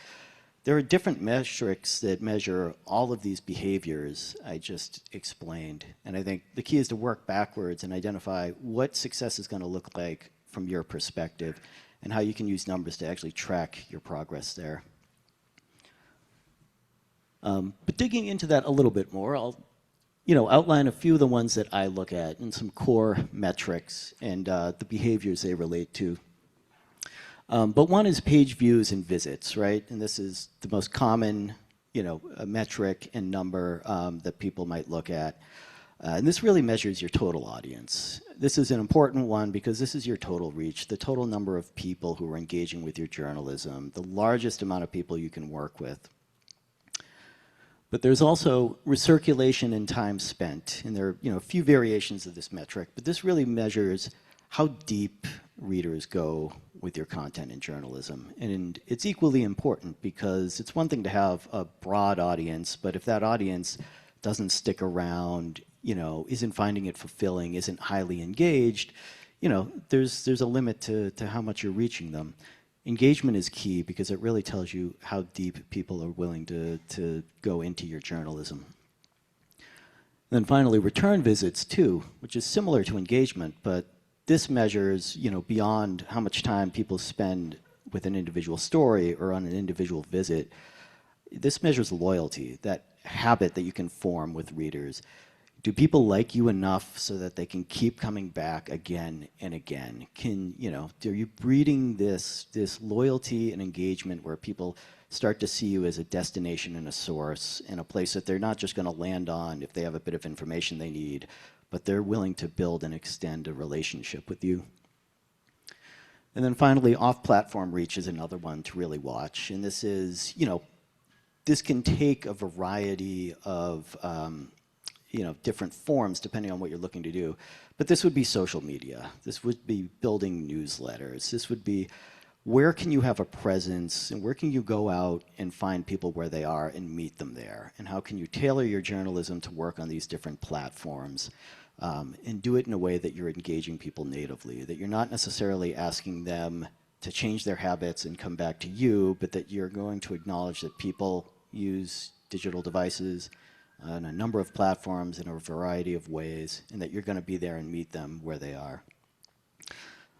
There are different metrics that measure all of these behaviors I just explained. And I think the key is to work backwards and identify what success is going to look like from your perspective and how you can use numbers to actually track your progress there. But digging into that a little bit more, I'll, you know, outline a few of the ones that I look at and some core metrics and the behaviors they relate to. But one is page views and visits, right? And this is the most common, you know, metric and number that people might look at. And this really measures your total audience. This is an important one because this is your total reach, the total number of people who are engaging with your journalism, the largest amount of people you can work with. But there's also recirculation and time spent, and there are, you know, a few variations of this metric, but this really measures how deep readers go with your content in journalism. And it's equally important because it's one thing to have a broad audience, but if that audience doesn't stick around, you know, isn't finding it fulfilling, isn't highly engaged, you know, there's a limit to how much you're reaching them. Engagement is key because it really tells you how deep people are willing to go into your journalism. And then finally, return visits too, which is similar to engagement, but this measures, you know, beyond how much time people spend with an individual story or on an individual visit. This measures loyalty, that habit that you can form with readers. Do people like you enough so that they can keep coming back again and again? Can, you know, are you breeding this loyalty and engagement where people start to see you as a destination and a source and a place that they're not just going to land on if they have a bit of information they need, but they're willing to build and extend a relationship with you? And then finally, off-platform reach is another one to really watch. And this is, you know, this can take a variety of you know, different forms depending on what you're looking to do. But this would be social media. This would be building newsletters. This would be where can you have a presence and where can you go out and find people where they are and meet them there? And how can you tailor your journalism to work on these different platforms and do it in a way that you're engaging people natively, that you're not necessarily asking them to change their habits and come back to you, but that you're going to acknowledge that people use digital devices on a number of platforms in a variety of ways, and that you're going to be there and meet them where they are.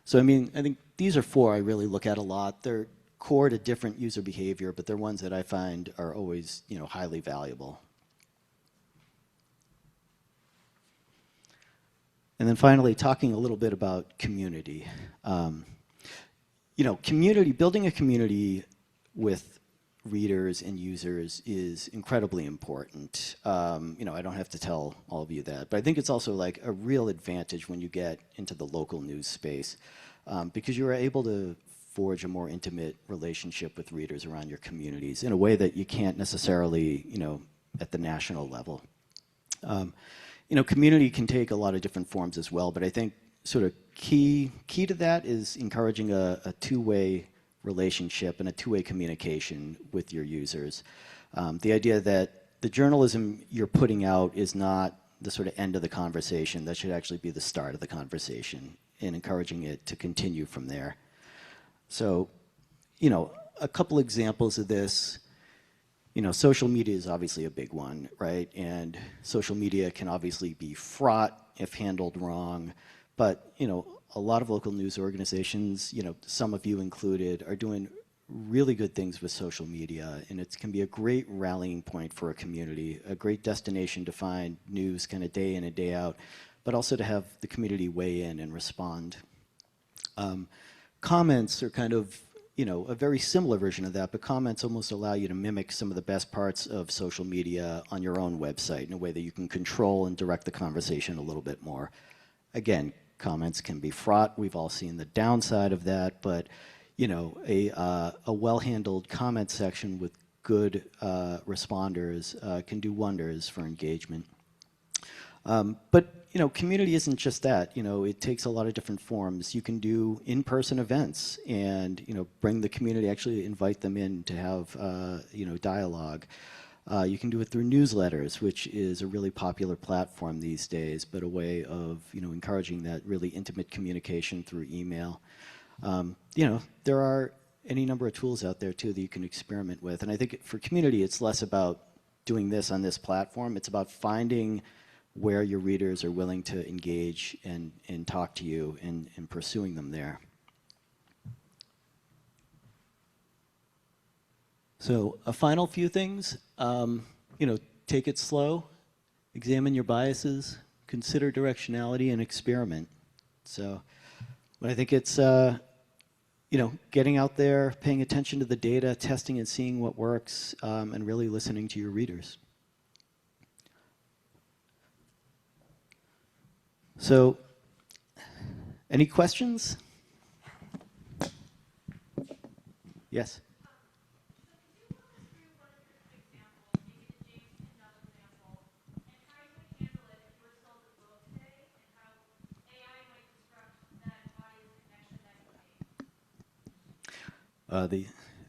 So, I mean, I think these are four I really look at a lot. They're core to different user behavior, but they're ones that I find are always, you know, highly valuable. And then finally, talking a little bit about community. You know, community, building a community with readers and users is incredibly important. You know, I don't have to tell all of you that, but I think it's also like a real advantage when you get into the local news space because you're able to forge a more intimate relationship with readers around your communities in a way that you can't necessarily, you know, at the national level. You know, community can take a lot of different forms as well, but I think sort of key to that is encouraging a two-way relationship and a two-way communication with your users. The idea that the journalism you're putting out is not the sort of end of the conversation, that should actually be the start of the conversation, and encouraging it to continue from there. So, you know, a couple examples of this, you know, social media is obviously a big one, right? And social media can obviously be fraught if handled wrong, but, you know, a lot of local news organizations, you know, some of you included, are doing really good things with social media, and it can be a great rallying point for a community, a great destination to find news kind of day in and day out, but also to have the community weigh in and respond. Comments are kind of, you know, a very similar version of that, but comments almost allow you to mimic some of the best parts of social media on your own website in a way that you can control and direct the conversation a little bit more. Again, comments can be fraught. We've all seen the downside of that, but you know, a well-handled comment section with good responders can do wonders for engagement. But you know, community isn't just that. You know, it takes a lot of different forms. You can do in-person events and, you know, bring the community, actually invite them in to have, you know, dialogue. You can do it through newsletters, which is a really popular platform these days, but a way of, you know, encouraging that really intimate communication through email. You know, there are any number of tools out there too that you can experiment with. And I think for community, it's less about doing this on this platform. It's about finding where your readers are willing to engage and talk to you and pursuing them there. So a final few things, you know, take it slow, examine your biases, consider directionality, and experiment. So but I think it's, you know, getting out there, paying attention to the data, testing and seeing what works, and really listening to your readers. So, any questions? Yes.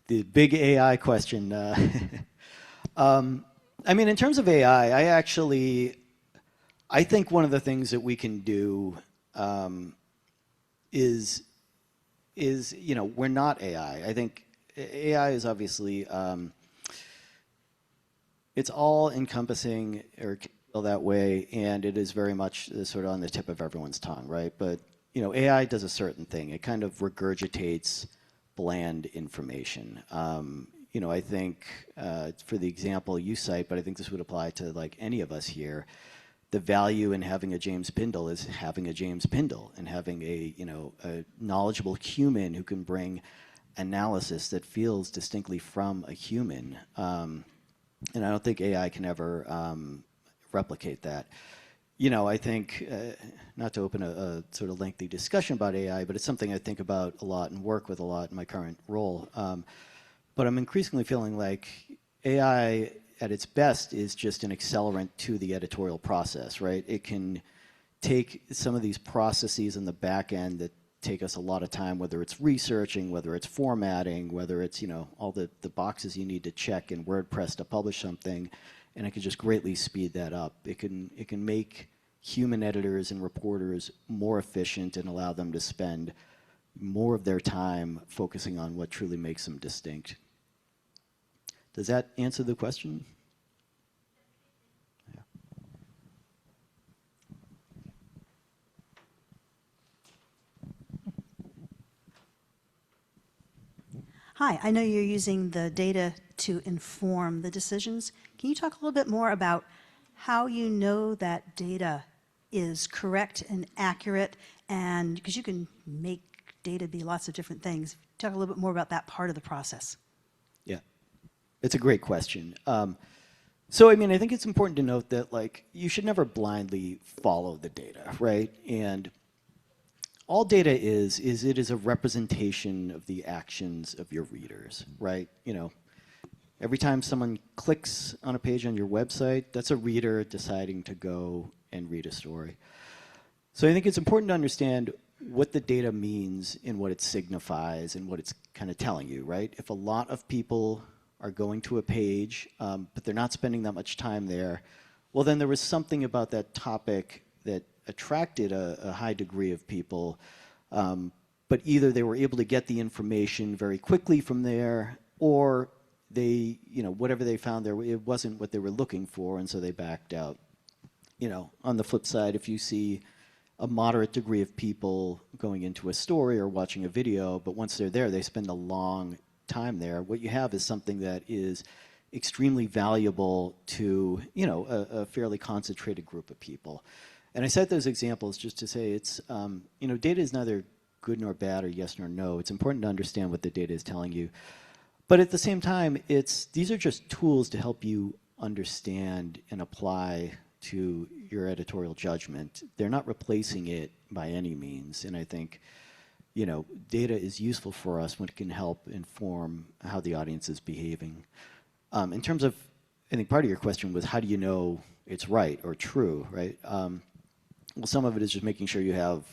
The big AI question. I mean, in terms of AI, I think one of the things that we can do is, you know, we're not AI. I think AI is obviously, it's all encompassing or that way, and it is very much sort of on the tip of everyone's tongue, right? But, you know, AI does a certain thing. It kind of regurgitates bland information. You know, I think for the example you cite, but I think this would apply to like any of us here, the value in having a James Pindle is having a James Pindle and having a, you know, a knowledgeable human who can bring analysis that feels distinctly from a human. And I don't think AI can ever replicate that. You know, I think, not to open a sort of lengthy discussion about AI, but it's something I think about a lot and work with a lot in my current role. But I'm increasingly feeling like AI at its best is just an accelerant to the editorial process, right? It can take some of these processes in the back end that take us a lot of time, whether it's researching, whether it's formatting, whether it's, you know, all the boxes you need to check in WordPress to publish something, and it can just greatly speed that up. It can make human editors and reporters more efficient and allow them to spend more of their time focusing on what truly makes them distinct. Does that answer the question? Yeah. Hi, I know you're using the data to inform the decisions. Can you talk a little bit more about how you know that data is correct and accurate? And because you can make data be lots of different things. Talk a little bit more about that part of the process. Yeah, it's a great question. So, I mean, I think it's important to note that, like, you should never blindly follow the data, right? And all data is it is a representation of the actions of your readers, right? You know, every time someone clicks on a page on your website, that's a reader deciding to go and read a story. So I think it's important to understand what the data means and what it signifies and what it's kind of telling you, right? If a lot of people are going to a page, but they're not spending that much time there, well, then there was something about that topic that attracted a high degree of people, but either they were able to get the information very quickly from there, or they, you know, whatever they found there, it wasn't what they were looking for, and so they backed out. You know, on the flip side, if you see a moderate degree of people going into a story or watching a video, but once they're there, they spend a long time there, what you have is something that is extremely valuable to, you know, a fairly concentrated group of people. And I cite those examples just to say it's, you know, data is neither good nor bad or yes nor no. It's important to understand what the data is telling you. But at the same time, these are just tools to help you understand and apply to your editorial judgment. They're not replacing it by any means. And I think, you know, data is useful for us when it can help inform how the audience is behaving. In terms of, I think part of your question was, how do you know it's right or true, right? Well, some of it is just making sure you have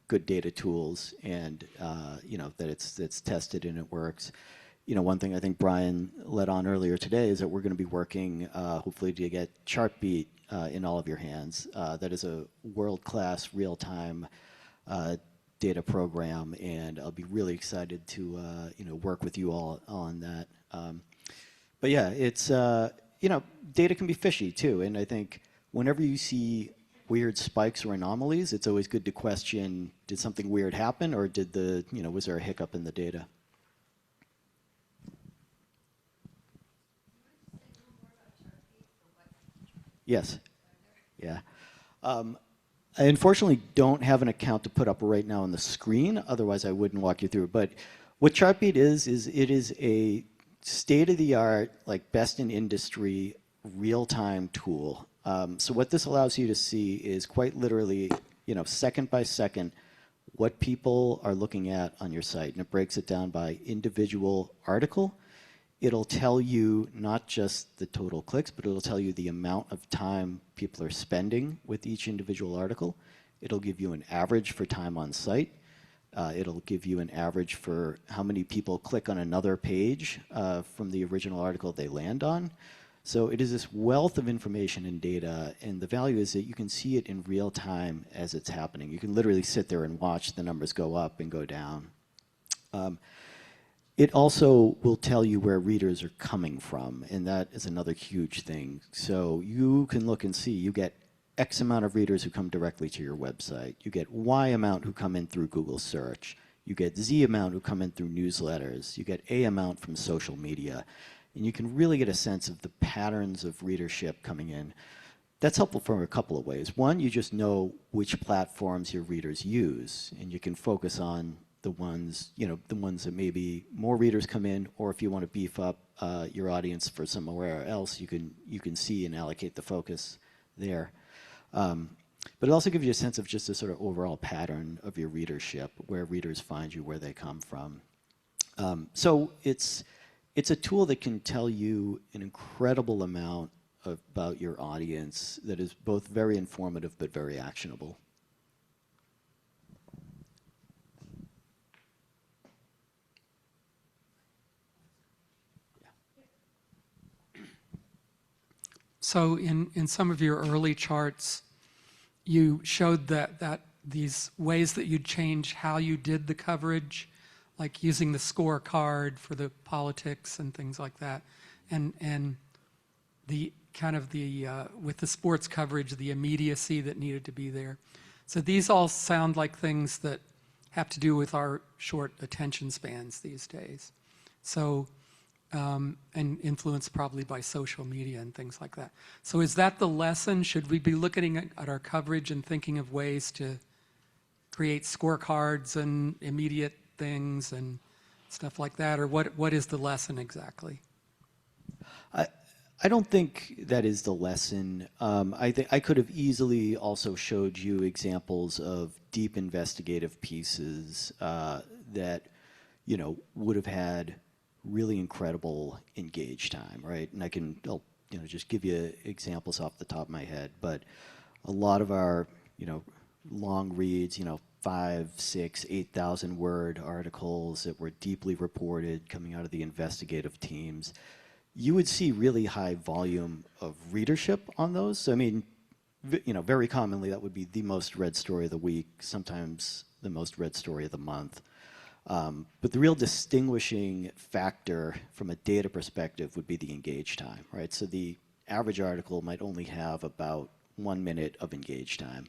good data tools and, you know, that it's tested and it works. You know, one thing I think Brian led on earlier today is that we're going to be working, hopefully, to get Chartbeat in all of your hands. That is a world-class, real-time data program, and I'll be really excited to, you know, work with you all on that. But yeah, it's, you know, data can be fishy too, and I think whenever you see weird spikes or anomalies, it's always good to question, did something weird happen, or did the, you know, was there a hiccup in the data? Yes. Yeah. I unfortunately don't have an account to put up right now on the screen, otherwise I wouldn't walk you through it. But what Chartbeat is it is a state-of-the-art, like best in industry, real-time tool. So what this allows you to see is quite literally, you know, second by second, what people are looking at on your site. And it breaks it down by individual article. It'll tell you not just the total clicks, but it'll tell you the amount of time people are spending with each individual article. It'll give you an average for time on site. It'll give you an average for how many people click on another page from the original article they land on. So it is this wealth of information and data, and the value is that you can see it in real time as it's happening. You can literally sit there and watch the numbers go up and go down. It also will tell you where readers are coming from, and that is another huge thing. So you can look and see, you get X amount of readers who come directly to your website. You get Y amount who come in through Google search. You get Z amount who come in through newsletters. You get A amount from social media. And you can really get a sense of the patterns of readership coming in. That's helpful for a couple of ways. One, you just know which platforms your readers use, and you can focus on the ones, you know, the ones that maybe more readers come in, or if you want to beef up your audience for somewhere else, you can see and allocate the focus there. But it also gives you a sense of just a sort of overall pattern of your readership, where readers find you, where they come from. So it's a tool that can tell you an incredible amount about your audience that is both very informative but very actionable. So in some of your early charts, you showed that these ways that you'd change how you did the coverage, like using the scorecard for the politics and things like that, and the kind of the with the sports coverage, the immediacy that needed to be there. So these all sound like things that have to do with our short attention spans these days. So and influenced probably by social media and things like that. So is that the lesson? Should we be looking at our coverage and thinking of ways to create scorecards and immediate things and stuff like that? Or what is the lesson exactly? I don't think that is the lesson. I think I could have easily also showed you examples of deep investigative pieces that, you know, would have had really incredible engage time, right? And I'll you know, just give you examples off the top of my head, but a lot of our, you know, long reads, you know, 5,000, 6,000, 8,000 word articles that were deeply reported coming out of the investigative teams, you would see really high volume of readership on those. So, I mean, you know, very commonly that would be the most read story of the week, sometimes the most read story of the month. But the real distinguishing factor from a data perspective would be the engage time, right? So the average article might only have about 1 minute of engage time.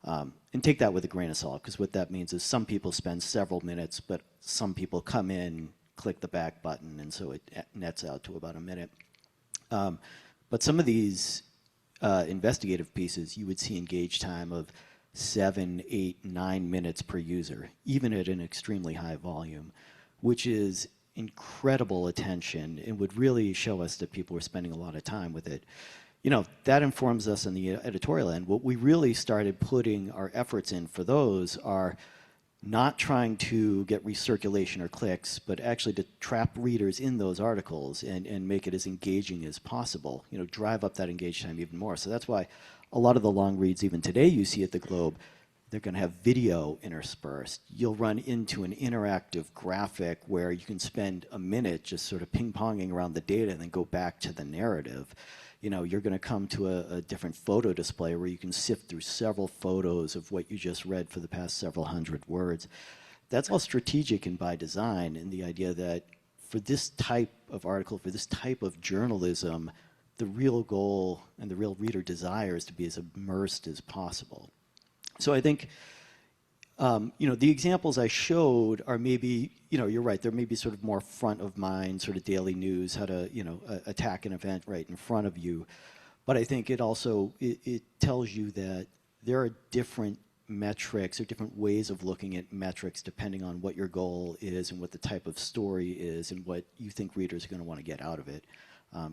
And take that with a grain of salt, because what that means is some people spend several minutes, but some people come in, click the back button, and so it nets out to about a minute. But some of these investigative pieces, you would see engage time of 7, 8, 9 minutes per user, even at an extremely high volume, which is incredible attention and would really show us that people were spending a lot of time with it. You know, that informs us on the editorial end. What we really started putting our efforts in for those are not trying to get recirculation or clicks, but actually to trap readers in those articles and make it as engaging as possible, you know, drive up that engaged time even more. So that's why a lot of the long reads even today you see at the Globe, they're going to have video interspersed. You'll run into an interactive graphic where you can spend a minute just sort of ping-ponging around the data and then go back to the narrative. You know, you're going to come to a different photo display where you can sift through several photos of what you just read for the past several hundred words. That's all strategic and by design, and the idea that for this type of article, for this type of journalism, the real goal and the real reader desire is to be as immersed as possible. So I think, you know, the examples I showed are maybe, you know, you're right, there may be sort of more front of mind, sort of daily news, how to, you know, attack an event right in front of you. But I think it also, it tells you that there are different metrics or different ways of looking at metrics depending on what your goal is and what the type of story is and what you think readers are going to want to get out of it.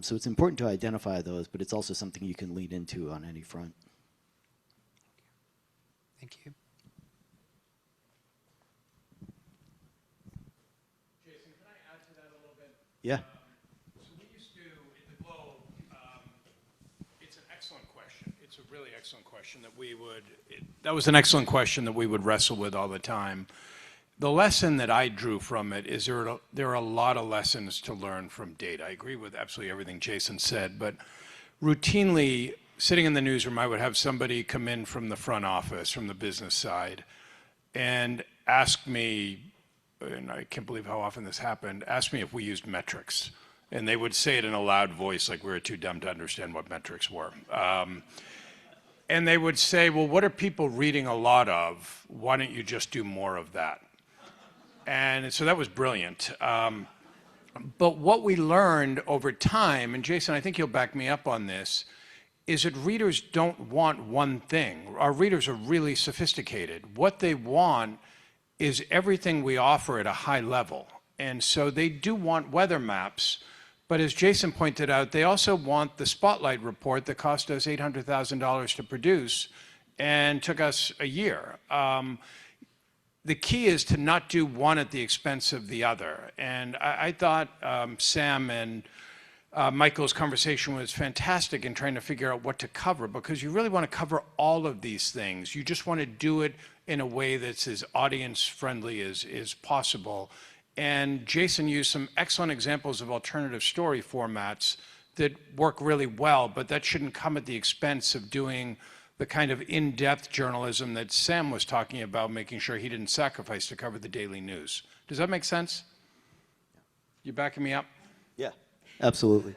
So it's important to identify those, but it's also something you can lean into on any front. Thank you. Jason, can I add to that a little bit? Yeah. So we used to, at the Globe, it's an excellent question. It's a really excellent question that we would, that was an excellent question that we would wrestle with all the time. The lesson that I drew from it is there are a lot of lessons to learn from data. I agree with absolutely everything Jason said, but routinely, sitting in the newsroom, I would have somebody come in from the front office, from the business side, and ask me, and I can't believe how often this happened, ask me if we used metrics. And they would say it in a loud voice like we were too dumb to understand what metrics were. And they would say, well, what are people reading a lot of? Why don't you just do more of that? And so that was brilliant. But what we learned over time, and Jason, I think you'll back me up on this, is that readers don't want one thing. Our readers are really sophisticated. What they want is everything we offer at a high level. And so they do want weather maps, but as Jason pointed out, they also want the Spotlight report that cost us $800,000 to produce and took us a year. The key is to not do one at the expense of the other. And I thought Sam and Michael's conversation was fantastic in trying to figure out what to cover, because you really want to cover all of these things. You just want to do it in a way that's as audience friendly as possible. And Jason used some excellent examples of alternative story formats that work really well, but that shouldn't come at the expense of doing the kind of in-depth journalism that Sam was talking about, making sure he didn't sacrifice to cover the daily news. Does that make sense? You backing me up? Yeah, absolutely.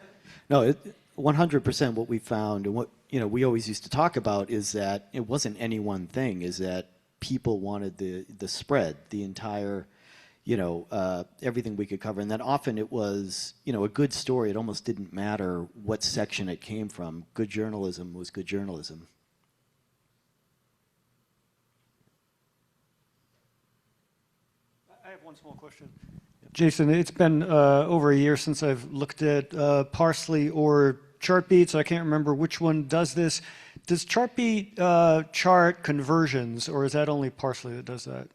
No, 100% what we found, and what, you know, we always used to talk about is that it wasn't any one thing, is that people wanted the spread, the entire, you know, everything we could cover. And that often it was, you know, a good story, it almost didn't matter what section it came from. Good journalism was good journalism. I have one small question. Jason, it's been over a year since I've looked at Parsley or Chartbeat, so I can't remember which one does this. Does Chartbeat chart conversions, or is that only Parsley that does that?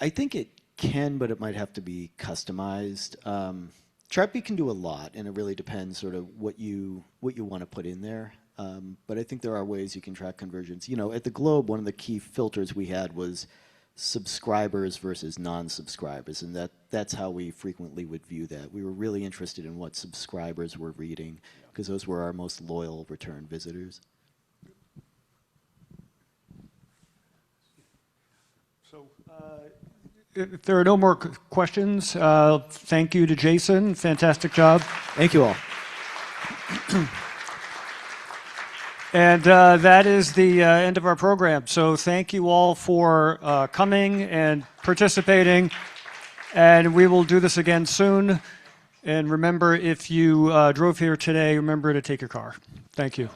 I think it can, but it might have to be customized. Chartbeat can do a lot, and it really depends sort of what you want to put in there. But I think there are ways you can track conversions. You know, at the Globe, one of the key filters we had was subscribers versus non-subscribers, and that's how we frequently would view that. We were really interested in what subscribers were reading, because those were our most loyal return visitors. So if there are no more questions, thank you to Jason. Fantastic job. Thank you all. And that is the end of our program. So thank you all for coming and participating. And we will do this again soon. And remember, if you drove here today, remember to take your car. Thank you.